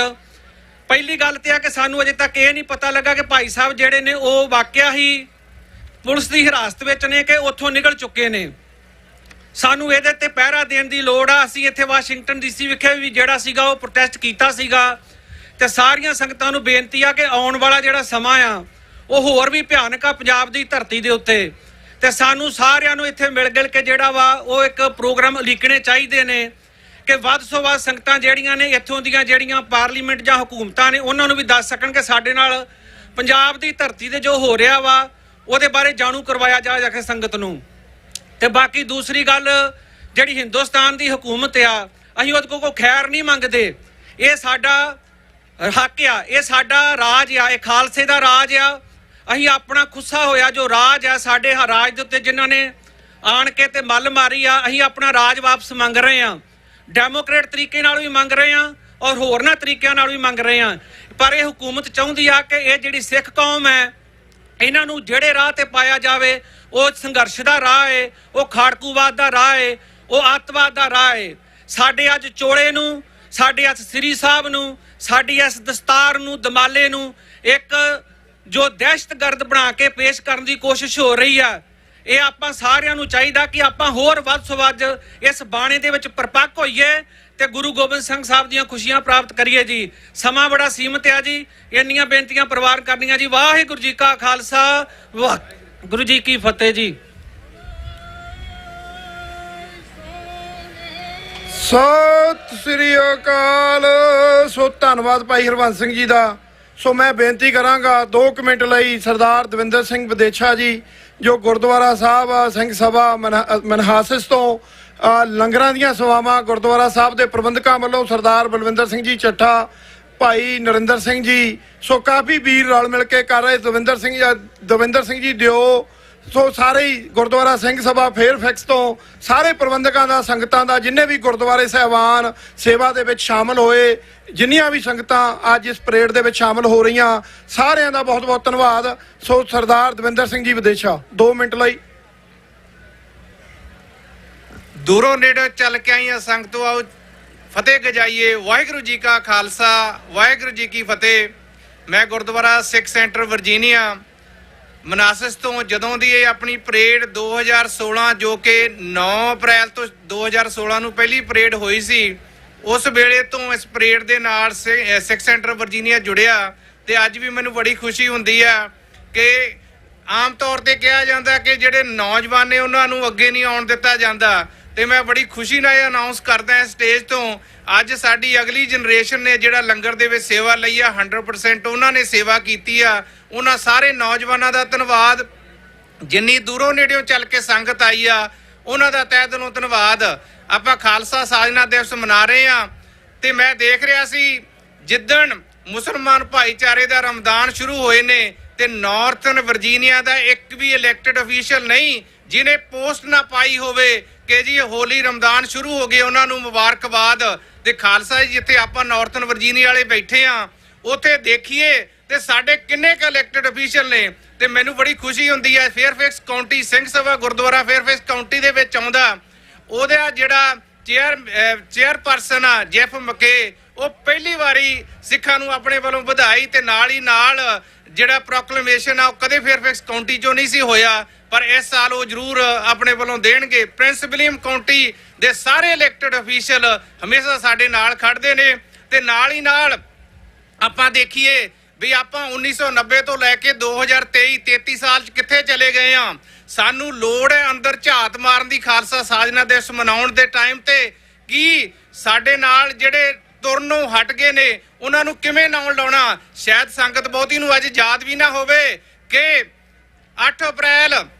ਪਹਿਲੀ ਗੱਲ ਤੇ ਆ ਕਿ ਸਾਨੂੰ ਅਜੇ ਤੱਕ ਇਹ ਨਹੀਂ ਪਤਾ ਲੱਗਾ ਕਿ ਭਾਈ ਸਾਹਿਬ ਜਿਹੜੇ ਨੇ ਉਹ ਵਾਕਿਆ ਹੀ ਪੁਲਿਸ ਦੀ ਹਿਰਾਸਤ ਵਿੱਚ ਨੇ ਕਿ ਉੱਥੋਂ ਨਿਕਲ ਚੁੱਕੇ ਨੇ। ਸਾਨੂੰ ਇਹਦੇ ਤੇ ਪਹਿਰਾ ਦੇਣ ਦੀ ਲੋੜ ਆ। ਅਸੀਂ ਇੱਥੇ ਵਾਸ਼ਿੰਗਟਨ DC ਵਿਖੇ ਵੀ ਜਿਹੜਾ ਸੀਗਾ ਉਹ ਪ੍ਰੋਟੈਸਟ ਕੀਤਾ ਸੀਗਾ, ਤੇ ਸਾਰੀਆਂ ਸੰਗਤਾਂ ਨੂੰ ਬੇਨਤੀ ਆ ਕਿ ਆਉਣ ਵਾਲਾ ਜਿਹੜਾ ਸਮਾਂ ਆ ਉਹ ਹੋਰ ਵੀ ਭਿਆਨਕ ਆ ਪੰਜਾਬ ਦੀ ਧਰਤੀ ਦੇ ਉੱਤੇ, ਤੇ ਸਾਨੂੰ ਸਾਰਿਆਂ ਨੂੰ ਇੱਥੇ ਮਿਲ ਗਿਲ ਕੇ ਜਿਹੜਾ ਵਾ ਉਹ ਇੱਕ ਪ੍ਰੋਗਰਾਮ ਉਲੀਕਣੇ ਚਾਹੀਦੇ ਨੇ ਕਿ ਵੱਧ ਤੋਂ ਵੱਧ ਸੰਗਤਾਂ ਜਿਹੜੀਆਂ ਨੇ ਇੱਥੋਂ ਦੀਆਂ ਜਿਹੜੀਆਂ ਪਾਰਲੀਮੈਂਟ ਜਾਂ ਹਕੂਮਤਾਂ ਨੇ ਉਹਨਾਂ ਨੂੰ ਵੀ ਦੱਸ ਸਕਣ ਕਿ ਸਾਡੇ ਨਾਲ ਪੰਜਾਬ ਦੀ ਧਰਤੀ ਤੇ ਜੋ ਹੋ ਰਿਹਾ ਵਾ ਉਹਦੇ ਬਾਰੇ ਜਾਣੂ ਕਰਵਾਇਆ ਜਾ ਕੇ ਸੰਗਤ ਨੂੰ। ਤੇ ਬਾਕੀ ਦੂਸਰੀ ਗੱਲ, ਜਿਹੜੀ ਹਿੰਦੁਸਤਾਨ ਦੀ ਹਕੂਮਤ ਆ, ਅਸੀਂ ਉਹਦੇ ਕੋਲ ਖੈਰ ਨਹੀਂ ਮੰਗਦੇ। ਇਹ ਸਾਡਾ ਹੱਕ ਆ, ਇਹ ਸਾਡਾ ਰਾਜ ਆ, ਇਹ ਖਾਲਸੇ ਦਾ ਰਾਜ ਆ। ਅਸੀਂ ਆਪਣਾ ਖੁੱਸਾ ਹੋਇਆ ਜੋ ਰਾਜ ਆ ਸਾਡੇ ਰਾਜ ਦੇ ਉੱਤੇ ਜਿਨ੍ਹਾਂ ਨੇ ਆਣ ਕੇ ਤੇ ਮੱਲ ਮਾਰੀ ਆ, ਅਸੀਂ ਆਪਣਾ ਰਾਜ ਵਾਪਸ ਮੰਗ ਰਹੇ ਆ। ਡੈਮੋਕ੍ਰੇਟ ਤਰੀਕੇ ਨਾਲ ਵੀ ਮੰਗ ਰਹੇ ਆ ਔਰ ਹੋਰਨਾਂ ਤਰੀਕਿਆਂ ਨਾਲ ਵੀ ਮੰਗ ਰਹੇ ਆ। ਪਰ ਇਹ ਹਕੂਮਤ ਚਾਹੁੰਦੀ ਆ ਕਿ ਇਹ ਜਿਹੜੀ ਸਿੱਖ ਕੌਮ ਹੈ, ਇਹਨਾਂ ਨੂੰ ਜਿਹੜੇ ਰਾਹ ਤੇ ਪਾਇਆ ਜਾਵੇ, ਉਹ ਸੰਘਰਸ਼ ਦਾ ਰਾਹ ਹੈ, ਉਹ ਖਾੜਕੂਵਾਦ ਦਾ ਰਾਹ ਹੈ, ਉਹ ਅੱਤਵਾਦ ਦਾ ਰਾਹ ਹੈ। ਸਾਡੇ ਅੱਜ ਚੋਲੇ ਨੂੰ, ਸਾਡੇ ਅੱਜ ਸ੍ਰੀ ਸਾਹਿਬ ਨੂੰ, ਸਾਡੀ ਇਸ ਦਸਤਾਰ ਨੂੰ, ਦਮਾਲੇ ਨੂੰ ਇੱਕ ਜੋ ਦਹਿਸ਼ਤਗਰਦ ਬਣਾ ਕੇ ਪੇਸ਼ ਕਰਨ ਦੀ ਕੋਸ਼ਿਸ਼ ਹੋ ਰਹੀ ਆ। ਇਹ ਆਪਾਂ ਸਾਰਿਆਂ ਨੂੰ ਚਾਹੀਦਾ ਕਿ ਆਪਾਂ ਹੋਰ ਵੱਧ ਤੋਂ ਵੱਧ ਇਸ ਬਾਣੇ ਦੇ ਵਿੱਚ ਪਰਪੱਕ ਹੋਈਏ ਤੇ ਗੁਰੂ ਗੋਬਿੰਦ ਸਿੰਘ ਸਾਹਿਬ ਦੀਆਂ ਖੁਸ਼ੀਆਂ ਪ੍ਰਾਪਤ ਕਰੀਏ ਜੀ। ਸਮਾਂ ਬੜਾ ਸੀਮਤ ਆ ਜੀ, ਇੰਨੀਆਂ ਬੇਨਤੀਆਂ ਪ੍ਰਵਾਨ ਕਰਨੀਆਂ ਜੀ। ਵਾਹਿਗੁਰੂ ਜੀ ਕਾ ਖਾਲਸਾ, ਵਾਹਿਗੁਰੂ ਜੀ ਕੀ ਫਤਿਹ ਜੀ। ਸਤਿ ਸ੍ਰੀ ਅਕਾਲ। ਸੋ ਧੰਨਵਾਦ ਭਾਈ ਹਰਵੰਸ ਸਿੰਘ ਜੀ ਦਾ। ਸੋ ਮੈਂ ਬੇਨਤੀ ਕਰਾਂਗਾ 2 ਮਿੰਟ ਲਈ ਸਰਦਾਰ ਦਵਿੰਦਰ ਸਿੰਘ ਵਿਦੇਸ਼ਾ ਜੀ, ਜੋ ਗੁਰਦੁਆਰਾ ਸਾਹਿਬ ਸਿੰਘ ਸਭਾ ਮਨਹਾਸਿਸ ਤੋਂ ਲੰਗਰਾਂ ਦੀਆਂ ਸੇਵਾਵਾਂ ਗੁਰਦੁਆਰਾ ਸਾਹਿਬ ਦੇ ਪ੍ਰਬੰਧਕਾਂ ਵੱਲੋਂ, ਸਰਦਾਰ ਬਲਵਿੰਦਰ ਸਿੰਘ ਜੀ ਚੱਠਾ, ਭਾਈ ਨਰਿੰਦਰ ਸਿੰਘ ਜੀ, ਸੋ ਕਾਫੀ ਵੀਰ ਰਲ ਮਿਲ ਕੇ ਕਰ ਰਹੇ, ਦਵਿੰਦਰ ਸਿੰਘ ਜੀ ਦਿਓ, ਸੋ ਸਾਰੇ ਹੀ ਗੁਰਦੁਆਰਾ ਸਿੰਘ ਸਭਾ ਫੇਅਰਫੈਕਸ ਤੋਂ ਸਾਰੇ ਪ੍ਰਬੰਧਕਾਂ ਦਾ, ਸੰਗਤਾਂ ਦਾ, ਜਿੰਨੇ ਵੀ ਗੁਰਦੁਆਰੇ ਸਾਹਿਬਾਨ ਸੇਵਾ ਦੇ ਵਿੱਚ ਸ਼ਾਮਲ ਹੋਏ, ਜਿੰਨੀਆਂ ਵੀ ਸੰਗਤਾਂ ਅੱਜ ਇਸ ਪਰੇਡ ਦੇ ਵਿੱਚ ਸ਼ਾਮਲ ਹੋ ਰਹੀਆਂ, ਸਾਰਿਆਂ ਦਾ ਬਹੁਤ ਬਹੁਤ ਧੰਨਵਾਦ। ਸੋ ਸਰਦਾਰ ਦਵਿੰਦਰ ਸਿੰਘ ਜੀ ਵਿਦੇਸ਼ਾ 2 ਮਿੰਟ ਲਈ। ਦੂਰੋਂ ਨੇੜੇ ਚੱਲ ਕੇ ਆਈਆਂ ਸੰਗਤੋਂ, ਆਓ ਫਤਿਹ ਗਜਾਈਏ। ਵਾਹਿਗੁਰੂ ਜੀ ਕਾ ਖਾਲਸਾ, ਵਾਹਿਗੁਰੂ ਜੀ ਕੀ ਫਤਿਹ। ਮੈਂ ਗੁਰਦੁਆਰਾ ਸਿੱਖ ਸੈਂਟਰ ਵਰਜੀਨੀਆ ਮਨਾਸਿਸ ਤੋਂ, ਜਦੋਂ ਦੀ ਇਹ ਆਪਣੀ ਪਰੇਡ 2016 ਜੋ ਕਿ 9 ਅਪ੍ਰੈਲ ਤੋਂ 2016 ਨੂੰ ਪਹਿਲੀ ਪਰੇਡ ਹੋਈ ਸੀ, ਉਸ ਵੇਲੇ ਤੋਂ ਇਸ ਪਰੇਡ ਦੇ ਨਾਲ ਸਿੱਖ ਸੈਂਟਰ ਵਰਜੀਨੀਆ ਜੁੜਿਆ। ਤੇ ਅੱਜ ਵੀ ਮੈਨੂੰ ਬੜੀ ਖੁਸ਼ੀ ਹੁੰਦੀ ਆ ਕਿ ਆਮ ਤੌਰ ਤੇ ਕਿਹਾ ਜਾਂਦਾ ਕਿ ਜਿਹੜੇ ਨੌਜਵਾਨ ਨੇ ਉਹਨਾਂ ਨੂੰ ਅੱਗੇ ਨਹੀਂ ਆਉਣ ਦਿੱਤਾ ਜਾਂਦਾ, ਤੇ ਮੈਂ ਬੜੀ ਖੁਸ਼ੀ ਨਾਲ ਇਹ ਅਨਾਉਂਸ ਕਰਦਾ ਇਸ ਸਟੇਜ ਤੋਂ, ਅੱਜ ਸਾਡੀ ਅਗਲੀ ਜਨਰੇਸ਼ਨ ਨੇ ਜਿਹੜਾ ਲੰਗਰ ਦੇ ਵਿੱਚ ਸੇਵਾ ਲਈ ਆ, 100% ਉਹਨਾਂ ਨੇ ਸੇਵਾ ਕੀਤੀ ਆ। ਉਹਨਾਂ ਸਾਰੇ ਨੌਜਵਾਨਾਂ ਦਾ ਧੰਨਵਾਦ। ਜਿੰਨੀ ਦੂਰੋਂ ਨੇੜਿਓਂ ਚੱਲ ਕੇ ਸੰਗਤ ਆਈ ਆ, ਉਹਨਾਂ ਦਾ ਤਹਿ ਦਿਲੋਂ ਧੰਨਵਾਦ। ਆਪਾਂ ਖਾਲਸਾ ਸਾਜਨਾ ਦਿਵਸ ਮਨਾ ਰਹੇ ਆ, ਤੇ ਮੈਂ ਦੇਖ ਰਿਹਾ ਸੀ ਜਿੱਦਣ ਮੁਸਲਮਾਨ ਭਾਈਚਾਰੇ ਦਾ ਰਮਦਾਨ ਸ਼ੁਰੂ ਹੋਏ ਨੇ, ਤੇ ਨਾਰਥਰਨ ਵਰਜੀਨੀਆ ਦਾ ਇੱਕ ਵੀ ਇਲੈਕਟਡ ਅਫੀਸ਼ੀਅਲ ਨਹੀਂ ਜਿਹਨੇ ਪੋਸਟ ਨਾ ਪਾਈ ਹੋਵੇ ਕਿ ਜੀ ਹੋਲੀ ਰਮਦਾਨ ਸ਼ੁਰੂ ਹੋ ਗਏ, ਉਹਨਾਂ ਨੂੰ ਮੁਬਾਰਕਬਾਦ। ਤੇ ਖਾਲਸਾ ਜੀ, ਜਿੱਥੇ ਆਪਾਂ ਨਾਰਥਰਨ ਵਰਜੀਨੀਆ ਵਾਲੇ ਬੈਠੇ ਆ, ਉੱਥੇ ਦੇਖੀਏ ਤੇ ਸਾਡੇ ਕਿੰਨੇ ਕੁ ਇਲੈਕਟਡ ਅਫੀਸ਼ੀਅਲ ਨੇ। ਤੇ ਮੈਨੂੰ ਬੜੀ ਖੁਸ਼ੀ ਹੁੰਦੀ ਹੈ, ਫੇਅਰਫੈਕਸ ਕਾਉਂਟੀ ਸਿੰਘ ਸਭਾ ਗੁਰਦੁਆਰਾ ਫੇਅਰਫੈਕਸ ਕਾਉਂਟੀ ਦੇ ਵਿੱਚ ਆਉਂਦਾ, ਉਹਦਾ ਜਿਹੜਾ ਚੇਅਰਪਰਸਨ ਆ ਜੈਫ ਮਕੇ, ਉਹ ਪਹਿਲੀ ਵਾਰੀ ਸਿੱਖਾਂ ਨੂੰ ਆਪਣੇ ਵੱਲੋਂ ਵਧਾਈ ਤੇ ਨਾਲ ਹੀ ਨਾਲ ਜਿਹੜਾ ਪ੍ਰੋਕਲੇਮੇਸ਼ਨ ਆ ਉਹ ਕਦੇ ਫੇਅਰਫੈਕਸ ਕਾਉਂਟੀ ਚੋਂ ਨਹੀਂ ਸੀ ਹੋਇਆ, ਪਰ ਇਸ ਸਾਲ ਉਹ ਜ਼ਰੂਰ ਆਪਣੇ ਵੱਲੋਂ ਦੇਣਗੇ। ਪ੍ਰਿੰਸ ਵਿਲੀਅਮ ਕਾਉਂਟੀ ਦੇ ਸਾਰੇ ਇਲੈਕਟਡ ਅਫੀਸ਼ੀਅਲ ਹਮੇਸ਼ਾ ਸਾਡੇ ਨਾਲ ਖੜਦੇ ਨੇ ਤੇ ਨਾਲ ਹੀ ਨਾਲ ਆਪਾਂ ਦੇਖੀਏ ਵੀ ਆਪਾਂ 1990 ਤੋਂ ਲੈ ਕੇ 2023 ਸਾਲ 'ਚ ਕਿੱਥੇ ਚਲੇ ਗਏ ਆ। ਸਾਨੂੰ ਲੋੜ ਹੈ ਅੰਦਰ ਝਾਤ ਮਾਰਨ ਦੀ ਖਾਲਸਾ ਸਾਜਨਾ ਦਿਵਸ ਮਨਾਉਣ ਦੇ ਟਾਈਮ ਤੇ। ਕੀ ਸਾਡੇ ਨਾਲ ਜਿਹੜੇ ਤੁਰਨੋਂ ਹਟ ਗਏ ਨੇ ਉਹਨਾਂ ਨੂੰ ਕਿਵੇਂ ਨਾਲ ਲਾਉਣਾ? ਸ਼ਾਇਦ ਸੰਗਤ ਬਹੁਤੀ ਨੂੰ ਅੱਜ ਯਾਦ ਵੀ ਨਾ ਹੋਵੇ ਕਿ 8 ਅਪ੍ਰੈਲ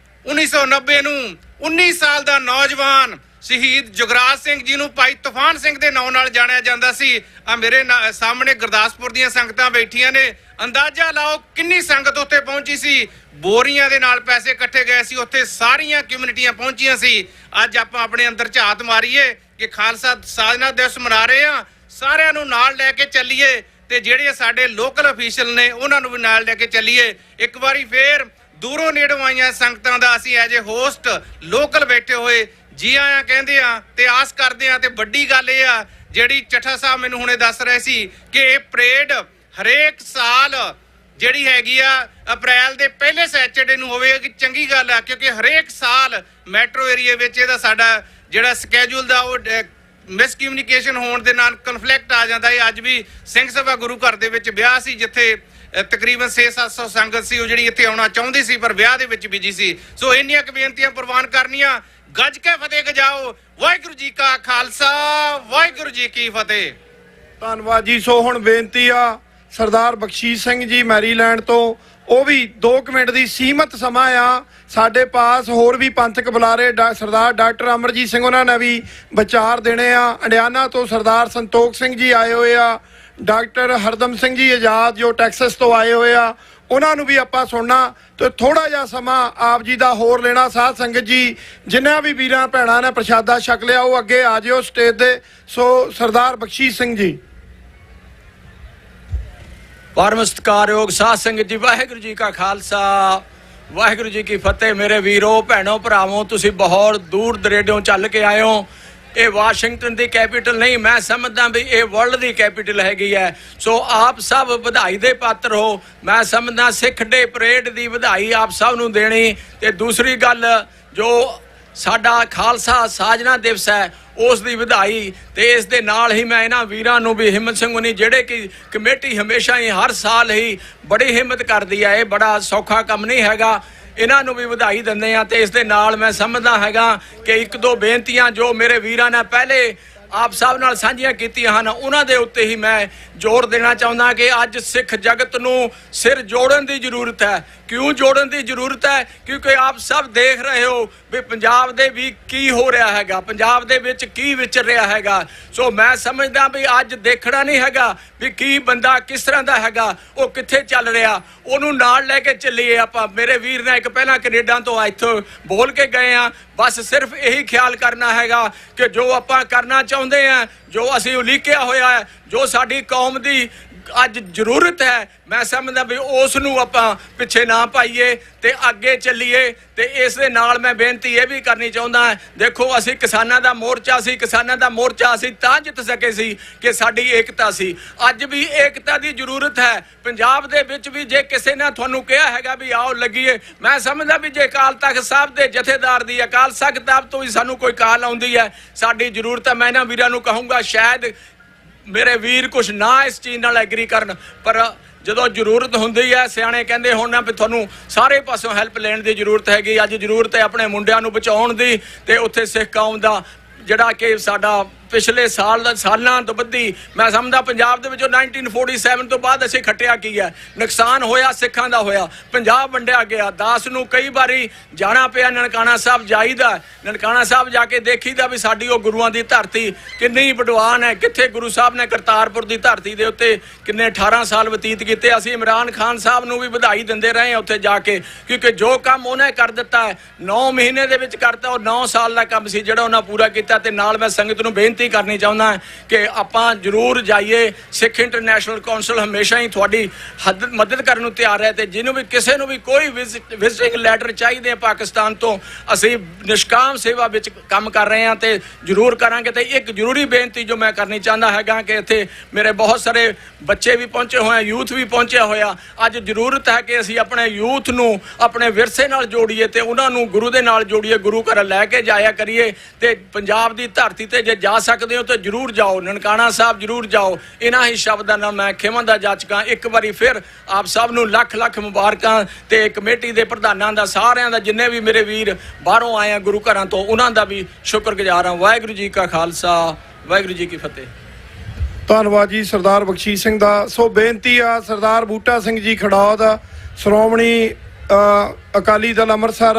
1990 ਨੂੰ 19 ਸਾਲ ਦਾ ਨੌਜਵਾਨ ਸ਼ਹੀਦ ਜੁਗਰਾਜ ਸਿੰਘ ਜੀ ਨੂੰ ਭਾਈ ਤੂਫਾਨ ਸਿੰਘ ਦੇ ਨਾਂ ਨਾਲ ਜਾਣਿਆ ਜਾਂਦਾ ਸੀ। ਆ ਮੇਰੇ ਸਾਹਮਣੇ ਗੁਰਦਾਸਪੁਰ ਦੀਆਂ ਸੰਗਤਾਂ ਬੈਠੀਆਂ ਨੇ, ਅੰਦਾਜ਼ਾ ਲਾਓ ਕਿੰਨੀ ਸੰਗਤ ਉੱਥੇ ਪਹੁੰਚੀ ਸੀ। ਬੋਰੀਆਂ ਦੇ ਨਾਲ ਪੈਸੇ ਇਕੱਠੇ ਗਏ ਸੀ, ਉੱਥੇ ਸਾਰੀਆਂ ਕਮਿਊਨਿਟੀਆਂ ਪਹੁੰਚੀਆਂ ਸੀ। ਅੱਜ ਆਪਾਂ ਆਪਣੇ ਅੰਦਰ ਝਾਤ ਮਾਰੀਏ ਕਿ ਖਾਲਸਾ ਸਾਜਨਾ ਦਿਵਸ ਮਨਾ ਰਹੇ ਆ, ਸਾਰਿਆਂ ਨੂੰ ਨਾਲ ਲੈ ਕੇ ਚੱਲੀਏ ਤੇ ਜਿਹੜੇ ਸਾਡੇ ਲੋਕਲ ਅਫੀਸ਼ੀਅਲ ਨੇ ਉਹਨਾਂ ਨੂੰ ਵੀ ਨਾਲ ਲੈ ਕੇ ਚੱਲੀਏ। ਇੱਕ ਵਾਰੀ ਫੇਰ ਦੂਰੋਂ ਨੇੜੋਂ ਆਈਆਂ ਸੰਗਤਾਂ ਦਾ ਅਸੀਂ ਐਜ ਏ ਹੋਸਟ ਲੋਕਲ ਬੈਠੇ ਹੋਏ ਜੀ ਆਇਆਂ ਕਹਿੰਦੇ ਆ ਤੇ ਆਸ ਕਰਦੇ ਆ। ਤੇ ਵੱਡੀ ਗੱਲ ਇਹ ਆ ਜਿਹੜੀ ਚੱਠਾ ਸਾਹਿਬ ਮੈਨੂੰ ਹੁਣੇ ਦੱਸ ਰਹੇ ਸੀ ਕਿ ਇਹ ਪਰੇਡ ਹਰੇਕ ਸਾਲ ਜਿਹੜੀ ਹੈਗੀ ਆ ਅਪ੍ਰੈਲ ਦੇ ਪਹਿਲੇ ਸੈਚਰਡੇ ਨੂੰ ਹੋਵੇਗੀ। ਚੰਗੀ ਗੱਲ ਆ ਕਿਉਂਕਿ ਹਰੇਕ ਸਾਲ ਮੈਟਰੋ ਏਰੀਆ ਵਿੱਚ ਇਹਦਾ ਸਾਡਾ ਜਿਹੜਾ ਸਕੇਜੂਲ ਦਾ ਉਹ ਮਿਸਕਮਿਊਨੀਕੇਸ਼ਨ ਹੋਣ ਦੇ ਨਾਲ ਕਨਫਲਿਕਟ ਆ ਜਾਂਦਾ ਹੈ। ਅੱਜ ਵੀ ਸਿੰਘ ਸਭਾ ਗੁਰੂ ਘਰ ਦੇ ਵਿੱਚ ਵਿਆਹ ਸੀ ਜਿੱਥੇ ਤਕਰੀਬਨ 600-700 ਸੰਗਤ ਸੀ ਉਹ ਜਿਹੜੀ ਇੱਥੇ ਆਉਣਾ ਚਾਹੁੰਦੀ ਸੀ ਪਰ ਵਿਆਹ ਦੇ ਵਿੱਚ ਬਿਜੀ ਸੀ। ਸੋ ਇੰਨੀਆਂ ਕੁ ਬੇਨਤੀਆਂ ਪ੍ਰਵਾਨ ਕਰਨੀਆਂ। ਗੱਜ ਕੇ ਫਤਿਹ ਗਜਾਓ। ਵਾਹਿਗੁਰੂ ਜੀ ਕਾ ਖਾਲਸਾ, ਵਾਹਿਗੁਰੂ ਜੀ ਕੀ ਫਤਿਹ। ਧੰਨਵਾਦ ਜੀ। ਸੋ ਹੁਣ ਬੇਨਤੀ ਆ ਸਰਦਾਰ ਬਖਸ਼ੀਸ਼ ਸਿੰਘ ਜੀ ਮੈਰੀਲੈਂਡ ਤੋਂ, ਉਹ ਵੀ 2 ਮਿੰਟ ਦੀ ਸੀਮਤ ਸਮਾਂ ਆ ਸਾਡੇ ਪਾਸ। ਹੋਰ ਵੀ ਪੰਥਕ ਬੁਲਾਰੇ ਸਰਦਾਰ ਡਾਕਟਰ ਅਮਰਜੀਤ ਸਿੰਘ ਉਹਨਾਂ ਨੇ ਵੀ ਵਿਚਾਰ ਦੇਣੇ ਆ। ਅੰਡਿਆਨਾ ਤੋਂ ਸਰਦਾਰ ਸੰਤੋਖ ਸਿੰਘ ਜੀ ਆਏ ਹੋਏ ਆ, ਡਾਕਟਰ ਹਰਦਮ ਸਿੰਘ ਜੀ ਆਜ਼ਾਦ ਜੋ ਟੈਕਸਸ ਤੋਂ ਆਏ ਹੋਏ ਆ, ਉਹਨਾਂ ਨੂੰ ਵੀ ਆਪਾਂ ਸੁਣਨਾ ਤੇ ਥੋੜਾ ਜਿਹਾ ਸਮਾਂ ਆਪ ਜੀ ਦਾ ਹੋਰ ਲੈਣਾ। ਸਾਧ ਸੰਗਤ ਜੀ ਜਿਨ੍ਹਾਂ ਵੀ ਵੀਰਾਂ ਭੈਣਾਂ ਨੇ ਪ੍ਰਸ਼ਾਦਾ ਛਕ ਲਿਆ ਉਹ ਅੱਗੇ ਆ ਜਿਓ ਸਟੇਜ ਦੇ। ਸੋ ਸਰਦਾਰ ਬਖਸ਼ੀਸ਼ ਸਿੰਘ ਜੀ। ਪਰਮ ਸਤਿਕਾਰਯੋਗ ਸਾਧ ਸੰਗਤ ਜੀ, ਵਾਹਿਗੁਰੂ ਜੀ ਕਾ ਖਾਲਸਾ, ਵਾਹਿਗੁਰੂ ਜੀ ਕੀ ਫਤਿਹ। ਮੇਰੇ ਵੀਰੋ ਭੈਣੋ ਭਰਾਵੋ, ਤੁਸੀਂ ਬਹੁਤ ਦੂਰ ਦਰੇਡੋਂ ਚੱਲ ਕੇ ਆਏ ਹੋ। ਇਹ ਵਾਸ਼ਿੰਗਟਨ ਦੀ ਕੈਪੀਟਲ ਨਹੀਂ, ਮੈਂ ਸਮਝਦਾ ਵੀ ਇਹ ਵਰਲਡ ਦੀ ਕੈਪੀਟਲ ਹੈਗੀ ਹੈ। ਸੋ ਆਪ ਸਭ ਵਧਾਈ ਦੇ ਪਾਤਰ ਹੋ। ਮੈਂ ਸਮਝਦਾ ਸਿੱਖ ਡੇ ਪਰੇਡ ਦੀ ਵਧਾਈ ਆਪ ਸਭ ਨੂੰ ਦੇਣੀ। ਤੇ ਦੂਸਰੀ ਗੱਲ ਜੋ ਸਾਡਾ ਖਾਲਸਾ ਸਾਜਨਾ ਦਿਵਸ ਹੈ ਉਸ ਦੀ ਵਧਾਈ। ਤੇ ਇਸ ਦੇ ਨਾਲ ਹੀ ਮੈਂ ਇਹਨਾਂ ਵੀਰਾਂ ਨੂੰ ਵੀ, ਹਿੰਮਤ ਸਿੰਘ ਹੁਣੀ ਜਿਹੜੇ ਕਿ ਕਮੇਟੀ ਹਮੇਸ਼ਾ ਹੀ ਹਰ ਸਾਲ ਹੀ ਬੜੀ ਹਿੰਮਤ ਕਰਦੀ ਹੈ, ਇਹ ਬੜਾ ਸੌਖਾ ਕੰਮ ਨਹੀਂ ਹੈਗਾ, ਇਹਨਾਂ ਨੂੰ ਵੀ ਵਧਾਈ ਦਿੰਦੇ ਆ। ਤੇ ਇਸ ਦੇ ਨਾਲ ਮੈਂ ਸਮਝਦਾ ਹੈਗਾ ਕਿ 1-2 ਬੇਨਤੀਆਂ ਜੋ ਮੇਰੇ ਵੀਰਾਂ ਨੇ ਪਹਿਲੇ ਆਪ ਸਭ ਨਾਲ ਸਾਂਝੀਆਂ ਕੀਤੀਆਂ ਹਨ ਉਹਨਾਂ ਦੇ ਉੱਤੇ ਹੀ ਮੈਂ ਜ਼ੋਰ ਦੇਣਾ ਚਾਹੁੰਦਾ ਕਿ ਅੱਜ ਸਿੱਖ ਜਗਤ ਨੂੰ ਸਿਰ ਜੋੜਨ ਦੀ ਜ਼ਰੂਰਤ ਹੈ। ਕਿਉਂ ਜੋੜਨ ਦੀ ਜ਼ਰੂਰਤ ਹੈ? ਕਿਉਂਕਿ ਆਪ ਸਭ ਦੇਖ ਰਹੇ ਹੋ ਵੀ ਪੰਜਾਬ ਦੇ ਵੀ ਕੀ ਹੋ ਰਿਹਾ ਹੈਗਾ, ਪੰਜਾਬ ਦੇ ਵਿੱਚ ਕੀ ਵਿਚਰ ਰਿਹਾ ਹੈਗਾ। ਸੋ ਮੈਂ ਸਮਝਦਾ ਵੀ ਅੱਜ ਦੇਖਣਾ ਨਹੀਂ ਹੈਗਾ ਵੀ ਕੀ ਬੰਦਾ ਕਿਸ ਤਰ੍ਹਾਂ ਦਾ ਹੈਗਾ, ਉਹ ਕਿੱਥੇ ਚੱਲ ਰਿਹਾ, ਉਹਨੂੰ ਨਾਲ ਲੈ ਕੇ ਚੱਲੀਏ ਆਪਾਂ। ਮੇਰੇ ਵੀਰ ਨੇ ਇੱਕ ਪਹਿਲਾਂ ਕੈਨੇਡਾ ਤੋਂ ਇੱਥੋਂ ਬੋਲ ਕੇ ਗਏ ਆ, ਬਸ ਸਿਰਫ ਇਹੀ ਖਿਆਲ ਕਰਨਾ ਹੈਗਾ ਕਿ ਜੋ ਆਪਾਂ ਕਰਨਾ ਚਾਹੁੰਦੇ ਆ, ਜੋ ਅਸੀਂ ਉਲੀਕਿਆ ਹੋਇਆ ਹੈ, ਜੋ ਸਾਡੀ ਕੌਮ ਦੀ ਅੱਜ ਜ਼ਰੂਰਤ ਹੈ, ਮੈਂ ਸਮਝਦਾ ਵੀ ਉਸ ਨੂੰ ਆਪਾਂ ਪਿੱਛੇ ਨਾ ਪਾਈਏ ਤੇ ਅੱਗੇ ਚੱਲੀਏ। ਤੇ ਇਸ ਦੇ ਨਾਲ ਮੈਂ ਬੇਨਤੀ ਇਹ ਵੀ ਕਰਨੀ ਚਾਹੁੰਦਾ, ਦੇਖੋ ਅਸੀਂ ਕਿਸਾਨਾਂ ਦਾ ਮੋਰਚਾ ਸੀ, ਕਿਸਾਨਾਂ ਦਾ ਮੋਰਚਾ ਅਸੀਂ ਤਾਂ ਜਿੱਤ ਸਕੇ ਸੀ ਕਿ ਸਾਡੀ ਏਕਤਾ ਸੀ। ਅੱਜ ਵੀ ਏਕਤਾ ਦੀ ਜ਼ਰੂਰਤ ਹੈ ਪੰਜਾਬ ਦੇ ਵਿੱਚ ਵੀ। ਜੇ ਕਿਸੇ ਨੇ ਤੁਹਾਨੂੰ ਕਿਹਾ ਹੈਗਾ ਵੀ ਆਓ ਲੱਗੀਏ, ਮੈਂ ਸਮਝਦਾ ਵੀ ਜੇ ਅਕਾਲ ਤਖਤ ਸਾਹਿਬ ਦੇ ਜਥੇਦਾਰ ਦੀ, ਅਕਾਲ ਤਖਤ ਸਾਹਿਬ ਤੋਂ ਵੀ ਸਾਨੂੰ ਕੋਈ ਕਾਲ ਆਉਂਦੀ ਹੈ, ਸਾਡੀ ਜ਼ਰੂਰਤ ਹੈ। ਮੈਂ ਇਹਨਾਂ ਵੀਰਾਂ ਨੂੰ ਕਹੂੰਗਾ ਸ਼ਾਇਦ ਮੇਰੇ ਵੀਰ ਕੁਛ ਨਾ ਇਸ ਚੀਜ਼ ਨਾਲ ਐਗਰੀ ਕਰਨ, ਪਰ ਜਦੋਂ ਜ਼ਰੂਰਤ ਹੁੰਦੀ ਹੈ, ਸਿਆਣੇ ਕਹਿੰਦੇ ਹੁਣ ਨਾ ਵੀ ਤੁਹਾਨੂੰ ਸਾਰੇ ਪਾਸੋਂ ਹੈਲਪ ਲੈਣ ਦੀ ਜ਼ਰੂਰਤ ਹੈਗੀ। ਅੱਜ ਜ਼ਰੂਰਤ ਹੈ ਆਪਣੇ ਮੁੰਡਿਆਂ ਨੂੰ ਬਚਾਉਣ ਦੀ ਤੇ ਉੱਥੇ ਸਿੱਖ ਕੌਮ ਦਾ ਜਿਹੜਾ ਕਿ ਸਾਡਾ ਪਿਛਲੇ ਸਾਲਾਂ ਤੋਂ ਵੱਧੀ, ਮੈਂ ਸਮਝਦਾ ਪੰਜਾਬ ਦੇ ਵਿੱਚੋਂ 1947 ਤੋਂ ਬਾਅਦ ਅਸੀਂ ਖੱਟਿਆ ਕੀ ਹੈ, ਨੁਕਸਾਨ ਹੋਇਆ ਸਿੱਖਾਂ ਦਾ ਹੋਇਆ, ਪੰਜਾਬ ਵੰਡਿਆ ਗਿਆ। ਦਾਸ ਨੂੰ ਕਈ ਵਾਰੀ ਜਾਣਾ ਪਿਆ, ਨਨਕਾਣਾ ਸਾਹਿਬ ਜਾਈਦਾ, ਨਨਕਾਣਾ ਸਾਹਿਬ ਜਾ ਕੇ ਦੇਖੀਦਾ ਵੀ ਸਾਡੀ ਉਹ ਗੁਰੂਆਂ ਦੀ ਧਰਤੀ ਕਿੰਨੀ ਵਿਦਵਾਨ ਹੈ, ਕਿੱਥੇ ਗੁਰੂ ਸਾਹਿਬ ਨੇ ਕਰਤਾਰਪੁਰ ਦੀ ਧਰਤੀ ਦੇ ਉੱਤੇ ਕਿੰਨੇ 18 ਸਾਲ ਬਤੀਤ ਕੀਤੇ। ਅਸੀਂ ਇਮਰਾਨ ਖਾਨ ਸਾਹਿਬ ਨੂੰ ਵੀ ਵਧਾਈ ਦਿੰਦੇ ਰਹੇ ਉੱਥੇ ਜਾ ਕੇ, ਕਿਉਂਕਿ ਜੋ ਕੰਮ ਉਹਨੇ ਕਰ ਦਿੱਤਾ ਹੈ 9 ਮਹੀਨੇ ਦੇ ਵਿੱਚ ਕਰਤਾ, ਉਹ 9 ਸਾਲ ਦਾ ਕੰਮ ਸੀ ਜਿਹੜਾ ਉਹਨਾਂ ਪੂਰਾ ਕੀਤਾ। ਤੇ ਨਾਲ ਮੈਂ ਸੰਗਤ ਨੂੰ ਬੇਨਤੀ ਬੇਨਤੀ ਕਰਨੀ ਚਾਹੁੰਦਾ ਕਿ ਆਪਾਂ ਜ਼ਰੂਰ ਜਾਈਏ। ਸਿੱਖ ਇੰਟਰਨੈਸ਼ਨਲ ਕੌਂਸਲ ਹਮੇਸ਼ਾ ਹੀ ਤੁਹਾਡੀ ਮਦਦ ਕਰਨ ਨੂੰ ਤਿਆਰ ਹੈ ਤੇ ਜਿਹਨੂੰ ਵੀ ਕਿਸੇ ਨੂੰ ਵੀ ਕੋਈ ਵਿਜ਼ਿਟਿੰਗ ਲੈਟਰ ਚਾਹੀਦੇ ਪਾਕਿਸਤਾਨ ਤੋਂ, ਅਸੀਂ ਨਿਸ਼ਕਾਮ ਸੇਵਾ ਵਿੱਚ ਕੰਮ ਕਰ ਰਹੇ ਹਾਂ ਤੇ ਜ਼ਰੂਰ ਕਰਾਂਗੇ। ਤੇ ਇੱਕ ਜ਼ਰੂਰੀ ਬੇਨਤੀ ਜੋ ਮੈਂ ਕਰਨੀ ਚਾਹੁੰਦਾ ਹੈਗਾ ਕਿ ਇੱਥੇ ਮੇਰੇ ਬਹੁਤ ਸਾਰੇ ਬੱਚੇ ਵੀ ਪਹੁੰਚੇ ਹੋਏ ਆ, ਯੂਥ ਵੀ ਪਹੁੰਚਿਆ ਹੋਇਆ। ਅੱਜ ਜ਼ਰੂਰਤ ਹੈ ਕਿ ਅਸੀਂ ਆਪਣੇ ਯੂਥ ਨੂੰ ਆਪਣੇ ਵਿਰਸੇ ਨਾਲ ਜੋੜੀਏ ਤੇ ਉਹਨਾਂ ਨੂੰ ਗੁਰੂ ਦੇ ਨਾਲ ਜੋੜੀਏ, ਗੁਰੂ ਘਰ ਲੈ ਕੇ ਜਾਇਆ ਕਰੀਏ। ਤੇ ਪੰਜਾਬ ਦੀ ਧਰਤੀ ਤੇ ਜੇ ਜਾ ਸਕਦੇ ਹੋ ਤਾਂ ਜ਼ਰੂਰ ਜਾਓ, ਨਨਕਾਣਾ ਸਾਹਿਬ ਜ਼ਰੂਰ ਜਾਓ। ਇਹਨਾਂ ਹੀ ਸ਼ਬਦਾਂ ਨਾਲ ਮੈਂ ਖਿਮਾ ਦਾ ਜਾਚਕਾਂ ਇੱਕ ਵਾਰੀ ਫਿਰ ਆਪ ਸਭ ਨੂੰ ਲੱਖ ਲੱਖ ਮੁਬਾਰਕਾਂ ਤੇ ਕਮੇਟੀ ਦੇ ਪ੍ਰਧਾਨਾਂ ਦਾ, ਸਾਰਿਆਂ ਦਾ, ਜਿੰਨੇ ਵੀ ਮੇਰੇ ਵੀਰ ਬਾਹਰੋਂ ਆਏ ਆ ਗੁਰੂ ਘਰਾਂ ਤੋਂ, ਉਹਨਾਂ ਦਾ ਵੀ ਸ਼ੁਕਰਗੁਜ਼ਾਰ ਹਾਂ। ਵਾਹਿਗੁਰੂ ਜੀ ਕਾ ਖਾਲਸਾ, ਵਾਹਿਗੁਰੂ ਜੀ ਕੀ ਫਤਿਹ। ਧੰਨਵਾਦ ਜੀ ਸਰਦਾਰ ਬਖਸ਼ੀਸ਼ ਸਿੰਘ ਦਾ। ਸੋ ਬੇਨਤੀ ਆ ਸਰਦਾਰ ਬੂਟਾ ਸਿੰਘ ਜੀ ਖੜੌਦ, ਸ਼੍ਰੋਮਣੀ ਅਕਾਲੀ ਦਲ ਅੰਮ੍ਰਿਤਸਰ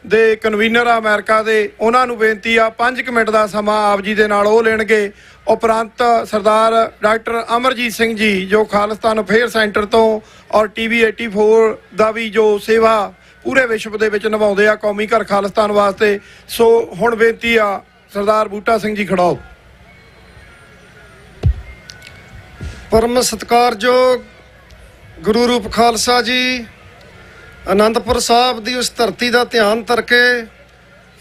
ਦੇ ਕਨਵੀਨਰ ਆ ਅਮਰੀਕਾ ਦੇ, ਉਹਨਾਂ ਨੂੰ ਬੇਨਤੀ ਆ 5 ਮਿੰਟ ਦਾ ਸਮਾਂ ਆਪ ਜੀ ਦੇ ਨਾਲ ਉਹ ਲੈਣਗੇ। ਉਪਰੰਤ ਸਰਦਾਰ ਡਾਕਟਰ ਅਮਰਜੀਤ ਸਿੰਘ ਜੀ ਜੋ ਖਾਲਿਸਤਾਨ ਅਫੇਅਰ ਸੈਂਟਰ ਤੋਂ ਔਰ TV 84 ਦਾ ਵੀ ਜੋ ਸੇਵਾ ਪੂਰੇ ਵਿਸ਼ਵ ਦੇ ਵਿੱਚ ਨਿਭਾਉਂਦੇ ਆ ਕੌਮੀ ਘਰ ਖਾਲਿਸਤਾਨ ਵਾਸਤੇ। ਸੋ ਹੁਣ ਬੇਨਤੀ ਆ ਸਰਦਾਰ ਬੂਟਾ ਸਿੰਘ ਜੀ ਖੜੌਦ। ਪਰਮ ਸਤਿਕਾਰਯੋਗ ਗੁਰੂ ਰੂਪ ਖਾਲਸਾ ਜੀ, ਆਨੰਦਪੁਰ ਸਾਹਿਬ ਦੀ ਉਸ ਧਰਤੀ ਦਾ ਧਿਆਨ ਕਰਕੇ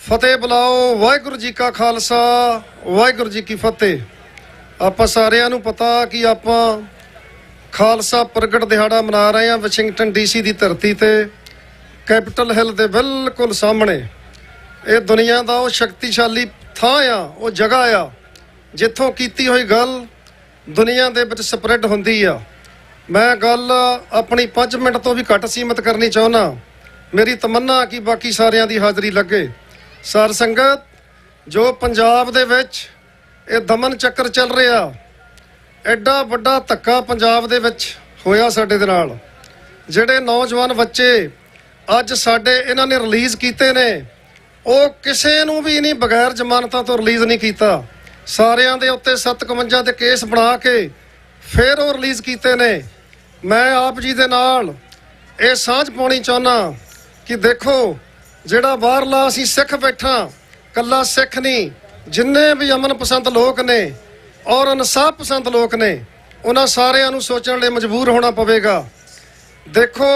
ਫਤਿਹ ਬੁਲਾਓ। ਵਾਹਿਗੁਰੂ ਜੀ ਕਾ ਖਾਲਸਾ, ਵਾਹਿਗੁਰੂ ਜੀ ਕੀ ਫਤਿਹ। ਆਪਾਂ ਸਾਰਿਆਂ ਨੂੰ ਪਤਾ ਕਿ ਆਪਾਂ ਖਾਲਸਾ ਪ੍ਰਗਟ ਦਿਹਾੜਾ ਮਨਾ ਰਹੇ ਹਾਂ ਵਾਸ਼ਿੰਗਟਨ DC ਦੀ ਧਰਤੀ ਤੇ, ਕੈਪੀਟਲ ਹਿੱਲ ਦੇ ਬਿਲਕੁਲ ਸਾਹਮਣੇ। ਇਹ ਦੁਨੀਆ ਦਾ ਉਹ ਸ਼ਕਤੀਸ਼ਾਲੀ ਥਾਂ ਆ, ਉਹ ਜਗ੍ਹਾ ਆ ਜਿੱਥੋਂ ਕੀਤੀ ਹੋਈ ਗੱਲ ਦੁਨੀਆ ਦੇ ਵਿੱਚ ਸਪਰੈਡ ਹੁੰਦੀ ਆ। ਮੈਂ ਗੱਲ ਆਪਣੀ 5 ਮਿੰਟ ਤੋਂ ਵੀ ਘੱਟ ਸੀਮਤ ਕਰਨੀ ਚਾਹੁੰਦਾ। ਮੇਰੀ ਤਮੰਨਾ ਕਿ ਬਾਕੀ ਸਾਰਿਆਂ ਦੀ ਹਾਜ਼ਰੀ ਲੱਗੇ। ਸਾਰ ਸੰਗਤ, ਜੋ ਪੰਜਾਬ ਦੇ ਵਿੱਚ ਇਹ ਦਮਨ ਚੱਕਰ ਚੱਲ ਰਿਹਾ, ਐਡਾ ਵੱਡਾ ਧੱਕਾ ਪੰਜਾਬ ਦੇ ਵਿੱਚ ਹੋਇਆ ਸਾਡੇ ਦੇ ਨਾਲ। ਜਿਹੜੇ ਨੌਜਵਾਨ ਬੱਚੇ ਅੱਜ ਸਾਡੇ ਇਹਨਾਂ ਨੇ ਰਿਲੀਜ਼ ਕੀਤੇ ਨੇ, ਉਹ ਕਿਸੇ ਨੂੰ ਵੀ ਨਹੀਂ ਬਗੈਰ ਜ਼ਮਾਨਤਾਂ ਤੋਂ ਰਿਲੀਜ਼ ਨਹੀਂ ਕੀਤਾ। ਸਾਰਿਆਂ ਦੇ ਉੱਤੇ 57 ਦੇ ਕੇਸ ਬਣਾ ਕੇ ਫਿਰ ਉਹ ਰਿਲੀਜ਼ ਕੀਤੇ ਨੇ। ਮੈਂ ਆਪ ਜੀ ਦੇ ਨਾਲ ਇਹ ਸਾਂਝ ਪਾਉਣੀ ਚਾਹੁੰਦਾ ਕਿ ਦੇਖੋ, ਜਿਹੜਾ ਬਾਹਰਲਾ ਅਸੀਂ ਸਿੱਖ ਬੈਠਾ, ਕੱਲਾ ਸਿੱਖ ਨਹੀਂ, ਜਿੰਨੇ ਵੀ ਅਮਨ ਪਸੰਦ ਲੋਕ ਨੇ ਔਰ ਇਨਸਾਫ ਪਸੰਦ ਲੋਕ ਨੇ, ਉਹਨਾਂ ਸਾਰਿਆਂ ਨੂੰ ਸੋਚਣ ਲਈ ਮਜਬੂਰ ਹੋਣਾ ਪਵੇਗਾ। ਦੇਖੋ,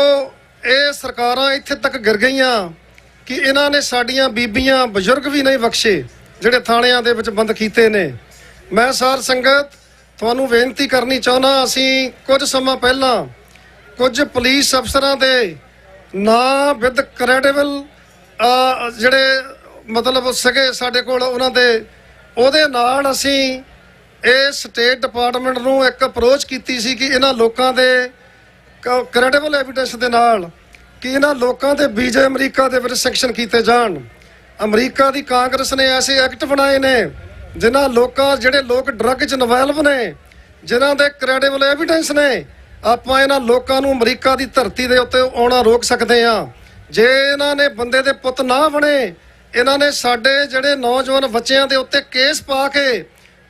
ਇਹ ਸਰਕਾਰਾਂ ਇੱਥੇ ਤੱਕ ਗਿਰ ਗਈਆਂ ਕਿ ਇਹਨਾਂ ਨੇ ਸਾਡੀਆਂ ਬੀਬੀਆਂ ਬਜ਼ੁਰਗ ਵੀ ਨਹੀਂ ਬਖਸ਼ੇ, ਜਿਹੜੇ ਥਾਣਿਆਂ ਦੇ ਵਿੱਚ ਬੰਦ ਕੀਤੇ ਨੇ। ਮੈਂ ਸਾਰ ਸੰਗਤ ਤੁਹਾਨੂੰ ਬੇਨਤੀ ਕਰਨੀ ਚਾਹੁੰਦਾ, ਅਸੀਂ ਕੁਝ ਸਮਾਂ ਪਹਿਲਾਂ ਕੁਝ ਪੁਲਿਸ ਅਫਸਰਾਂ ਦੇ ਨਾਂ ਵਿਦ ਕ੍ਰੈਡੀਬਲ ਜਿਹੜੇ ਮਤਲਬ ਸੀਗੇ ਸਾਡੇ ਕੋਲ, ਉਹਨਾਂ ਦੇ ਉਹਦੇ ਨਾਲ ਅਸੀਂ ਇਹ ਸਟੇਟ ਡਿਪਾਰਟਮੈਂਟ ਨੂੰ ਇੱਕ ਅਪਰੋਚ ਕੀਤੀ ਸੀ ਕਿ ਇਹਨਾਂ ਲੋਕਾਂ ਦੇ ਕ੍ਰੈਡੀਬਲ ਐਵੀਡੈਂਸ ਦੇ ਨਾਲ ਕਿ ਇਹਨਾਂ ਲੋਕਾਂ ਦੇ ਵੀਜ਼ੇ ਅਮਰੀਕਾ ਦੇ ਵਿੱਚ ਸੈਂਕਸ਼ਨ ਕੀਤੇ ਜਾਣ। ਅਮਰੀਕਾ ਦੀ ਕਾਂਗਰਸ ਨੇ ਐਸੇ ਐਕਟ ਬਣਾਏ ਨੇ ਜਿਨ੍ਹਾਂ ਲੋਕਾਂ, ਜਿਹੜੇ ਲੋਕ ਡਰੱਗ 'ਚ ਇਨਵੋਲਵ ਨੇ, ਜਿਨ੍ਹਾਂ ਦੇ ਕ੍ਰੈਡੀਬਲ ਐਵੀਡੈਂਸ ਨੇ, ਆਪਾਂ ਇਹਨਾਂ ਲੋਕਾਂ ਨੂੰ ਅਮਰੀਕਾ ਦੀ ਧਰਤੀ ਦੇ ਉੱਤੇ ਆਉਣਾ ਰੋਕ ਸਕਦੇ ਹਾਂ। ਜੇ ਇਹਨਾਂ ਨੇ ਬੰਦੇ ਦੇ ਪੁੱਤ ਨਾ ਬਣੇ, ਇਹਨਾਂ ਨੇ ਸਾਡੇ ਜਿਹੜੇ ਨੌਜਵਾਨ ਬੱਚਿਆਂ ਦੇ ਉੱਤੇ ਕੇਸ ਪਾ ਕੇ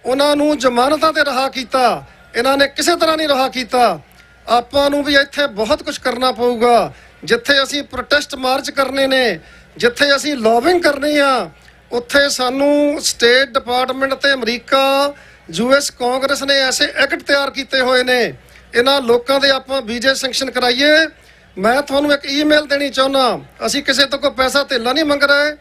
ਉਹਨਾਂ ਨੂੰ ਜ਼ਮਾਨਤਾਂ ਤੇ ਰਿਹਾ ਕੀਤਾ, ਇਹਨਾਂ ਨੇ ਕਿਸੇ ਤਰ੍ਹਾਂ ਨਹੀਂ ਰਿਹਾ ਕੀਤਾ। ਆਪਾਂ ਨੂੰ ਵੀ ਇੱਥੇ ਬਹੁਤ ਕੁਝ ਕਰਨਾ ਪਊਗਾ। ਜਿੱਥੇ ਅਸੀਂ ਪ੍ਰੋਟੈਸਟ ਮਾਰਚ ਕਰਨੇ ਨੇ, ਜਿੱਥੇ ਅਸੀਂ ਲੌਬਿੰਗ ਕਰਨੀ ਆ, ਉੱਥੇ ਸਾਨੂੰ ਸਟੇਟ ਡਿਪਾਰਟਮੈਂਟ ਤੇ ਅਮਰੀਕਾ US ਕਾਂਗਰਸ ਨੇ ਐਸੇ ਐਕਟ ਤਿਆਰ ਕੀਤੇ ਹੋਏ ਨੇ। ਇਹਨਾਂ ਲੋਕਾਂ ਦੇ ਆਪਾਂ ਵੀਜ਼ੇ ਸੈਂਕਸ਼ਨ ਕਰਾਈਏ। ਮੈਂ ਤੁਹਾਨੂੰ ਇੱਕ ਈਮੇਲ ਦੇਣੀ ਚਾਹੁੰਦਾ, ਅਸੀਂ ਕਿਸੇ ਤੋਂ ਕੋਈ ਪੈਸਾ ਧੇਲਾ ਨਹੀਂ ਮੰਗ ਰਹੇ।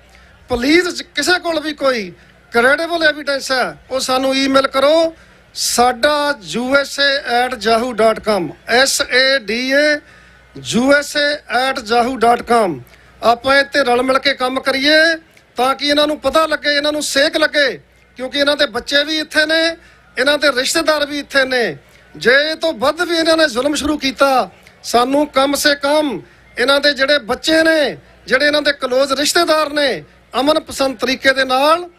ਪਲੀਜ਼ ਕਿਸੇ ਕੋਲ ਵੀ ਕੋਈ ਕ੍ਰੈਡੀਬਲ ਐਵੀਡੈਂਸ ਹੈ ਉਹ ਸਾਨੂੰ ਈਮੇਲ ਕਰੋ। ਸਾਡਾ USA@yahoo.com SADA USA@yahoo.com। ਆਪਾਂ ਇੱਥੇ ਰਲ ਮਿਲ ਕੇ ਕੰਮ ਕਰੀਏ ਤਾਂ ਕਿ ਇਹਨਾਂ ਨੂੰ ਪਤਾ ਲੱਗੇ, ਇਹਨਾਂ ਨੂੰ ਸੇਕ ਲੱਗੇ, ਕਿਉਂਕਿ ਇਹਨਾਂ ਦੇ ਬੱਚੇ ਵੀ ਇੱਥੇ ਨੇ, ਇਹਨਾਂ ਦੇ ਰਿਸ਼ਤੇਦਾਰ ਵੀ ਇੱਥੇ ਨੇ। ਜੇ ਇਹ ਤੋਂ ਵੱਧ ਵੀ ਇਹਨਾਂ ਨੇ ਜ਼ੁਲਮ ਸ਼ੁਰੂ ਕੀਤਾ, ਸਾਨੂੰ ਕਮ ਸੇ ਕਮ ਇਹਨਾਂ ਦੇ ਜਿਹੜੇ ਬੱਚੇ ਨੇ, ਜਿਹੜੇ ਇਹਨਾਂ ਦੇ ਕਲੋਜ਼ ਰਿਸ਼ਤੇਦਾਰ ਨੇ, ਅਮਨ ਪਸੰਦ ਤਰੀਕੇ ਦੇ ਨਾਲ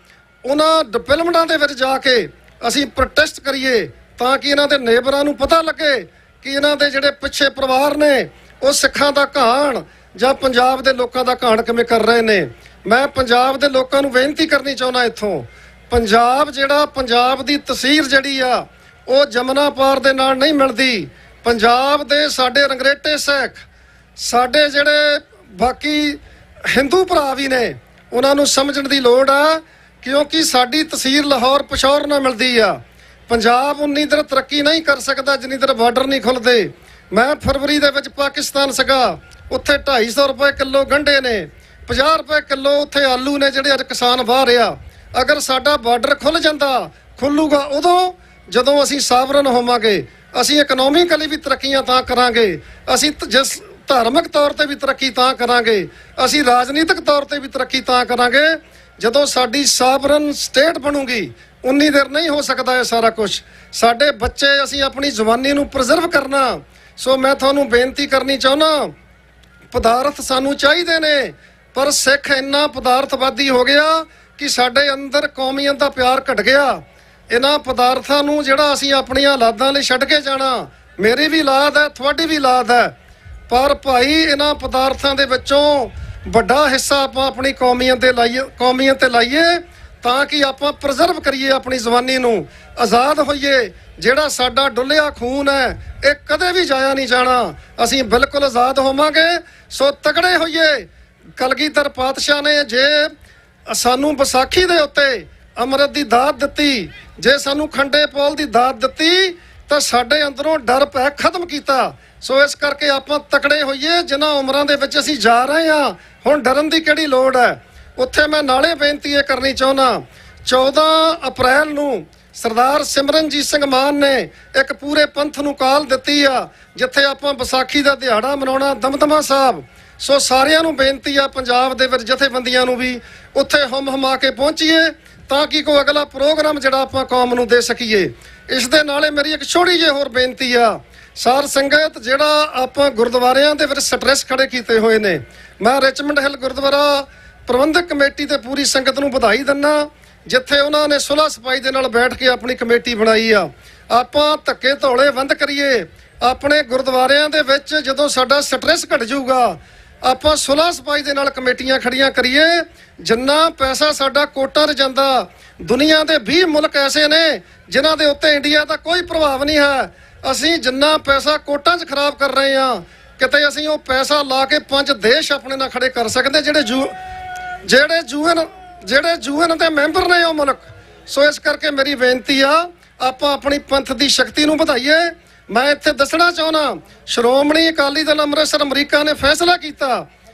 ਉਹਨਾਂ ਡਿਵੈਲਪਮੈਂਟਾਂ ਦੇ ਵਿੱਚ ਜਾ ਕੇ ਅਸੀਂ ਪ੍ਰੋਟੈਸਟ ਕਰੀਏ ਤਾਂ ਕਿ ਇਹਨਾਂ ਦੇ ਨੇਬਰਾਂ ਨੂੰ ਪਤਾ ਲੱਗੇ ਕਿ ਇਹਨਾਂ ਦੇ ਜਿਹੜੇ ਪਿੱਛੇ ਪਰਿਵਾਰ ਨੇ ਉਹ ਸਿੱਖਾਂ ਦਾ ਘਾਣ ਜਾਂ ਪੰਜਾਬ ਦੇ ਲੋਕਾਂ ਦਾ ਘਾਣ ਕਿਵੇਂ ਕਰ ਰਹੇ ਨੇ। ਮੈਂ ਪੰਜਾਬ ਦੇ ਲੋਕਾਂ ਨੂੰ ਬੇਨਤੀ ਕਰਨੀ ਚਾਹੁੰਦਾ, ਇੱਥੋਂ ਪੰਜਾਬ ਜਿਹੜਾ, ਪੰਜਾਬ ਦੀ ਤਸਵੀਰ ਜਿਹੜੀ ਆ ਉਹ ਜਮਨਾ ਪਾਰ ਦੇ ਨਾਲ ਨਹੀਂ ਮਿਲਦੀ। ਪੰਜਾਬ ਦੇ ਸਾਡੇ ਰੰਗਰੇਟੇ ਸਿੱਖ, ਸਾਡੇ ਜਿਹੜੇ ਬਾਕੀ ਹਿੰਦੂ ਭਰਾ ਵੀ ਨੇ, ਉਹਨਾਂ ਨੂੰ ਸਮਝਣ ਦੀ ਲੋੜ ਆ ਕਿਉਂਕਿ ਸਾਡੀ ਤਸਵੀਰ ਲਾਹੌਰ ਪਿਸ਼ੌਰ ਨਾਲ ਮਿਲਦੀ ਆ। ਪੰਜਾਬ ਉਨੀ ਦੇਰ ਤਰੱਕੀ ਨਹੀਂ ਕਰ ਸਕਦਾ ਜਿੰਨੀ ਦੇਰ ਬਾਰਡਰ ਨਹੀਂ ਖੁੱਲ੍ਹਦੇ। ਮੈਂ ਫਰਵਰੀ ਦੇ ਵਿੱਚ ਪਾਕਿਸਤਾਨ ਸੀਗਾ, ਉੱਥੇ 250 ਰੁਪਏ ਕਿਲੋ ਗੰਢੇ ਨੇ, 50 ਰੁਪਏ ਕਿਲੋ ਉੱਥੇ ਆਲੂ ਨੇ ਜਿਹੜੇ ਅੱਜ ਕਿਸਾਨ ਵਾਹ ਰਿਹਾ। ਅਗਰ ਸਾਡਾ ਬਾਰਡਰ ਖੁੱਲ੍ਹ ਜਾਂਦਾ, ਖੁੱਲੂਗਾ ਉਦੋਂ ਜਦੋਂ ਅਸੀਂ ਸਾਵਰਨ ਹੋਵਾਂਗੇ। ਅਸੀਂ ਇਕਨੋਮਿਕਲੀ ਵੀ ਤਰੱਕੀਆਂ ਤਾਂ ਕਰਾਂਗੇ, ਅਸੀਂ ਜਿਸ ਧਾਰਮਿਕ ਤੌਰ ਤੇ ਵੀ ਤਰੱਕੀ ਤਾਂ ਕਰਾਂਗੇ, ਅਸੀਂ ਰਾਜਨੀਤਿਕ ਤੌਰ ਤੇ ਵੀ ਤਰੱਕੀ ਤਾਂ ਕਰਾਂਗੇ ਜਦੋਂ ਸਾਡੀ ਸਾਵਰਨ ਸਟੇਟ ਬਣੂਗੀ। ਉਨੀ ਦੇਰ ਨਹੀਂ ਹੋ ਸਕਦਾ ਇਹ ਸਾਰਾ ਕੁਝ। ਸਾਡੇ ਬੱਚੇ, ਅਸੀਂ ਆਪਣੀ ਜਵਾਨੀ ਨੂੰ ਪ੍ਰੀਜ਼ਰਵ ਕਰਨਾ। ਸੋ ਮੈਂ ਤੁਹਾਨੂੰ ਬੇਨਤੀ ਕਰਨੀ ਚਾਹੁੰਦਾ, ਪਦਾਰਥ ਸਾਨੂੰ ਚਾਹੀਦੇ ਨੇ, ਪਰ ਸਿੱਖ ਇੰਨਾ ਪਦਾਰਥਵਾਦੀ ਹੋ ਗਿਆ ਕਿ ਸਾਡੇ ਅੰਦਰ ਕੌਮੀਅਤ ਦਾ ਪਿਆਰ ਘਟ ਗਿਆ। ਇਹਨਾਂ ਪਦਾਰਥਾਂ ਨੂੰ ਜਿਹੜਾ ਅਸੀਂ ਆਪਣੀਆਂ ਔਲਾਦਾਂ ਲਈ ਛੱਡ ਕੇ ਜਾਣਾ, ਮੇਰੀ ਵੀ ਔਲਾਦ ਹੈ, ਤੁਹਾਡੀ ਵੀ ਔਲਾਦ ਹੈ, ਪਰ ਭਾਈ ਇਹਨਾਂ ਪਦਾਰਥਾਂ ਦੇ ਵਿੱਚੋਂ ਵੱਡਾ ਹਿੱਸਾ ਆਪਾਂ ਆਪਣੀ ਕੌਮੀਅਤ ਤੇ ਲਾਈਏ ਤਾਂ ਕਿ ਆਪਾਂ ਪ੍ਰੀਜ਼ਰਵ ਕਰੀਏ ਆਪਣੀ ਜਵਾਨੀ ਨੂੰ, ਆਜ਼ਾਦ ਹੋਈਏ। ਜਿਹੜਾ ਸਾਡਾ ਡੁੱਲਿਆ ਖੂਨ ਹੈ ਇਹ ਕਦੇ ਵੀ ਜਾਇਆ ਨਹੀਂ ਜਾਣਾ। ਅਸੀਂ ਬਿਲਕੁਲ ਆਜ਼ਾਦ ਹੋਵਾਂਗੇ। ਸੋ ਤਕੜੇ ਹੋਈਏ। ਕਲਗੀਧਰ ਪਾਤਸ਼ਾਹ ਨੇ ਜੇ ਸਾਨੂੰ ਵਿਸਾਖੀ ਦੇ ਉੱਤੇ ਅੰਮ੍ਰਿਤ ਦੀ ਦਾਤ ਦਿੱਤੀ, ਜੇ ਸਾਨੂੰ ਖੰਡੇ ਪੌਲ ਦੀ ਦਾਤ ਦਿੱਤੀ, ਤਾਂ ਸਾਡੇ ਅੰਦਰੋਂ ਡਰ ਭੈ ਖਤਮ ਕੀਤਾ। ਸੋ ਇਸ ਕਰਕੇ ਆਪਾਂ ਤਕੜੇ ਹੋਈਏ। ਜਿਨ੍ਹਾਂ ਉਮਰਾਂ ਦੇ ਵਿੱਚ ਅਸੀਂ ਜਾ ਰਹੇ ਹਾਂ, ਹੁਣ ਡਰਨ ਦੀ ਕਿਹੜੀ ਲੋੜ ਹੈ। ਉੱਥੇ ਮੈਂ ਨਾਲੇ ਬੇਨਤੀ ਇਹ ਕਰਨੀ ਚਾਹੁੰਦਾ, 14 ਅਪ੍ਰੈਲ ਨੂੰ ਸਰਦਾਰ ਸਿਮਰਨਜੀਤ ਸਿੰਘ ਮਾਨ ਨੇ ਇੱਕ ਪੂਰੇ ਪੰਥ ਨੂੰ ਕਾਲ ਦਿੱਤੀ ਆ, ਜਿੱਥੇ ਆਪਾਂ ਵਿਸਾਖੀ ਦਾ ਦਿਹਾੜਾ ਮਨਾਉਣਾ ਦਮਦਮਾ ਸਾਹਿਬ। ਸੋ ਸਾਰਿਆਂ ਨੂੰ ਬੇਨਤੀ ਆ, ਪੰਜਾਬ ਦੇ ਵਿੱਚ ਜਥੇਬੰਦੀਆਂ ਨੂੰ ਵੀ ਉੱਥੇ ਹਮਾ ਕੇ ਪਹੁੰਚੀਏ ਤਾਂ ਕਿ ਕੋਈ ਅਗਲਾ ਪ੍ਰੋਗਰਾਮ ਜਿਹੜਾ ਆਪਾਂ ਕੌਮ ਨੂੰ ਦੇ ਸਕੀਏ। ਇਸ ਦੇ ਨਾਲੇ ਮੇਰੀ ਇੱਕ ਛੋਟੀ ਜਿਹੀ ਹੋਰ ਬੇਨਤੀ ਆ, ਸਾਰ ਸੰਗਤ, ਜਿਹੜਾ ਆਪਾਂ ਗੁਰਦੁਆਰਿਆਂ ਦੇ ਵਿੱਚ ਸਟ੍ਰੈਸ ਖੜੇ ਕੀਤੇ ਹੋਏ ਨੇ, ਮੈਂ ਰਿਚਮੰਡ ਹਿੱਲ ਗੁਰਦੁਆਰਾ ਪ੍ਰਬੰਧਕ ਕਮੇਟੀ ਤੇ ਪੂਰੀ ਸੰਗਤ ਨੂੰ ਵਧਾਈ ਦਿੰਦਾ, ਜਿੱਥੇ ਉਹਨਾਂ ਨੇ ਸੁਲ੍ਹਾ ਸਫਾਈ ਦੇ ਨਾਲ ਬੈਠ ਕੇ ਆਪਣੀ ਕਮੇਟੀ ਬਣਾਈ ਆ। ਆਪਾਂ ਧੱਕੇ ਧੌਲੇ ਬੰਦ ਕਰੀਏ ਆਪਣੇ ਗੁਰਦੁਆਰਿਆਂ ਦੇ ਵਿੱਚ। ਜਦੋਂ ਸਾਡਾ ਸਟ੍ਰੈਸ ਘਟ ਜਾਊਗਾ, ਆਪਾਂ ਸੁਲ੍ਹਾ ਸਫਾਈ ਦੇ ਨਾਲ ਕਮੇਟੀਆਂ ਖੜੀਆਂ ਕਰੀਏ। ਜਿੰਨਾ ਪੈਸਾ ਸਾਡਾ ਕੋਟਾਂ 'ਚ ਜਾਂਦਾ, ਦੁਨੀਆ ਦੇ 20 ਮੁਲਕ ਐਸੇ ਨੇ ਜਿਨ੍ਹਾਂ ਦੇ ਉੱਤੇ ਇੰਡੀਆ ਦਾ ਕੋਈ ਪ੍ਰਭਾਵ ਨਹੀਂ ਹੈ। ਅਸੀਂ ਜਿੰਨਾ ਪੈਸਾ ਕੋਟਾਂ 'ਚ ਖਰਾਬ ਕਰ ਰਹੇ ਹਾਂ, ਕਿਤੇ ਅਸੀਂ ਉਹ ਪੈਸਾ ਲਾ ਕੇ 5 ਦੇਸ਼ ਆਪਣੇ ਨਾਲ ਖੜੇ ਕਰ ਸਕਦੇ ਜਿਹੜੇ ਯੂਐਨ ਦੇ ਮੈਂਬਰ ਨੇ ਉਹ ਮੁਲਕ। ਸੋ ਇਸ ਕਰਕੇ ਮੇਰੀ ਬੇਨਤੀ ਆ, ਆਪਾਂ ਆਪਣੀ ਪੰਥ ਦੀ ਸ਼ਕਤੀ ਨੂੰ ਵਧਾਈਏ। ਮੈਂ ਇੱਥੇ ਦੱਸਣਾ ਚਾਹੁੰਦਾ, ਸ਼੍ਰੋਮਣੀ ਅਕਾਲੀ ਦਲ ਅੰਮ੍ਰਿਤਸਰ ਅਮਰੀਕਾ ਨੇ ਫੈਸਲਾ ਕੀਤਾ,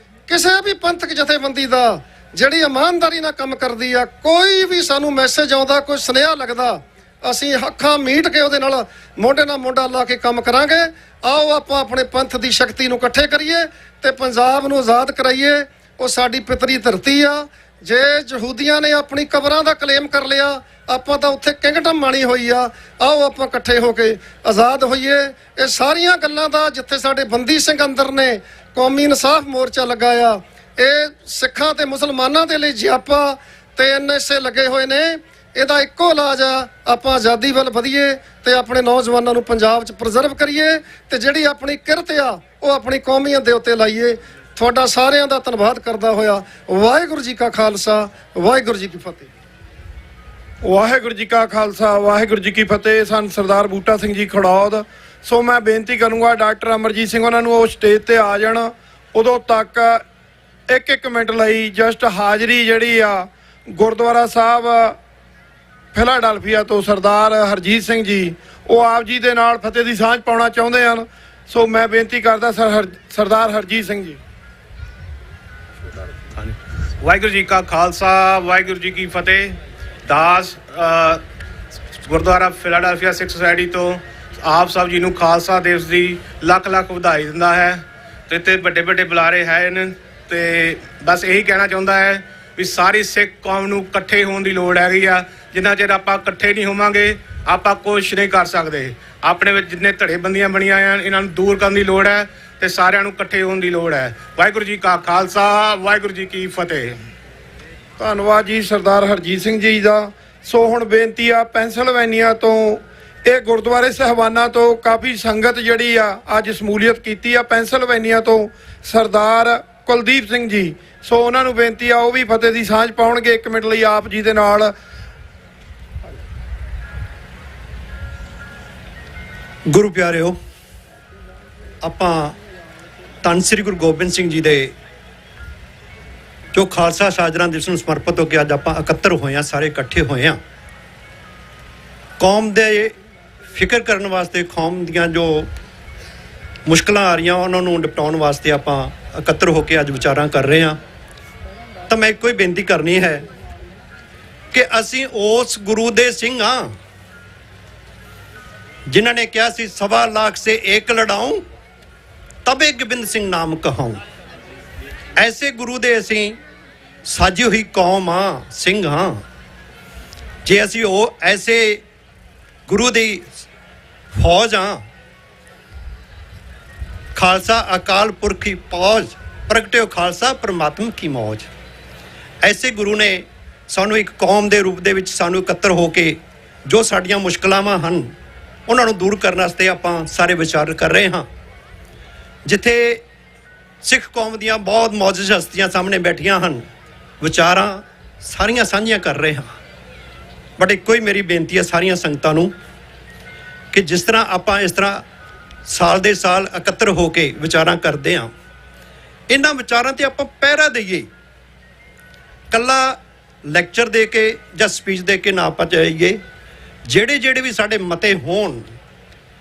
ਕਿਸੇ ਵੀ ਪੰਥਕ ਜਥੇਬੰਦੀ ਦਾ ਜਿਹੜੀ ਇਮਾਨਦਾਰੀ ਨਾਲ ਕੰਮ ਕਰਦੀ ਆ, ਕੋਈ ਵੀ ਸਾਨੂੰ ਮੈਸੇਜ ਆਉਂਦਾ, ਕੋਈ ਸੁਨੇਹਾ ਲੱਗਦਾ, ਅਸੀਂ ਅੱਖਾਂ ਮੀਟ ਕੇ ਉਹਦੇ ਨਾਲ ਮੋਢੇ ਨਾਲ ਮੋਢਾ ਲਾ ਕੇ ਕੰਮ ਕਰਾਂਗੇ। ਆਓ ਆਪਾਂ ਆਪਣੇ ਪੰਥ ਦੀ ਸ਼ਕਤੀ ਨੂੰ ਇਕੱਠੇ ਕਰੀਏ ਤੇ ਪੰਜਾਬ ਨੂੰ ਆਜ਼ਾਦ ਕਰਾਈਏ। ਉਹ ਸਾਡੀ ਪਿਤਰੀ ਧਰਤੀ ਆ। ਜੇ ਯਹੂਦੀਆਂ ਨੇ ਆਪਣੀ ਕਬਰਾਂ ਦਾ ਕਲੇਮ ਕਰ ਲਿਆ, ਆਪਾਂ ਤਾਂ ਉੱਥੇ ਕਿੰਗਡਮ ਮਾਣੀ ਹੋਈ ਆ। ਆਓ ਆਪਾਂ ਇਕੱਠੇ ਹੋ ਕੇ ਆਜ਼ਾਦ ਹੋਈਏ। ਇਹ ਸਾਰੀਆਂ ਗੱਲਾਂ ਦਾ, ਜਿੱਥੇ ਸਾਡੇ ਬੰਦੀ ਸਿੰਘ ਅੰਦਰ ਨੇ, ਕੌਮੀ ਇਨਸਾਫ ਮੋਰਚਾ ਲੱਗਾ ਆ, ਇਹ ਸਿੱਖਾਂ ਤੇ ਮੁਸਲਮਾਨਾਂ ਦੇ ਲਈ ਜਿਆਪਾ ਤੇ NSA ਲੱਗੇ ਹੋਏ ਨੇ। ਇਹਦਾ ਇੱਕੋ ਇਲਾਜ ਆ, ਆਪਾਂ ਆਜ਼ਾਦੀ ਵੱਲ ਵਧੀਏ ਤੇ ਆਪਣੇ ਨੌਜਵਾਨਾਂ ਨੂੰ ਪੰਜਾਬ 'ਚ ਪ੍ਰੀਜ਼ਰਵ ਕਰੀਏ ਤੇ ਜਿਹੜੀ ਆਪਣੀ ਕਿਰਤ ਆ ਉਹ ਆਪਣੀ ਕੌਮੀਅਤ ਦੇ ਉੱਤੇ ਲਾਈਏ। ਤੁਹਾਡਾ ਸਾਰਿਆਂ ਦਾ ਧੰਨਵਾਦ ਕਰਦਾ ਹੋਇਆ, ਵਾਹਿਗੁਰੂ ਜੀ ਕਾ ਖਾਲਸਾ, ਵਾਹਿਗੁਰੂ ਜੀ ਕੀ ਫਤਿਹ। ਵਾਹਿਗੁਰੂ ਜੀ ਕਾ ਖਾਲਸਾ, ਵਾਹਿਗੁਰੂ ਜੀ ਕੀ ਫਤਿਹ। ਸਨ ਸਰਦਾਰ ਬੂਟਾ ਸਿੰਘ ਜੀ ਖੜੌਦ। ਸੋ ਮੈਂ ਬੇਨਤੀ ਕਰੂੰਗਾ ਡਾਕਟਰ ਅਮਰਜੀਤ ਸਿੰਘ ਉਹਨਾਂ ਨੂੰ ਉਹ ਸਟੇਜ ਤੇ ਆ ਜਾਣ। ਉਦੋਂ ਤੱਕ ਇੱਕ ਮਿੰਟ ਲਈ ਜਸਟ ਹਾਜ਼ਰੀ ਜਿਹੜੀ ਆ, ਗੁਰਦੁਆਰਾ ਸਾਹਿਬ ਫਿਲਾਡੈਲਫੀਆ ਤੋਂ ਸਰਦਾਰ ਹਰਜੀਤ ਸਿੰਘ ਜੀ, ਉਹ ਆਪ ਜੀ ਦੇ ਨਾਲ ਫਤਿਹ ਦੀ ਸਾਂਝ ਪਾਉਣਾ ਚਾਹੁੰਦੇ ਹਨ। ਸੋ ਮੈਂ ਬੇਨਤੀ ਕਰਦਾ ਸਰਦਾਰ ਹਰਜੀਤ ਸਿੰਘ ਜੀ। ਵਾਹਿਗੁਰੂ ਜੀ ਕਾ ਖਾਲਸਾ, ਵਾਹਿਗੁਰੂ ਜੀ ਕੀ ਫਤਿਹ। ਦਾਸ ਗੁਰਦੁਆਰਾ ਫਿਲਾਡੈਲਫੀਆ ਸਿੱਖ ਸੁਸਾਇਟੀ ਤੋਂ ਆਪ ਸਭ ਜੀ ਨੂੰ ਖਾਲਸਾ ਦਿਵਸ ਦੀ ਲੱਖ ਲੱਖ ਵਧਾਈ ਦਿੰਦਾ ਹੈ ਤੇ ਇੱਥੇ ਵੱਡੇ ਵੱਡੇ ਬੁਲਾਰੇ ਹਨ ਤੇ ਬਸ ਇਹੀ ਕਹਿਣਾ ਚਾਹੁੰਦਾ ਹੈ ਵੀ ਸਾਰੀ ਸਿੱਖ ਕੌਮ ਨੂੰ ਇਕੱਠੇ ਹੋਣ ਦੀ ਲੋੜ ਹੈਗੀ ਆ। ਜਿੰਨਾ ਚਿਰ ਆਪਾਂ ਇਕੱਠੇ ਨਹੀਂ ਹੋਵਾਂਗੇ, ਆਪਾਂ ਕੁਛ ਨਹੀਂ ਕਰ ਸਕਦੇ। ਆਪਣੇ ਵਿੱਚ ਜਿੰਨੇ ਧੜੇਬੰਦੀਆਂ ਬਣੀਆਂ ਆ, ਇਹਨਾਂ ਨੂੰ ਦੂਰ ਕਰਨ ਦੀ ਲੋੜ ਹੈ ਤੇ ਸਾਰਿਆਂ ਨੂੰ ਇਕੱਠੇ ਹੋਣ ਦੀ ਲੋੜ ਹੈ। ਵਾਹਿਗੁਰੂ ਜੀ ਕਾ ਖਾਲਸਾ, ਵਾਹਿਗੁਰੂ ਜੀ ਕੀ ਫਤਿਹ। ਧੰਨਵਾਦ ਜੀ ਸਰਦਾਰ ਹਰਜੀਤ ਸਿੰਘ ਜੀ ਦਾ। ਸੋ ਹੁਣ ਬੇਨਤੀ ਆ, ਪੈਂਸਿਲਵੇਨੀਆ ਤੋਂ ਇਹ ਗੁਰਦੁਆਰੇ ਸਾਹਿਬਾਨਾਂ ਤੋਂ ਕਾਫੀ ਸੰਗਤ ਜਿਹੜੀ ਆ ਅੱਜ ਸਮੂਲੀਅਤ ਕੀਤੀ ਆ। ਪੈਂਸਿਲਵੇਨੀਆ ਤੋਂ ਸਰਦਾਰ ਕੁਲਦੀਪ ਸਿੰਘ ਜੀ, ਸੋ ਉਹਨਾਂ ਨੂੰ ਬੇਨਤੀ ਆ ਉਹ ਵੀ ਫਤਿਹ ਦੀ ਸਾਂਝ ਪਾਉਣਗੇ। 1 ਮਿੰਟ ਲਈ ਆਪ ਜੀ ਦੇ ਨਾਲ। ਗੁਰੂ ਪਿਆਰਿਓ, ਆਪਾਂ ਧੰਨ ਸ੍ਰੀ ਗੁਰੂ ਗੋਬਿੰਦ ਸਿੰਘ ਜੀ ਦੇ ਜੋ ਖਾਲਸਾ ਸਾਜਨਾ ਦਿਵਸ ਨੂੰ ਸਮਰਪਿਤ ਹੋ ਕੇ ਅੱਜ ਆਪਾਂ ਇਕੱਤਰ ਹੋਏ ਹਾਂ, ਸਾਰੇ ਇਕੱਠੇ ਹੋਏ ਹਾਂ। ਕੌਮ ਦੇ ਫਿਕਰ ਕਰਨ ਵਾਸਤੇ, ਕੌਮ ਦੀਆਂ ਜੋ ਮੁਸ਼ਕਲਾਂ ਆ ਰਹੀਆਂ ਉਹਨਾਂ ਨੂੰ ਨਿਪਟਾਉਣ ਵਾਸਤੇ ਆਪਾਂ ਇਕੱਤਰ ਹੋ ਕੇ ਅੱਜ ਵਿਚਾਰਾਂ ਕਰ ਰਹੇ ਹਾਂ। ਤਾਂ ਮੈਂ ਇੱਕੋ ਹੀ ਬੇਨਤੀ ਕਰਨੀ ਹੈ ਕਿ ਅਸੀਂ ਉਸ ਗੁਰੂ ਦੇ ਸਿੰਘ ਹਾਂ ਜਿਨ੍ਹਾਂ ਨੇ ਕਿਹਾ ਸੀ 1.25 लाख से एक लड़ाऊं तबे गोबिंद सिंह नाम कहाऊं। ऐसे गुरु ਦੇ ਅਸੀਂ ਸਾਜੀ ਹੋਈ ਕੌਮ ਹਾਂ, ਸਿੰਘ ਹਾਂ। ਜੇ ਅਸੀਂ ਉਹ ਐਸੇ ਗੁਰੂ ਦੀ ਫੌਜ ਹਾਂ, ਖਾਲਸਾ ਅਕਾਲ ਪੁਰਖ ਕੀ ਫੌਜ, ਪ੍ਰਗਟਿਓ ਖਾਲਸਾ ਪਰਮਾਤਮਾ ਕੀ ਮੌਜ। ਐਸੇ ਗੁਰੂ ਨੇ ਸਾਨੂੰ ਇੱਕ ਕੌਮ ਦੇ ਰੂਪ ਦੇ ਵਿੱਚ ਸਾਨੂੰ ਇਕੱਤਰ ਹੋ ਕੇ ਜੋ ਸਾਡੀਆਂ ਮੁਸ਼ਕਲਾਵਾਂ ਹਨ ਉਹਨਾਂ ਨੂੰ ਦੂਰ ਕਰਨ ਵਾਸਤੇ ਆਪਾਂ ਸਾਰੇ ਵਿਚਾਰ ਕਰ ਰਹੇ ਹਾਂ। ਜਿੱਥੇ ਸਿੱਖ ਕੌਮ ਦੀਆਂ ਬਹੁਤ ਮੌਜੂਦ ਹਸਤੀਆਂ ਸਾਹਮਣੇ ਬੈਠੀਆਂ ਹਨ, ਵਿਚਾਰਾਂ ਸਾਰੀਆਂ ਸਾਂਝੀਆਂ ਕਰ ਰਹੇ ਹਾਂ। ਬਟ ਇੱਕੋ ਹੀ ਮੇਰੀ ਬੇਨਤੀ ਹੈ ਸਾਰੀਆਂ ਸੰਗਤਾਂ ਨੂੰ ਕਿ ਜਿਸ ਤਰ੍ਹਾਂ ਆਪਾਂ ਇਸ ਤਰ੍ਹਾਂ ਸਾਲ ਦੇ ਸਾਲ ਇਕੱਤਰ ਹੋ ਕੇ ਵਿਚਾਰਾਂ ਕਰਦੇ ਹਾਂ, ਇਹਨਾਂ ਵਿਚਾਰਾਂ ਤੇ ਆਪਾਂ ਪਹਿਰਾ ਦਈਏ। ਕੱਲਾ ਲੈਕਚਰ ਦੇ ਕੇ ਜਾਂ ਸਪੀਚ ਦੇ ਕੇ ਨਾ ਆਪਾਂ ਜਾਈਏ। ਜਿਹੜੇ ਵੀ ਸਾਡੇ ਮਤੇ ਹੋਣ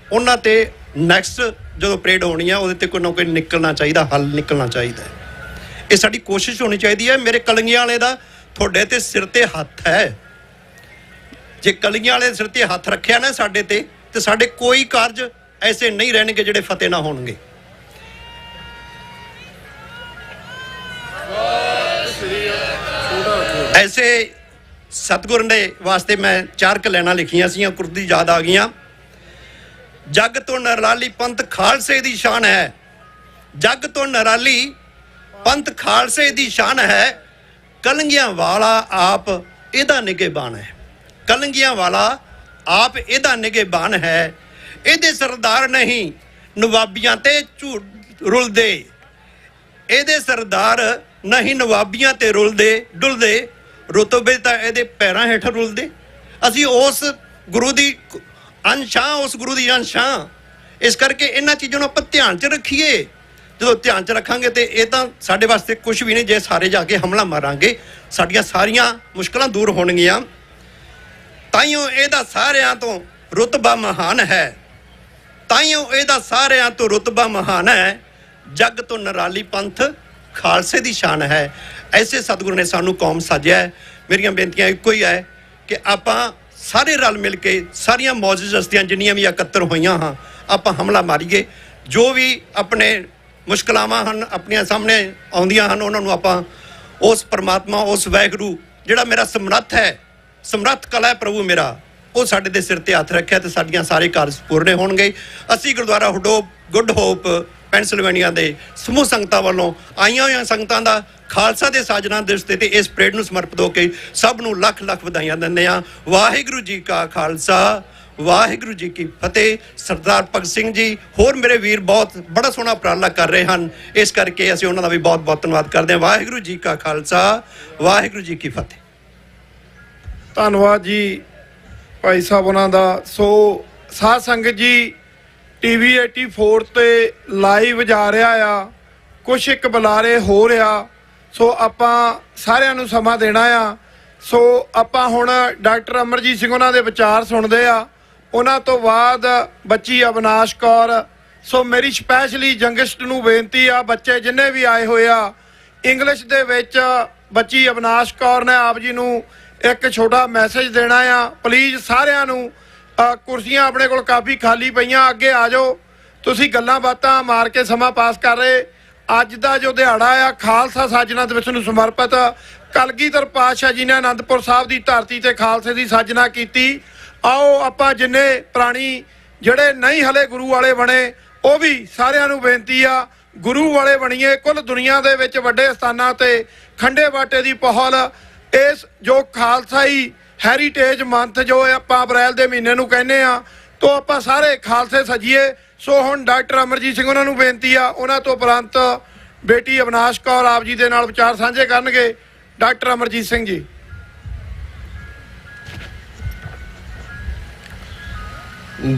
ਉਹਨਾਂ ਤੇ ਨੈਕਸਟ ਜਦੋਂ ਪਰੇਡ ਹੋਣੀ ਆ ਉਹਦੇ ਤੇ ਕੋਈ ਨਾ ਕੋਈ ਨਿਕਲਣਾ ਚਾਹੀਦਾ, ਹੱਲ ਨਿਕਲਣਾ ਚਾਹੀਦਾ। ਇਹ ਸਾਡੀ ਕੋਸ਼ਿਸ਼ ਹੋਣੀ ਚਾਹੀਦੀ ਹੈ। ਮੇਰੇ ਕਲੰਗੀਆਂ ਵਾਲੇ ਦਾ ਤੁਹਾਡੇ ਤੇ ਸਿਰ ਤੇ ਹੱਥ ਹੈ। ਜੇ ਕਲੰਗੀਆਂ ਵਾਲੇ ਸਿਰ ਤੇ ਹੱਥ ਰੱਖਿਆ ਨਾ ਸਾਡੇ ਤੇ ਸਾਡੇ ਕੋਈ ਕਾਰਜ ਐਸੇ ਨਹੀਂ ਰਹਿਣਗੇ ਜਿਹੜੇ ਫਤਿਹ ਨਾ ਹੋਣਗੇ। ਐਸੇ ਸਤਿਗੁਰ ਦੇ ਵਾਸਤੇ ਮੈਂ 4 ਲਾਈਨਾਂ ਲਿਖੀਆਂ ਸੀਆਂ, ਕੁਰਦੀ ਯਾਦ ਆ ਗਈਆਂ। ਜੱਗ ਤੋਂ ਨਿਰਾਲੀ ਪੰਥ ਖਾਲਸੇ ਦੀ ਸ਼ਾਨ ਹੈ, ਜੱਗ ਤੋਂ ਨਿਰਾਲੀ ਪੰਥ ਖਾਲਸੇ ਦੀ ਸ਼ਾਨ ਹੈ, ਕਲੰਗੀਆਂ ਵਾਲਾ ਆਪ ਇਹਦਾ ਨਿਗਹਿਬਾਨ ਹੈ। ਕਲੰਗੀਆਂ ਵਾਲਾ ਆਪ ਇਹਦਾ ਨਿਗਹਿਬਾਨ ਹੈ, ਇਹਦੇ ਸਰਦਾਰ ਨਹੀਂ ਨਵਾਬੀਆਂ ਤੇ ਝੂਠ ਰੁਲਦੇ, ਇਹਦੇ ਸਰਦਾਰ ਨਹੀਂ ਨਵਾਬੀਆਂ ਤੇ ਰੁਲਦੇ ਡੁਲਦੇ, ਰੁਤਬੇ ਤਾਂ ਇਹਦੇ ਪੈਰਾਂ ਹੇਠ ਰੁਲਦੇ। ਅਸੀਂ ਉਸ ਗੁਰੂ ਦੀ ਅੰਸ਼ਾਂ, ਉਸ ਗੁਰੂ ਦੀ ਅੰਸ਼ਾਂ। ਇਸ ਕਰਕੇ ਇਹਨਾਂ ਚੀਜ਼ਾਂ ਨੂੰ ਆਪਾਂ ਧਿਆਨ 'ਚ ਰੱਖੀਏ। ਜਦੋਂ ਧਿਆਨ 'ਚ ਰੱਖਾਂਗੇ ਤੇ ਇਹ ਤਾਂ ਸਾਡੇ ਵਾਸਤੇ ਕੁਝ ਵੀ ਨਹੀਂ। ਜੇ ਸਾਰੇ ਜਾ ਕੇ ਹਮਲਾ ਮਾਰਾਂਗੇ ਸਾਡੀਆਂ ਸਾਰੀਆਂ ਮੁਸ਼ਕਲਾਂ ਦੂਰ ਹੋਣਗੀਆਂ। ਤਾਈਓ ਇਹਦਾ ਸਾਰਿਆਂ ਤੋਂ ਰੁਤਬਾ ਮਹਾਨ ਹੈ, ਤਾਈਓ ਇਹਦਾ ਸਾਰਿਆਂ ਤੋਂ ਰੁਤਬਾ ਮਹਾਨ ਹੈ, ਜੱਗ ਤੋਂ ਨਿਰਾਲੀ ਪੰਥ ਖਾਲਸੇ ਦੀ ਸ਼ਾਨ ਹੈ। ਐਸੇ ਸਤਿਗੁਰੂ ਨੇ ਸਾਨੂੰ ਕੌਮ ਸਾਜਿਆ ਹੈ। ਮੇਰੀਆਂ ਬੇਨਤੀਆਂ ਇੱਕੋ ਹੀ ਹੈ ਕਿ ਆਪਾਂ ਸਾਰੇ ਰਲ ਮਿਲ ਕੇ ਸਾਰੀਆਂ ਮੌਜੂਦ ਹਸਤੀਆਂ ਜਿੰਨੀਆਂ ਵੀ ਇਕੱਤਰ ਹੋਈਆਂ ਹਾਂ ਆਪਾਂ ਹਮਲਾ ਮਾਰੀਏ। ਜੋ ਵੀ ਆਪਣੇ ਮੁਸ਼ਕਲਾਵਾਂ ਹਨ ਆਪਣੀਆਂ ਸਾਹਮਣੇ ਆਉਂਦੀਆਂ ਹਨ ਉਹਨਾਂ ਨੂੰ ਆਪਾਂ ਉਸ ਪਰਮਾਤਮਾ, ਉਸ ਵਾਹਿਗੁਰੂ ਜਿਹੜਾ ਮੇਰਾ ਸਮਰੱਥ ਹੈ, ਸਮਰੱਥ ਕਲਾ ਹੈ ਪ੍ਰਭੂ ਮੇਰਾ, ਉਹ ਸਾਡੇ ਦੇ ਸਿਰ ਤੇ ਹੱਥ ਰੱਖਿਆ ਤੇ ਸਾਡੀਆਂ ਸਾਰੇ ਕਾਰਜ ਪੂਰਨੇ ਹੋਣਗੇ। ਅਸੀਂ ਗੁਰਦੁਆਰਾ ਗੁੱਡ ਹੋਪ ਪੈਨਸਿਲਵੇਨੀਆ ਦੇ ਸਮੂਹ ਸੰਗਤਾਂ ਵੱਲੋਂ ਆਈਆਂ ਹੋਈਆਂ ਸੰਗਤਾਂ ਦਾ ਖਾਲਸਾ ਦੇ ਸਾਜਨਾ ਦਿਵਸ ਤੇ ਇਸ ਪਰੇਡ ਨੂੰ ਸਮਰਪਿਤ ਹੋ ਕੇ ਸਭ ਨੂੰ ਲੱਖ ਲੱਖ ਵਧਾਈਆਂ ਦਿੰਦੇ ਹਾਂ। ਵਾਹਿਗੁਰੂ ਜੀ ਕਾ ਖਾਲਸਾ, ਵਾਹਿਗੁਰੂ ਜੀ ਕੀ ਫਤਿਹ। ਸਰਦਾਰ ਭਗਤ ਸਿੰਘ ਜੀ ਹੋਰ ਮੇਰੇ ਵੀਰ ਬਹੁਤ ਬੜਾ ਸੋਹਣਾ ਉਪਰਾਲਾ ਕਰ ਰਹੇ ਹਨ, ਇਸ ਕਰਕੇ ਅਸੀਂ ਉਹਨਾਂ ਦਾ ਵੀ ਬਹੁਤ ਬਹੁਤ ਧੰਨਵਾਦ ਕਰਦੇ ਹਾਂ। ਵਾਹਿਗੁਰੂ ਜੀ ਕਾ ਖਾਲਸਾ, ਵਾਹਿਗੁਰੂ ਜੀ ਕੀ ਫਤਿਹ। ਧੰਨਵਾਦ ਜੀ ਭਾਈ ਸਾਹਿਬ ਉਹਨਾਂ ਦਾ। ਸੋ ਸਾਧ ਸੰਗਤ ਜੀ, TV 84 ਤੇ ਲਾਈਵ ਜਾ ਰਿਹਾ ਆ, ਕੁਛ ਇੱਕ ਬੁਲਾਰੇ ਹੋ ਰਿਹਾ। ਸੋ ਆਪਾਂ ਸਾਰਿਆਂ ਨੂੰ ਸਮਾਂ ਦੇਣਾ ਆ। ਸੋ ਆਪਾਂ ਹੁਣ ਡਾਕਟਰ ਅਮਰਜੀਤ ਸਿੰਘ ਉਹਨਾਂ ਦੇ ਵਿਚਾਰ ਸੁਣਦੇ ਆ। ਉਹਨਾਂ ਤੋਂ ਬਾਅਦ ਬੱਚੀ ਅਵਿਨਾਸ਼ ਕੌਰ। ਸੋ ਮੇਰੀ ਸਪੈਸ਼ਲੀ ਜੰਗਿਸਟ ਨੂੰ ਬੇਨਤੀ ਆ, ਬੱਚੇ ਜਿੰਨੇ ਵੀ ਆਏ ਹੋਏ ਆ, ਇੰਗਲਿਸ਼ ਦੇ ਵਿੱਚ ਬੱਚੀ ਅਵਿਨਾਸ਼ ਕੌਰ ਨੇ ਆਪ ਜੀ ਨੂੰ ਇੱਕ ਛੋਟਾ ਮੈਸੇਜ ਦੇਣਾ ਆ। ਪਲੀਜ਼ ਸਾਰਿਆਂ ਨੂੰ, ਕੁਰਸੀਆਂ ਆਪਣੇ ਕੋਲ ਕਾਫੀ ਖਾਲੀ ਪਈਆਂ, ਅੱਗੇ ਆ ਜਾਓ। ਤੁਸੀਂ ਗੱਲਾਂ ਬਾਤਾਂ ਮਾਰ ਕੇ ਸਮਾਂ ਪਾਸ ਕਰ ਰਹੇ। ਅੱਜ ਦਾ ਜੋ ਦਿਹਾੜਾ ਆ ਖਾਲਸਾ ਸਾਜਨਾ ਦਿਵਸ ਨੂੰ ਸਮਰਪਿਤ, ਕਲਗੀਧਰ ਪਾਤਸ਼ਾਹ ਜੀ ਨੇ ਅਨੰਦਪੁਰ ਸਾਹਿਬ ਦੀ ਧਰਤੀ ਤੇ ਖਾਲਸੇ ਦੀ ਸਾਜਨਾ ਕੀਤੀ। ਆਓ ਆਪਾਂ ਜਿੰਨੇ ਪ੍ਰਾਣੀ ਜਿਹੜੇ ਨਹੀਂ ਹਲੇ ਗੁਰੂ ਵਾਲੇ ਬਣੇ, ਉਹ ਵੀ ਸਾਰਿਆਂ ਨੂੰ ਬੇਨਤੀ ਆ ਗੁਰੂ ਵਾਲੇ ਬਣੀਏ। ਕੁੱਲ ਦੁਨੀਆ ਦੇ ਵਿੱਚ ਵੱਡੇ ਸਥਾਨਾਂ ਤੇ ਖੰਡੇ ਬਾਟੇ ਦੀ ਪਹੁਲ, ਇਸ ਜੋ ਖਾਲਸਾਈ ਹੈਰੀਟੇਜ ਮੰਥ ਜੋ ਆਪਾਂ ਅਪ੍ਰੈਲ ਦੇ ਮਹੀਨੇ ਨੂੰ ਕਹਿੰਦੇ ਆ, ਤੋਂ ਆਪਾਂ ਸਾਰੇ ਖਾਲਸੇ ਸਜੀਏ। ਸੋ ਹੁਣ ਡਾਕਟਰ ਅਮਰਜੀਤ ਸਿੰਘ ਉਹਨਾਂ ਨੂੰ ਬੇਨਤੀ ਆ, ਉਹਨਾਂ ਤੋਂ ਉਪਰੰਤ ਬੇਟੀ ਅਵਿਨਾਸ਼ ਕੌਰ ਆਪ ਜੀ ਦੇ ਨਾਲ ਵਿਚਾਰ ਸਾਂਝੇ ਕਰਨਗੇ। ਡਾਕਟਰ ਅਮਰਜੀਤ ਸਿੰਘ ਜੀ।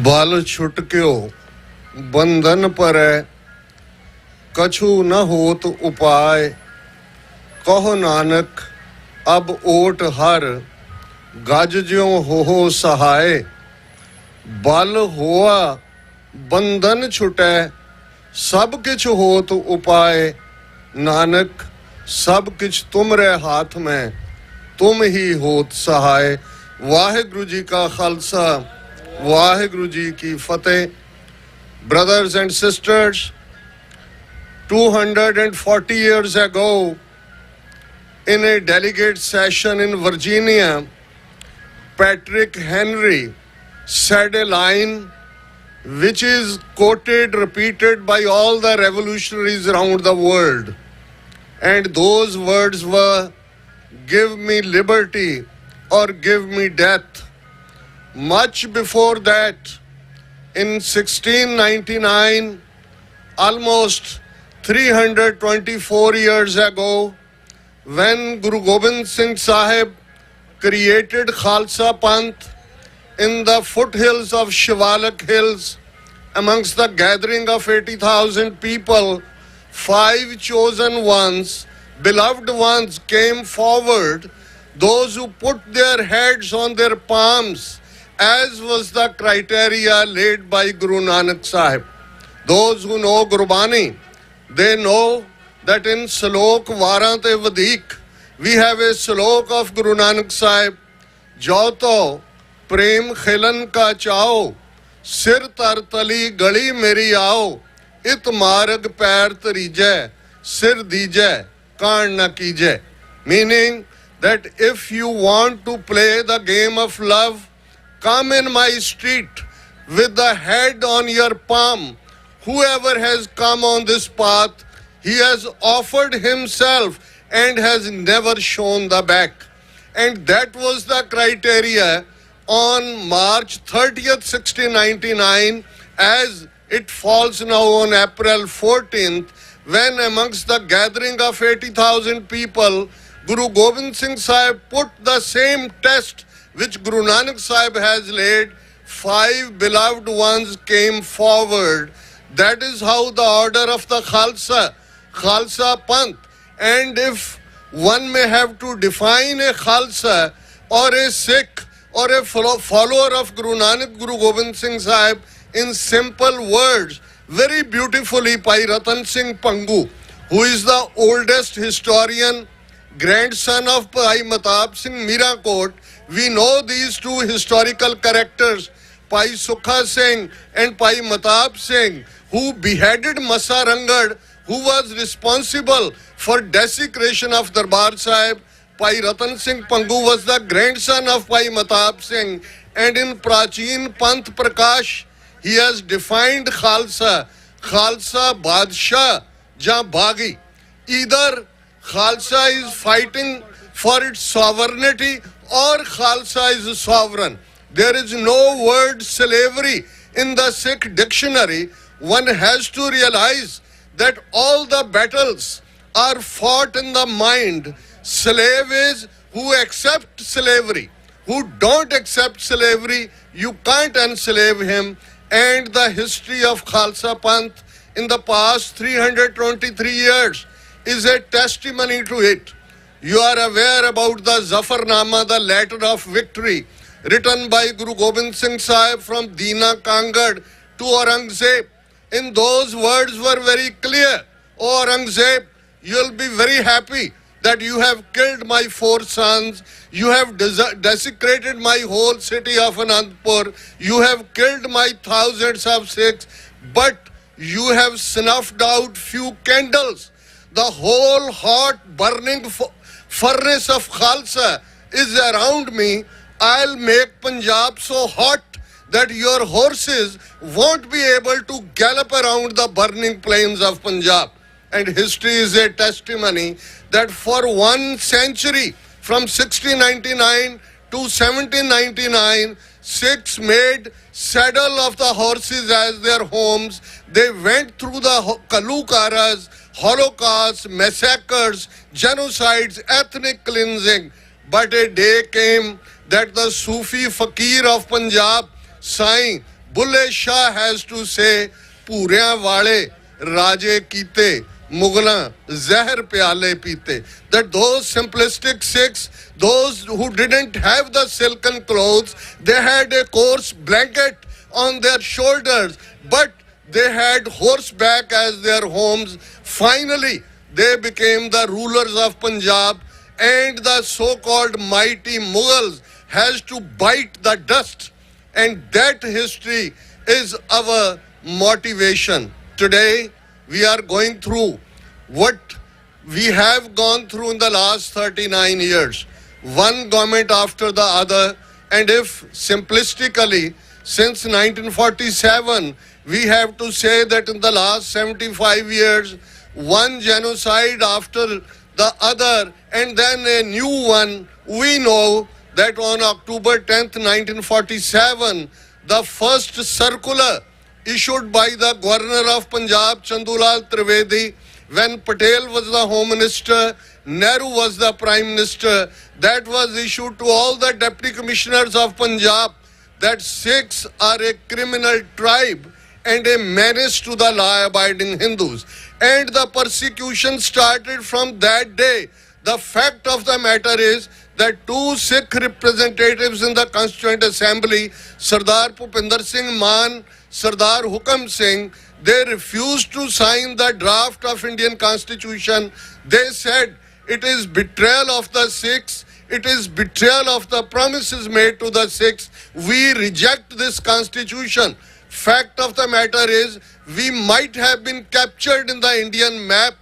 बल छुटक्यो बंधन पर कछु न होत उपाय, कहो नानक अब ओट हर गज ज्यों हो सहाय बल होआ बंधन छुटै सब किछ होत उपाय नानक सब किछ तुमरे हाथ में तुम ही होत सहाय। वाहिगुरु जी का खालसा वाहिगुरु जी की फतेह। Brothers and sisters, 240 years ago in a delegate session in Virginia, Patrick Henry said a line which is quoted, repeated by all the revolutionaries around the world. And those words were, give me liberty or give me death. Much before that, in 1699, almost 324 years ago, when Guru Gobind Singh Sahib created Khalsa Panth in the foothills of Shivalak Hills, amongst the gathering of 80,000 people, 5 chosen ones, beloved ones, came forward, those who put their heads on their palms, as was the criteria laid by Guru Nanak Sahib. Those who know Gurbani, they know that in Salok Varante Vadik, we have a Salok of Guru Nanak Sahib, Jauto Prem Khilan ka chao, Sir tar tali gali meri aao, it marg pair tarijai, sir dijai, kaan na kijai. Meaning that if you want to play the game of love, come in my street with the head on your palm. Whoever has come on this path, he has offered himself and has never shown the back. And that was the criteria on March 30th, 1699, as it falls now on April 14th, when amongst the gathering of 80,000 people, Guru Gobind Singh Sahib put the same test which Guru Nanak Sahib has laid. 5 beloved ones came forward. That is how the order of the Khalsa Panth. And if one may have to define a Khalsa or a Sikh or a follower of Guru Nanak, Guru Gobind Singh Sahib, in simple words, very beautifully, Pai Ratan Singh Pangu, who is the oldest historian, grandson of Pai Matab Singh Mirakot, we know these two historical characters, Pai Sukha Singh and Pai Matab Singh, who beheaded Masa Rangad, who was responsible for desecration of Darbar Sahib. Pai Ratan Singh Pangu was the grandson of Pai Matab Singh, and in Prachin Panth Prakash, he has defined Khalsa Badshah ja Bhagi. Either Khalsa is fighting for its sovereignty or Khalsa is sovereign. There is no word slavery in the Sikh dictionary. One has to realize that all the battles are fought in the mind. Slave is who accept slavery. Who don't accept slavery, you can't enslave him. And the history of Khalsa Panth in the past 323 years is a testimony to it. You are aware about the Zafarnama, the letter of victory, written by Guru Gobind Singh Sahib from Dina Kangad to Aurangzeb. In those words were very clear. O Aurangzeb, you'll be very happy that you have killed my 4 sons, you have desecrated my whole city of Anandpur, you have killed my thousands of Sikhs, but you have snuffed out few candles. The whole hot burning furnace of Khalsa is around me. I'll make Punjab so hot that your horses won't be able to gallop around the burning plains of Punjab. And history is a testimony that for 1 century, from 1699 to 1799, Sikhs made saddle of the horses as their homes. They went through the Kalukaras, Holocausts, massacres, genocides, ethnic cleansing. But a day came that the Sufi fakir of Punjab, Sai Bulle Shah, has to say, Purya Wale Raje Kite Mughਲਾਂ zahar pyale peete. That those simplistic Sikhs, those who didn't have the silken clothes, they had a coarse blanket on their shoulders, but they had horseback as their homes. Finally, they became the rulers of Punjab, and the so-called mighty Mughals has to bite the dust. And that history is our motivation. Today, we are going through what we have gone through in the last 39 years, one government after the other. And if simplistically, since 1947, we have to say that in the last 75 years, one genocide after the other, and then a new one. We know that on October 10th, 1947, the first circular issued by the Governor of Punjab, Chandulal Trivedi, when Patel was the Home Minister, Nehru was the Prime Minister, that was issued to all the Deputy Commissioners of Punjab that Sikhs are a criminal tribe and a menace to the law-abiding Hindus. And the persecution started from that day. The fact of the matter is that two Sikh representatives in the Constituent Assembly, Sardar Bhupinder Singh Maan, Sardar Hukam Singh, they refused to sign the draft of Indian Constitution. They said it is betrayal of the Sikhs, it is betrayal of the promises made to the Sikhs. We reject this constitution. Fact of the matter is, we might have been captured in the Indian map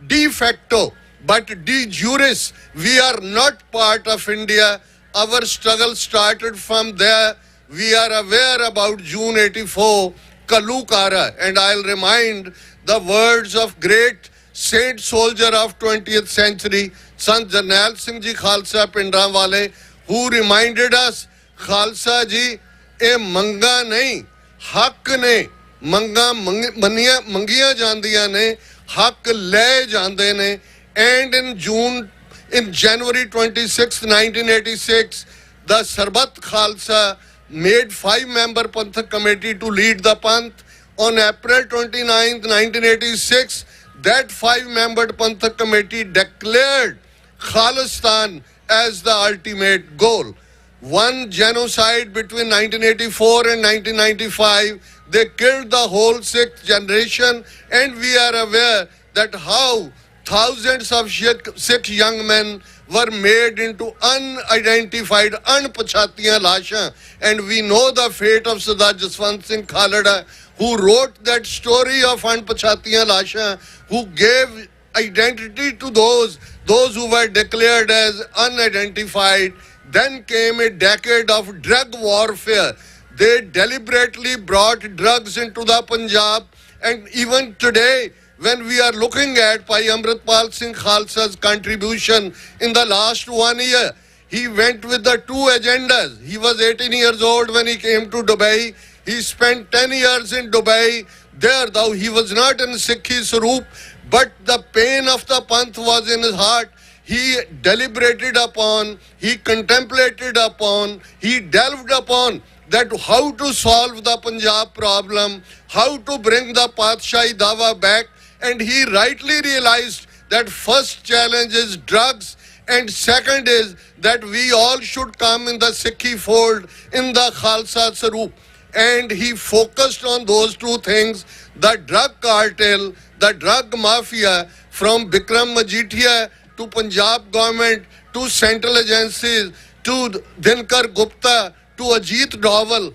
de facto, but de jure, we are not part of India. Our struggle started from there. We are aware about June 84, Kalukara, and I'll remind the words of great saint soldier of 20th century, Sant Jarnail Singh Ji Khalsa Pindranwale, who reminded us, Khalsa Ji, e manga nahi, hak ne, manga mangiya jandiyan ne, hak le jande ne. And in January 26, 1986, the Sarbat Khalsa made 5-member Panthak committee to lead the Panth. On April 29, 1986, that 5-member Panthak committee declared Khalistan as the ultimate goal. One genocide between 1984 and 1995, they killed the whole Sikh generation, and we are aware that how thousands of Sikh young men were made into unidentified, unpachatiyan lashan. And we know the fate of Sardar Jaswant Singh Khalada, who wrote that story of unpachatiyan lashan, who gave identity to those who were declared as unidentified. Then came a decade of drug warfare. They deliberately brought drugs into the Punjab, and even today, when we are looking at Bhai Amritpal Singh Khalsa's contribution in the last 1 year, he went with the two agendas. He was 18 years old when he came to Dubai. He spent 10 years in Dubai. There, though he was not in Sikhi Sarup, but the pain of the Panth was in his heart. He deliberated upon, he contemplated upon, he delved upon that how to solve the Punjab problem, how to bring the Patshahi Dawa back. And he rightly realized that first challenge is drugs, and second is that we all should come in the Sikhi fold, in the Khalsa Sarup. And he focused on those two things, the drug cartel, the drug mafia, from Bikram Majithia to Punjab government, to central agencies, to Dinkar Gupta, to Ajit Doval.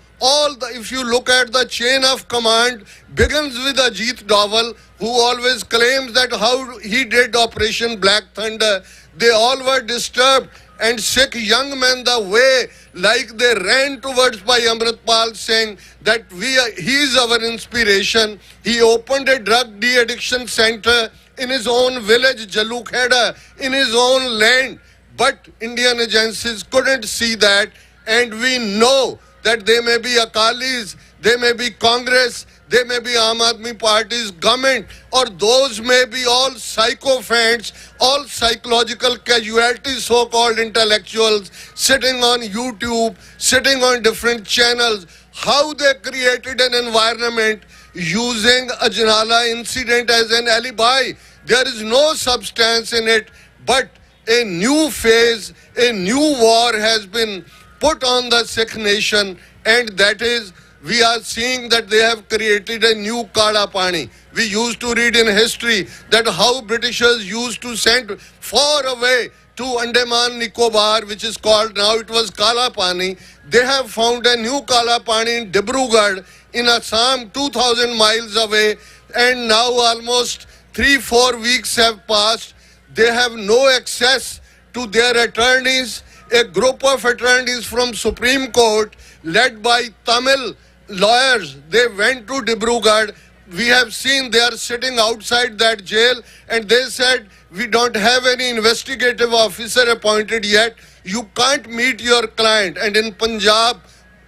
If you look at the chain of command, begins with Ajit Doval, who always claims that how he did Operation Black Thunder. They all were disturbed, and Sikh young men, the way like they ran towards Bhai Amritpal saying that he is our inspiration. He opened a drug de-addiction center in his own village, Jalukheda, in his own land. But Indian agencies couldn't see that, and we know that they may be Akalis, they may be Congress, they may be Aam Aadmi Party's government, or those may be all sycophants, all psychological casualties, so-called intellectuals, sitting on YouTube, sitting on different channels. How they created an environment using a Janala incident as an alibi. There is no substance in it, but a new phase, a new war has been put on the Sikh nation, and that is, we are seeing that they have created a new Kala Pani. We used to read in history that how Britishers used to send far away to Andaman Nicobar, which is called, now it was Kala Pani. They have found a new Kala Pani in Dibrugarh in Assam, 2,000 miles away, and now almost 3-4 weeks have passed. They have no access to their attorneys. A group of attorneys from Supreme Court led by Tamil lawyers, they went to Dibrugarh. We have seen they are sitting outside that jail, and they said, we don't have any investigative officer appointed yet. You can't meet your client. And in Punjab,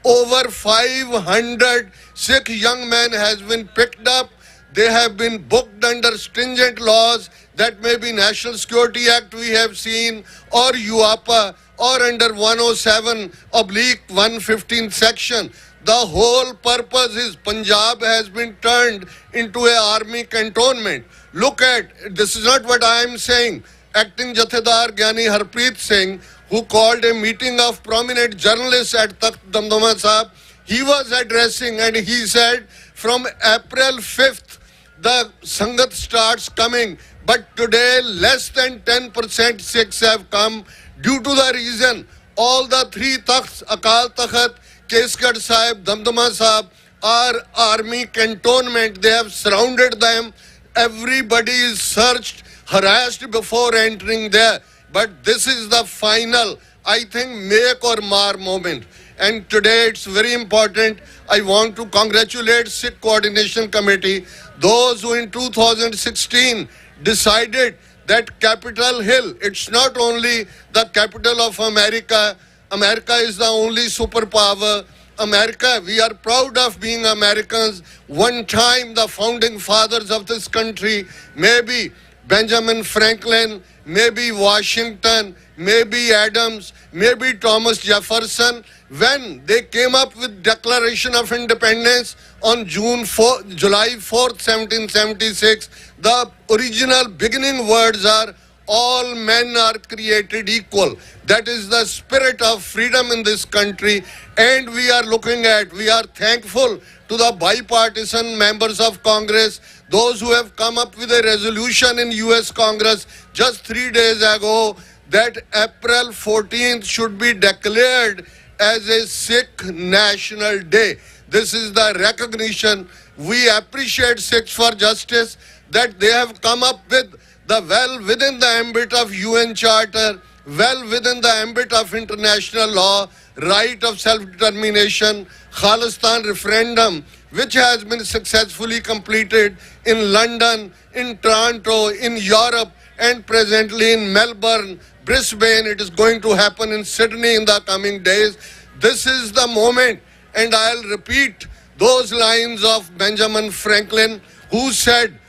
over 500 Sikh young men has been picked up. They have been booked under stringent laws. That may be National Security Act we have seen, or UAPA, or under 107/115 section. The whole purpose is Punjab has been turned into an army cantonment. Look at, this is not what I am saying. Acting Jathedar Gyani Harpreet Singh, who called a meeting of prominent journalists at Takht Damdama Sahib, he was addressing and he said, from April 5th, the Sangat starts coming. But today, less than 10% Sikhs have come due to the reason all the three Takhts, Akal Takht, Kesgarh Sahib, Damdama Sahib, are army cantonment. They have surrounded them. Everybody is searched, harassed before entering there. But this is the final, I think, make or mar moment. And today it's very important. I want to congratulate Sikh Coordination Committee, those who in 2016 decided that Capitol Hill, it's not only the capital of America. America is the only superpower. America, we are proud of being Americans. One time the founding fathers of this country, maybe Benjamin Franklin, maybe Washington, maybe Adams, maybe Thomas Jefferson, when they came up with Declaration of Independence on July 4th, 1776, the original beginning words are, all men are created equal. That is the spirit of freedom in this country. And we are thankful to the bipartisan members of Congress, those who have come up with a resolution in US Congress just 3 days ago that April 14th should be declared as a Sikh National Day. This is the recognition. We appreciate Sikhs for Justice that they have come up with within the ambit of UN Charter, within the ambit of international law, right of self-determination, khalistan referendum, which has been successfully completed in London, in Toronto, in Europe, and presently in Melbourne, Brisbane. It is going to happen in Sydney in the coming days. This is the moment, and I'll repeat those lines of Benjamin Franklin, who said,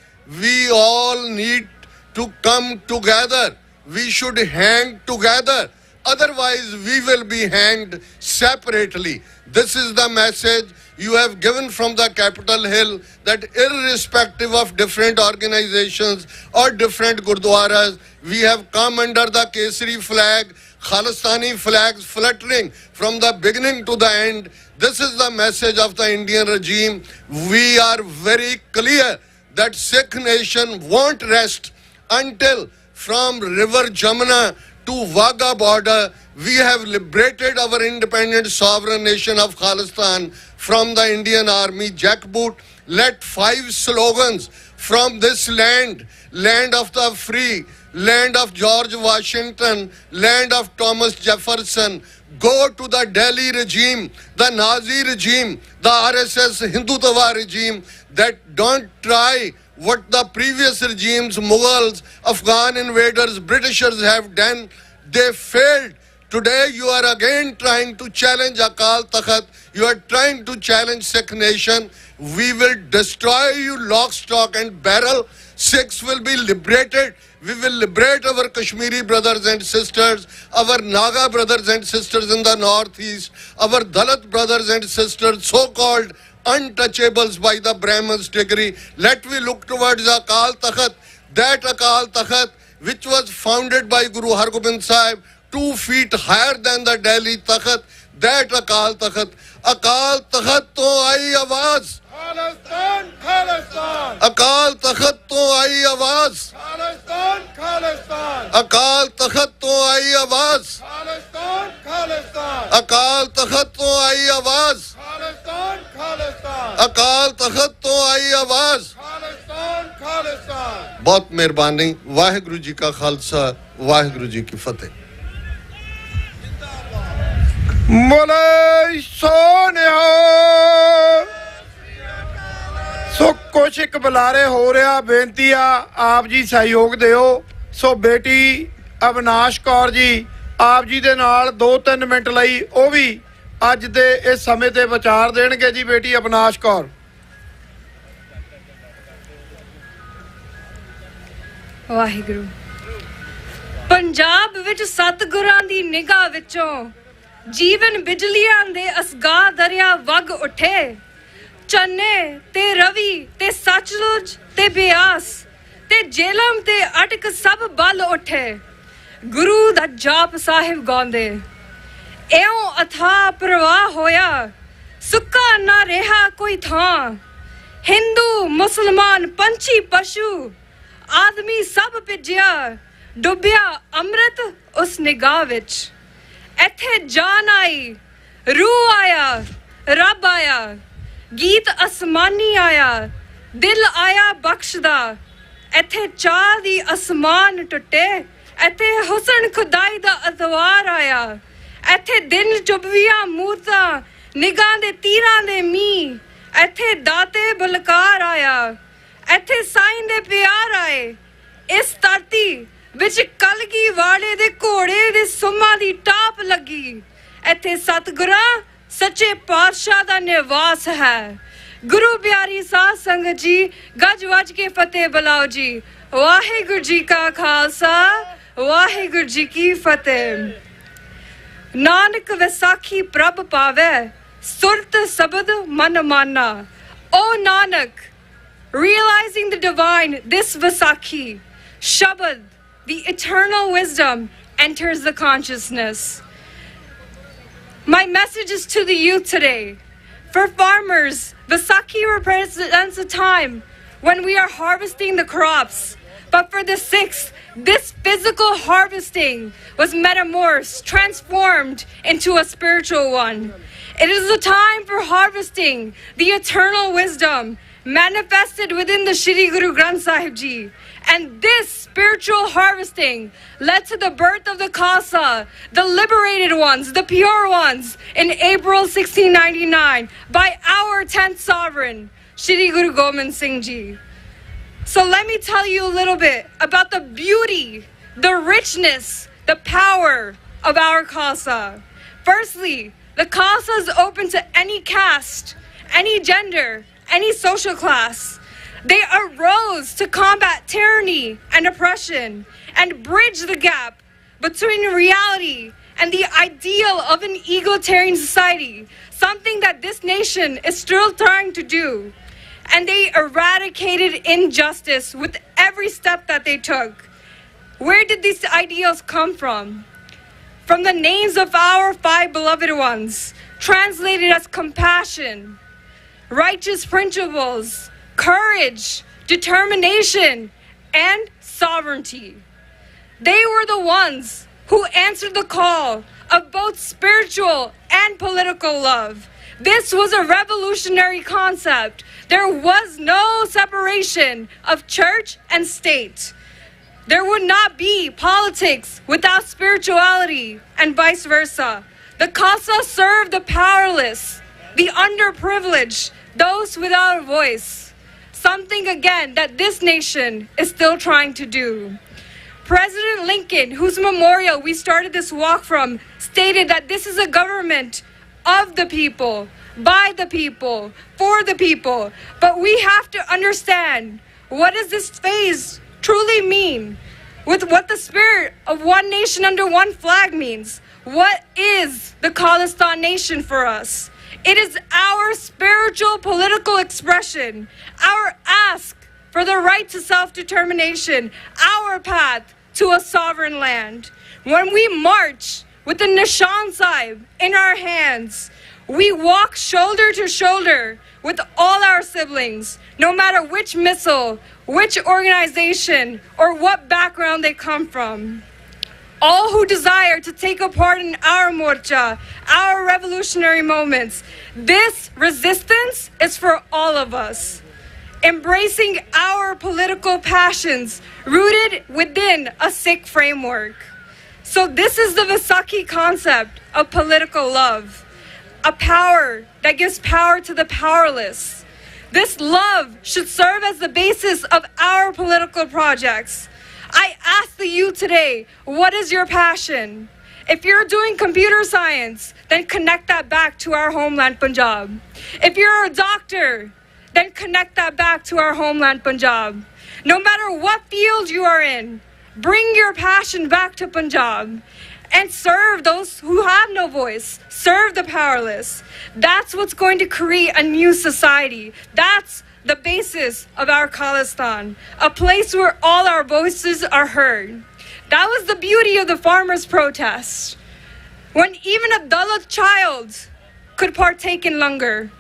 we all need to come together. We should hang together. Otherwise, we will be hanged separately. This is the message you have given from the Capitol Hill, that irrespective of different organizations or different gurdwaras, we have come under the Kesari flag, Khalistani flags fluttering from the beginning to the end. This is the message of the Indian regime. We are very clear that Sikh nation won't rest until from river Jamuna to Wagah border, we have liberated our independent sovereign nation of Khalistan from the Indian army jackboot. Let 5 slogans from this land, land of the free, land of George Washington, land of Thomas Jefferson, go to the Delhi regime, the Nazi regime, the RSS hindutva regime, that don't try what the previous regimes, Mughals, Afghan invaders, Britishers have done. They failed. Today you are again trying to challenge Akal Takht. You are trying to challenge Sikh nation. We will destroy you lock, stock and barrel. Sikhs will be liberated. We will liberate our Kashmiri brothers and sisters, our Naga brothers and sisters in the northeast, our Dalit brothers and sisters, so-called untouchables by the Brahmins degree. Let we look towards Akal Takht. that Akal Takht, which was founded by Guru Hargobind Sahib, 2 feet higher than the Delhi Takht, that Akal Takht to aayi awaaz, Khalistan Khalistan Akal Takht to aayi awaaz, Khalistan Khalistan Akal Takht to aayi awaaz, Khalistan Khalistan Akal Takht to aayi awaaz, Khalistan Khalistan Akal Takht to aayi awaaz. Khalistan Khalistan बहुत मेहरबानी। वाहिगुरु जी का खालसा, वाहिगुरु जी की फतेह। ਮੋਲੇ ਸੋਨਿਓ ਸੋ ਕੁਛ ਇੱਕ ਬੁਲਾਰੇ ਹੋ ਰਿਹਾ, ਬੇਨਤੀ ਆ ਆਪ ਜੀ ਸਹਿਯੋਗ ਦਿਓ। ਸੋ ਬੇਟੀ ਅਵਨਾਸ਼ ਕੌਰ ਜੀ ਆਪ ਜੀ ਦੇ ਨਾਲ 2-3 ਮਿੰਟ ਲਈ ਉਹ ਵੀ ਅੱਜ ਦੇ ਇਸ ਸਮੇਂ ਤੇ ਵਿਚਾਰ ਦੇਣਗੇ ਜੀ। ਬੇਟੀ ਅਵਨਾਸ਼ ਕੌਰ। ਵਾਹਿਗੁਰੂ। ਪੰਜਾਬ ਵਿੱਚ ਸਤਿਗੁਰਾਂ ਦੀ ਨਿਗਾਹ ਵਿੱਚੋਂ ਜੀਵਨ ਬਿਜਲੀਆਂ ਦੇ ਅਸਗਾ ਦਰਿਆ ਵਗ ਉੱਠੇ। ਚੰਨੇ ਤੇ ਰਵੀ ਤੇ ਸਚਲੁਜ ਤੇ ਬਿਆਸ ਤੇ ਜੇਲਮ ਤੇ ਅਟਕ ਸਭ ਬਲ ਉੱਠੇ। ਗੁਰੂ ਦਾ ਜਾਪ ਸਾਹਿਬ ਗਾਉਂਦੇ। ਇਉਂ ਅਥਾਹ ਪ੍ਰਵਾਹ ਹੋਇਆ, ਸੁੱਕਾ ਨਾ ਰਿਹਾ ਕੋਈ ਥਾਂ। ਹਿੰਦੂ ਮੁਸਲਮਾਨ ਪੰਛੀ ਪਸ਼ੂ ਆਦਮੀ ਸਭ ਭਿੱਜਿਆ, ਡੁੱਬਿਆ ਅੰਮ੍ਰਿਤ ਉਸ ਨਿਗਾਹ ਵਿੱਚ। ਇੱਥੇ ਜਾਨ ਆਈ, ਰੂਹ ਆਇਆ, ਰੱਬ ਆਇਆ, ਗੀਤ ਅਸਮਾਨੀ ਆਇਆ, ਦਿਲ ਆਇਆ ਬਖਸ਼ਦਾ। ਇੱਥੇ ਚਾਹ ਦੀ ਅਸਮਾਨ ਟੁੱਟੇ, ਇੱਥੇ ਹੁਸਨ ਖੁਦਾਈ ਦਾ ਅਤਵਾਰ ਆਇਆ। ਇੱਥੇ ਦਿਨ ਚੁਬਵੀਆਂ ਮੂਰਤਾਂ, ਨਿਗਾਹ ਦੇ ਤੀਰਾਂ ਦੇ ਮੀਂਹ। ਇੱਥੇ ਦਾਤੇ ਬਲਕਾਰ ਆਇਆ, ਇੱਥੇ ਸਾਈਂ ਦੇ ਪਿਆਰ ਆਏ। ਇਸ ਧਰਤੀ ਵਿੱਚ ਕਲਗੀ ਵਾਲੇ ਦੇ ਘੋੜੇ ਦੇ ਸੁਮਾਂ ਦੀ ਟਾਪ ਲੱਗੀ। ਇੱਥੇ ਸਤਿਗੁਰਾਂ ਸੱਚੇ ਪਾਤਸ਼ਾਹ ਦਾ ਨਿਵਾਸ ਹੈ। ਗੁਰੂ ਪਿਆਰੀ ਸਾਧ ਸੰਗਤ ਜੀ, ਗੱਜ ਵੱਜ ਕੇ ਫਤਿਹ ਬੁਲਾਓ ਜੀ। ਵਾਹਿਗੁਰੂ ਜੀ ਕਾ ਖਾਲਸਾ, ਵਾਹਿਗੁਰੂ ਜੀ ਕੀ ਫਤਿਹ। ਨਾਨਕ ਵਿਸਾਖੀ ਪ੍ਰਭ ਪਾਵੈ, ਸੁਰਤ ਸ਼ਬਦ ਮਨ ਮਾਨਾ। ਓ Nanak, realizing the divine this Vaisakhi, Shabad, the eternal wisdom, enters the consciousness. My message is to the youth today. For farmers, Vaisakhi represents a time when we are harvesting the crops. But for the Sikhs, this physical harvesting was metamorphosed, transformed into a spiritual one. It is a time for harvesting the eternal wisdom manifested within the Shri Guru Granth Sahib Ji. And this spiritual harvesting led to the birth of the Khalsa, the liberated ones, the pure ones, in April 1699 by our 10th sovereign, Shri Guru Gobind Singh Ji. So let me tell you a little bit about the beauty, the richness, the power of our Khalsa. Firstly, the Khalsa is open to any caste, any gender, any social class. They arose to combat tyranny and oppression and bridge the gap between reality and the ideal of an egalitarian society, something that this nation is still trying to do. And they eradicated injustice with every step that they took. Where did these ideals come from? From the names of our 5 beloved ones, translated as compassion, righteous principles, courage, determination, and sovereignty. They were the ones who answered the call of both spiritual and political love. This was a revolutionary concept. There was no separation of church and state. There would not be politics without spirituality, and vice versa. The Khalsa served the powerless, the underprivileged, those without a voice. Something again that this nation is still trying to do. President Lincoln, whose memorial we started this walk from, stated that this is a government of the people, by the people, for the people. But we have to understand, what does this phase truly mean? With what the spirit of one nation under one flag means. What is the Khalistan nation for us? It is our spiritual political expression, our ask for the right to self-determination, our path to a sovereign land. When we march with the Nishan Sahib in our hands, we walk shoulder to shoulder with all our siblings, no matter which missile, which organization, or what background they come from. All who desire to take a part in our morcha, our revolutionary moments. This resistance is for all of us. Embracing our political passions rooted within a Sikh framework. So this is the Vaisakhi concept of political love, a power that gives power to the powerless. This love should serve as the basis of our political projects. I ask the youth today, what is your passion? If you're doing computer science, then connect that back to our homeland Punjab. If you're a doctor, then connect that back to our homeland Punjab. No matter what field you are in, bring your passion back to Punjab and serve those who have no voice. Serve the powerless. That's what's going to create a new society. That's the basis of our khalistan, a place where all our voices are heard. That was the beauty of the farmers' protest, when even a Dalit child could partake in langar,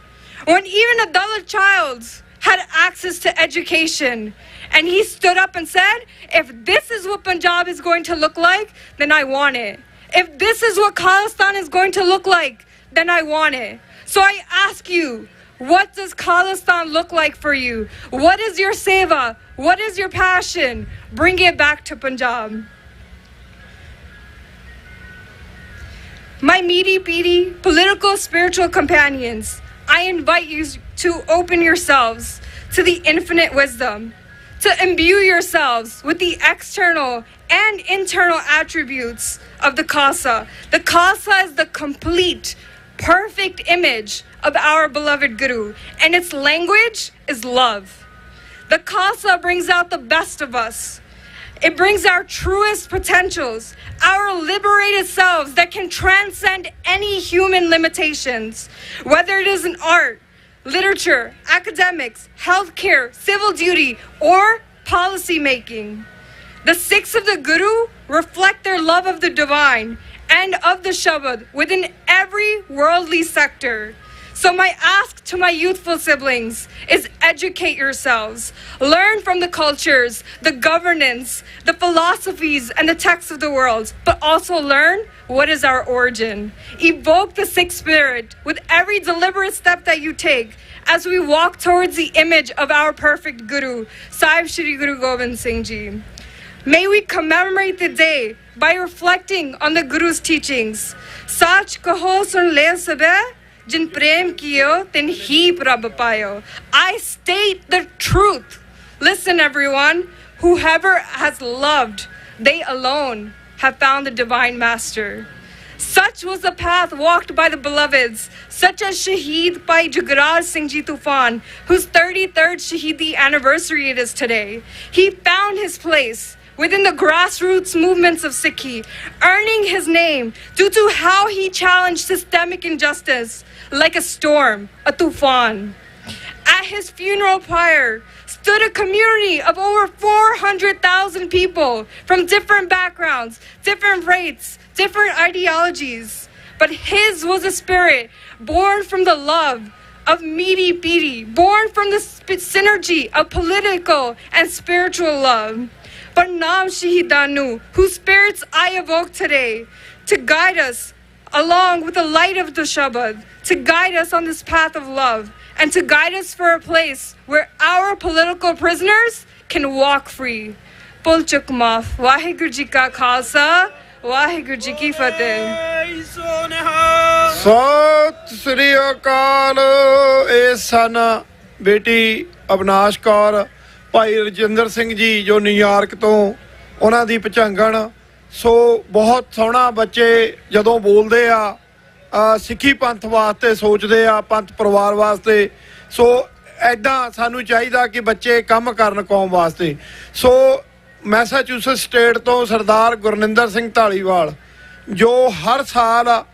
when even a Dalit child had access to education, and he stood up and said, if this is what Punjab is going to look like, then I want it. If this is what khalistan is going to look like, then I want it. So I ask you, what does khalistan look like for you? What is your seva? What is your passion? Bring it back to Punjab. My meaty political spiritual companions, I invite you to open yourselves to the infinite wisdom, to imbue yourselves with the external and internal attributes of the Khalsa. The Khalsa is the complete, perfect image of our beloved Guru, and its language is love. The Khalsa brings out the best of us. It brings our truest potentials, our liberated selves that can transcend any human limitations, whether it is in art, literature, academics, healthcare, civil duty, or policy making. The Sikhs of the Guru reflect their love of the divine and of the Shabad within every worldly sector. So my ask to my youthful siblings is educate yourselves. Learn from the cultures, the governance, the philosophies, and the texts of the world, but also learn what is our origin. Evoke the Sikh spirit with every deliberate step that you take as we walk towards the image of our perfect Guru, Sahib Shri Guru Gobind Singh Ji. May we commemorate the day by reflecting on the Guru's teachings. Sach kaho sun le sabe, jin prem kiyo tin hi prabh payo. I state the truth. Listen, everyone. Whoever has loved, they alone have found the divine master. Such was the path walked by the beloveds, such as Shaheed Bhai Jugraj Singh Ji Tufan, whose 33rd Shaheedi anniversary it is today. He found his place within the grassroots movements of Sikhi, earning his name due to how he challenged systemic injustice like a storm, a tufan. At his funeral pyre stood a community of over 400,000 people from different backgrounds, different faiths, different ideologies. But his was a spirit born from the love of meaty beaty, born from the synergy of political and spiritual love. But Naam Shahidanu, whose spirits I evoke today, to guide us along with the light of the Shabad, to guide us on this path of love, and to guide us for a place where our political prisoners can walk free. Pul chuk maaf. Waheguru Ji ka Khalsa, Waheguru Ji ki Fateh. Sat Sri ਅਕਾਲ। ਇਹ ਸਨ ਬੇਟੀ ਅਵਨਾਸ਼ ਕੌਰ, ਭਾਈ ਰਜਿੰਦਰ ਸਿੰਘ ਜੀ ਜੋ New York ਤੋਂ, ਉਹਨਾਂ ਦੀ ਪਛਾਣਨ। ਸੋ ਬਹੁਤ ਸੋਹਣਾ ਬੱਚੇ ਜਦੋਂ ਬੋਲਦੇ ਆ ਸਿੱਖੀ ਪੰਥ ਵਾਸਤੇ ਸੋਚਦੇ ਆ, ਪੰਥ ਪਰਿਵਾਰ ਵਾਸਤੇ। ਸੋ ਐਦਾਂ ਸਾਨੂੰ ਚਾਹੀਦਾ ਕਿ ਬੱਚੇ ਕੰਮ ਕਰਨ ਕੌਮ ਵਾਸਤੇ। ਸੋ ਮੈਸਾਚੂਸੇਟਸ ਸਟੇਟ ਤੋਂ ਸਰਦਾਰ ਗੁਰਨਿੰਦਰ ਸਿੰਘ ਢਾਲੀਵਾਲ, ਜੋ ਹਰ ਸਾਲ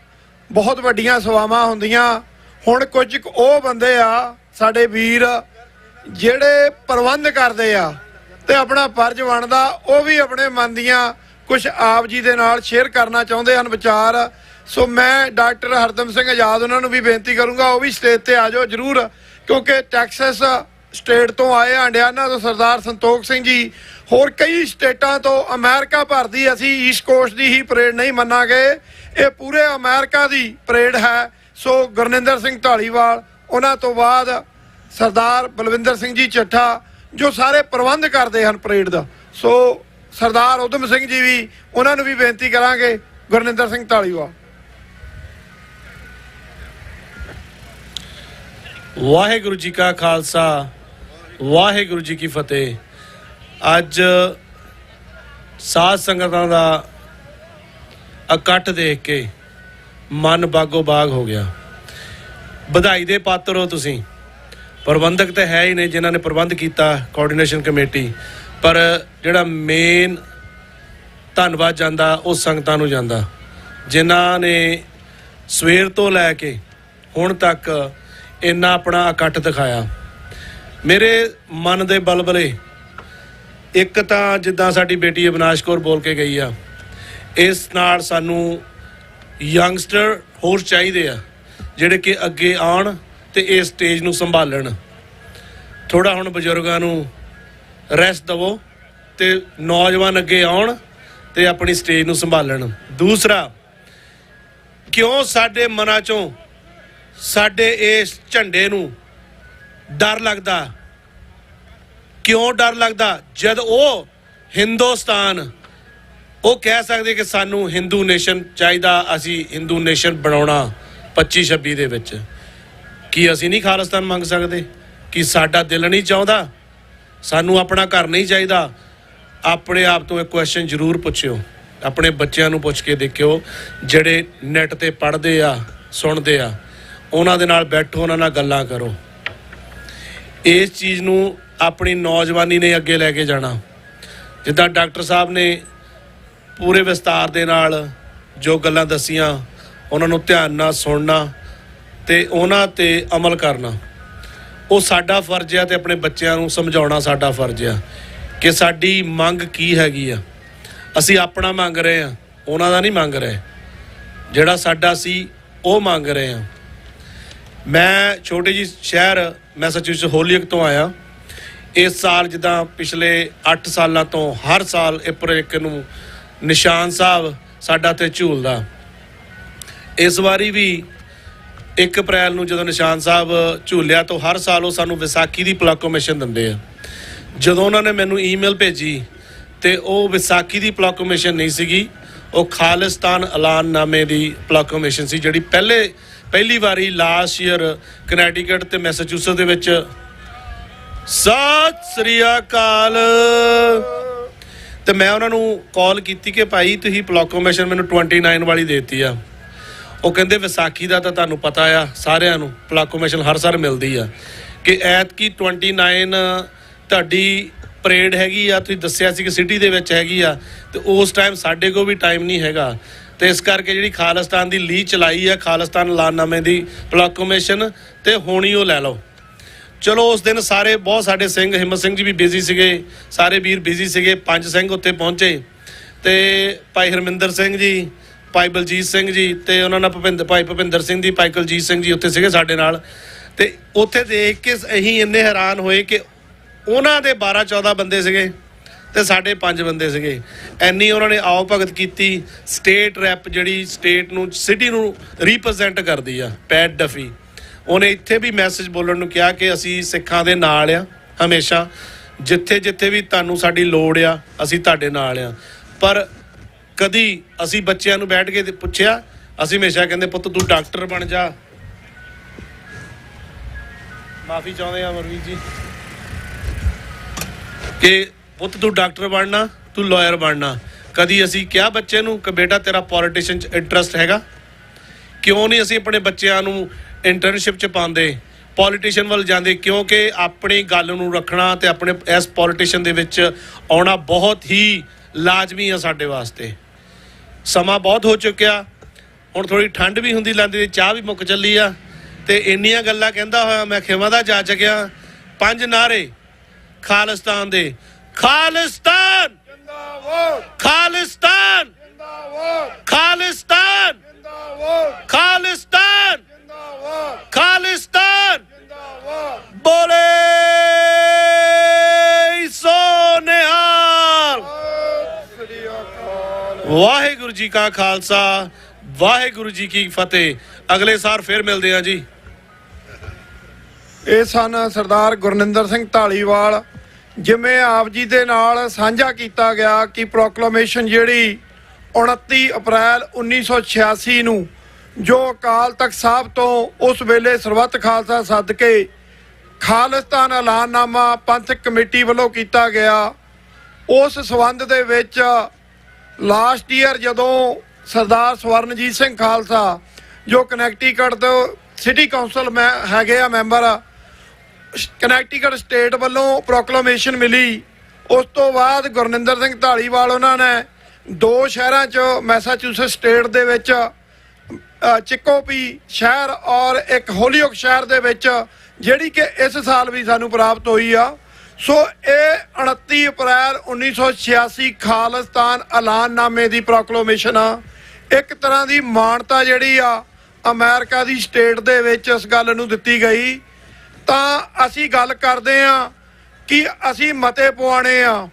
ਬਹੁਤ ਵੱਡੀਆਂ ਸੇਵਾਵਾਂ ਹੁੰਦੀਆਂ। ਹੁਣ ਕੁਝ ਉਹ ਬੰਦੇ ਆ ਸਾਡੇ ਵੀਰ ਜਿਹੜੇ ਪ੍ਰਬੰਧ ਕਰਦੇ ਆ ਤੇ ਆਪਣਾ ਫਰਜ਼ ਬਣਦਾ ਉਹ ਵੀ ਆਪਣੇ ਮਨ ਦੀਆਂ ਕੁਝ ਆਪ ਜੀ ਦੇ ਨਾਲ ਸ਼ੇਅਰ ਕਰਨਾ ਚਾਹੁੰਦੇ ਹਨ ਵਿਚਾਰ। ਸੋ ਮੈਂ ਡਾਕਟਰ ਹਰਦਮ ਸਿੰਘ ਆਜ਼ਾਦ ਉਹਨਾਂ ਨੂੰ ਵੀ ਬੇਨਤੀ ਕਰੂੰਗਾ ਉਹ ਵੀ ਸਟੇਜ ਤੇ ਆ ਜਾਓ ਜ਼ਰੂਰ, ਕਿਉਂਕਿ ਟੈਕਸਸ ਸਟੇਟ ਤੋਂ ਆਏ, ਹੰਡਿਆਨਾ ਤੋਂ ਸਰਦਾਰ ਸੰਤੋਖ ਸਿੰਘ ਜੀ, ਹੋਰ ਕਈ ਸਟੇਟਾਂ ਤੋਂ, ਅਮਰੀਕਾ ਭਰ ਦੀ। ਅਸੀਂ ਈਸਟ ਕੋਸਟ ਦੀ ਹੀ ਪਰੇਡ ਨਹੀਂ ਮੰਨਾਂਗੇ, ਇਹ ਪੂਰੇ ਅਮਰੀਕਾ ਦੀ ਪਰੇਡ ਹੈ। ਸੋ ਗੁਰਨਿੰਦਰ ਸਿੰਘ ਢਾਲੀਵਾਲ, ਉਹਨਾਂ ਤੋਂ ਬਾਅਦ ਸਰਦਾਰ ਬਲਵਿੰਦਰ ਸਿੰਘ ਜੀ ਚੱਠਾ, ਜੋ ਸਾਰੇ ਪ੍ਰਬੰਧ ਕਰਦੇ ਹਨ ਪਰੇਡ ਦਾ। ਸੋ ਸਰਦਾਰ ਉਦਮ ਸਿੰਘ ਜੀ ਵੀ, ਉਹਨਾਂ ਨੂੰ ਵੀ ਬੇਨਤੀ ਕਰਾਂਗੇ। ਗੁਰਨਿੰਦਰ ਸਿੰਘ ਢਾਲੀਵਾਲ। ਵਾਹਿਗੁਰੂ ਜੀ ਕਾ ਖਾਲਸਾ, ਵਾਹਿਗੁਰੂ ਜੀ ਕੀ ਫਤਿਹ। ਅੱਜ ਸਾਧ ਸੰਗਤਾਂ ਦਾ ਇਕੱਠ ਦੇਖ ਕੇ ਮਨ ਬਾਗੋ ਬਾਗ ਹੋ ਗਿਆ। ਵਧਾਈ ਦੇ ਪਾਤਰ ਹੋ ਤੁਸੀਂ। ਪ੍ਰਬੰਧਕ ਤਾਂ ਹੈ ਹੀ ਨੇ ਜਿਨ੍ਹਾਂ ਨੇ ਪ੍ਰਬੰਧ ਕੀਤਾ, ਕੋਆਰਡੀਨੇਸ਼ਨ ਕਮੇਟੀ, ਪਰ ਜਿਹੜਾ ਮੇਨ ਧੰਨਵਾਦ ਜਾਂਦਾ ਉਹ ਸੰਗਤਾਂ ਨੂੰ ਜਾਂਦਾ ਜਿਨ੍ਹਾਂ ਨੇ ਸਵੇਰ ਤੋਂ ਲੈ ਕੇ ਹੁਣ ਤੱਕ ਇੰਨਾ ਆਪਣਾ ਇਕੱਠ ਦਿਖਾਇਆ। ਮੇਰੇ ਮਨ ਦੇ ਬਲਬਲੇ ਇੱਕ ਤਾਂ ਜਿੱਦਾਂ ਸਾਡੀ ਬੇਟੀ ਅਵਿਨਾਸ਼ ਕੌਰ ਬੋਲ ਕੇ ਗਈ ਆ, ਇਸ ਨਾਲ ਸਾਨੂੰ ਯੰਗਸਟਰ ਹੋਰ ਚਾਹੀਦੇ ਆ ਜਿਹੜੇ ਕਿ ਅੱਗੇ ਆਉਣ ਤੇ ਇਸ ਸਟੇਜ ਨੂੰ ਸੰਭਾਲਣ। ਥੋੜਾ ਹੁਣ ਬਜ਼ੁਰਗਾਂ ਨੂੰ ਰੈਸਟ ਦੇਵੋ ਤੇ ਨੌਜਵਾਨ ਅੱਗੇ ਆਉਣ ਤੇ ਆਪਣੀ ਸਟੇਜ ਨੂੰ ਸੰਭਾਲਣ। ਦੂਸਰਾ, ਕਿਉਂ ਸਾਡੇ ਮਨਾਂ ਚੋਂ ਸਾਡੇ ਇਸ ਝੰਡੇ ਨੂੰ ਡਰ ਲੱਗਦਾ? ਕਿਉਂ ਡਰ ਲੱਗਦਾ? ਜਦ ਉਹ ਹਿੰਦੁਸਤਾਨ ਉਹ ਕਹਿ ਸਕਦੇ ਕਿ ਸਾਨੂੰ ਹਿੰਦੂ ਨੇਸ਼ਨ ਚਾਹੀਦਾ, ਅਸੀਂ ਹਿੰਦੂ ਨੇਸ਼ਨ ਬਣਾਉਣਾ 25-26 ਦੇ ਵਿੱਚ। ਕੀ ਅਸੀਂ ਨਹੀਂ ਖਾਲਿਸਤਾਨ ਮੰਗ ਸਕਦੇ? ਕਿ ਸਾਡਾ ਦਿਲ ਨਹੀਂ ਚਾਹੁੰਦਾ? ਸਾਨੂੰ ਆਪਣਾ ਘਰ ਨਹੀਂ ਚਾਹੀਦਾ? ਆਪਣੇ ਆਪ ਤੋਂ ਇੱਕ ਕੁਐਸਚਨ ਜ਼ਰੂਰ ਪੁੱਛਿਓ, ਆਪਣੇ ਬੱਚਿਆਂ ਨੂੰ ਪੁੱਛ ਕੇ ਦੇਖਿਓ ਜਿਹੜੇ ਨੈੱਟ ਤੇ ਪੜ੍ਹਦੇ ਆ, ਸੁਣਦੇ ਆ, ਉਹਨਾਂ ਦੇ ਨਾਲ ਬੈਠੋ, ਉਹਨਾਂ ਨਾਲ ਗੱਲਾਂ ਕਰੋ। ਇਸ ਚੀਜ਼ ਨੂੰ ਆਪਣੀ ਨੌਜਵਾਨੀ ਨੇ ਅੱਗੇ ਲੈ ਕੇ ਜਾਣਾ। ਜਿੱਦਾਂ ਡਾਕਟਰ ਸਾਹਿਬ ਨੇ ਪੂਰੇ ਵਿਸਤਾਰ ਦੇ ਨਾਲ ਜੋ ਗੱਲਾਂ ਦੱਸੀਆਂ, ਉਹਨਾਂ ਨੂੰ ਧਿਆਨ ਨਾਲ ਸੁਣਨਾ ਤੇ ਉਹਨਾਂ ਤੇ ਅਮਲ ਕਰਨਾ ਉਹ ਸਾਡਾ ਫਰਜ਼ ਆ, ਤੇ ਆਪਣੇ ਬੱਚਿਆਂ ਨੂੰ ਸਮਝਾਉਣਾ ਸਾਡਾ ਫਰਜ਼ ਆ ਕਿ ਸਾਡੀ ਮੰਗ ਕੀ ਹੈਗੀ ਆ। ਅਸੀਂ ਆਪਣਾ ਮੰਗ ਰਹੇ ਹਾਂ, ਉਹਨਾਂ ਦਾ ਨਹੀਂ ਮੰਗ ਰਹੇ। ਜਿਹੜਾ ਸਾਡਾ ਸੀ ਉਹ ਮੰਗ ਰਹੇ ਹਾਂ। ਮੈਂ ਛੋਟੇ ਜਿਹੇ ਸ਼ਹਿਰ ਮੈਸਾਚੂਸੇਟਸ ਹੋਲੀਅਕ ਤੋਂ ਆਇਆ। ਇਸ ਸਾਲ ਜਿੱਦਾਂ ਪਿਛਲੇ 8 ਸਾਲਾਂ ਤੋਂ ਹਰ ਸਾਲ ਅਪ੍ਰੈਲ 1 ਨੂੰ ਨਿਸ਼ਾਨ ਸਾਹਿਬ ਸਾਡਾ ਤੇ ਝੂਲਦਾ। ਇਸ ਵਾਰੀ ਵੀ 1 ਅਪ੍ਰੈਲ ਨੂੰ ਜਦੋਂ ਨਿਸ਼ਾਨ ਸਾਹਿਬ ਝੂਲਿਆ ਤਾਂ ਹਰ ਸਾਲ ਉਹ ਸਾਨੂੰ ਵਿਸਾਖੀ ਦੀ ਪ੍ਰੋਕਲੇਮੇਸ਼ਨ ਦਿੰਦੇ ਆ। ਜਦੋਂ ਉਹਨਾਂ ਨੇ ਮੈਨੂੰ ਈਮੇਲ ਭੇਜੀ ਤੇ ਉਹ ਵਿਸਾਖੀ ਦੀ ਪ੍ਰੋਕਲੇਮੇਸ਼ਨ ਨਹੀਂ ਸੀਗੀ, ਉਹ ਖਾਲਿਸਤਾਨ ਐਲਾਨਨਾਮੇ ਦੀ ਪ੍ਰੋਕਲੇਮੇਸ਼ਨ ਸੀ, ਜਿਹੜੀ ਪਹਿਲੀ ਵਾਰੀ ਲਾਸਟ ਈਅਰ ਕਨੈਟੀਕਟ ਤੇ ਮੈਸਾਚੂਸੇਟਸ ਦੇ ਵਿੱਚ। ਸਤਿ ਸ੍ਰੀ ਅਕਾਲ। ਤੇ ਮੈਂ ਉਹਨਾਂ ਨੂੰ ਕਾਲ ਕੀਤੀ ਕਿ ਭਾਈ ਤੁਸੀਂ ਪ੍ਰੋਕਲੇਮੇਸ਼ਨ ਮੈਨੂੰ 29 ਵਾਲੀ ਦੇਤੀ ਆ। ਉਹ ਕਹਿੰਦੇ ਵਿਸਾਖੀ ਦਾ ਤਾਂ ਤੁਹਾਨੂੰ ਪਤਾ ਆ, ਸਾਰਿਆਂ ਨੂੰ ਪ੍ਰੋਕਲੇਮੇਸ਼ਨ ਹਰ ਸਾਲ ਮਿਲਦੀ ਆ ਕਿ ਐਤਕੀ 29 ਤੁਹਾਡੀ ਪਰੇਡ ਹੈਗੀ ਆ। ਤੁਸੀਂ ਦੱਸਿਆ ਸੀ ਕਿ ਸਿਟੀ ਦੇ ਵਿੱਚ ਹੈਗੀ ਆ, ਤੇ ਉਸ ਟਾਈਮ ਸਾਡੇ ਕੋਲ ਵੀ ਟਾਈਮ ਨਹੀਂ ਹੈਗਾ, ਤੇ ਇਸ ਕਰਕੇ ਜਿਹੜੀ ਖਾਲਿਸਤਾਨ ਦੀ ਲੀਹ ਚਲਾਈ ਆ, ਖਾਲਿਸਤਾਨ ਐਲਾਨਨਾਮੇ ਦੀ ਪ੍ਰੋਕਲੇਮੇਸ਼ਨ, ਤੇ ਹੁਣ ਹੀ ਉਹ ਲੈ ਲਓ। ਚਲੋ ਉਸ ਦਿਨ ਸਾਰੇ ਬਹੁਤ ਸਾਡੇ ਸਿੰਘ, ਹਿੰਮਤ ਸਿੰਘ ਜੀ ਵੀ ਬਿਜ਼ੀ ਸੀਗੇ, ਸਾਰੇ ਵੀਰ ਬਿਜ਼ੀ ਸੀਗੇ। 5 ਸਿੰਘ ਉੱਥੇ ਪਹੁੰਚੇ ਤੇ ਭਾਈ ਹਰਮਿੰਦਰ ਸਿੰਘ ਜੀ, ਭਾਈ ਬਲਜੀਤ ਸਿੰਘ ਜੀ ਤੇ ਉਹਨਾਂ ਨਾਲ ਭਾਈ ਭੁਪਿੰਦਰ ਸਿੰਘ ਜੀ, ਭਾਈ ਕੁਲਜੀਤ ਸਿੰਘ ਜੀ ਉੱਥੇ ਸੀਗੇ ਸਾਡੇ ਨਾਲ। ਤੇ ਉੱਥੇ ਦੇਖ ਕੇ ਅਸੀਂ ਇੰਨੇ ਹੈਰਾਨ ਹੋਏ ਕਿ ਉਹਨਾਂ ਦੇ 12-14 ਬੰਦੇ ਸੀਗੇ ਤੇ ਸਾਡੇ 5 ਬੰਦੇ ਸੀਗੇ। ਐਨੀ ਉਹਨਾਂ ਨੇ ਆਓ ਭਗਤ ਕੀਤੀ। ਸਟੇਟ ਰੈਪ ਜਿਹੜੀ ਸਟੇਟ ਨੂੰ, ਸਿਟੀ ਨੂੰ ਰੀਪ੍ਰੈਜ਼ੈਂਟ ਕਰਦੀ ਆ, ਪੈਟ ਡਫੀ, ਉਹਨੇ ਇੱਥੇ ਵੀ ਮੈਸੇਜ ਬੋਲਣ ਨੂੰ ਕਿਹਾ ਕਿ ਅਸੀਂ ਸਿੱਖਾਂ ਦੇ ਨਾਲ ਆ ਹਮੇਸ਼ਾ, ਜਿੱਥੇ ਜਿੱਥੇ ਵੀ ਤੁਹਾਨੂੰ ਸਾਡੀ ਲੋੜ ਆ ਅਸੀਂ ਤੁਹਾਡੇ ਨਾਲ ਆ। ਪਰ ਕਦੀ ਅਸੀਂ ਬੱਚਿਆਂ ਨੂੰ ਬੈਠ ਕੇ ਪੁੱਛਿਆ? ਅਸੀਂ ਹਮੇਸ਼ਾ ਕਹਿੰਦੇ ਪੁੱਤ ਤੂੰ ਡਾਕਟਰ ਬਣ ਜਾ। ਮਾਫੀ ਚਾਹੁੰਦੇ ਆ ਅਮਰਵੀਰ ਜੀ ਕਿ ਪੁੱਤ ਤੂੰ ਡਾਕਟਰ ਬਣਨਾ, ਤੂੰ ਲਾਇਰ ਬਣਨਾ। ਕਦੀ ਅਸੀਂ ਕਿਹਾ ਬੱਚੇ ਨੂੰ ਕਿ ਬੇਟਾ ਤੇਰਾ ਪੋਲੀਟੀਸ਼ੀਅਨ 'ਚ ਇੰਟਰਸਟ ਹੈਗਾ? ਕਿਉਂ ਨਹੀਂ ਅਸੀਂ ਆਪਣੇ ਬੱਚਿਆਂ ਨੂੰ ਇੰਟਰਨਸ਼ਿਪ 'ਚ ਪਾਉਂਦੇ, ਪੋਲੀਟੀਸ਼ੀਅਨ ਵੱਲ ਜਾਂਦੇ? ਕਿਉਂਕਿ ਆਪਣੀ ਗੱਲ ਨੂੰ ਰੱਖਣਾ ਤੇ ਆਪਣੇ ਇਸ ਪੋਲੀਟੀਸ਼ੀਅਨ ਦੇ ਵਿੱਚ ਆਉਣਾ ਬਹੁਤ ਹੀ ਲਾਜ਼ਮੀ ਆ ਸਾਡੇ ਵਾਸਤੇ। ਸਮਾਂ ਬਹੁਤ ਹੋ ਚੁੱਕਿਆ, ਹੁਣ ਥੋੜ੍ਹੀ ਠੰਡ ਵੀ ਹੁੰਦੀ ਲੱਗਦੀ, ਚਾਹ ਵੀ ਮੁੱਕ ਚੱਲੀ ਆ, ਤੇ ਇੰਨੀਆਂ ਗੱਲਾਂ ਕਹਿੰਦਾ ਹੋਇਆ ਮੈਂ ਖਿਮਾ ਦਾ ਜਾ ਚੁੱਕਿਆ 5 ਨਾਰੇ ਖਾਲਿਸਤਾਨ ਦੇ। ਖਾਲਿਸਤਾਨ ਖਾਲਿਸਤਾਨ ਖਾਲਿਸਤਾਨ ਖਾਲਿਸਤਾਨ ਖਾਲਿਸਤਾਨ ਬੋਲੇ ਸੋ ਨਿਹਾਲ। ਵਾਹਿਗੁਰੂ ਜੀ ਕਾ ਖਾਲਸਾ ਵਾਹਿਗੁਰੂ ਜੀ ਕੀ ਫਤਿਹ। ਅਗਲੇ ਸਾਲ ਫਿਰ ਮਿਲਦੇ ਹਾਂ ਜੀ। ਇਹ ਸਨ ਸਰਦਾਰ ਗੁਰਨਿੰਦਰ ਸਿੰਘ ਢਾਲੀਵਾਲ। ਜਿਵੇਂ ਆਪ ਜੀ ਦੇ ਨਾਲ ਸਾਂਝਾ ਕੀਤਾ ਗਿਆ ਕਿ ਪ੍ਰੋਕਲੇਮੇਸ਼ਨ ਜਿਹੜੀ 29 ਅਪ੍ਰੈਲ 1986 ਨੂੰ ਜੋ ਅਕਾਲ ਤਖਤ ਸਾਹਿਬ ਤੋਂ ਉਸ ਵੇਲੇ ਸਰਬੱਤ ਖਾਲਸਾ ਸੱਦ ਕੇ ਖਾਲਿਸਤਾਨ ਐਲਾਨਨਾਮਾ ਪੰਥਕ ਕਮੇਟੀ ਵੱਲੋਂ ਕੀਤਾ ਗਿਆ, ਉਸ ਸੰਬੰਧ ਦੇ ਵਿੱਚ ਲਾਸਟ ਈਅਰ ਜਦੋਂ ਸਰਦਾਰ ਸਵਰਨਜੀਤ ਸਿੰਘ ਖਾਲਸਾ ਜੋ ਕਨੈਕਟੀਕਟ ਤੋਂ ਸਿਟੀ ਕੌਂਸਲ ਹੈਗੇ ਆ ਮੈਂਬਰ, ਕਨੈਕਟੀਕਟ ਸਟੇਟ ਵੱਲੋਂ ਪ੍ਰੋਕਲੇਮੇਸ਼ਨ ਮਿਲੀ। ਉਸ ਤੋਂ ਬਾਅਦ ਗੁਰਨਿੰਦਰ ਸਿੰਘ ਢਾਲੀਵਾਲ ਉਹਨਾਂ ਨੇ 2 ਸ਼ਹਿਰਾਂ 'ਚ ਮੈਸਾਚੂਸੇਟਸ ਸਟੇਟ ਦੇ ਵਿੱਚ ਚਿਕੋਪੀ ਸ਼ਹਿਰ ਔਰ ਇੱਕ ਹੋਲੀਓਕ ਸ਼ਹਿਰ ਦੇ ਵਿੱਚ, ਜਿਹੜੀ ਕਿ ਇਸ ਸਾਲ ਵੀ ਸਾਨੂੰ ਪ੍ਰਾਪਤ ਹੋਈ ਆ। ਸੋ ਇਹ 29 ਅਪ੍ਰੈਲ 1986 ਖਾਲਿਸਤਾਨ ਐਲਾਨਨਾਮੇ ਦੀ ਪ੍ਰੋਕਲੇਮੇਸ਼ਨ ਆ। ਇੱਕ ਤਰ੍ਹਾਂ ਦੀ ਮਾਨਤਾ ਜਿਹੜੀ ਆ ਅਮਰੀਕਾ ਦੀ ਸਟੇਟ ਦੇ ਵਿੱਚ ਇਸ ਗੱਲ ਨੂੰ ਦਿੱਤੀ ਗਈ। ਤਾਂ ਅਸੀਂ ਗੱਲ ਕਰਦੇ ਹਾਂ ਕਿ ਅਸੀਂ ਮਤੇ ਪਵਾਉਣੇ ਆ।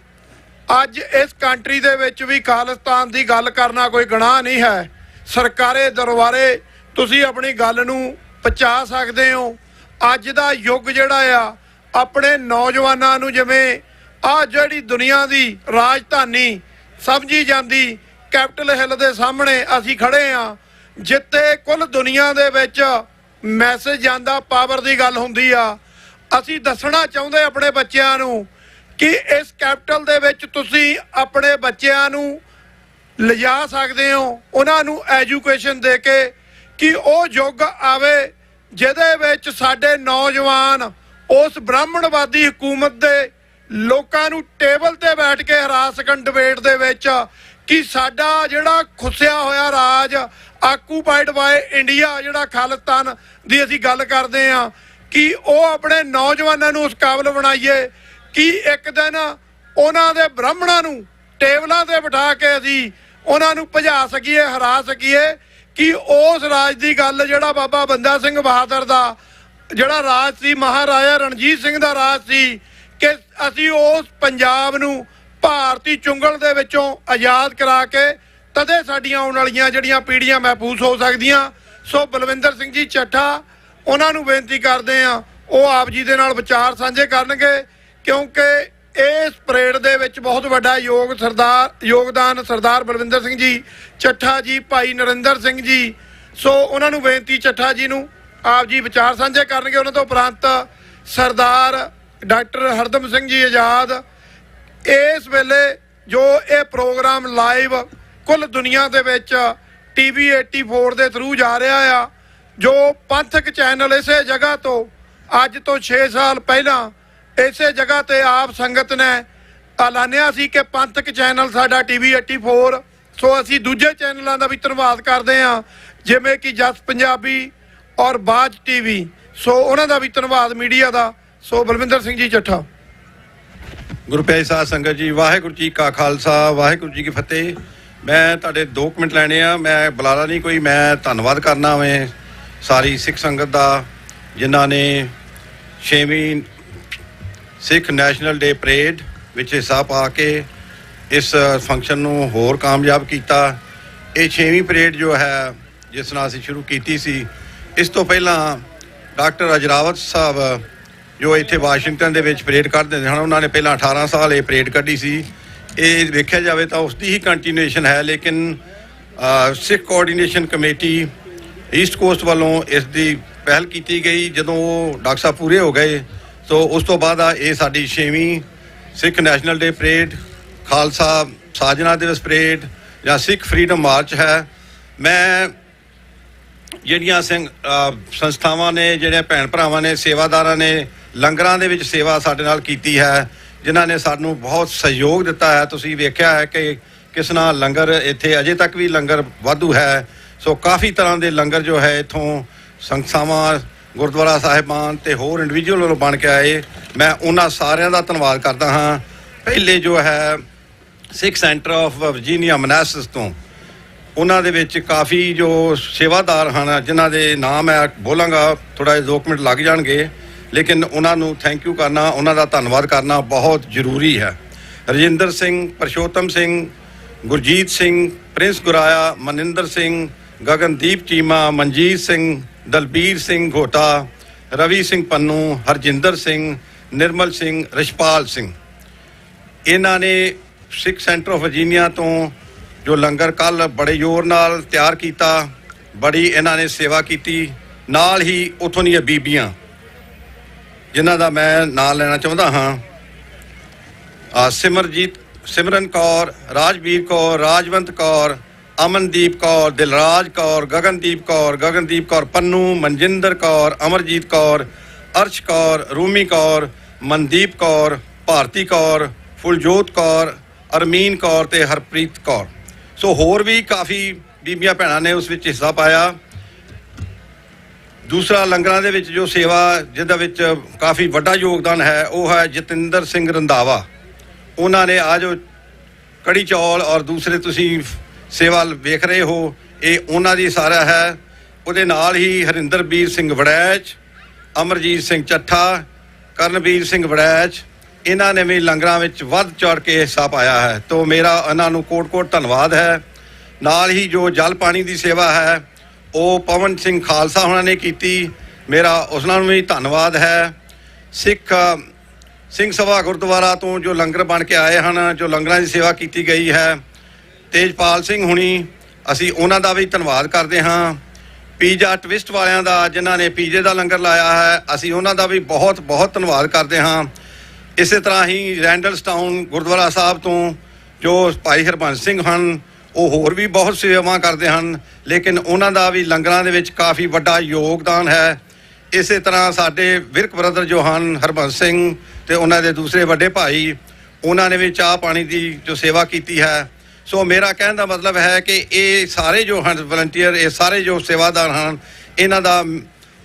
ਅੱਜ ਇਸ ਕੰਟਰੀ ਦੇ ਵਿੱਚ ਵੀ ਖਾਲਿਸਤਾਨ ਦੀ ਗੱਲ ਕਰਨਾ ਕੋਈ ਗੁਨਾਹ ਨਹੀਂ ਹੈ। ਸਰਕਾਰੇ ਦਰਬਾਰੇ ਤੁਸੀਂ ਆਪਣੀ ਗੱਲ ਨੂੰ ਪਹੁੰਚਾ ਸਕਦੇ ਹੋ। ਅੱਜ ਦਾ ਯੁੱਗ ਜਿਹੜਾ ਆ ਆਪਣੇ ਨੌਜਵਾਨਾਂ ਨੂੰ, ਜਿਵੇਂ ਆਹ ਜਿਹੜੀ ਦੁਨੀਆ ਦੀ ਰਾਜਧਾਨੀ ਸਮਝੀ ਜਾਂਦੀ ਕੈਪੀਟਲ ਹਿੱਲ ਦੇ ਸਾਹਮਣੇ ਅਸੀਂ ਖੜੇ ਆ, ਜਿੱਥੇ ਕੁੱਲ ਦੁਨੀਆ ਦੇ ਵਿੱਚ ਮੈਸੇਜ ਜਾਂਦਾ, ਪਾਵਰ ਦੀ ਗੱਲ ਹੁੰਦੀ ਆ। ਅਸੀਂ ਦੱਸਣਾ ਚਾਹੁੰਦੇ ਆਪਣੇ ਬੱਚਿਆਂ ਨੂੰ ਕਿ ਇਸ ਕੈਪੀਟਲ ਦੇ ਵਿੱਚ ਤੁਸੀਂ ਆਪਣੇ ਬੱਚਿਆਂ ਨੂੰ ਲਿਜਾ ਸਕਦੇ ਹੋ, ਉਹਨਾਂ ਨੂੰ ਐਜੂਕੇਸ਼ਨ ਦੇ ਕੇ, ਕਿ ਉਹ ਯੁੱਗ ਆਵੇ ਜਿਹਦੇ ਵਿੱਚ ਸਾਡੇ ਨੌਜਵਾਨ ਉਸ ਬ੍ਰਾਹਮਣਵਾਦੀ ਹਕੂਮਤ ਦੇ ਲੋਕਾਂ ਨੂੰ ਟੇਬਲ ਤੇ ਬੈਠ ਕੇ ਹਰਾ ਸਕਣ ਡਿਬੇਟ ਦੇ ਵਿੱਚ, ਕਿ ਸਾਡਾ ਜਿਹੜਾ ਖੁੱਸਿਆ ਹੋਇਆ ਰਾਜ ਆਕੂਪਾਈਡ ਬਾਏ ਇੰਡੀਆ, ਜਿਹੜਾ ਖਾਲਿਸਤਾਨ ਦੀ ਅਸੀਂ ਗੱਲ ਕਰਦੇ ਹਾਂ, ਕਿ ਉਹ ਆਪਣੇ ਨੌਜਵਾਨਾਂ ਨੂੰ ਉਸ ਕਾਬਲ ਬਣਾਈਏ ਕਿ ਇੱਕ ਦਿਨ ਉਹਨਾਂ ਦੇ ਬ੍ਰਾਹਮਣਾਂ ਨੂੰ ਟੇਬਲਾਂ ਤੇ ਬਿਠਾ ਕੇ ਅਸੀਂ ਉਹਨਾਂ ਨੂੰ ਭਜਾ ਸਕੀਏ, ਹਰਾ ਸਕੀਏ। ਕਿ ਉਸ ਰਾਜ ਦੀ ਗੱਲ ਜਿਹੜਾ ਬਾਬਾ ਬੰਦਾ ਸਿੰਘ ਬਹਾਦਰ ਦਾ ਜਿਹੜਾ ਰਾਜ ਸੀ, ਮਹਾਰਾਜਾ ਰਣਜੀਤ ਸਿੰਘ ਦਾ ਰਾਜ ਸੀ, ਕਿ ਅਸੀਂ ਉਸ ਪੰਜਾਬ ਨੂੰ ਭਾਰਤੀ ਚੁੰਗਲ ਦੇ ਵਿੱਚੋਂ ਆਜ਼ਾਦ ਕਰਾ ਕੇ ਤਦੇ ਸਾਡੀਆਂ ਆਉਣ ਵਾਲੀਆਂ ਜਿਹੜੀਆਂ ਪੀੜ੍ਹੀਆਂ ਮਹਿਫੂਜ਼ ਹੋ ਸਕਦੀਆਂ। ਸੋ ਬਲਵਿੰਦਰ ਸਿੰਘ ਜੀ ਚੱਠਾ, ਉਹਨਾਂ ਨੂੰ ਬੇਨਤੀ ਕਰਦੇ ਆ ਉਹ ਆਪ ਜੀ ਦੇ ਨਾਲ ਵਿਚਾਰ ਸਾਂਝੇ ਕਰਨਗੇ, ਕਿਉਂਕਿ ਇਸ ਪਰੇਡ ਦੇ ਵਿੱਚ ਬਹੁਤ ਵੱਡਾ ਯੋਗਦਾਨ ਸਰਦਾਰ ਬਲਵਿੰਦਰ ਸਿੰਘ ਜੀ ਚੱਠਾ ਜੀ, ਭਾਈ ਨਰਿੰਦਰ ਸਿੰਘ ਜੀ। ਸੋ ਉਹਨਾਂ ਨੂੰ ਬੇਨਤੀ, ਚੱਠਾ ਜੀ ਨੂੰ ਆਪ ਜੀ ਵਿਚਾਰ ਸਾਂਝੇ ਕਰਨਗੇ। ਉਹਨਾਂ ਤੋਂ ਉਪਰੰਤ ਸਰਦਾਰ ਡਾਕਟਰ ਹਰਦਮ ਸਿੰਘ ਜੀ ਆਜ਼ਾਦ। ਇਸ ਵੇਲੇ ਜੋ ਇਹ ਪ੍ਰੋਗਰਾਮ ਲਾਈਵ ਕੁੱਲ ਦੁਨੀਆ ਦੇ ਵਿੱਚ TV 84 ਦੇ ਥਰੂ ਜਾ ਰਿਹਾ ਆ, ਜੋ ਪੰਥਕ ਚੈਨਲ ਇਸੇ ਜਗ੍ਹਾ ਤੋਂ ਅੱਜ ਤੋਂ 6 ਸਾਲ ਪਹਿਲਾਂ ਇਸੇ ਜਗ੍ਹਾ ਤੇ ਆਪ ਸੰਗਤ ਨੇ ਐਲਾਨਿਆ ਸੀ ਕਿ ਪੰਥਕ ਚੈਨਲ ਸਾਡਾ TV 84। ਸੋ ਅਸੀਂ ਦੂਜੇ ਚੈਨਲਾਂ ਦਾ ਵੀ ਧੰਨਵਾਦ ਕਰਦੇ ਹਾਂ, ਜਿਵੇਂ ਕਿ ਜਸ ਪੰਜਾਬੀ ਔਰ ਬਾਜ TV। ਸੋ ਉਹਨਾਂ ਦਾ ਵੀ ਧੰਨਵਾਦ ਮੀਡੀਆ ਦਾ। ਸੋ ਬਲਵਿੰਦਰ ਸਿੰਘ ਜੀ ਚੱਠਾ। ਗੁਰੂ ਪਿਆਰੀ ਸਾਧ ਸੰਗਤ ਜੀ, ਵਾਹਿਗੁਰੂ ਜੀ ਕਾ ਖਾਲਸਾ ਵਾਹਿਗੁਰੂ ਜੀ ਕੀ ਫਤਿਹ। ਮੈਂ ਤੁਹਾਡੇ 2 ਮਿੰਟ ਲੈਣੇ ਆ। ਮੈਂ ਬੁਲਾਰਾ ਨਹੀਂ ਕੋਈ, ਮੈਂ ਧੰਨਵਾਦ ਕਰਨਾ ਵੇ ਸਾਰੀ ਸਿੱਖ ਸੰਗਤ ਦਾ, ਜਿਨ੍ਹਾਂ ਨੇ 6ਵੀਂ ਸਿੱਖ ਨੈਸ਼ਨਲ ਡੇ ਪਰੇਡ ਵਿੱਚ ਹਿੱਸਾ ਪਾ ਕੇ ਇਸ ਫੰਕਸ਼ਨ ਨੂੰ ਹੋਰ ਕਾਮਯਾਬ ਕੀਤਾ। ਇਹ 6ਵੀਂ ਪਰੇਡ ਜੋ ਹੈ ਜਿਸ ਨਾਲ ਅਸੀਂ ਸ਼ੁਰੂ ਕੀਤੀ ਸੀ, ਇਸ ਤੋਂ ਪਹਿਲਾਂ ਡਾਕਟਰ ਅਜਰਾਵਤ ਸਾਹਿਬ ਜੋ ਇੱਥੇ ਵਾਸ਼ਿੰਗਟਨ ਦੇ ਵਿੱਚ ਪਰੇਡ ਕਰਦੇ ਹਨ, ਉਹਨਾਂ ਨੇ ਪਹਿਲਾਂ 18 ਸਾਲ ਇਹ ਪਰੇਡ ਕੱਢੀ ਸੀ। ਇਹ ਵੇਖਿਆ ਜਾਵੇ ਤਾਂ ਉਸ ਦੀ ਹੀ ਕੰਟੀਨਿਊਏਸ਼ਨ ਹੈ, ਲੇਕਿਨ ਸਿੱਖ ਕੋਆਰਡੀਨੇਸ਼ਨ ਕਮੇਟੀ ਈਸਟ ਕੋਸਟ ਵੱਲੋਂ ਇਸ ਦੀ ਪਹਿਲ ਕੀਤੀ ਗਈ। ਜਦੋਂ ਉਹ ਡਾਕਟਰ ਸਾਹਿਬ ਪੂਰੇ ਹੋ ਗਏ, ਸੋ ਉਸ ਤੋਂ ਬਾਅਦ ਇਹ ਸਾਡੀ 6ਵੀਂ ਸਿੱਖ ਨੈਸ਼ਨਲ ਡੇ ਪਰੇਡ, ਖਾਲਸਾ ਸਾਜਨਾ ਦਿਵਸ ਪਰੇਡ ਜਾਂ ਸਿੱਖ ਫਰੀडम ਮਾਰਚ ਹੈ। ਮੈਂ ਜਿਹੜੀਆਂ ਸੰਸਥਾਵਾਂ ਨੇ, ਜਿਹੜੇ ਭੈਣ ਭਰਾਵਾਂ ਨੇ, ਸੇਵਾਦਾਰਾਂ ਨੇ ਲੰਗਰਾਂ ਦੇ ਵਿੱਚ ਸੇਵਾ ਸਾਡੇ ਨਾਲ ਕੀਤੀ ਹੈ, ਜਿਨ੍ਹਾਂ ਨੇ ਸਾਨੂੰ ਬਹੁਤ ਸਹਿਯੋਗ ਦਿੱਤਾ ਹੈ। ਤੁਸੀਂ ਵੇਖਿਆ ਹੈ ਕਿ ਕਿਸ ਨਾਲ ਲੰਗਰ ਇੱਥੇ ਅਜੇ ਤੱਕ ਵੀ ਲੰਗਰ ਵਾਧੂ ਹੈ। ਸੋ ਕਾਫੀ ਤਰ੍ਹਾਂ ਦੇ ਲੰਗਰ ਜੋ ਹੈ ਇੱਥੋਂ ਸੰਸਥਾਵਾਂ, ਗੁਰਦੁਆਰਾ ਸਾਹਿਬਾਨ ਤੇ ਹੋਰ ਇੰਡੀਵਿਜੂਅਲ ਵੱਲੋਂ ਬਣ ਕੇ ਆਏ। ਮੈਂ ਉਹਨਾਂ ਸਾਰਿਆਂ ਦਾ ਧੰਨਵਾਦ ਕਰਦਾ ਹਾਂ। ਪਹਿਲੇ ਜੋ ਹੈ ਸਿੱਖ ਸੈਂਟਰ ਆਫ ਵਰਜੀਨੀਆ ਮਨਾਸਿਸ ਤੋਂ, ਉਹਨਾਂ ਦੇ ਵਿੱਚ ਕਾਫੀ ਜੋ ਸੇਵਾਦਾਰ ਹਨ ਜਿਨ੍ਹਾਂ ਦੇ ਨਾਮ ਮੈਂ ਬੋਲਾਂਗਾ, ਥੋੜ੍ਹਾ ਜਿਹਾ 2 ਮਿੰਟ ਲੱਗ ਜਾਣਗੇ, ਲੇਕਿਨ ਉਹਨਾਂ ਨੂੰ ਥੈਂਕ ਯੂ ਕਰਨਾ, ਉਹਨਾਂ ਦਾ ਧੰਨਵਾਦ ਕਰਨਾ ਬਹੁਤ ਜ਼ਰੂਰੀ ਹੈ। ਰਜਿੰਦਰ ਸਿੰਘ, ਪਰਸ਼ੋਤਮ ਸਿੰਘ, ਗੁਰਜੀਤ ਸਿੰਘ, ਪ੍ਰਿੰਸ ਗੁਰਾਇਆ, ਮਨਿੰਦਰ ਸਿੰਘ, ਗਗਨਦੀਪ ਚੀਮਾ, ਮਨਜੀਤ ਸਿੰਘ, ਦਲਬੀਰ ਸਿੰਘ ਘੋਟਾ, ਰਵੀ ਸਿੰਘ ਪੰਨੂ, ਹਰਜਿੰਦਰ ਸਿੰਘ, ਨਿਰਮਲ ਸਿੰਘ, ਰਿਸ਼ਪਾਲ ਸਿੰਘ, ਇਹਨਾਂ ਨੇ ਸਿੱਖ ਸੈਂਟਰ ਆਫ ਵਰਜੀਨੀਆ ਤੋਂ ਜੋ ਲੰਗਰ ਕੱਲ੍ਹ ਬੜੇ ਜ਼ੋਰ ਨਾਲ ਤਿਆਰ ਕੀਤਾ, ਬੜੀ ਇਹਨਾਂ ਨੇ ਸੇਵਾ ਕੀਤੀ। ਨਾਲ ਹੀ ਉੱਥੋਂ ਦੀਆਂ ਬੀਬੀਆਂ ਜਿਨ੍ਹਾਂ ਦਾ ਮੈਂ ਨਾਂ ਲੈਣਾ ਚਾਹੁੰਦਾ ਹਾਂ, ਸਿਮਰਨ ਕੌਰ, ਰਾਜਵੀਰ ਕੌਰ, ਰਾਜਵੰਤ ਕੌਰ, ਅਮਨਦੀਪ ਕੌਰ, ਦਿਲਰਾਜ ਕੌਰ, ਗਗਨਦੀਪ ਕੌਰ ਪੰਨੂ, ਮਨਜਿੰਦਰ ਕੌਰ, ਅਮਰਜੀਤ ਕੌਰ, ਅਰਸ਼ ਕੌਰ, ਰੂਮੀ ਕੌਰ, ਮਨਦੀਪ ਕੌਰ, ਭਾਰਤੀ ਕੌਰ, ਫੁਲਜੋਤ ਕੌਰ, ਅਰਮੀਨ ਕੌਰ ਤੇ ਹਰਪ੍ਰੀਤ ਕੌਰ। ਸੋ ਹੋਰ ਵੀ ਕਾਫੀ ਬੀਬੀਆਂ ਭੈਣਾਂ ਨੇ ਉਸ ਵਿੱਚ ਹਿੱਸਾ ਪਾਇਆ। ਦੂਸਰਾ, ਲੰਗਰਾਂ ਦੇ ਵਿੱਚ ਜੋ ਸੇਵਾ ਜਿਹਦਾ ਵਿੱਚ ਕਾਫੀ ਵੱਡਾ ਯੋਗਦਾਨ ਹੈ ਉਹ ਹੈ ਜਤਿੰਦਰ ਸਿੰਘ ਰੰਧਾਵਾ। ਉਹਨਾਂ ਨੇ ਆ ਜੋ ਕੜੀ ਚੌਲ ਔਰ ਦੂਸਰੇ ਤੁਸੀਂ ਸੇਵਾ ਵੇਖ ਰਹੇ ਹੋ, ਇਹ ਉਹਨਾਂ ਦੀ ਸਾਰਾ ਹੈ। ਉਹਦੇ ਨਾਲ ਹੀ ਹਰਿੰਦਰਬੀਰ ਸਿੰਘ ਵੜੈਚ, ਅਮਰਜੀਤ ਸਿੰਘ ਚੱਠਾ, ਕਰਨਵੀਰ ਸਿੰਘ ਵੜੈਚ, ਇਹਨਾਂ ਨੇ ਵੀ ਲੰਗਰਾਂ ਵਿੱਚ ਵੱਧ ਚੜ੍ਹ ਕੇ ਹਿੱਸਾ ਪਾਇਆ ਹੈ। ਤੋਂ ਮੇਰਾ ਇਹਨਾਂ ਨੂੰ ਕੋਟ-ਕੋਟ ਧੰਨਵਾਦ ਹੈ। ਨਾਲ ਹੀ ਜੋ ਜਲ ਪਾਣੀ ਦੀ ਸੇਵਾ ਹੈ ਉਹ ਪਵਨ ਸਿੰਘ ਖਾਲਸਾ ਉਹਨਾਂ ਨੇ ਕੀਤੀ, ਮੇਰਾ ਉਹਨਾਂ ਨੂੰ ਵੀ ਧੰਨਵਾਦ ਹੈ। ਸਿੰਘ ਸਭਾ ਗੁਰਦੁਆਰਾ ਤੋਂ ਜੋ ਲੰਗਰ ਬਣ ਕੇ ਆਏ ਹਨ, ਜੋ ਲੰਗਰਾਂ ਦੀ ਸੇਵਾ ਕੀਤੀ ਗਈ ਹੈ, ਤੇਜਪਾਲ ਸਿੰਘ ਹੁਣੀ, ਅਸੀਂ ਉਹਨਾਂ ਦਾ ਵੀ ਧੰਨਵਾਦ ਕਰਦੇ ਹਾਂ। ਪੀਜ਼ਾ ਟਵਿਸਟ ਵਾਲਿਆਂ ਦਾ ਜਿਨ੍ਹਾਂ ਨੇ ਪੀਜ਼ੇ ਦਾ ਲੰਗਰ ਲਾਇਆ ਹੈ, ਅਸੀਂ ਉਹਨਾਂ ਦਾ ਵੀ ਬਹੁਤ ਬਹੁਤ ਧੰਨਵਾਦ ਕਰਦੇ ਹਾਂ। ਇਸੇ ਤਰ੍ਹਾਂ ਹੀ ਰੈਂਡਲਸਟਾਊਨ ਗੁਰਦੁਆਰਾ ਸਾਹਿਬ ਤੋਂ ਜੋ ਭਾਈ ਹਰਬੰਸ ਸਿੰਘ ਹਨ, ਉਹ ਹੋਰ ਵੀ ਬਹੁਤ ਸੇਵਾਵਾਂ ਕਰਦੇ ਹਨ, ਲੇਕਿਨ ਉਹਨਾਂ ਦਾ ਵੀ ਲੰਗਰਾਂ ਦੇ ਵਿੱਚ ਕਾਫੀ ਵੱਡਾ ਯੋਗਦਾਨ ਹੈ। ਇਸੇ ਤਰ੍ਹਾਂ ਸਾਡੇ ਵਿਰਕ ਬ੍ਰਦਰ ਜੋ ਹਨ ਹਰਬੰਸ ਸਿੰਘ ਤੇ ਉਹਨਾਂ ਦੇ ਦੂਸਰੇ ਵੱਡੇ ਭਾਈ, ਉਹਨਾਂ ਨੇ ਵੀ ਚਾਹ ਪਾਣੀ ਦੀ ਜੋ ਸੇਵਾ ਕੀਤੀ ਹੈ। ਸੋ ਮੇਰਾ ਕਹਿਣ ਦਾ ਮਤਲਬ ਹੈ ਕਿ ਇਹ ਸਾਰੇ ਜੋ ਹਨ ਵਲੰਟੀਅਰ, ਇਹ ਸਾਰੇ ਜੋ ਸੇਵਾਦਾਰ ਹਨ, ਇਹਨਾਂ ਦਾ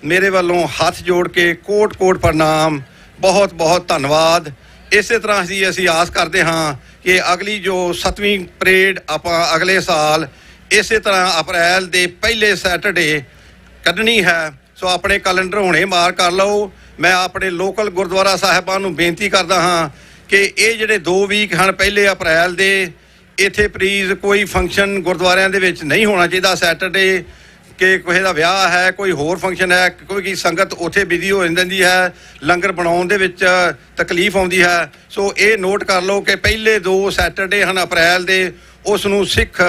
ਮੇਰੇ ਵੱਲੋਂ ਹੱਥ ਜੋੜ ਕੇ ਕੋਟ-ਕੋਟ ਪ੍ਰਣਾਮ, ਬਹੁਤ ਬਹੁਤ ਧੰਨਵਾਦ। ਇਸੇ ਤਰ੍ਹਾਂ ਹੀ ਅਸੀਂ ਆਸ ਕਰਦੇ ਹਾਂ ਕਿ ਅਗਲੀ ਜੋ 7ਵੀਂ ਪਰੇਡ ਆਪਾਂ ਅਗਲੇ ਸਾਲ ਇਸੇ ਤਰ੍ਹਾਂ ਅਪ੍ਰੈਲ ਦੇ ਪਹਿਲੇ ਸੈਟਰਡੇ ਕੱਢਣੀ ਹੈ। ਸੋ ਆਪਣੇ ਕੈਲੰਡਰ ਹੁਣੇ ਮਾਰ ਕਰ ਲਓ। ਮੈਂ ਆਪਣੇ ਲੋਕਲ ਗੁਰਦੁਆਰਾ ਸਾਹਿਬਾਨ ਨੂੰ ਬੇਨਤੀ ਕਰਦਾ ਹਾਂ ਕਿ ਇਹ ਜਿਹੜੇ 2 ਵੀਕ ਹਨ ਪਹਿਲੇ ਅਪ੍ਰੈਲ ਦੇ, ਇੱਥੇ ਪਲੀਜ਼ ਕੋਈ ਫੰਕਸ਼ਨ ਗੁਰਦੁਆਰਿਆਂ ਦੇ ਵਿੱਚ ਨਹੀਂ ਹੋਣਾ ਚਾਹੀਦਾ ਸੈਟਰਡੇ, ਕਿ ਕਿਸੇ ਦਾ ਵਿਆਹ ਹੈ, ਕੋਈ ਹੋਰ ਫੰਕਸ਼ਨ ਹੈ, ਕੋਈ ਸੰਗਤ ਉੱਥੇ ਬਿਜ਼ੀ ਹੋ ਜਾਂਦੀ ਹੈ, ਲੰਗਰ ਬਣਾਉਣ ਦੇ ਵਿੱਚ ਤਕਲੀਫ ਆਉਂਦੀ ਹੈ। ਸੋ ਇਹ ਨੋਟ ਕਰ ਲਓ ਕਿ ਪਹਿਲੇ 2 ਸੈਟਰਡੇ ਹਨ ਅਪ੍ਰੈਲ ਦੇ, ਉਸ ਨੂੰ ਸਿੱਖ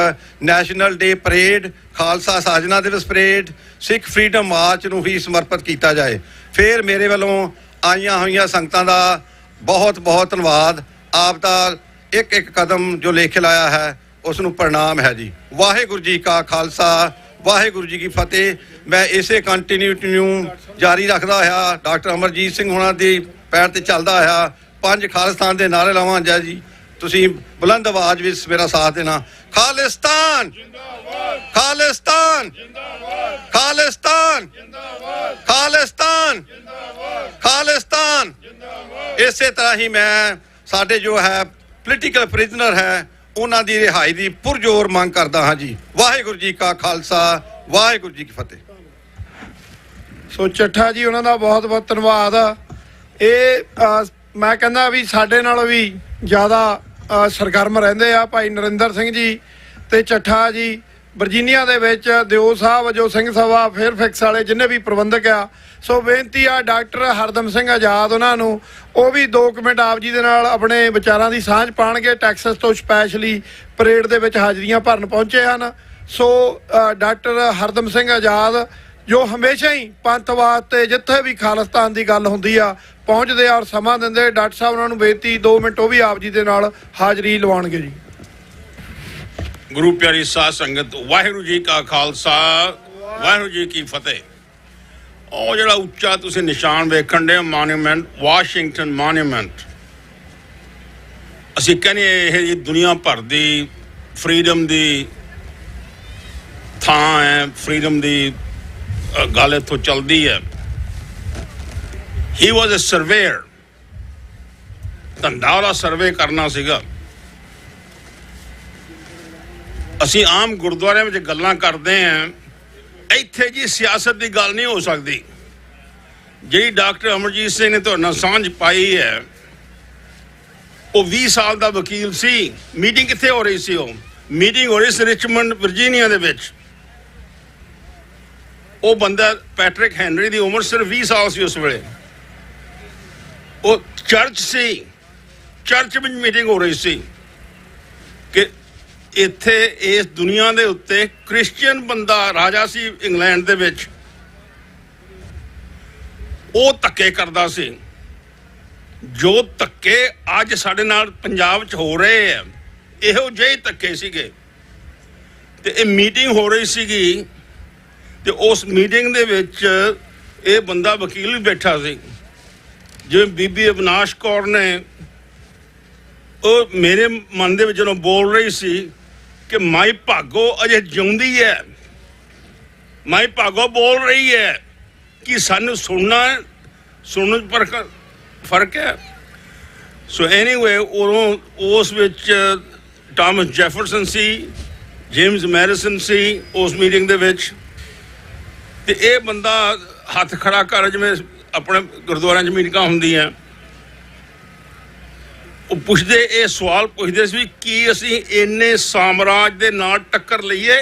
ਨੈਸ਼ਨਲ ਡੇ ਪਰੇਡ, ਖਾਲਸਾ ਸਾਜਨਾ ਦਿਵਸ ਪਰੇਡ, ਸਿੱਖ ਫਰੀडम ਮਾਰਚ ਨੂੰ ਹੀ ਸਮਰਪਿਤ ਕੀਤਾ ਜਾਏ। ਫਿਰ ਮੇਰੇ ਵੱਲੋਂ ਆਈਆਂ ਹੋਈਆਂ ਸੰਗਤਾਂ ਦਾ ਬਹੁਤ ਬਹੁਤ ਧੰਨਵਾਦ। ਆਪ ਦਾ ਇੱਕ ਕਦਮ ਜੋ ਲੇਖ ਲਾਇਆ ਹੈ ਉਸ ਨੂੰ ਪ੍ਰਣਾਮ ਹੈ ਜੀ। ਵਾਹਿਗੁਰੂ ਜੀ ਕਾ ਖਾਲਸਾ, ਵਾਹਿਗੁਰੂ ਜੀ ਕੀ ਫਤਿਹ। ਮੈਂ ਇਸੇ ਕੰਟੀਨਿਊਟੀ ਨੂੰ ਜਾਰੀ ਰੱਖਦਾ ਹੋਇਆ ਡਾਕਟਰ ਅਮਰਜੀਤ ਸਿੰਘ ਹੋਣਾ ਦੀ ਪੈਰ ਤੇ ਚੱਲਦਾ ਹੋਇਆ 5 ਖਾਲਿਸਤਾਨ ਦੇ ਨਾਅਰੇ ਲਾਵਾਂ ਜੀ। ਤੁਸੀਂ ਬੁਲੰਦ ਆਵਾਜ਼ ਵਿੱਚ ਮੇਰਾ ਸਾਥ ਦੇਣਾ। ਖਾਲਿਸਤਾਨ ਖਾਲਿਸਤਾਨ ਖਾਲਿਸਤਾਨ ਖਾਲਿਸਤਾਨ ਖਾਲਿਸਤਾਨ। ਇਸੇ ਤਰ੍ਹਾਂ ਹੀ ਮੈਂ ਸਾਡੇ ਜੋ ਹੈ ਪੋਲੀਟੀਕਲ ਪ੍ਰਿਜ਼ਨਰ ਹੈ ਉਹਨਾਂ ਦੀ ਰਿਹਾਈ ਦੀ ਪੁਰਜੋਰ ਮੰਗ ਕਰਦਾ ਹਾਂ ਜੀ। ਵਾਹਿਗੁਰੂ ਜੀ ਕਾ ਖਾਲਸਾ, ਵਾਹਿਗੁਰੂ ਜੀ ਕੀ ਫਤਿਹ। ਸੋ ਚੱਠਾ ਜੀ ਉਹਨਾਂ ਦਾ ਬਹੁਤ ਬਹੁਤ ਧੰਨਵਾਦ। ਇਹ ਮੈਂ ਕਹਿੰਦਾ ਵੀ ਸਾਡੇ ਨਾਲੋਂ ਵੀ ਜ਼ਿਆਦਾ ਸਰਗਰਮ ਰਹਿੰਦੇ ਆ ਭਾਈ ਨਰਿੰਦਰ ਸਿੰਘ ਜੀ ਤੇ ਚੱਠਾ ਜੀ ਵਰਜੀਨੀਆ ਦੇ ਵਿੱਚ ਦਿਓ ਸਾਹਿਬ ਜੋ ਸਿੰਘ ਸਭਾ ਫੇਅਰਫੈਕਸ ਵਾਲੇ ਜਿੰਨੇ ਵੀ ਪ੍ਰਬੰਧਕ ਆ। ਸੋ ਬੇਨਤੀ ਆ ਡਾਕਟਰ ਹਰਦਮ ਸਿੰਘ ਆਜ਼ਾਦ ਉਹਨਾਂ ਨੂੰ, ਉਹ ਵੀ 2 ਮਿੰਟ ਆਪ ਜੀ ਦੇ ਨਾਲ ਆਪਣੇ ਵਿਚਾਰਾਂ ਦੀ ਸਾਂਝ ਪਾਣਗੇ। ਟੈਕਸਸ ਤੋਂ ਸਪੈਸ਼ਲੀ ਪਰੇਡ ਦੇ ਵਿੱਚ ਹਾਜ਼ਰੀਆਂ ਭਰਨ ਪਹੁੰਚੇ ਹਨ। ਸੋ ਡਾਕਟਰ ਹਰਦਮ ਸਿੰਘ ਆਜ਼ਾਦ ਜੋ ਹਮੇਸ਼ਾ ਹੀ ਪੰਥਵਾਦ ਤੇ ਜਿੱਥੇ ਵੀ ਖਾਲਿਸਤਾਨ ਦੀ ਗੱਲ ਹੁੰਦੀ ਆ ਪਹੁੰਚਦੇ ਆ ਔਰ ਸਮਾਂ ਦਿੰਦੇ। ਡਾਕਟਰ ਸਾਹਿਬ ਉਹਨਾਂ ਨੂੰ ਬੇਨਤੀ 2 ਮਿੰਟ ਉਹ ਵੀ ਆਪ ਜੀ ਦੇ ਨਾਲ ਹਾਜ਼ਰੀ ਲਵਾਉਣਗੇ ਜੀ। ਗੁਰੂ ਪਿਆਰੀ ਸਾਧ ਸੰਗਤ, ਵਾਹਿਗੁਰੂ ਜੀ ਕਾ ਖਾਲਸਾ, ਵਾਹਿਗੁਰੂ ਜੀ ਕੀ ਫਤਿਹ। ਉਹ ਜਿਹੜਾ ਉੱਚਾ ਤੁਸੀਂ ਨਿਸ਼ਾਨ ਵੇਖਣ ਦੇ ਮੋਨੂਮੈਂਟ, ਵਾਸ਼ਿੰਗਟਨ ਮੋਨੂਮੈਂਟ, ਅਸੀਂ ਕਹਿੰਦੇ ਇਹ ਦੁਨੀਆ ਭਰ ਦੀ ਫਰੀडम ਦੀ ਥਾਂ ਹੈ, ਫਰੀडम ਦੀ ਗੱਲ ਇੱਥੋਂ ਚੱਲਦੀ ਹੈ। He was a surveyor ਧੰਦਾ ਉਹਦਾ ਸਰਵੇ ਕਰਨਾ ਸੀਗਾ। ਅਸੀਂ ਆਮ ਗੁਰਦੁਆਰਿਆਂ ਵਿੱਚ ਗੱਲਾਂ ਕਰਦੇ ਹਾਂ, ਇੱਥੇ ਜੀ ਸਿਆਸਤ ਦੀ ਗੱਲ ਨਹੀਂ ਹੋ ਸਕਦੀ। ਜਿਹੜੀ ਡਾਕਟਰ ਅਮਰਜੀਤ ਸਿੰਘ ਨੇ ਤੁਹਾਡੇ ਨਾਲ ਸਾਂਝ ਪਾਈ ਹੈ, ਉਹ 20 ਸਾਲ ਦਾ ਵਕੀਲ ਸੀ। ਮੀਟਿੰਗ ਕਿੱਥੇ ਹੋ ਰਹੀ ਸੀ? ਉਹ ਮੀਟਿੰਗ ਹੋ ਰਹੀ ਸੀ ਰਿਚਮੰਡ ਵਰਜੀਨੀਆ ਦੇ ਵਿੱਚ। ਉਹ ਬੰਦਾ ਪੈਟਰਿਕ ਹੈਨਰੀ ਦੀ ਉਮਰ ਸਿਰਫ 20 ਸਾਲ ਸੀ ਉਸ ਵੇਲੇ। ਉਹ ਚਰਚ ਸੀ, ਚਰਚ ਵਿੱਚ ਮੀਟਿੰਗ ਹੋ ਰਹੀ ਸੀ ਕਿ ਇੱਥੇ ਇਸ ਦੁਨੀਆ ਦੇ ਉੱਤੇ ਕ੍ਰਿਸਚੀਅਨ ਬੰਦਾ ਰਾਜਾ ਸੀ ਇੰਗਲੈਂਡ ਦੇ ਵਿੱਚ, ਉਹ ਧੱਕੇ ਕਰਦਾ ਸੀ। ਜੋ ਧੱਕੇ ਅੱਜ ਸਾਡੇ ਨਾਲ ਪੰਜਾਬ 'ਚ ਹੋ ਰਹੇ ਆ, ਇਹੋ ਜਿਹੇ ਧੱਕੇ ਸੀਗੇ। ਤੇ ਇਹ ਮੀਟਿੰਗ ਹੋ ਰਹੀ ਸੀਗੀ ਤੇ ਉਸ ਮੀਟਿੰਗ ਦੇ ਵਿੱਚ ਇਹ ਬੰਦਾ ਵਕੀਲ ਵੀ ਬੈਠਾ ਸੀ। ਜਿਵੇਂ ਬੀਬੀ ਅਵਿਨਾਸ਼ ਕੌਰ ਨੇ, ਉਹ ਮੇਰੇ ਮਨ ਦੇ ਵਿੱਚ ਜਦੋਂ ਬੋਲ ਰਹੀ ਸੀ ਕਿ ਮਾਈ ਭਾਗੋ ਅਜੇ ਜਿਉਂਦੀ ਹੈ, ਮਾਈ ਭਾਗੋ ਬੋਲ ਰਹੀ ਹੈ ਕਿ ਸਾਨੂੰ ਸੁਣਨ 'ਚ ਫਰਕ ਹੈ। ਸੋ ਐਨੀਵੇ, ਉਦੋਂ ਉਸ ਵਿੱਚ ਥਾਮਸ ਜੈਫਰਸਨ ਸੀ, ਜੇਮਸ ਮੈਡੀਸਨ ਸੀ ਉਸ ਮੀਟਿੰਗ ਦੇ ਵਿੱਚ। ਤੇ ਇਹ ਬੰਦਾ ਹੱਥ ਖੜਾ ਕਰ, ਜਿਵੇਂ ਆਪਣੇ ਗੁਰਦੁਆਰਿਆਂ 'ਚ ਮੀਟਿੰਗਾਂ ਹੁੰਦੀਆਂ, ਉਹ ਪੁੱਛਦੇ, ਇਹ ਸਵਾਲ ਪੁੱਛਦੇ ਸੀ ਕੀ ਅਸੀਂ ਇੰਨੇ ਸਾਮਰਾਜ ਦੇ ਨਾਲ ਟੱਕਰ ਲਈਏ?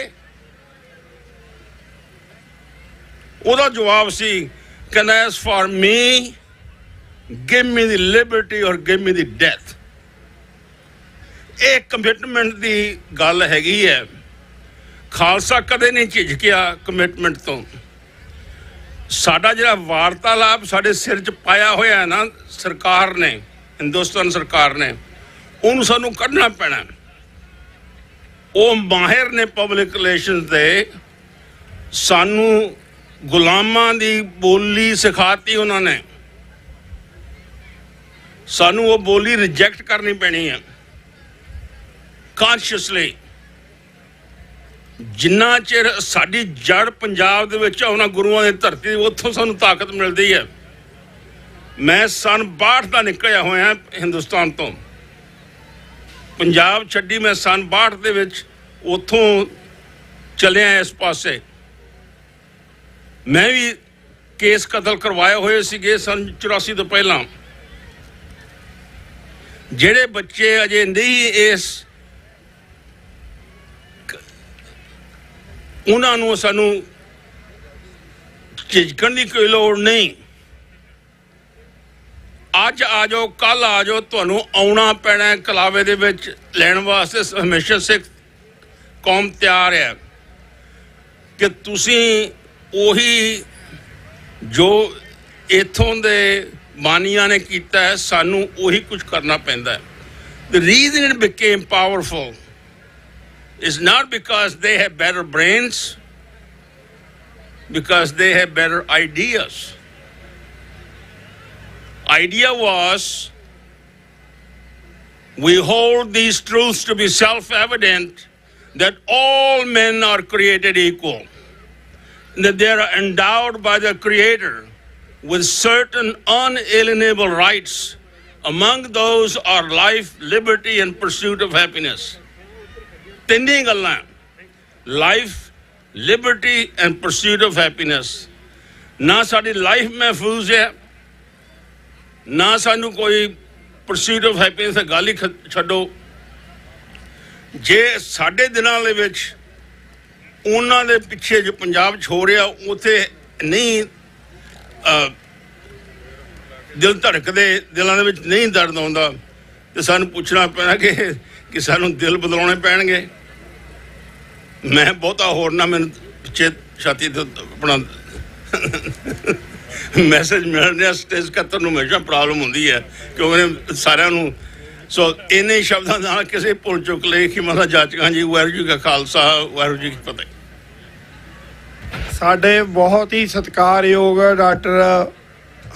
ਉਹਦਾ ਜਵਾਬ ਸੀ, ਕਹਿੰਦਾ S for me give me the liberty or give me the death। ਇਹ ਕਮਿਟਮੈਂਟ ਦੀ ਗੱਲ ਹੈਗੀ ਹੈ। ਖਾਲਸਾ ਕਦੇ ਨਹੀਂ ਝਿਜਕਿਆ ਕਮਿਟਮੈਂਟ ਤੋਂ। ਸਾਡਾ ਜਿਹੜਾ ਵਾਰਤਾਲਾਪ ਸਾਡੇ ਸਿਰ 'ਚ ਪਾਇਆ ਹੋਇਆ ਹੈ ਨਾ ਸਰਕਾਰ ਨੇ, ਹਿੰਦੁਸਤਾਨ ਸਰਕਾਰ ਨੇ, ਉਹਨੂੰ ਸਾਨੂੰ ਕੱਢਣਾ ਪੈਣਾ। ਉਹ ਮਾਹਿਰ ਨੇ ਪਬਲਿਕ ਰਿਲੇਸ਼ਨਸ ਦੇ, ਸਾਨੂੰ ਗੁਲਾਮਾਂ ਦੀ ਬੋਲੀ ਸਿਖਾਤੀ ਉਹਨਾਂ ਨੇ। ਸਾਨੂੰ ਉਹ ਬੋਲੀ ਰਿਜੈਕਟ ਕਰਨੀ ਪੈਣੀ ਹੈ ਕੌਨਸ਼ੀਅਸਲੀ। ਜਿੰਨਾ ਚਿਰ ਸਾਡੀ ਜੜ ਪੰਜਾਬ ਦੇ ਵਿੱਚ ਉਹਨਾਂ ਗੁਰੂਆਂ ਦੀ ਧਰਤੀ, ਉੱਥੋਂ ਸਾਨੂੰ ਤਾਕਤ ਮਿਲਦੀ ਹੈ। ਮੈਂ ਸਨ 62 ਦਾ ਨਿਕਲਿਆ ਹੋਇਆ ਹਿੰਦੁਸਤਾਨ ਤੋਂ, ਪੰਜਾਬ ਛੱਡੀ ਮੈਂ ਸਨ 62 ਦੇ ਵਿੱਚ, ਉੱਥੋਂ ਚੱਲਿਆ ਇਸ ਪਾਸੇ। ਮੈਂ ਵੀ ਕੇਸ ਕਤਲ ਕਰਵਾਏ ਹੋਏ ਸੀਗੇ ਸਨ 84 ਤੋਂ ਪਹਿਲਾਂ। ਜਿਹੜੇ ਬੱਚੇ ਅਜੇ ਨਹੀਂ ਇਸ, ਉਹਨਾਂ ਨੂੰ ਸਾਨੂੰ ਝਿਜਕਣ ਦੀ ਕੋਈ ਲੋੜ ਨਹੀਂ। ਅੱਜ ਆ ਜਾਓ, ਕੱਲ ਆ ਜਾਓ, ਤੁਹਾਨੂੰ ਆਉਣਾ ਪੈਣਾ ਕਲਾਵੇ ਦੇ ਵਿੱਚ ਲੈਣ ਵਾਸਤੇ। ਹਮੇਸ਼ਾ ਸਿੱਖ ਕੌਮ ਤਿਆਰ ਹੈ ਕਿ ਤੁਸੀਂ ਉਹੀ ਜੋ ਇੱਥੋਂ ਦੇ ਬਾਨੀਆਂ ਨੇ ਕੀਤਾ ਹੈ, ਸਾਨੂੰ ਉਹੀ ਕੁਝ ਕਰਨਾ ਪੈਂਦਾ ਹੈ। The reason it became powerful is not because they have better brains, because they have better ideas. Idea was, we hold these truths to be self-evident, that all men are created equal, that they are endowed by the Creator with certain unalienable rights. Among those are life, liberty, and pursuit of happiness. ਤਿੰਨੇ ਗੱਲਾਂ, life, liberty, and pursuit of happiness। ਨਾ ਸਾਡੀ life ਮਹਿਫੂਜ਼ ਹੈ, ਨਾ ਸਾਨੂੰ ਕੋਈ pursuit of happiness ਦੀ ਗੱਲ ਹੀ ਛੱਡੋ। ਜੇ ਸਾਡੇ ਦਿਨਾਂ ਦੇ ਵਿੱਚ ਉਹਨਾਂ ਦੇ ਪਿੱਛੇ ਜੋ ਪੰਜਾਬ 'ਚ ਹੋ ਰਿਹਾ, ਉੱਥੇ ਨਹੀਂ ਦਿਲ ਧੜਕਦੇ, ਦਿਲਾਂ ਦੇ ਵਿੱਚ ਨਹੀਂ ਦਰਦ ਆਉਂਦਾ, ਤੇ ਸਾਨੂੰ ਪੁੱਛਣਾ ਪੈਣਾ ਕਿ ਸਾਨੂੰ ਦਿਲ ਬਦਲਾਉਣੇ ਪੈਣਗੇ। ਮੈਂ ਬਹੁਤਾ ਹੋਰ ਨਾ, ਮੈਨੂੰ ਪਿੱਛੇ ਛਾਤੀ ਤੇ ਆਪਣਾ ਮੈਸੇਜ ਮਿਲ ਰਿਹਾ, ਸਟੇਜ ਕੱਤਰ ਨੂੰ ਹਮੇਸ਼ਾ ਪ੍ਰੋਬਲਮ ਹੁੰਦੀ ਹੈ ਕਿਉਂਕਿ ਸਾਰਿਆਂ ਨੂੰ। ਸੋ ਇੰਨੇ ਸ਼ਬਦਾਂ ਨਾਲ ਕਿਸੇ ਭੁੱਲ ਚੁੱਕ ਲਈ ਕਿ ਮੈਂ ਜਾਚਕਾਂ ਜੀ, ਵਾਹਿਗੁਰੂ ਜੀ ਕਾ ਖਾਲਸਾ, ਵਾਹਿਗੁਰੂ ਜੀ ਕੀ ਫਤਿਹ। ਸਾਡੇ ਬਹੁਤ ਹੀ ਸਤਿਕਾਰਯੋਗ ਡਾਕਟਰ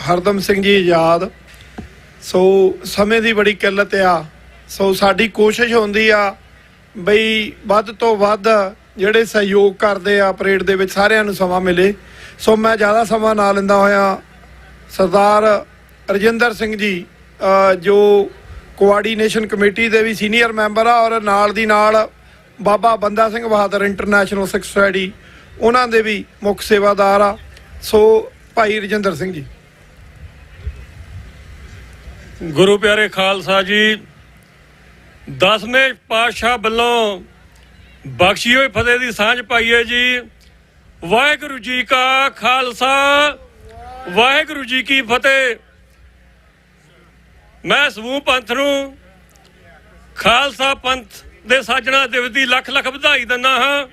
ਹਰਦਮ ਸਿੰਘ ਜੀ ਆਜ਼ਾਦ। ਸੋ ਸਮੇਂ ਦੀ ਬੜੀ ਕਿੱਲਤ ਆ, ਸੋ ਸਾਡੀ ਕੋਸ਼ਿਸ਼ ਹੁੰਦੀ ਆ ਬਈ ਵੱਧ ਤੋਂ ਵੱਧ ਜਿਹੜੇ ਸਹਿਯੋਗ ਕਰਦੇ ਆ ਪਰੇਡ ਦੇ ਵਿੱਚ ਸਾਰਿਆਂ ਨੂੰ ਸਮਾਂ ਮਿਲੇ। ਸੋ ਮੈਂ ਜ਼ਿਆਦਾ ਸਮਾਂ ਨਾ ਲੈਂਦਾ ਹੋਇਆ ਸਰਦਾਰ ਰਜਿੰਦਰ ਸਿੰਘ ਜੀ ਜੋ ਕੋਆਰਡੀਨੇਸ਼ਨ ਕਮੇਟੀ ਦੇ ਵੀ ਸੀਨੀਅਰ ਮੈਂਬਰ ਆ ਔਰ ਨਾਲ ਦੀ ਨਾਲ ਬਾਬਾ ਬੰਦਾ ਸਿੰਘ ਬਹਾਦਰ ਇੰਟਰਨੈਸ਼ਨਲ ਸਿੱਖ ਸੁਸਾਇਟੀ ਉਹਨਾਂ ਦੇ ਵੀ ਮੁੱਖ ਸੇਵਾਦਾਰ ਆ। ਸੋ ਭਾਈ ਰਜਿੰਦਰ ਸਿੰਘ ਜੀ। ਗੁਰੂ ਪਿਆਰੇ ਖਾਲਸਾ ਜੀ, 10ਵੇਂ ਪਾਤਸ਼ਾਹ ਵੱਲੋਂ ਬਖਸ਼ੀ ਹੋਈ ਫਤਿਹ ਦੀ ਸਾਂਝ ਪਾਈਏ ਜੀ। ਵਾਹਿਗੁਰੂ ਜੀ ਕਾ ਖਾਲਸਾ, ਵਾਹਿਗੁਰੂ ਜੀ ਕੀ ਫਤਿਹ। ਮੈਂ ਸਮੂਹ ਪੰਥ ਨੂੰ ਖਾਲਸਾ ਪੰਥ ਦੇ ਸਾਜਣਾ ਦਿਵਸ ਦੀ ਲੱਖ ਲੱਖ ਵਧਾਈ ਦਿੰਦਾ ਹਾਂ।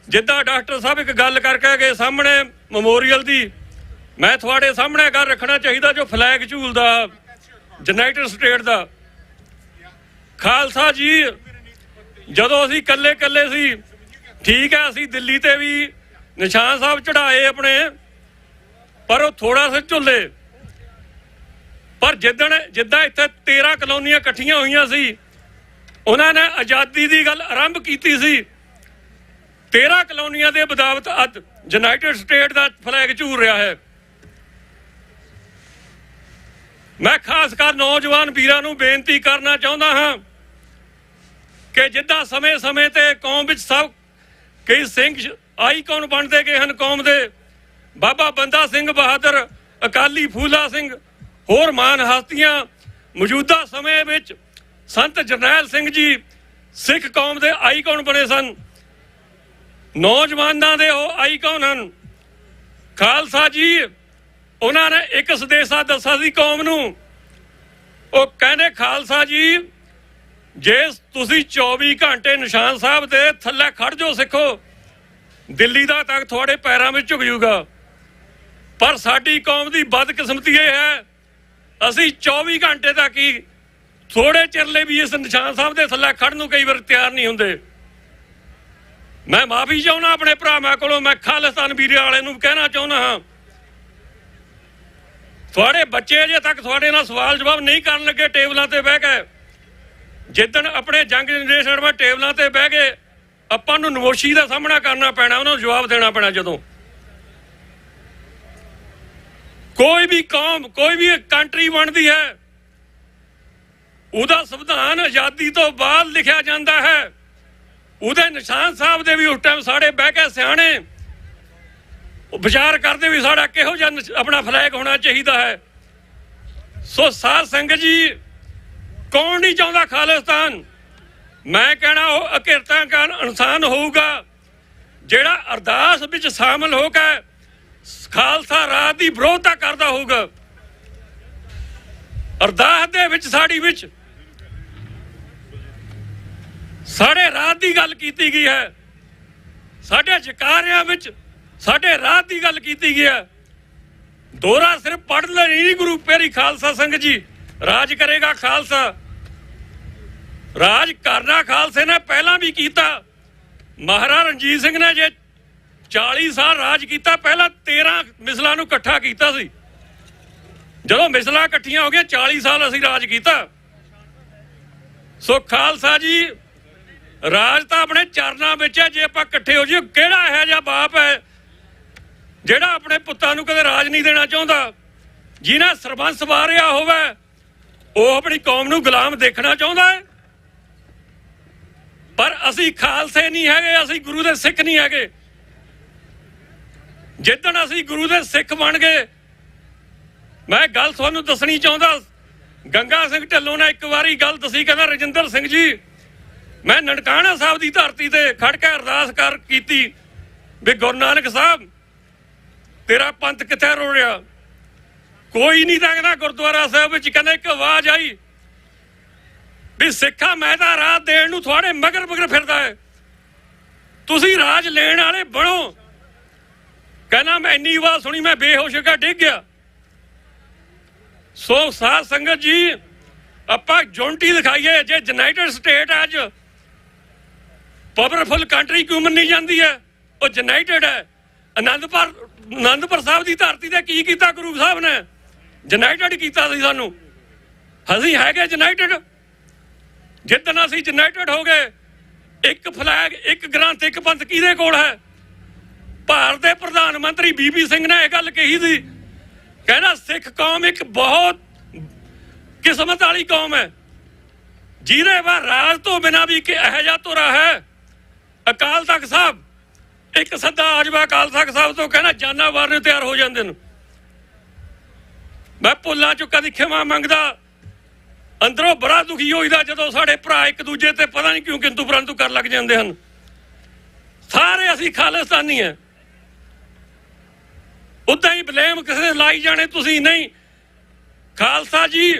ਜਿੱਦਾਂ ਡਾਕਟਰ ਸਾਹਿਬ ਇੱਕ ਗੱਲ ਕਰਕੇ ਗਏ ਸਾਹਮਣੇ ਮੈਮੋਰੀਅਲ ਦੀ, ਮੈਂ ਤੁਹਾਡੇ ਸਾਹਮਣੇ ਗੱਲ ਰੱਖਣਾ ਚਾਹੀਦਾ ਜੋ ਫਲੈਗ ਝੂਲਦਾ ਯੂਨਾਈਟਿਡ ਸਟੇਟ ਦਾ। ਖਾਲਸਾ ਜੀ, ਜਦੋਂ ਅਸੀਂ ਇਕੱਲੇ ਇਕੱਲੇ ਸੀ, ਠੀਕ ਹੈ, ਅਸੀਂ ਦਿੱਲੀ ਤੇ ਵੀ ਨਿਸ਼ਾਨ ਸਾਹਿਬ ਚੜਾਏ ਆਪਣੇ, ਪਰ ਉਹ ਥੋੜਾ ਸੇ ਝੁੱਲੇ। ਪਰ ਜਿੱਦਾਂ ਇੱਥੇ 13 ਕਲੋਨੀਆਂ ਇਕੱਠੀਆਂ ਹੋਈਆਂ ਸੀ, ਉਹਨਾਂ ਨੇ ਆਜ਼ਾਦੀ ਦੀ ਗੱਲ ਆਰੰਭ ਕੀਤੀ ਸੀ। 13 ਕਲੋਨੀਆਂ ਦੇ ਬਦਾਵਤ ਅੱਜ ਯੂਨਾਈਟਿਡ ਸਟੇਟ ਦਾ ਫਲੈਗ ਝੂਲ ਰਿਹਾ ਹੈ। ਮੈਂ ਖਾਸ ਕਰ ਨੌਜਵਾਨ ਵੀਰਾਂ ਨੂੰ ਬੇਨਤੀ ਕਰਨਾ ਚਾਹੁੰਦਾ ਹਾਂ ਕਿ ਜਿੱਦਾਂ ਸਮੇਂ-ਸਮੇਂ ਤੇ ਕੌਮ ਵਿੱਚ ਸਭ ਕਈ ਸਿੰਘ ਆਈਕਨ ਬਣਦੇ ਗਏ ਹਨ ਕੌਮ ਦੇ, ਬਾਬਾ ਬੰਦਾ ਸਿੰਘ ਬਹਾਦਰ, ਅਕਾਲੀ ਫੂਲਾ ਸਿੰਘ, ਹੋਰ ਮਹਾਨ ਹਸਤੀਆਂ ਮੌਜੂਦਾ ਸਮੇਂ ਵਿੱਚ ਸੰਤ ਜਰਨੈਲ ਸਿੰਘ ਜੀ ਸਿੱਖ ਕੌਮ ਦੇ ਆਈਕਨ ਬਣੇ ਸਨ। ਨੌਜਵਾਨਾਂ ਦੇ ਉਹ ਆਈਕਨ ਹਨ। ਖਾਲਸਾ ਜੀ, ਉਹਨਾਂ ਨੇ ਇੱਕ ਸੰਦੇਸ਼ਾ ਦੱਸਿਆ ਸੀ ਕੌਮ ਨੂੰ। ਉਹ ਕਹਿੰਦੇ, ਖਾਲਸਾ ਜੀ, ਜੇ ਤੁਸੀਂ 24 ਘੰਟੇ ਨਿਸ਼ਾਨ ਸਾਹਿਬ ਦੇ ਥੱਲੇ ਖੜ ਜਾਓ ਸਿੱਖੋ, ਦਿੱਲੀ ਦਾ ਤਖਤ ਤੁਹਾਡੇ ਪੈਰਾਂ ਵਿੱਚ ਝੁਕ ਜੂਗਾ। ਪਰ ਸਾਡੀ ਕੌਮ ਦੀ ਬਦਕਿਸਮਤੀ ਇਹ ਹੈ, ਅਸੀਂ 24 ਘੰਟੇ ਤੱਕ ਹੀ ਥੋੜੇ ਚਿਰ ਲਈ ਵੀ ਇਸ ਨਿਸ਼ਾਨ ਸਾਹਿਬ ਦੇ ਥੱਲੇ ਖੜਨ ਨੂੰ ਕਈ ਵਾਰ ਤਿਆਰ ਨਹੀਂ ਹੁੰਦੇ। ਮੈਂ ਮਾਫੀ ਚਾਹੁੰਦਾ ਆਪਣੇ ਭਰਾਵਾਂ ਕੋਲੋਂ। ਮੈਂ ਖਾਲਿਸਤਾਨ ਵੀਰੇ ਵਾਲੇ ਨੂੰ ਕਹਿਣਾ ਚਾਹੁੰਦਾ ਹਾਂ, ਤੁਹਾਡੇ ਬੱਚੇ ਅਜੇ ਤੱਕ ਤੁਹਾਡੇ ਨਾਲ ਸਵਾਲ ਜਵਾਬ ਨਹੀਂ ਕਰਨ ਲੱਗੇ ਟੇਬਲਾਂ ਤੇ ਬਹਿ ਕੇ। ਜਿੱਦਣ ਆਪਣੇ ਜੰਗ ਜਨਰੇਸ਼ਨ ਵਿੱਚ ਟੇਬਲਾਂ ਤੇ ਬਹਿ ਗਏ, ਆਪਾਂ ਨੂੰ ਨਮੋਸ਼ੀ ਦਾ ਸਾਹਮਣਾ ਕਰਨਾ ਪੈਣਾ, ਉਹਨਾਂ ਨੂੰ ਜਵਾਬ ਦੇਣਾ ਪੈਣਾ। ਜਦੋਂ ਕੋਈ ਵੀ ਕੌਮ, ਕੋਈ ਵੀ ਕੰਟਰੀ ਬਣਦੀ ਹੈ, ਉਹਦਾ ਸੰਵਿਧਾਨ ਆਜ਼ਾਦੀ ਤੋਂ ਬਾਅਦ ਲਿਖਿਆ ਜਾਂਦਾ ਹੈ। ਉਹਦੇ ਨਿਸ਼ਾਨ ਸਾਹਿਬ ਦੇ ਵੀ ਉਸ ਟਾਈਮ ਸਾਡੇ ਬਹਿ ਕੇ ਸਿਆਣੇ ਵਿਚਾਰ ਕਰਦੇ ਵੀ ਸਾਡਾ ਕਿਹੋ ਜਿਹਾ ਆਪਣਾ ਫਲੈਗ ਹੋਣਾ ਚਾਹੀਦਾ ਹੈ। ਸੋ ਸਾਧ ਸੰਗਤ ਜੀ, ਕੌਣ ਨਹੀਂ ਚਾਹੁੰਦਾ ਖਾਲਿਸਤਾਨ? ਮੈਂ ਕਹਿਣਾ ਉਹ ਅਕਿਰਤਾ ਕਾਰਨ ਇਨਸਾਨ ਹੋਊਗਾ ਜਿਹੜਾ ਅਰਦਾਸ ਵਿੱਚ ਸ਼ਾਮਲ ਹੋ ਕੇ ਖਾਲਸਾ ਰਾਜ ਦੀ ਵਿਰੋਧਤਾ ਕਰਦਾ ਹੋਊਗਾ। ਅਰਦਾਸ ਦੇ ਵਿੱਚ ਸਾਡੀ ਵਿੱਚ ਸਾਡੇ ਰਾਜ ਦੀ ਗੱਲ ਕੀਤੀ ਗਈ ਹੈ, ਸਾਡੇ ਜਕਾਰਿਆਂ ਵਿੱਚ ਸਾਡੇ ਰਾਜ ਦੀ ਗੱਲ ਕੀਤੀ ਗਈ ਹੈ। ਦੋਹਰਾ ਸਿਰਫ ਪੜ੍ਹ ਲੈ ਨਹੀਂ ਗੁਰੂ ਪਿਆਰੀ ਖਾਲਸਾ ਸੰਗਤ ਜੀ, ਰਾਜ ਕਰੇਗਾ ਖਾਲਸਾ। ਰਾਜ ਕਰਨਾ ਖਾਲਸੇ ਨੇ ਪਹਿਲਾਂ ਵੀ ਕੀਤਾ। ਮਹਾਰਾਜਾ ਰਣਜੀਤ ਸਿੰਘ ਨੇ ਜੇ 40 ਸਾਲ ਰਾਜ ਕੀਤਾ, ਪਹਿਲਾਂ 13 ਮਿਸਲਾਂ ਨੂੰ ਇਕੱਠਾ ਕੀਤਾ ਸੀ। ਜਦੋਂ ਮਿਸਲਾਂ ਇਕੱਠੀਆਂ ਹੋ ਗਈਆਂ, 40 ਸਾਲ ਅਸੀਂ ਰਾਜ ਕੀਤਾ। ਸੋ ਖਾਲਸਾ ਜੀ, ਰਾਜ ਤਾਂ ਆਪਣੇ ਚਰਨਾਂ ਵਿੱਚ ਹੈ। ਜੇ ਆਪਾਂ ਇਕੱਠੇ ਹੋ ਜਾਈਏ, ਕਿਹੜਾ ਇਹੋ ਜਿਹਾ ਬਾਪ ਹੈ ਜਿਹੜਾ ਆਪਣੇ ਪੁੱਤਾਂ ਨੂੰ ਕਦੇ ਰਾਜ ਨਹੀਂ ਦੇਣਾ ਚਾਹੁੰਦਾ? ਜਿਹਨੇ ਸਰਬੰਸ ਵਾਰਿਆ ਹੋਵੇ, ਉਹ ਆਪਣੀ ਕੌਮ ਨੂੰ ਗੁਲਾਮ ਦੇਖਣਾ ਚਾਹੁੰਦਾ ਹੈ। ਪਰ ਅਸੀਂ ਖਾਲਸੇ ਨਹੀਂ ਹੈਗੇ, ਅਸੀਂ ਗੁਰੂ ਦੇ ਸਿੱਖ ਨਹੀਂ ਹੈਗੇ। ਜਿੱਦਣ ਅਸੀਂ ਗੁਰੂ ਦੇ ਸਿੱਖ ਬਣ ਗਏ, ਮੈਂ ਗੱਲ ਤੁਹਾਨੂੰ ਦੱਸਣੀ ਚਾਹੁੰਦਾ। ਗੰਗਾ ਸਿੰਘ ਢਿੱਲੋਂ ਨੇ ਇੱਕ ਵਾਰੀ ਗੱਲ ਦੱਸੀ, ਕਹਿੰਦਾ, ਰਜਿੰਦਰ ਸਿੰਘ ਜੀ, ਮੈਂ ਨਨਕਾਣਾ ਸਾਹਿਬ ਦੀ ਧਰਤੀ ਤੇ ਖੜ ਕੇ ਅਰਦਾਸ ਕੀਤੀ ਵੀ ਗੁਰੂ ਨਾਨਕ ਸਾਹਿਬ, ਤੇਰਾ ਪੰਥ ਕਿੱਥੇ ਰੋੜਿਆ? ਕੋਈ ਨਹੀਂ ਤਾਂ ਕਹਿੰਦਾ ਗੁਰਦੁਆਰਾ ਸਾਹਿਬ ਵਿੱਚ। ਕਹਿੰਦਾ ਇੱਕ ਆਵਾਜ਼ ਆਈ ਵੀ ਸਿੱਖਾਂ, ਮੈਂ ਤਾਂ ਰਾਜ ਦੇਣ ਨੂੰ ਤੁਹਾਡੇ ਮਗਰ ਫਿਰਦਾ ਹੈ, ਤੁਸੀਂ ਰਾਜ ਲੈਣ ਵਾਲੇ ਬਣੋ। ਕਹਿੰਦਾ ਮੈਂ ਇੰਨੀ ਆਵਾਜ਼ ਸੁਣੀ, ਮੈਂ ਬੇਹੋਸ਼ ਹੋ ਕੇ ਡਿੱਗ ਗਿਆ। ਸੋ ਸਾਧ ਸੰਗਤ ਜੀ, ਆਪਾਂ ਯੂਨਿਟੀ ਦਿਖਾਈਏ। ਜੇ ਯੂਨਾਈਟਿਡ ਸਟੇਟ ਅੱਜ ਪਾਵਰਫੁਲ ਕੰਟਰੀ ਕਿਉਂ ਮੰਨੀ ਜਾਂਦੀ ਹੈ? ਉਹ ਯੂਨਾਈਟਿਡ ਹੈ। ਅਨੰਦਪੁਰ ਸਾਹਿਬ ਦੀ ਧਰਤੀ ਤੇ ਕੀ ਕੀਤਾ ਗੁਰੂ ਸਾਹਿਬ ਨੇ? ਯੂਨਾਈਟਿਡ ਕੀਤਾ ਸੀ ਸਾਨੂੰ। ਅਸੀਂ ਹੈਗੇ ਯੂਨਾਈਟਿਡ। ਜਿੱਦਣ ਅਸੀਂ ਯੂਨਾਈਟਿਡ ਹੋ ਗਏ, ਇੱਕ ਫਲੈਗ, ਇੱਕ ਗ੍ਰੰਥ, ਇੱਕ ਪੰਥ ਕਿਹਦੇ ਕੋਲ ਹੈ? ਭਾਰਤ ਦੇ ਪ੍ਰਧਾਨ ਮੰਤਰੀ ਬੀਪੀ ਸਿੰਘ ਨੇ ਇਹ ਗੱਲ ਕਹੀ ਸੀ, ਕਹਿੰਦਾ ਸਿੱਖ ਕੌਮ ਇੱਕ ਬਹੁਤ ਕਿਸਮਤ ਵਾਲੀ ਕੌਮ ਹੈ ਜਿਹਦੇ ਬਾਹਰ ਰਾਜ ਤੋਂ ਬਿਨਾਂ ਵੀ ਕਿ ਇਹੋ ਜਿਹਾ ਤੁਰਾ ਹੈ। ਅਕਾਲ ਤਖਤ ਸਾਹਿਬ, ਇੱਕ ਸੱਦਾ ਆ ਜਾਵੇ ਅਕਾਲ ਤਖਤ ਸਾਹਿਬ ਤੋਂ, ਕਹਿਣਾ ਜਾਨਾਂ ਵਾਰਨੇ ਤਿਆਰ ਹੋ ਜਾਂਦੇ ਨੇ। ਮੈਂ ਭੁੱਲਾਂ ਚੁੱਕਾ ਦੀ ਖਿਮਾ ਮੰਗਦਾ, ਅੰਦਰੋਂ ਬੜਾ ਦੁਖੀ ਹੋਈਦਾ ਜਦੋਂ ਸਾਡੇ ਭਰਾ ਇੱਕ ਦੂਜੇ ਤੇ ਪਤਾ ਨਹੀਂ ਕਿਉਂ ਕਿੰਤੂ ਪਰੰਤੂ ਕਰ ਲੱਗ ਜਾਂਦੇ ਹਨ। ਸਾਰੇ ਅਸੀਂ ਖਾਲਿਸਤਾਨੀ ਹੈ, ਉਦਾਂ ਹੀ ਬਲੇਮ ਕਿਸੇ ਲਾਈ ਜਾਣੇ ਤੁਸੀਂ ਨਹੀਂ। ਖਾਲਸਾ ਜੀ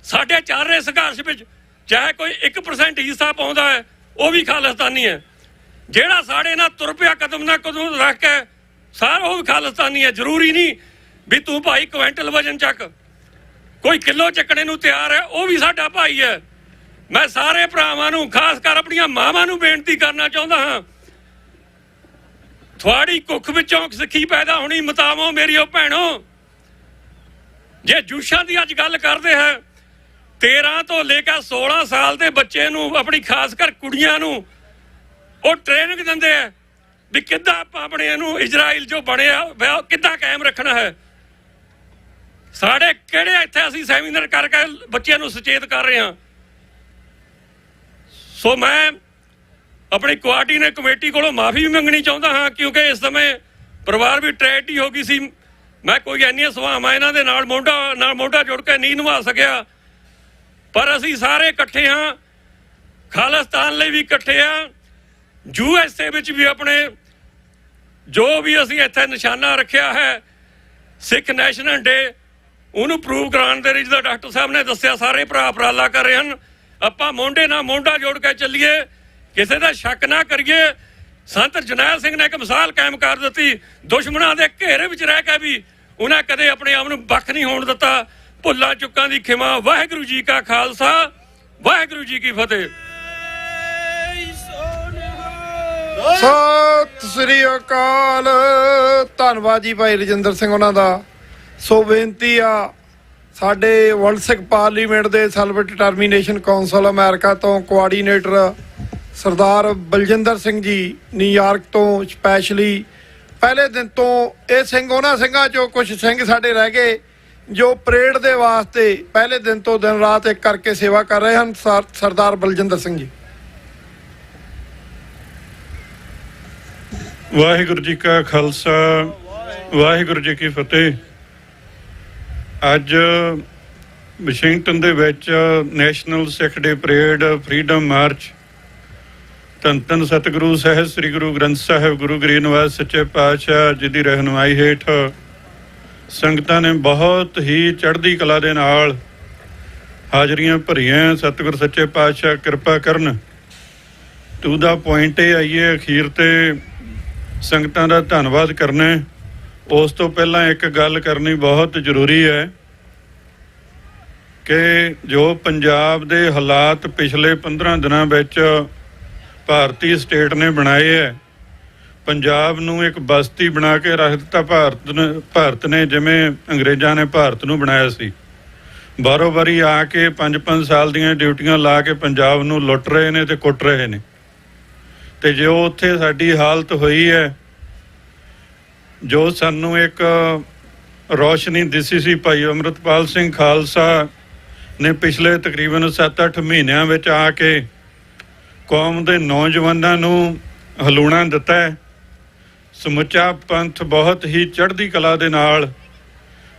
ਸਾਡੇ ਚੱਲ ਰਹੇ ਸੰਘਰਸ਼ ਵਿੱਚ ਚਾਹੇ ਕੋਈ 1% ਹਿੱਸਾ ਪਾਉਂਦਾ ਹੈ ਉਹ ਵੀ ਖਾਲਿਸਤਾਨੀ ਹੈ। ਜਿਹੜਾ ਸਾਡੇ ਨਾਲ ਤੁਰ ਪਿਆ ਕਦਮ ਨਾਲ ਕਦਮ ਰੱਖ ਕੇ ਸਾਰਾ ਉਹ ਵੀ ਖਾਲਿਸਤਾਨੀ ਹੈ। ਜ਼ਰੂਰੀ ਨਹੀਂ ਵੀ ਤੂੰ ਭਾਈ ਕੁਇੰਟਲ ਵਜਨ ਚੱਕ, ਕੋਈ ਕਿਲੋ ਚੱਕਣੇ ਨੂੰ ਤਿਆਰ ਹੈ ਉਹ ਵੀ ਸਾਡਾ ਭਾਈ ਹੈ। ਮੈਂ ਸਾਰੇ ਭਰਾਵਾਂ ਨੂੰ, ਖਾਸ ਕਰ ਆਪਣੀਆਂ ਮਾਵਾਂ ਨੂੰ ਬੇਨਤੀ ਕਰਨਾ ਚਾਹੁੰਦਾ ਹਾਂ, ਤੁਹਾਡੀ ਕੁੱਖ ਵਿੱਚੋਂ ਸਿੱਖੀ ਪੈਦਾ ਹੋਣੀ ਮਤਾਵੋ ਮੇਰੀਓ ਭੈਣੋ। ਜੇ ਜੂਸ਼ਾਂ ਦੀ ਅੱਜ ਗੱਲ ਕਰਦੇ ਹੈ, 13 ਤੋਂ ਲੈ ਕੇ 16 ਸਾਲ ਦੇ ਬੱਚੇ ਨੂੰ, ਆਪਣੀ ਖਾਸ ਕਰ ਕੁੜੀਆਂ ਨੂੰ ਉਹ ਟ੍ਰੇਨਿੰਗ ਦਿੰਦੇ ਆ ਵੀ ਕਿੱਦਾਂ ਆਪਾਂ ਆਪਣੇ ਇਹਨੂੰ ਇਜ਼ਰਾਈਲ ਜੋ ਬਣਿਆ ਕਿੱਦਾਂ ਕਾਇਮ ਰੱਖਣਾ ਹੈ। ਸਾਡੇ ਕਿਹੜੇ ਇੱਥੇ ਅਸੀਂ ਸੈਮੀਨਾਰ ਕਰਕੇ ਬੱਚਿਆਂ ਨੂੰ ਸੁਚੇਤ ਕਰ ਰਹੇ ਹਾਂ। ਸੋ ਮੈਂ ਆਪਣੀ ਕੋਆਰਡੀਨੇਟ ਕਮੇਟੀ ਕੋਲੋਂ ਮਾਫੀ ਵੀ ਮੰਗਣੀ ਚਾਹੁੰਦਾ ਹਾਂ, ਕਿਉਂਕਿ ਇਸ ਸਮੇਂ ਪਰਿਵਾਰ ਵੀ ਟ੍ਰੈਜਡੀ ਹੋ ਗਈ ਸੀ। ਮੈਂ ਕੋਈ ਇੰਨੀਆਂ ਸਵਾਵਾਂ ਇਹਨਾਂ ਦੇ ਨਾਲ ਮੋਢਾ ਜੁੜ ਕੇ ਨਹੀਂ ਨਿਭਾ ਸਕਿਆ, ਪਰ ਅਸੀਂ ਸਾਰੇ ਇਕੱਠੇ ਹਾਂ, ਖਾਲਿਸਤਾਨ ਲਈ ਵੀ ਇਕੱਠੇ ਹਾਂ। USA ਵਿੱਚ ਵੀ ਆਪਣੇ ਜੋ ਵੀ ਅਸੀਂ ਇੱਥੇ ਨਿਸ਼ਾਨਾ ਰੱਖਿਆ ਹੈ ਸਿੱਖ ਨੈਸ਼ਨਲ ਡੇ, ਉਹਨੂੰ ਪ੍ਰੂਵ ਕਰਾਉਣ ਦੇ ਲਈ ਜਿੱਦਾਂ ਡਾਕਟਰ ਸਾਹਿਬ ਨੇ ਦੱਸਿਆ ਸਾਰੇ ਭਰਾ ਉਪਰਾਲਾ ਕਰ ਰਹੇ ਹਨ। ਆਪਾਂ ਮੋਢੇ ਨਾਲ ਮੋਢਾ ਜੋੜ ਕੇ ਚੱਲੀਏ, ਕਿਸੇ ਦਾ ਸ਼ੱਕ ਨਾ ਕਰੀਏ। ਸੰਤ ਜਰਨੈਲ ਸਿੰਘ ਨੇ ਇੱਕ ਮਿਸਾਲ ਕਾਇਮ ਕਰ ਦਿੱਤੀ, ਦੁਸ਼ਮਣਾਂ ਦੇ ਘੇਰੇ ਵਿੱਚ ਰਹਿ ਕੇ ਵੀ ਉਹਨਾਂ ਕਦੇ ਆਪਣੇ ਆਪ ਨੂੰ ਵੱਖ ਨਹੀਂ ਹੋਣ ਦਿੱਤਾ। ਭੁੱਲਾਂ ਚੁੱਕਾਂ ਦੀ ਖਿਮਾ। ਵਾਹਿਗੁਰੂ ਜੀ ਕਾ ਖਾਲਸਾ, ਵਾਹਿਗੁਰੂ ਜੀ ਕੀ ਫਤਿਹ। ਸਤਿ ਸ੍ਰੀ ਅਕਾਲ। ਧੰਨਵਾਦ ਜੀ ਭਾਈ ਰਜਿੰਦਰ ਸਿੰਘ ਉਹਨਾਂ ਦਾ। ਸੋ ਬੇਨਤੀ ਆ ਸਾਡੇ ਵਰਲਡ ਸਿੱਖ ਪਾਰਲੀਮੈਂਟ ਦੇ ਸੈਲਫ ਡਿਟਰਮੀਨੇਸ਼ਨ ਕੌਂਸਲ ਅਮਰੀਕਾ ਤੋਂ ਕੋਆਰਡੀਨੇਟਰ ਸਰਦਾਰ ਬਲਜਿੰਦਰ ਸਿੰਘ ਜੀ ਨਿਊਯਾਰਕ ਤੋਂ ਸਪੈਸ਼ਲੀ ਪਹਿਲੇ ਦਿਨ ਤੋਂ ਇਹ ਸਿੰਘ ਉਹਨਾਂ ਸਿੰਘਾਂ ਚੋਂ ਕੁਝ ਸਿੰਘ ਸਾਡੇ ਰਹਿ ਗਏ ਜੋ ਪਰੇਡ ਦੇ ਵਾਸਤੇ ਪਹਿਲੇ ਦਿਨ ਤੋਂ ਦਿਨ ਰਾਤ ਇੱਕ ਕਰਕੇ ਸੇਵਾ ਕਰ ਰਹੇ ਹਨ। ਸਰਦਾਰ ਬਲਜਿੰਦਰ ਸਿੰਘ ਜੀ। ਵਾਹਿਗੁਰੂ ਜੀ ਕਾ ਖਾਲਸਾ, ਵਾਹਿਗੁਰੂ ਜੀ ਕੀ ਫਤਿਹ। ਅੱਜ ਵਾਸ਼ਿੰਗਟਨ ਦੇ ਵਿੱਚ ਨੈਸ਼ਨਲ ਸਿੱਖ ਡੇ ਪਰੇਡ, ਫਰੀਡਮ ਮਾਰਚ, ਧੰਨ ਧੰਨ ਸਤਿਗੁਰੂ ਸਾਹਿਬ ਸ੍ਰੀ ਗੁਰੂ ਗ੍ਰੰਥ ਸਾਹਿਬ ਗੁਰੂ ਗਰੀਬ ਨਿਵਾਸ ਸੱਚੇ ਪਾਤਸ਼ਾਹ ਜੀ ਦੀ ਰਹਿਨੁਮਾਈ ਹੇਠ ਸੰਗਤਾਂ ਨੇ ਬਹੁਤ ਹੀ ਚੜ੍ਹਦੀ ਕਲਾ ਦੇ ਨਾਲ ਹਾਜ਼ਰੀਆਂ ਭਰੀਆਂ। ਸਤਿਗੁਰ ਸੱਚੇ ਪਾਤਸ਼ਾਹ ਕਿਰਪਾ ਕਰਨ। ਟੂ ਦਾ ਪੁਆਇੰਟ ਇਹ ਆਈਏ, ਅਖੀਰ ਤੇ ਸੰਗਤਾਂ ਦਾ ਧੰਨਵਾਦ ਕਰਨਾ। ਉਸ ਤੋਂ ਪਹਿਲਾਂ ਇੱਕ ਗੱਲ ਕਰਨੀ ਬਹੁਤ ਜ਼ਰੂਰੀ ਹੈ ਕਿ ਜੋ ਪੰਜਾਬ ਦੇ ਹਾਲਾਤ ਪਿਛਲੇ 15 ਦਿਨਾਂ ਵਿੱਚ ਭਾਰਤੀ ਸਟੇਟ ਨੇ ਬਣਾਏ ਹੈ, ਪੰਜਾਬ ਨੂੰ ਇੱਕ ਬਸਤੀ ਬਣਾ ਕੇ ਰੱਖ ਦਿੱਤਾ ਭਾਰਤ ਨੇ, ਜਿਵੇਂ ਅੰਗਰੇਜ਼ਾਂ ਨੇ ਭਾਰਤ ਨੂੰ ਬਣਾਇਆ ਸੀ। ਬਾਰੋ ਬਾਰੀ ਆ ਕੇ 5-5 ਸਾਲ ਦੀਆਂ ਡਿਊਟੀਆਂ ਲਾ ਕੇ ਪੰਜਾਬ ਨੂੰ ਲੁੱਟ ਰਹੇ ਨੇ ਤੇ ਕੁੱਟ ਰਹੇ ਨੇ। ਤੇ ਜੋ ਉੱਥੇ ਸਾਡੀ ਹਾਲਤ ਹੋਈ ਹੈ, ਜੋ ਸਾਨੂੰ ਇੱਕ ਰੌਸ਼ਨੀ ਦਿਸੀ ਸੀ ਭਾਈ ਅੰਮ੍ਰਿਤਪਾਲ ਸਿੰਘ ਖਾਲਸਾ ਨੇ ਪਿਛਲੇ ਤਕਰੀਬਨ 7-8 ਮਹੀਨਿਆਂ ਵਿੱਚ ਆ ਕੇ ਕੌਮ ਦੇ ਨੌਜਵਾਨਾਂ ਨੂੰ ਹਲੂਣਾ ਦਿੱਤਾ ਹੈ। ਸਮੁੱਚਾ ਪੰਥ ਬਹੁਤ ਹੀ ਚੜ੍ਹਦੀ ਕਲਾ ਦੇ ਨਾਲ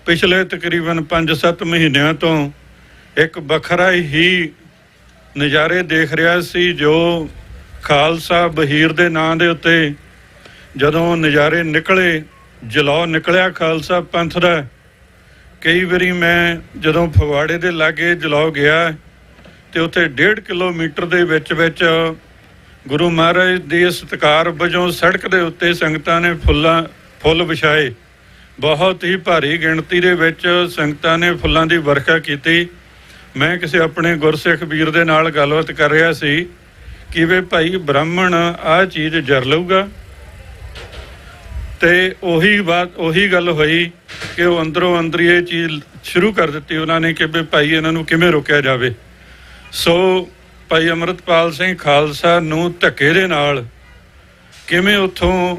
ਪਿਛਲੇ ਤਕਰੀਬਨ 5-7 ਮਹੀਨਿਆਂ ਤੋਂ ਇੱਕ ਵੱਖਰਾ ਹੀ ਨਜ਼ਾਰੇ ਦੇਖ ਰਿਹਾ ਸੀ। ਜੋ ਖਾਲਸਾ ਬਹੀਰ ਦੇ ਨਾਂ ਦੇ ਉੱਤੇ ਜਦੋਂ ਨਜ਼ਾਰੇ ਨਿਕਲੇ, ਜਲਾਉ ਨਿਕਲਿਆ ਖਾਲਸਾ ਪੰਥ ਦਾ। ਕਈ ਵਾਰੀ ਮੈਂ ਜਦੋਂ ਫਗਵਾੜੇ ਦੇ ਲਾਗੇ ਜਲਾਉ ਗਿਆ ਤੇ ਉੱਥੇ 1.5 ਕਿਲੋਮੀਟਰ ਦੇ ਵਿੱਚ ਗੁਰੂ ਮਹਾਰਾਜ ਦੇ ਸਤਿਕਾਰ ਵਜੋਂ ਸੜਕ ਦੇ ਉੱਤੇ ਸੰਗਤਾਂ ਨੇ ਫੁੱਲ ਵਿਛਾਏ। ਬਹੁਤ ਹੀ ਭਾਰੀ ਗਿਣਤੀ ਦੇ ਵਿੱਚ ਸੰਗਤਾਂ ਨੇ ਫੁੱਲਾਂ ਦੀ ਵਰਖਾ ਕੀਤੀ। ਮੈਂ ਕਿਸੇ ਆਪਣੇ ਗੁਰਸਿੱਖ ਵੀਰ ਦੇ ਨਾਲ ਗੱਲਬਾਤ ਕਰ ਰਿਹਾ ਸੀ ਕਿ ਵੇ ਭਾਈ ਬ੍ਰਾਹਮਣ ਆਹ ਚੀਜ਼ ਜਰ ਲਊਗਾ, ਤੇ ਉਹੀ ਗੱਲ ਹੋਈ ਕਿ ਉਹ ਅੰਦਰੋਂ ਅੰਦਰੀ ਇਹ ਚੀਜ਼ ਸ਼ੁਰੂ ਕਰ ਦਿੱਤੀ ਉਹਨਾਂ ਨੇ ਕਿ ਵੀ ਭਾਈ ਇਹਨਾਂ ਨੂੰ ਕਿਵੇਂ ਰੋਕਿਆ ਜਾਵੇ। ਸੋ ਭਾਈ ਅੰਮ੍ਰਿਤਪਾਲ ਸਿੰਘ ਖਾਲਸਾ ਨੂੰ ਧੱਕੇ ਦੇ ਨਾਲ ਕਿਵੇਂ ਉੱਥੋਂ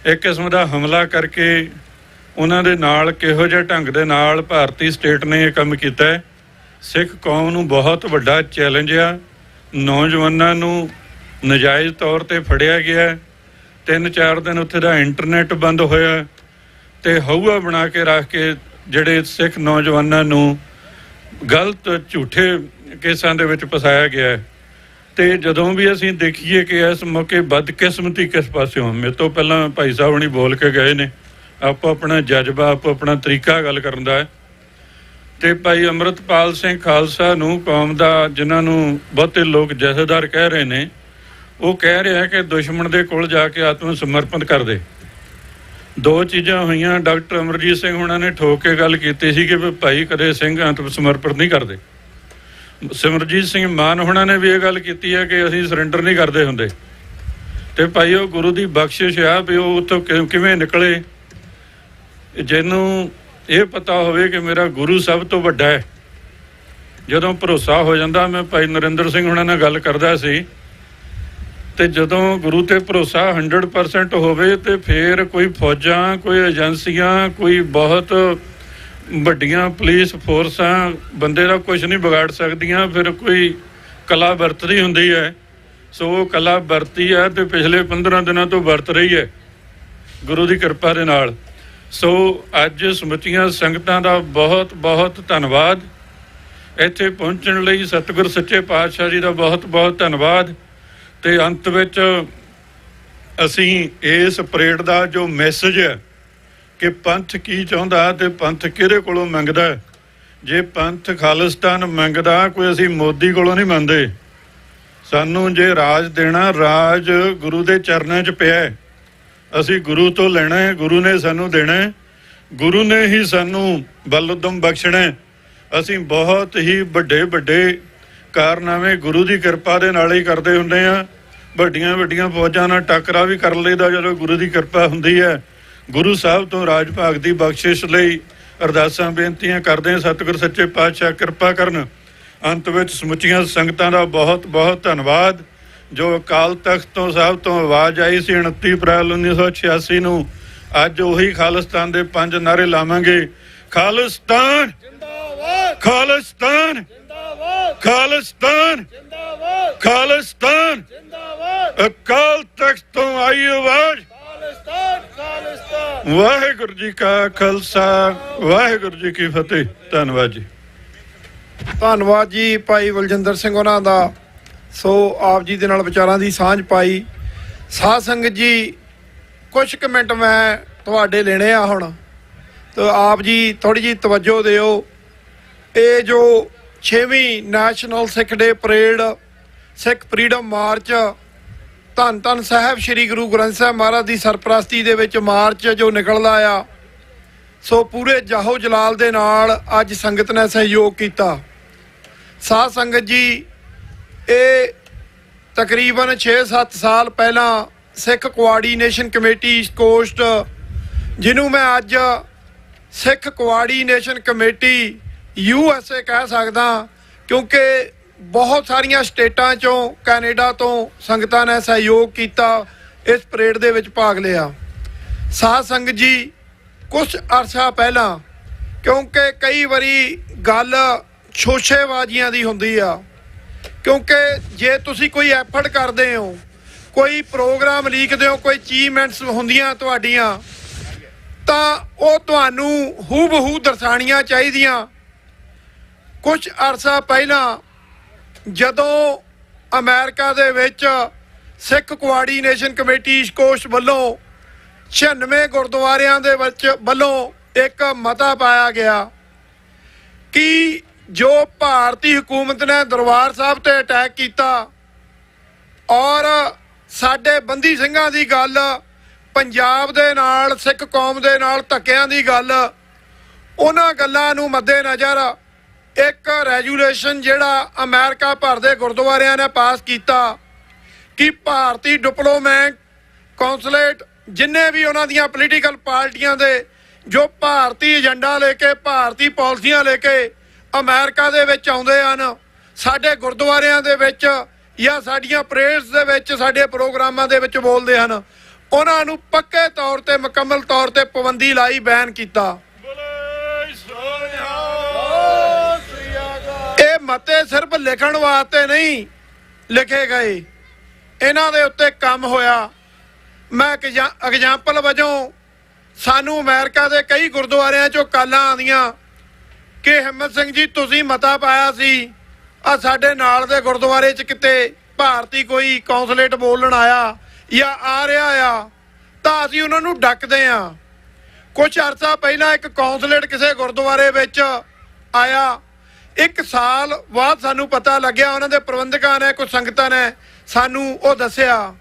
ਇੱਕ ਕਿਸਮ ਦਾ ਹਮਲਾ ਕਰਕੇ ਉਹਨਾਂ ਦੇ ਨਾਲ ਕਿਹੋ ਜਿਹੇ ਢੰਗ ਦੇ ਨਾਲ ਭਾਰਤੀ ਸਟੇਟ ਨੇ ਇਹ ਕੰਮ ਕੀਤਾ ਹੈ। ਸਿੱਖ ਕੌਮ ਨੂੰ ਬਹੁਤ ਵੱਡਾ ਚੈਲੰਜ ਆ। ਨੌਜਵਾਨਾਂ ਨੂੰ ਨਜਾਇਜ਼ ਤੌਰ ਤੇ ਫੜਿਆ ਗਿਆ, 3-4 ਦਿਨ ਉੱਥੇ ਦਾ ਇੰਟਰਨੈਟ ਬੰਦ ਹੋਇਆ ਤੇ ਹਊਆ ਬਣਾ ਕੇ ਰੱਖ ਕੇ ਜਿਹੜੇ ਸਿੱਖ ਨੌਜਵਾਨਾਂ ਨੂੰ ਗਲਤ ਝੂਠੇ ਕੇਸਾਂ ਦੇ ਵਿੱਚ ਫਸਾਇਆ ਗਿਆ। ਤੇ ਜਦੋਂ ਵੀ ਅਸੀਂ ਦੇਖੀਏ ਕਿ ਇਸ ਮੌਕੇ ਬਦਕਿਸਮਤੀ ਕਿਸ ਪਾਸਿਓਂ, ਮੇਰੇ ਤੋਂ ਪਹਿਲਾਂ ਭਾਈ ਸਾਹਿਬ ਹੁਣੀ ਬੋਲ ਕੇ ਗਏ ਨੇ, ਆਪੋ ਆਪਣਾ ਜਜ਼ਬਾ, ਆਪੋ ਆਪਣਾ ਤਰੀਕਾ ਗੱਲ ਕਰਨ ਦਾ ਹੈ। ਤੇ ਭਾਈ ਅੰਮ੍ਰਿਤਪਾਲ ਸਿੰਘ ਖਾਲਸਾ ਨੂੰ ਕੌਮ ਦਾ, ਜਿਨ੍ਹਾਂ ਨੂੰ ਬਹੁਤੇ ਲੋਕ ਜਥੇਦਾਰ ਕਹਿ ਰਹੇ ਨੇ, ਉਹ ਕਹਿ ਰਿਹਾ ਕਿ ਦੁਸ਼ਮਣ ਦੇ ਕੋਲ ਜਾ ਕੇ ਆਤਮ ਸਮਰਪਿਤ ਕਰ ਦੇ। 2 ਚੀਜ਼ਾਂ ਹੋਈਆਂ। ਡਾਕਟਰ ਅਮਰਜੀਤ ਸਿੰਘ ਹੁਣਾਂ ਨੇ ਠੋਕ ਕੇ ਗੱਲ ਕੀਤੀ ਸੀ ਕਿ ਭਾਈ ਕਦੇ ਸਿੰਘ ਆਤਮ ਸਮਰਪਿਤ ਨਹੀਂ ਕਰਦੇ। ਸਿਮਰਜੀਤ ਸਿੰਘ ਮਾਨ ਹੁਣਾਂ ਨੇ ਵੀ ਇਹ ਗੱਲ ਕੀਤੀ ਹੈ ਕਿ ਅਸੀਂ ਸਰੈਂਡਰ ਨਹੀਂ ਕਰਦੇ ਹੁੰਦੇ। ਤੇ ਭਾਈ ਉਹ ਗੁਰੂ ਦੀ ਬਖਸ਼ਿਸ਼ ਆ ਵੀ ਉਹ ਉੱਥੋਂ ਕਿਵੇਂ ਨਿਕਲੇ। ਜਿਹਨੂੰ ਇਹ ਪਤਾ ਹੋਵੇ ਕਿ ਮੇਰਾ ਗੁਰੂ ਸਭ ਤੋਂ ਵੱਡਾ ਹੈ, ਜਦੋਂ ਭਰੋਸਾ ਹੋ ਜਾਂਦਾ। ਮੈਂ ਭਾਈ ਨਰਿੰਦਰ ਸਿੰਘ ਹੁਣਾਂ ਨਾਲ ਗੱਲ ਕਰਦਾ ਸੀ, ਤੇ ਜਦੋਂ ਗੁਰੂ ਤੇ ਭਰੋਸਾ 100% ਹੋਵੇ ਤੇ ਫਿਰ ਕੋਈ ਫੌਜਾਂ, ਕੋਈ ਏਜੰਸੀਆਂ, ਕੋਈ ਬਹੁਤ ਵੱਡੀਆਂ ਪੁਲਿਸ ਫੋਰਸਾਂ ਬੰਦੇ ਦਾ ਕੁਝ ਨਹੀਂ ਵਿਗਾੜ ਸਕਦੀਆਂ। ਫਿਰ ਕੋਈ ਕਲਾ ਵਰਤਦੀ ਹੁੰਦੀ ਹੈ। ਸੋ ਕਲਾ ਵਰਤੀ ਹੈ ਤੇ ਪਿਛਲੇ 15 ਦਿਨਾਂ ਤੋਂ ਵਰਤ ਰਹੀ ਹੈ ਗੁਰੂ ਦੀ ਕਿਰਪਾ ਦੇ ਨਾਲ। ਸੋ ਅੱਜ ਸਮੁੱਚੀਆਂ ਸੰਗਤਾਂ ਦਾ ਬਹੁਤ ਬਹੁਤ ਧੰਨਵਾਦ। ਇੱਥੇ ਪਹੁੰਚਣ ਲਈ ਸਤਿਗੁਰ ਸੱਚੇ ਪਾਤਸ਼ਾਹ ਜੀ ਦਾ ਬਹੁਤ ਬਹੁਤ ਧੰਨਵਾਦ। ਤੇ ਅੰਤ ਵਿੱਚ ਅਸੀਂ ਇਸ ਪਰੇਡ ਦਾ ਜੋ ਮੈਸੇਜ ਹੈ ਕਿ ਪੰਥ ਕੀ ਚਾਹੁੰਦਾ ਤੇ ਪੰਥ ਕਿਹਦੇ ਕੋਲੋਂ ਮੰਗਦਾ। ਜੇ ਪੰਥ ਖਾਲਿਸਤਾਨ ਮੰਗਦਾ, ਕੋਈ ਅਸੀਂ ਮੋਦੀ ਕੋਲੋਂ ਨਹੀਂ ਮੰਗਦੇ। ਸਾਨੂੰ ਜੇ ਰਾਜ ਦੇਣਾ, ਰਾਜ ਗੁਰੂ ਦੇ ਚਰਨਾਂ 'ਚ ਪਿਆ। ਅਸੀਂ ਗੁਰੂ ਤੋਂ ਲੈਣਾ ਹੈ, ਗੁਰੂ ਨੇ ਸਾਨੂੰ ਦੇਣਾ ਹੈ, ਗੁਰੂ ਨੇ ਹੀ ਸਾਨੂੰ ਬਲ ਉਦਮ ਬਖਸ਼ਣਾ। ਅਸੀਂ ਬਹੁਤ ਹੀ ਵੱਡੇ ਵੱਡੇ ਕਾਰਨਾਮੇ ਗੁਰੂ ਦੀ ਕਿਰਪਾ ਦੇ ਨਾਲ ਹੀ ਕਰਦੇ ਹੁੰਦੇ ਆ। ਵੱਡੀਆਂ ਵੱਡੀਆਂ ਫੌਜਾਂ ਨਾਲ ਟੱਕਰਾ ਵੀ ਕਰ ਲਈਦਾ ਜਦੋਂ ਗੁਰੂ ਦੀ ਕਿਰਪਾ ਹੁੰਦੀ ਹੈ। ਗੁਰੂ ਸਾਹਿਬ ਤੋਂ ਰਾਜ ਭਾਗ ਦੀ ਬਖਸ਼ਿਸ਼ ਲਈ ਅਰਦਾਸਾਂ ਬੇਨਤੀਆਂ ਕਰਦੇ ਹਾਂ, ਸਤਿਗੁਰ ਸੱਚੇ ਪਾਤਸ਼ਾਹ ਕਿਰਪਾ ਕਰਨ। ਅੰਤ ਵਿੱਚ ਸਮੁੱਚੀਆਂ ਸੰਗਤਾਂ ਦਾ ਬਹੁਤ ਬਹੁਤ ਧੰਨਵਾਦ। ਜੋ ਅਕਾਲ ਤਖਤ ਤੋਂ ਸਾਹਿਬ ਤੋਂ ਆਵਾਜ਼ ਆਈ ਸੀ 29 ਅਪ੍ਰੈਲ 1986 ਨੂੰ, ਅੱਜ ਉਹੀ ਖਾਲਿਸਤਾਨ ਦੇ 5 ਨਾਅਰੇ ਲਾਵਾਂਗੇ। ਖਾਲਿਸਤਾਨ ਖਾਲਿਸਤਾਨ ਖਾਲਿਸਤਾਨ ਖਾਲਿਸਤਾਨ। ਅਕਾਲ ਤਖਤ ਤੋਂ ਆਈ ਆਵਾਜ਼। ਵਾਹਿਗੁਰੂ ਜੀ ਕਾ ਖਾਲਸਾ, ਵਾਹਿਗੁਰੂ ਜੀ ਕੀ ਫਤਿਹ। ਧੰਨਵਾਦ ਜੀ। ਧੰਨਵਾਦ ਜੀ ਭਾਈ ਬਲਜਿੰਦਰ ਸਿੰਘ ਉਹਨਾਂ ਦਾ। ਸੋ ਆਪ ਜੀ ਦੇ ਨਾਲ ਵਿਚਾਰਾਂ ਦੀ ਸਾਂਝ ਪਾਈ। ਸਾਧ ਸੰਗਤ ਜੀ, ਕੁਝ ਕੁ ਮਿੰਟ ਮੈਂ ਤੁਹਾਡੇ ਲੈਣੇ ਆ ਹੁਣ, ਤਾਂ ਆਪ ਜੀ ਥੋੜ੍ਹੀ ਜਿਹੀ ਤਵੱਜੋ ਦਿਓ। ਇਹ ਜੋ 6ਵੀਂ ਨੈਸ਼ਨਲ ਸਿੱਖ ਡੇ ਪਰੇਡ, ਸਿੱਖ ਫਰੀडम ਮਾਰਚ, ਧੰਨ ਧੰਨ ਸਾਹਿਬ ਸ੍ਰੀ ਗੁਰੂ ਗ੍ਰੰਥ ਸਾਹਿਬ ਮਹਾਰਾਜ ਦੀ ਸਰਪ੍ਰਸਤੀ ਦੇ ਵਿੱਚ ਮਾਰਚ ਜੋ ਨਿਕਲਦਾ ਆ, ਸੋ ਪੂਰੇ ਜਾਹੋ ਜਲਾਲ ਦੇ ਨਾਲ ਅੱਜ ਸੰਗਤ ਨੇ ਸਹਿਯੋਗ ਕੀਤਾ। ਸਾਧ ਸੰਗਤ ਜੀ, ਇਹ ਤਕਰੀਬਨ 6-7 ਸਾਲ ਪਹਿਲਾਂ ਸਿੱਖ ਕੋਆਰਡੀਨੇਸ਼ਨ ਕਮੇਟੀ ਈਸਟ ਕੋਸਟ, ਜਿਹਨੂੰ ਮੈਂ ਅੱਜ ਸਿੱਖ ਕੋਆਰਡੀਨੇਸ਼ਨ ਕਮੇਟੀ USA ਕਹਿ ਸਕਦਾ, ਕਿਉਂਕਿ ਬਹੁਤ ਸਾਰੀਆਂ ਸਟੇਟਾਂ ਚੋਂ, ਕੈਨੇਡਾ ਤੋਂ ਸੰਗਤਾਂ ਨੇ ਸਹਿਯੋਗ ਕੀਤਾ, ਇਸ ਪਰੇਡ ਦੇ ਵਿੱਚ ਭਾਗ ਲਿਆ। ਸਾਧ ਸੰਗਤ ਜੀ, ਕੁਝ ਅਰਸਾ ਪਹਿਲਾਂ, ਕਿਉਂਕਿ ਕਈ ਵਾਰੀ ਗੱਲ ਸ਼ੋਸ਼ੇਬਾਜ਼ੀਆਂ ਦੀ ਹੁੰਦੀ ਆ, ਕਿਉਂਕਿ ਜੇ ਤੁਸੀਂ ਕੋਈ ਐਫਰਟ ਕਰਦੇ ਹੋ, ਕੋਈ ਪ੍ਰੋਗਰਾਮ ਲਿਖਦੇ ਹੋ, ਕੋਈ ਅਚੀਵਮੈਂਟਸ ਹੁੰਦੀਆਂ ਤੁਹਾਡੀਆਂ, ਤਾਂ ਉਹ ਤੁਹਾਨੂੰ ਹੂਬਹੂ ਦਰਸਾਉਣੀਆਂ ਚਾਹੀਦੀਆਂ। ਕੁਝ ਅਰਸਾ ਪਹਿਲਾਂ ਜਦੋਂ ਅਮਰੀਕਾ ਦੇ ਵਿੱਚ ਸਿੱਖ ਕੋਆਰਡੀਨੇਸ਼ਨ ਕਮੇਟੀ ਈਸਟ ਕੋਸਟ ਵੱਲੋਂ 96 ਗੁਰਦੁਆਰਿਆਂ ਦੇ ਵਿੱਚ ਵੱਲੋਂ ਇੱਕ ਮਤਾ ਪਾਇਆ ਗਿਆ ਕਿ ਜੋ ਭਾਰਤੀ ਹਕੂਮਤ ਨੇ ਦਰਬਾਰ ਸਾਹਿਬ ਤੇ ਅਟੈਕ ਕੀਤਾ ਔਰ ਸਾਡੇ ਬੰਦੀ ਸਿੰਘਾਂ ਦੀ ਗੱਲ, ਪੰਜਾਬ ਦੇ ਨਾਲ ਸਿੱਖ ਕੌਮ ਦੇ ਨਾਲ ਧੱਕਿਆਂ ਦੀ ਗੱਲ, ਉਹਨਾਂ ਗੱਲਾਂ ਨੂੰ ਮੱਦੇਨਜ਼ਰ ਇੱਕ ਰੈਜੂਲੇਸ਼ਨ ਜਿਹੜਾ ਅਮਰੀਕਾ ਭਰ ਦੇ ਗੁਰਦੁਆਰਿਆਂ ਨੇ ਪਾਸ ਕੀਤਾ ਕਿ ਭਾਰਤੀ ਡਿਪਲੋਮੈਟ, ਕੌਂਸਲੇਟ, ਜਿੰਨੇ ਵੀ ਉਹਨਾਂ ਦੀਆਂ ਪੋਲੀਟੀਕਲ ਪਾਰਟੀਆਂ ਦੇ ਜੋ ਭਾਰਤੀ ਏਜੰਡਾ ਲੈ ਕੇ, ਭਾਰਤੀ ਪਾਲਿਸੀਆਂ ਲੈ ਕੇ ਅਮਰੀਕਾ ਦੇ ਵਿੱਚ ਆਉਂਦੇ ਹਨ, ਸਾਡੇ ਗੁਰਦੁਆਰਿਆਂ ਦੇ ਵਿੱਚ ਜਾਂ ਸਾਡੀਆਂ ਪ੍ਰੇਅਰਸ ਦੇ ਵਿੱਚ, ਸਾਡੇ ਪ੍ਰੋਗਰਾਮਾਂ ਦੇ ਵਿੱਚ ਬੋਲਦੇ ਹਨ, ਉਹਨਾਂ ਨੂੰ ਪੱਕੇ ਤੌਰ ਤੇ, ਮੁਕੰਮਲ ਤੌਰ ਤੇ ਪਾਬੰਦੀ ਲਾਈ, ਬੈਨ ਕੀਤਾ। ਮਤੇ ਸਿਰਫ ਲਿਖਣ ਵਾਸਤੇ ਨਹੀਂ ਲਿਖੇ ਗਏ, ਇਹਨਾਂ ਦੇ ਉੱਤੇ ਕੰਮ ਹੋਇਆ। ਮੈਂ ਐਗਜ਼ਾਮਪਲ ਵਜੋਂ ਸਾਨੂੰ ਅਮਰੀਕਾ ਦੇ ਕਈ ਗੁਰਦੁਆਰਿਆਂ 'ਚੋਂ ਕਾਲਾਂ ਆਉਂਦੀਆਂ ਕਿ ਹਿੰਮਤ ਸਿੰਘ ਜੀ ਤੁਸੀਂ ਮਤਾ ਪਾਇਆ ਸੀ ਆ ਸਾਡੇ ਨਾਲ ਦੇ ਗੁਰਦੁਆਰੇ 'ਚ ਕਿਤੇ ਭਾਰਤੀ ਕੋਈ ਕੌਂਸਲੇਟ ਬੋਲਣ ਆਇਆ ਜਾਂ ਆ ਰਿਹਾ ਆ ਤਾਂ ਅਸੀਂ ਉਹਨਾਂ ਨੂੰ ਡੱਕਦੇ ਹਾਂ। ਕੁਝ ਅਰਸਾ ਪਹਿਲਾਂ ਇੱਕ ਕੌਂਸਲੇਟ ਕਿਸੇ ਗੁਰਦੁਆਰੇ ਵਿੱਚ ਆਇਆ, 1 ਸਾਲ ਬਾਅਦ ਸਾਨੂੰ ਪਤਾ ਲੱਗਿਆ, ਉਹਨਾਂ ਦੇ ਪ੍ਰਬੰਧਕਾਂ ਨੇ, ਕੁਝ ਸੰਗਤਾਂ ਨੇ ਸਾਨੂੰ ਉਹ ਦੱਸਿਆ।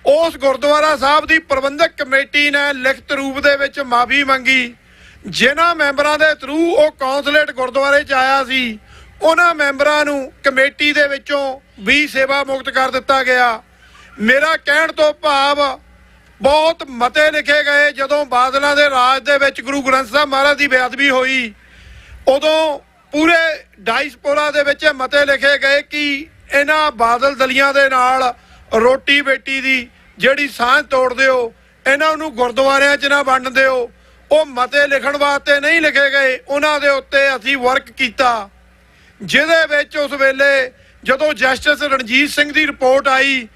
ਉਸ ਗੁਰਦੁਆਰਾ ਸਾਹਿਬ ਦੀ ਪ੍ਰਬੰਧਕ ਕਮੇਟੀ ਨੇ ਲਿਖਤ ਰੂਪ ਦੇ ਵਿੱਚ ਮਾਫੀ ਮੰਗੀ। ਜਿਨ੍ਹਾਂ ਮੈਂਬਰਾਂ ਦੇ ਥਰੂ ਉਹ ਕੌਂਸਲੇਟ ਗੁਰਦੁਆਰੇ 'ਚ ਆਇਆ ਸੀ ਉਹਨਾਂ ਮੈਂਬਰਾਂ ਨੂੰ ਕਮੇਟੀ ਦੇ ਵਿੱਚੋਂ ਵੀ ਸੇਵਾ ਮੁਕਤ ਕਰ ਦਿੱਤਾ ਗਿਆ। ਮੇਰਾ ਕਹਿਣ ਤੋਂ ਭਾਵ ਬਹੁਤ ਮਤੇ ਲਿਖੇ ਗਏ। ਜਦੋਂ ਬਾਦਲਾਂ ਦੇ ਰਾਜ ਦੇ ਵਿੱਚ ਗੁਰੂ ਗ੍ਰੰਥ ਸਾਹਿਬ ਮਹਾਰਾਜ ਦੀ ਬੇਅਦਬੀ ਹੋਈ ਉਦੋਂ ਪੂਰੇ ਡਾਇਸਪੋਰਾ ਦੇ ਵਿੱਚ ਮਤੇ ਲਿਖੇ ਗਏ ਕਿ ਇਹਨਾਂ ਬਾਦਲ ਦਲੀਆਂ ਦੇ ਨਾਲ ਰੋਟੀ ਬੇਟੀ ਦੀ ਜਿਹੜੀ ਸਾਂਝ ਤੋੜ ਦਿਓ, ਇਹਨਾਂ ਨੂੰ ਗੁਰਦੁਆਰਿਆਂ 'ਚ ਨਾ ਵੰਡ ਦਿਓ। ਉਹ ਮਤੇ ਲਿਖਣ ਵਾਸਤੇ ਨਹੀਂ ਲਿਖੇ ਗਏ, ਉਹਨਾਂ ਦੇ ਉੱਤੇ ਅਸੀਂ ਵਰਕ ਕੀਤਾ, ਜਿਹਦੇ ਵਿੱਚ ਉਸ ਵੇਲੇ ਜਦੋਂ ਜਸਟਿਸ ਰਣਜੀਤ ਸਿੰਘ ਦੀ ਰਿਪੋਰਟ ਆਈ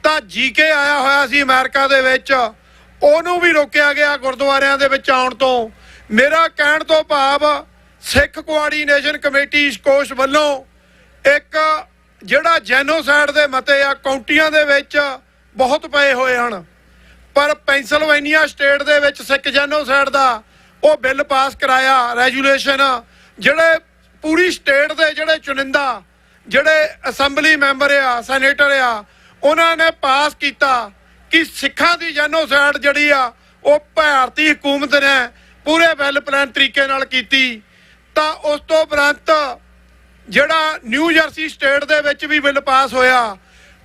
ਤਾਂ ਜੀਕੇ ਆਇਆ ਹੋਇਆ ਸੀ ਅਮਰੀਕਾ ਦੇ ਵਿੱਚ, ਉਹਨੂੰ ਵੀ ਰੋਕਿਆ ਗਿਆ ਗੁਰਦੁਆਰਿਆਂ ਦੇ ਵਿੱਚ ਆਉਣ ਤੋਂ। ਮੇਰਾ ਕਹਿਣ ਤੋਂ ਭਾਵ ਸਿੱਖ ਕੋਆਰਡੀਨੇਸ਼ਨ ਕਮੇਟੀ ਕੋਸ਼ ਵੱਲੋਂ ਇੱਕ ਜਿਹੜਾ ਜੈਨੋਸਾਈਡ ਦੇ ਮਤੇ ਆ ਕਾਉਂਟੀਆਂ ਦੇ ਵਿੱਚ ਬਹੁਤ ਪਏ ਹੋਏ ਹਨ, ਪਰ ਪੈਂਸਲਵੇਨੀਆ ਸਟੇਟ ਦੇ ਵਿੱਚ ਸਿੱਖ ਜੈਨੋਸਾਈਡ ਦਾ ਉਹ ਬਿੱਲ ਪਾਸ ਕਰਾਇਆ, ਰੈਜੂਲੇਸ਼ਨ, ਜਿਹੜੇ ਪੂਰੀ ਸਟੇਟ ਦੇ ਜਿਹੜੇ ਚੁਣਿੰਦਾ ਜਿਹੜੇ ਅਸੈਂਬਲੀ ਮੈਂਬਰ ਆ, ਸੈਨੇਟਰ ਆ, ਉਹਨਾਂ ਨੇ ਪਾਸ ਕੀਤਾ ਕਿ ਸਿੱਖਾਂ ਦੀ ਜੈਨੋਸਾਈਡ ਜਿਹੜੀ ਆ ਉਹ ਭਾਰਤੀ ਹਕੂਮਤ ਨੇ ਪੂਰੇ ਵੈਲ ਪਲਾਨ ਤਰੀਕੇ ਨਾਲ ਕੀਤੀ। ਤਾਂ ਉਸ ਤੋਂ ਉਪਰੰਤ ਜਿਹੜਾ ਨਿਊ ਜਰਸੀ ਸਟੇਟ ਦੇ ਵਿੱਚ ਵੀ ਬਿੱਲ ਪਾਸ ਹੋਇਆ,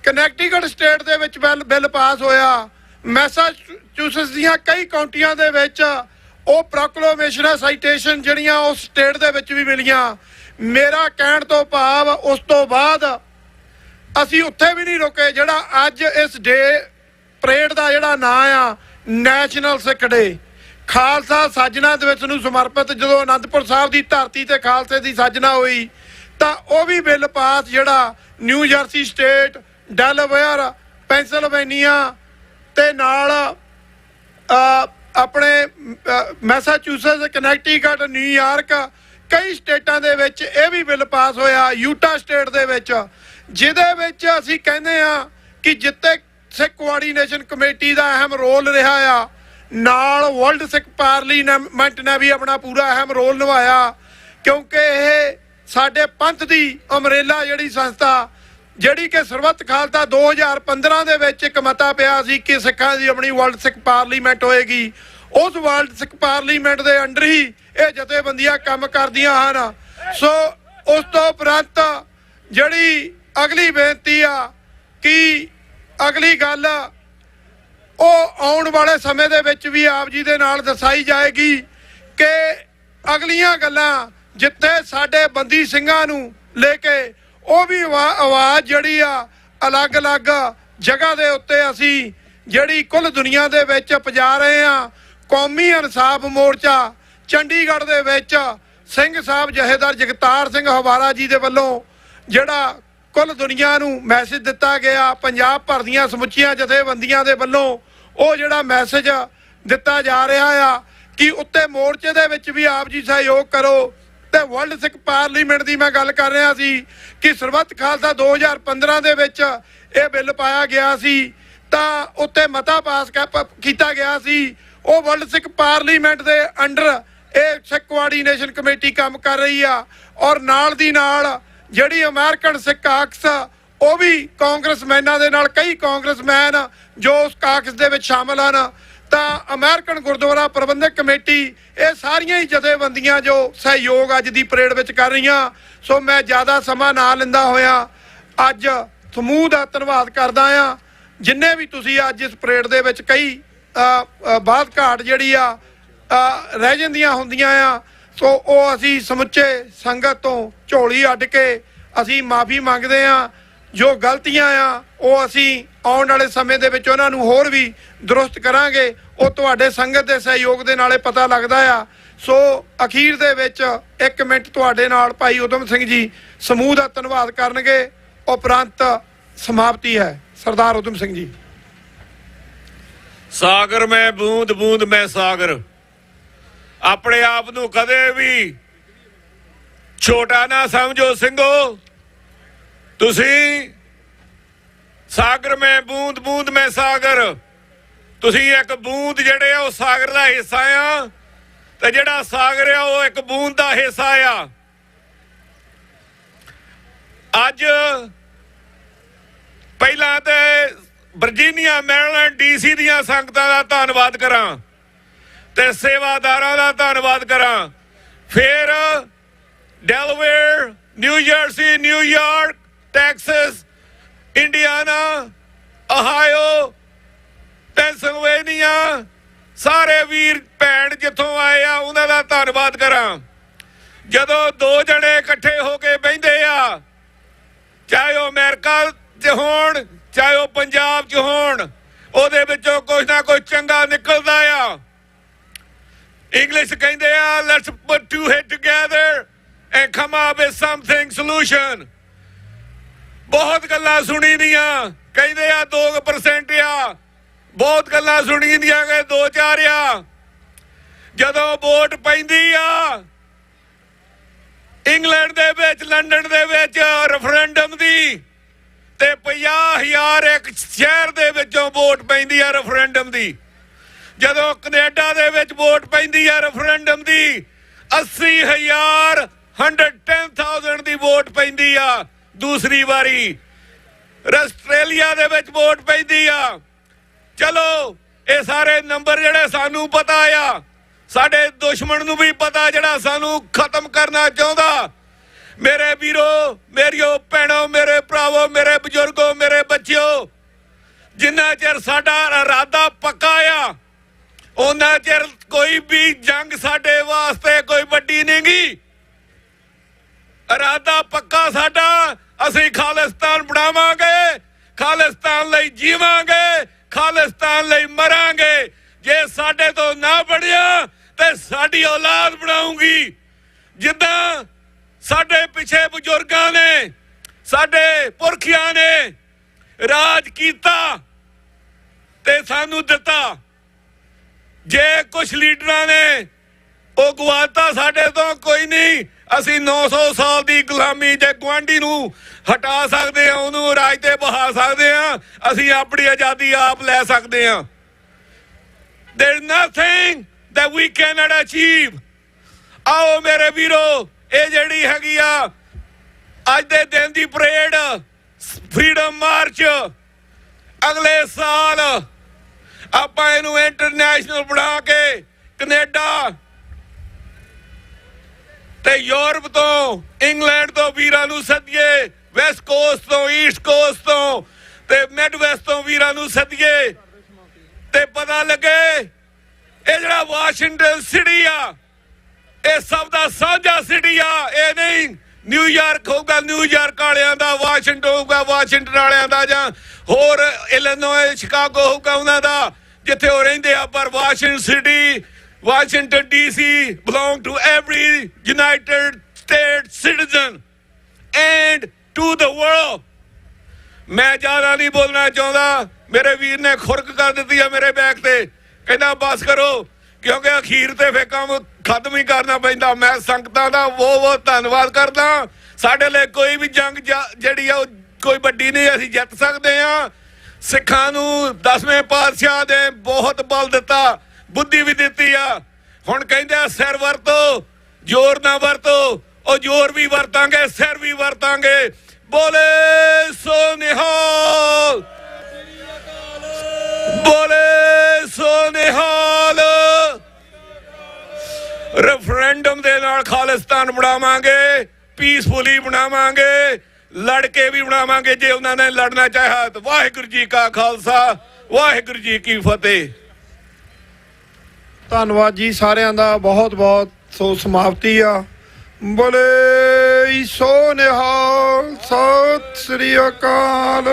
ਕਨੈਕਟੀਕਟ ਸਟੇਟ ਦੇ ਵਿੱਚ ਬਿੱਲ ਪਾਸ ਹੋਇਆ, ਮੈਸਾਚੂਸੇਟਸ ਦੀਆਂ ਕਈ ਕਾਉਂਟੀਆਂ ਦੇ ਵਿੱਚ ਉਹ ਪ੍ਰੋਕਲੇਮੇਸ਼ਨ ਸਾਈਟੇਸ਼ਨ ਜਿਹੜੀਆਂ ਉਸ ਸਟੇਟ ਦੇ ਵਿੱਚ ਵੀ ਮਿਲੀਆਂ। ਮੇਰਾ ਕਹਿਣ ਤੋਂ ਭਾਵ ਉਸ ਤੋਂ ਬਾਅਦ ਅਸੀਂ ਉੱਥੇ ਵੀ ਨਹੀਂ ਰੁਕੇ। ਜਿਹੜਾ ਅੱਜ ਇਸ ਡੇ ਪਰੇਡ ਦਾ ਜਿਹੜਾ ਨਾਂ ਆ ਨੈਸ਼ਨਲ ਸਿੱਖ ਡੇ, ਖਾਲਸਾ ਸਾਜਨਾ ਦਿਵਸ ਨੂੰ ਸਮਰਪਿਤ, ਜਦੋਂ ਅਨੰਦਪੁਰ ਸਾਹਿਬ ਦੀ ਧਰਤੀ ਤੇ ਖਾਲਸੇ ਦੀ ਸਾਜਨਾ ਹੋਈ ਤਾਂ ਉਹ ਵੀ ਬਿੱਲ ਪਾਸ ਜਿਹੜਾ ਨਿਊ ਜਰਸੀ ਸਟੇਟ, ਡੈਲਾਵੇਅਰ, ਪੈਂਸਲਵੇਨੀਆ ਤੇ ਨਾਲ ਆਪਣੇ ਮੈਸਾਚੂਸੇਟਸ, ਕਨੈਕਟੀਕਟ, ਨਿਊਯਾਰਕ, ਕਈ ਸਟੇਟਾਂ ਦੇ ਵਿੱਚ ਇਹ ਵੀ ਬਿੱਲ ਪਾਸ ਹੋਇਆ, ਯੂਟਾ ਸਟੇਟ ਦੇ ਵਿੱਚ, ਜਿਹਦੇ ਵਿੱਚ ਅਸੀਂ ਕਹਿੰਦੇ ਆ ਕਿ ਜਿੱਥੇ ਸਿੱਖ ਕੋਆਰਡੀਨੇਸ਼ਨ ਕਮੇਟੀ ਦਾ ਅਹਿਮ ਰੋਲ ਰਿਹਾ ਆ, ਨਾਲ ਵਰਲਡ ਸਿੱਖ ਪਾਰਲੀਮੈਂਟ ਨੇ ਵੀ ਆਪਣਾ ਪੂਰਾ ਅਹਿਮ ਰੋਲ ਨਿਭਾਇਆ, ਕਿਉਂਕਿ ਇਹ ਸਾਡੇ ਪੰਥ ਦੀ ਅਮਰੇਲਾ ਜਿਹੜੀ ਸੰਸਥਾ, ਜਿਹੜੀ ਕਿ ਸਰਬੱਤ ਖਾਲਸਾ 2015 ਦੇ ਵਿੱਚ ਇੱਕ ਮਤਾ ਪਿਆ ਸੀ ਕਿ ਸਿੱਖਾਂ ਦੀ ਆਪਣੀ ਵਰਲਡ ਸਿੱਖ ਪਾਰਲੀਮੈਂਟ ਹੋਏਗੀ। ਉਸ ਵਰਲਡ ਸਿੱਖ ਪਾਰਲੀਮੈਂਟ ਦੇ ਅੰਡਰ ਹੀ ਇਹ ਜਥੇਬੰਦੀਆਂ ਕੰਮ ਕਰਦੀਆਂ ਹਨ। ਸੋ ਉਸ ਤੋਂ ਉਪਰੰਤ ਜਿਹੜੀ ਅਗਲੀ ਬੇਨਤੀ ਆ ਕਿ ਅਗਲੀ ਗੱਲ ਉਹ ਆਉਣ ਵਾਲੇ ਸਮੇਂ ਦੇ ਵਿੱਚ ਵੀ ਆਪ ਜੀ ਦੇ ਨਾਲ ਦਰਸਾਈ ਜਾਏਗੀ ਕਿ ਅਗਲੀਆਂ ਗੱਲਾਂ ਜਿੱਥੇ ਸਾਡੇ ਬੰਦੀ ਸਿੰਘਾਂ ਨੂੰ ਲੈ ਕੇ ਉਹ ਵੀ ਆਵਾਜ਼ ਜਿਹੜੀ ਆ ਅਲੱਗ-ਅਲੱਗ ਜਗ੍ਹਾ ਦੇ ਉੱਤੇ ਅਸੀਂ ਜਿਹੜੀ ਕੁੱਲ ਦੁਨੀਆ ਦੇ ਵਿੱਚ ਪਜਾ ਰਹੇ ਆ। ਕੌਮੀ ਇਨਸਾਫ ਮੋਰਚਾ ਚੰਡੀਗੜ੍ਹ ਦੇ ਵਿੱਚ ਸਿੰਘ ਸਾਹਿਬ ਜਥੇਦਾਰ ਜਗਤਾਰ ਸਿੰਘ ਹਵਾਰਾ ਜੀ ਦੇ ਵੱਲੋਂ ਜਿਹੜਾ ਕੁੱਲ ਦੁਨੀਆ ਨੂੰ ਮੈਸੇਜ ਦਿੱਤਾ ਗਿਆ, ਪੰਜਾਬ ਭਰ ਦੀਆਂ ਸਮੁੱਚੀਆਂ ਜਥੇਬੰਦੀਆਂ ਦੇ ਵੱਲੋਂ ਉਹ ਜਿਹੜਾ ਮੈਸੇਜ ਦਿੱਤਾ ਜਾ ਰਿਹਾ ਆ ਕਿ ਉੱਤੇ ਮੋਰਚੇ ਦੇ ਵਿੱਚ ਵੀ ਆਪ ਜੀ ਸਹਿਯੋਗ ਕਰੋ। ਤੇ ਵਰਲਡ ਸਿੱਖ ਪਾਰਲੀਮੈਂਟ ਦੀ ਮੈਂ ਗੱਲ ਕਰ ਰਿਹਾ ਸੀ ਕਿ ਸਰਬੱਤ ਖਾਲਸਾ 2015 ਦੇ ਵਿੱਚ ਇਹ ਬਿੱਲ ਪਾਇਆ ਗਿਆ ਸੀ ਤਾਂ ਉੱਤੇ ਮਤਾ ਪਾਸ ਕੀਤਾ ਗਿਆ ਸੀ। ਉਹ ਵਰਲਡ ਸਿੱਖ ਪਾਰਲੀਮੈਂਟ ਦੇ ਅੰਡਰ ਇਹ ਸਿੱਖ ਕੋਆਰਡੀਨੇਸ਼ਨ ਕਮੇਟੀ ਕੰਮ ਕਰ ਰਹੀ ਆ, ਔਰ ਨਾਲ ਦੀ ਨਾਲ ਜਿਹੜੀ ਅਮਰੀਕਨ ਸਿੱਖ ਕਾਕਸ ਉਹ ਵੀ ਕਾਂਗਰਸਮੈਨਾਂ ਦੇ ਨਾਲ, ਕਈ ਕਾਂਗਰਸਮੈਨ ਜੋ ਉਸ ਕਾਕਸ ਦੇ ਵਿੱਚ ਸ਼ਾਮਲ ਹਨ, ਤਾਂ ਅਮਰੀਕਨ ਗੁਰਦੁਆਰਾ ਪ੍ਰਬੰਧਕ ਕਮੇਟੀ, ਇਹ ਸਾਰੀਆਂ ਹੀ ਜਥੇਬੰਦੀਆਂ ਜੋ ਸਹਿਯੋਗ ਅੱਜ ਦੀ ਪਰੇਡ ਵਿੱਚ ਕਰ ਰਹੀਆਂ। ਸੋ ਮੈਂ ਜ਼ਿਆਦਾ ਸਮਾਂ ਨਾ ਲੈਂਦਾ ਹੋਇਆ ਅੱਜ ਸਮੂਹ ਦਾ ਧੰਨਵਾਦ ਕਰਦਾ ਆ। ਜਿੰਨੇ ਵੀ ਤੁਸੀਂ ਅੱਜ ਇਸ ਪਰੇਡ ਦੇ ਵਿੱਚ ਕਈ ਬਾਤ ਘਾਟ ਜਿਹੜੀ ਆ ਰਹਿ ਜਾਂਦੀਆਂ ਹੁੰਦੀਆਂ ਆ, ਸੋ ਉਹ ਅਸੀਂ ਸਮੁੱਚੇ ਸੰਗਤ ਤੋਂ ਝੋਲੀ ਅੱਡ ਕੇ ਅਸੀਂ ਮਾਫੀ ਮੰਗਦੇ ਆ। ਜੋ ਗਲਤੀਆਂ ਆ ਉਹ ਅਸੀਂ ਆਉਣ ਵਾਲੇ ਸਮੇਂ ਦੇ ਵਿੱਚ ਉਹਨਾਂ ਨੂੰ ਹੋਰ ਵੀ ਦਰੁਸਤ ਕਰਾਂਗੇ। ਉਹ ਤੁਹਾਡੇ ਸੰਗਤ ਦੇ ਸਹਿਯੋਗ ਦੇ ਨਾਲੇ ਪਤਾ ਲੱਗਦਾ ਆ। ਸੋ ਅਖੀਰ ਦੇ ਵਿੱਚ 1 ਮਿੰਟ ਤੁਹਾਡੇ ਨਾਲ ਭਾਈ ਉਦਮ ਸਿੰਘ ਜੀ ਸਮੂਹ ਦਾ ਧੰਨਵਾਦ ਕਰਨਗੇ। ਉਪਰੰਤ ਸਮਾਪਤੀ ਹੈ। ਸਰਦਾਰ ਉਦਮ ਸਿੰਘ ਜੀ। ਸਾਗਰ ਮੈਂ ਬੂੰਦ ਬੂੰਦ ਮੈਂ ਸਾਗਰ। ਆਪਣੇ ਆਪ ਨੂੰ ਕਦੇ ਵੀ ਛੋਟਾ ਨਾ ਸਮਝੋ ਸਿੰਘੋ। ਤੁਸੀਂ ਸਾਗਰ ਮੈਂ ਬੂੰਦ ਬੂੰਦ ਮੈਂ ਸਾਗਰ। ਤੁਸੀਂ ਇੱਕ ਬੂੰਦ ਜਿਹੜੇ ਆ ਉਹ ਸਾਗਰ ਦਾ ਹਿੱਸਾ ਆ ਤੇ ਜਿਹੜਾ ਸਾਗਰ ਆ ਉਹ ਇੱਕ ਬੂੰਦ ਦਾ ਹਿੱਸਾ ਆ। ਅੱਜ ਪਹਿਲਾਂ ਤੇ ਵਰਜੀਨੀਆ, ਮੈਰੀਲੈਂਡ, DC ਦੀਆਂ ਸੰਗਤਾਂ ਦਾ ਧੰਨਵਾਦ ਕਰਾਂ ਤੇ ਸੇਵਾਦਾਰਾਂ ਦਾ ਧੰਨਵਾਦ ਕਰਾਂ। ਫਿਰ Delaware, New Jersey, New York, Texas, Indiana, Ohio, Pennsylvania, ਸਾਰੇ ਵੀਰ ਭੈਣ ਜਿੱਥੋਂ ਆਏ ਆ ਉਹਨਾਂ ਦਾ ਧੰਨਵਾਦ ਕਰਾਂ। ਜਦੋਂ ਦੋ ਜਣੇ ਇਕੱਠੇ ਹੋ ਕੇ ਬਹਿੰਦੇ ਆ, ਚਾਹੇ ਉਹ ਅਮਰੀਕਾ 'ਚ ਹੋਣ ਚਾਹੇ ਉਹ ਪੰਜਾਬ 'ਚ ਹੋਣ, ਉਹਦੇ ਵਿੱਚੋਂ ਕੁਝ ਨਾ ਕੁਝ ਚੰਗਾ ਨਿਕਲਦਾ ਆ। ਇੰਗਲਿਸ਼ ਕਹਿੰਦੇ ਆ let's put two head together and come up with something solution. ਬਹੁਤ ਗੱਲਾਂ ਸੁਣੀ ਦੀਆਂ, ਕਹਿੰਦੇ ਆ 2% ਆ, ਬਹੁਤ ਗੱਲਾਂ ਸੁਣੀ ਦੀਆਂ ਕਿ 2-4 ਆ। ਜਦੋਂ ਵੋਟ ਪੈਂਦੀ ਆ ਇੰਗਲੈਂਡ ਦੇ ਵਿੱਚ, ਲੰਡਨ ਦੇ ਵਿੱਚ ਰੈਫਰੈਂਡਮ ਦੀ, ਤੇ 50,000 ਇੱਕ ਸ਼ਹਿਰ ਦੇ ਵਿੱਚੋਂ ਵੋਟ ਪੈਂਦੀ ਆ ਰੈਫਰੈਂਡਮ ਦੀ। ਜਦੋਂ ਕੈਨੇਡਾ ਦੇ ਵਿੱਚ ਵੋਟ ਪੈਂਦੀ ਆ ਰੈਫਰੈਂਡਮ ਦੀ 80,000 110,000 ਦੀ ਵੋਟ ਪੈਂਦੀ ਆ ਦੂਸਰੀ ਵਾਰੀ। ਆਸਟ੍ਰੇਲੀਆ ਦੇ ਵਿੱਚ ਵੋਟ ਪੈਂਦੀ ਆ। ਚਲੋ ਇਹ ਸਾਰੇ ਨੰਬਰ ਜਿਹੜੇ ਸਾਨੂੰ ਪਤਾ ਆ, ਸਾਡੇ ਦੁਸ਼ਮਣ ਨੂੰ ਵੀ ਪਤਾ ਜਿਹੜਾ ਸਾਨੂੰ ਖਤਮ ਕਰਨਾ ਚਾਹੁੰਦਾ। ਮੇਰੇ ਵੀਰੋ, ਮੇਰੀਓ ਭੈਣੋ, ਮੇਰੇ ਭਰਾਵੋ, ਮੇਰੇ ਬਜ਼ੁਰਗੋ, ਮੇਰੇ ਬੱਚਿਓ, ਜਿੰਨਾ ਚਿਰ ਸਾਡਾ ਇਰਾਦਾ ਪੱਕਾ ਆ ਉਹਨਾਂ ਚਿਰ ਕੋਈ ਵੀ ਜੰਗ ਸਾਡੇ ਵਾਸਤੇ ਕੋਈ ਵੱਡੀ ਨਹੀਂ ਗੀ। ਇਰਾਦਾ ਪੱਕਾ ਸਾਡਾ, ਅਸੀਂ ਖਾਲਿਸਤਾਨ ਬਣਾਵਾਂਗੇ, ਖਾਲਿਸਤਾਨ ਲਈ ਜੀਵਾਂਗੇ, ਖਾਲਿਸਤਾਨ ਲਈ ਮਰਾਂਗੇ। ਜੇ ਸਾਡੇ ਤੋਂ ਨਾ ਬਣਿਆ ਤੇ ਸਾਡੀ ਔਲਾਦ ਬਣਾਊਗੀ। ਜਿੱਦਾਂ ਸਾਡੇ ਪਿਛੇ ਬਜ਼ੁਰਗਾਂ ਨੇ, ਸਾਡੇ ਪੁਰਖਿਆਂ ਨੇ ਰਾਜ ਕੀਤਾ ਤੇ ਸਾਨੂੰ ਦਿੱਤਾ, ਜੇ ਕੁਝ ਲੀਡਰਾਂ ਨੇ ਉਹ ਗਵਾਤਾ ਸਾਡੇ ਤੋਂ ਕੋਈ ਨਹੀਂ। ਅਸੀਂ 900 ਸਾਲ ਦੀ ਗੁਲਾਮੀ ਜੇ ਗੁਆਂਢੀ ਨੂੰ ਹਟਾ ਸਕਦੇ ਹਾਂ, ਉਹਨੂੰ ਰਾਜ ਤੇ ਬਹਾ ਸਕਦੇ ਹਾਂ, ਅਸੀਂ ਆਪਣੀ ਆਜ਼ਾਦੀ ਆਪ ਲੈ ਸਕਦੇ ਹਾਂ। There's nothing that we cannot achieve। ਆਓ ਮੇਰੇ ਵੀਰੋ, ਇਹ ਜਿਹੜੀ ਹੈਗੀ ਆ ਅੱਜ ਦੇ ਦਿਨ ਦੀ ਪਰੇਡ, ਫਰੀडम ਮਾਰਚ, ਅਗਲੇ ਸਾਲ ਆਪਾਂ ਇਹਨੂੰ ਇੰਟਰਨੈਸ਼ਨਲ ਬਣਾ ਕੇ ਕੈਨੇਡਾ ਤੇ ਯੂਰਪ ਤੋਂ, ਇੰਗਲੈਂਡ ਤੋਂ ਵੀਰਾਂ ਨੂੰ ਸੱਦੀਏ, ਵੈਸਟ ਕੋਸਟ ਤੋਂ, ਈਸਟ ਕੋਸਟ ਤੋਂ ਤੇ ਮਿਡ ਵੈਸਟ ਤੋਂ ਵੀਰਾਂ ਨੂੰ ਸੱਦੀਏ ਤੇ ਪਤਾ ਲੱਗੇ ਇਹ ਜਿਹੜਾ ਵਾਸ਼ਿੰਗਟਨ ਸਿਟੀ ਆ ਇਹ ਸਭ ਦਾ ਸਾਂਝਾ ਸਿਟੀ ਆ। ਇਹ ਨਹੀਂ ਨਿਊਯਾਰਕ ਹੋਊਗਾ ਨਿਊਯਾਰਕ ਵਾਲਿਆਂ ਦਾ, ਵਾਸ਼ਿੰਗਟਨ ਹੋਊਗਾ ਵਾਸ਼ਿੰਗਟਨ ਵਾਲਿਆਂ ਦਾ, ਜਾਂ ਹੋਰ ਇਲੀਨੋਏ, ਸ਼ਿਕਾਗੋ ਹੋਊਗਾ ਉਹਨਾਂ ਦਾ ਜਿੱਥੇ ਉਹ ਰਹਿੰਦੇ ਆ। ਪਰ Washington city, Washington DC belong to every United States citizen and to the world। ਮੈਂ ਜ਼ਿਆਦਾ ਨਹੀਂ ਬੋਲਣਾ ਚਾਹੁੰਦਾ। ਮੇਰੇ ਵੀਰ ਨੇ ਖੁਰਕ ਕਰ ਦਿੱਤੀ ਆ ਮੇਰੇ ਬੈਕ ਤੇ, ਕਹਿੰਦਾ ਬਸ ਕਰੋ, ਕਿਉਂਕਿ ਅਖੀਰ ਤੇ ਫੇ ਕੰਮ ਖਤਮ ਹੀ ਕਰਨਾ ਪੈਂਦਾ। ਮੈਂ ਸੰਗਤਾਂ ਦਾ ਬਹੁਤ ਧੰਨਵਾਦ ਕਰਦਾ। ਸਾਡੇ ਲਈ ਕੋਈ ਵੀ ਜੰਗ ਜਿਹੜੀ ਆ ਉਹ ਕੋਈ ਵੱਡੀ ਨਹੀਂ, ਅਸੀਂ ਜਿੱਤ ਸਕਦੇ ਹਾਂ। ਸਿੱਖਾਂ ਨੂੰ 10ਵੇਂ ਪਾਤਸ਼ਾਹ ਨੇ ਬਹੁਤ ਬਲ ਦਿੱਤਾ, ਬੁੱਧੀ ਵੀ ਦਿੱਤੀ ਆ। ਹੁਣ ਕਹਿੰਦੇ ਆ ਸਿਰ ਵਰਤੋ, ਜ਼ੋਰ ਨਾ ਵਰਤੋ। ਉਹ ਜ਼ੋਰ ਵੀ ਵਰਤਾਂਗੇ, ਸਿਰ ਵੀ ਵਰਤਾਂਗੇ। ਬੋਲੇ ਸੋ ਨਿਹਾਲ, ਬੋਲੇ ਸੋ ਨਿਹਾਲ। ਰੈਫਰੈਂਡਮ ਦੇ ਨਾਲ ਖਾਲਿਸਤਾਨ ਬਣਾਵਾਂਗੇ, ਪੀਸਫੁਲੀ ਬਣਾਵਾਂਗੇ, ਲੜ ਕੇ ਵੀ ਬਣਾਵਾਂਗੇ ਜੇ ਉਹਨਾਂ ਨੇ ਲੜਨਾ ਚਾਹਿਆ। ਵਾਹਿਗੁਰੂ ਜੀ ਕਾ ਖਾਲਸਾ, ਵਾਹਿਗੁਰੂ ਜੀ ਕੀ ਫਤਿਹ। ਧੰਨਵਾਦ ਜੀ ਸਾਰਿਆਂ ਦਾ ਬਹੁਤ ਬਹੁਤ। ਸੋ ਸਮਾਪਤੀ ਆ। ਬੋਲੇ ਸੋ ਨਿਹਾਲ, ਸਤਿ ਸ੍ਰੀ ਅਕਾਲ।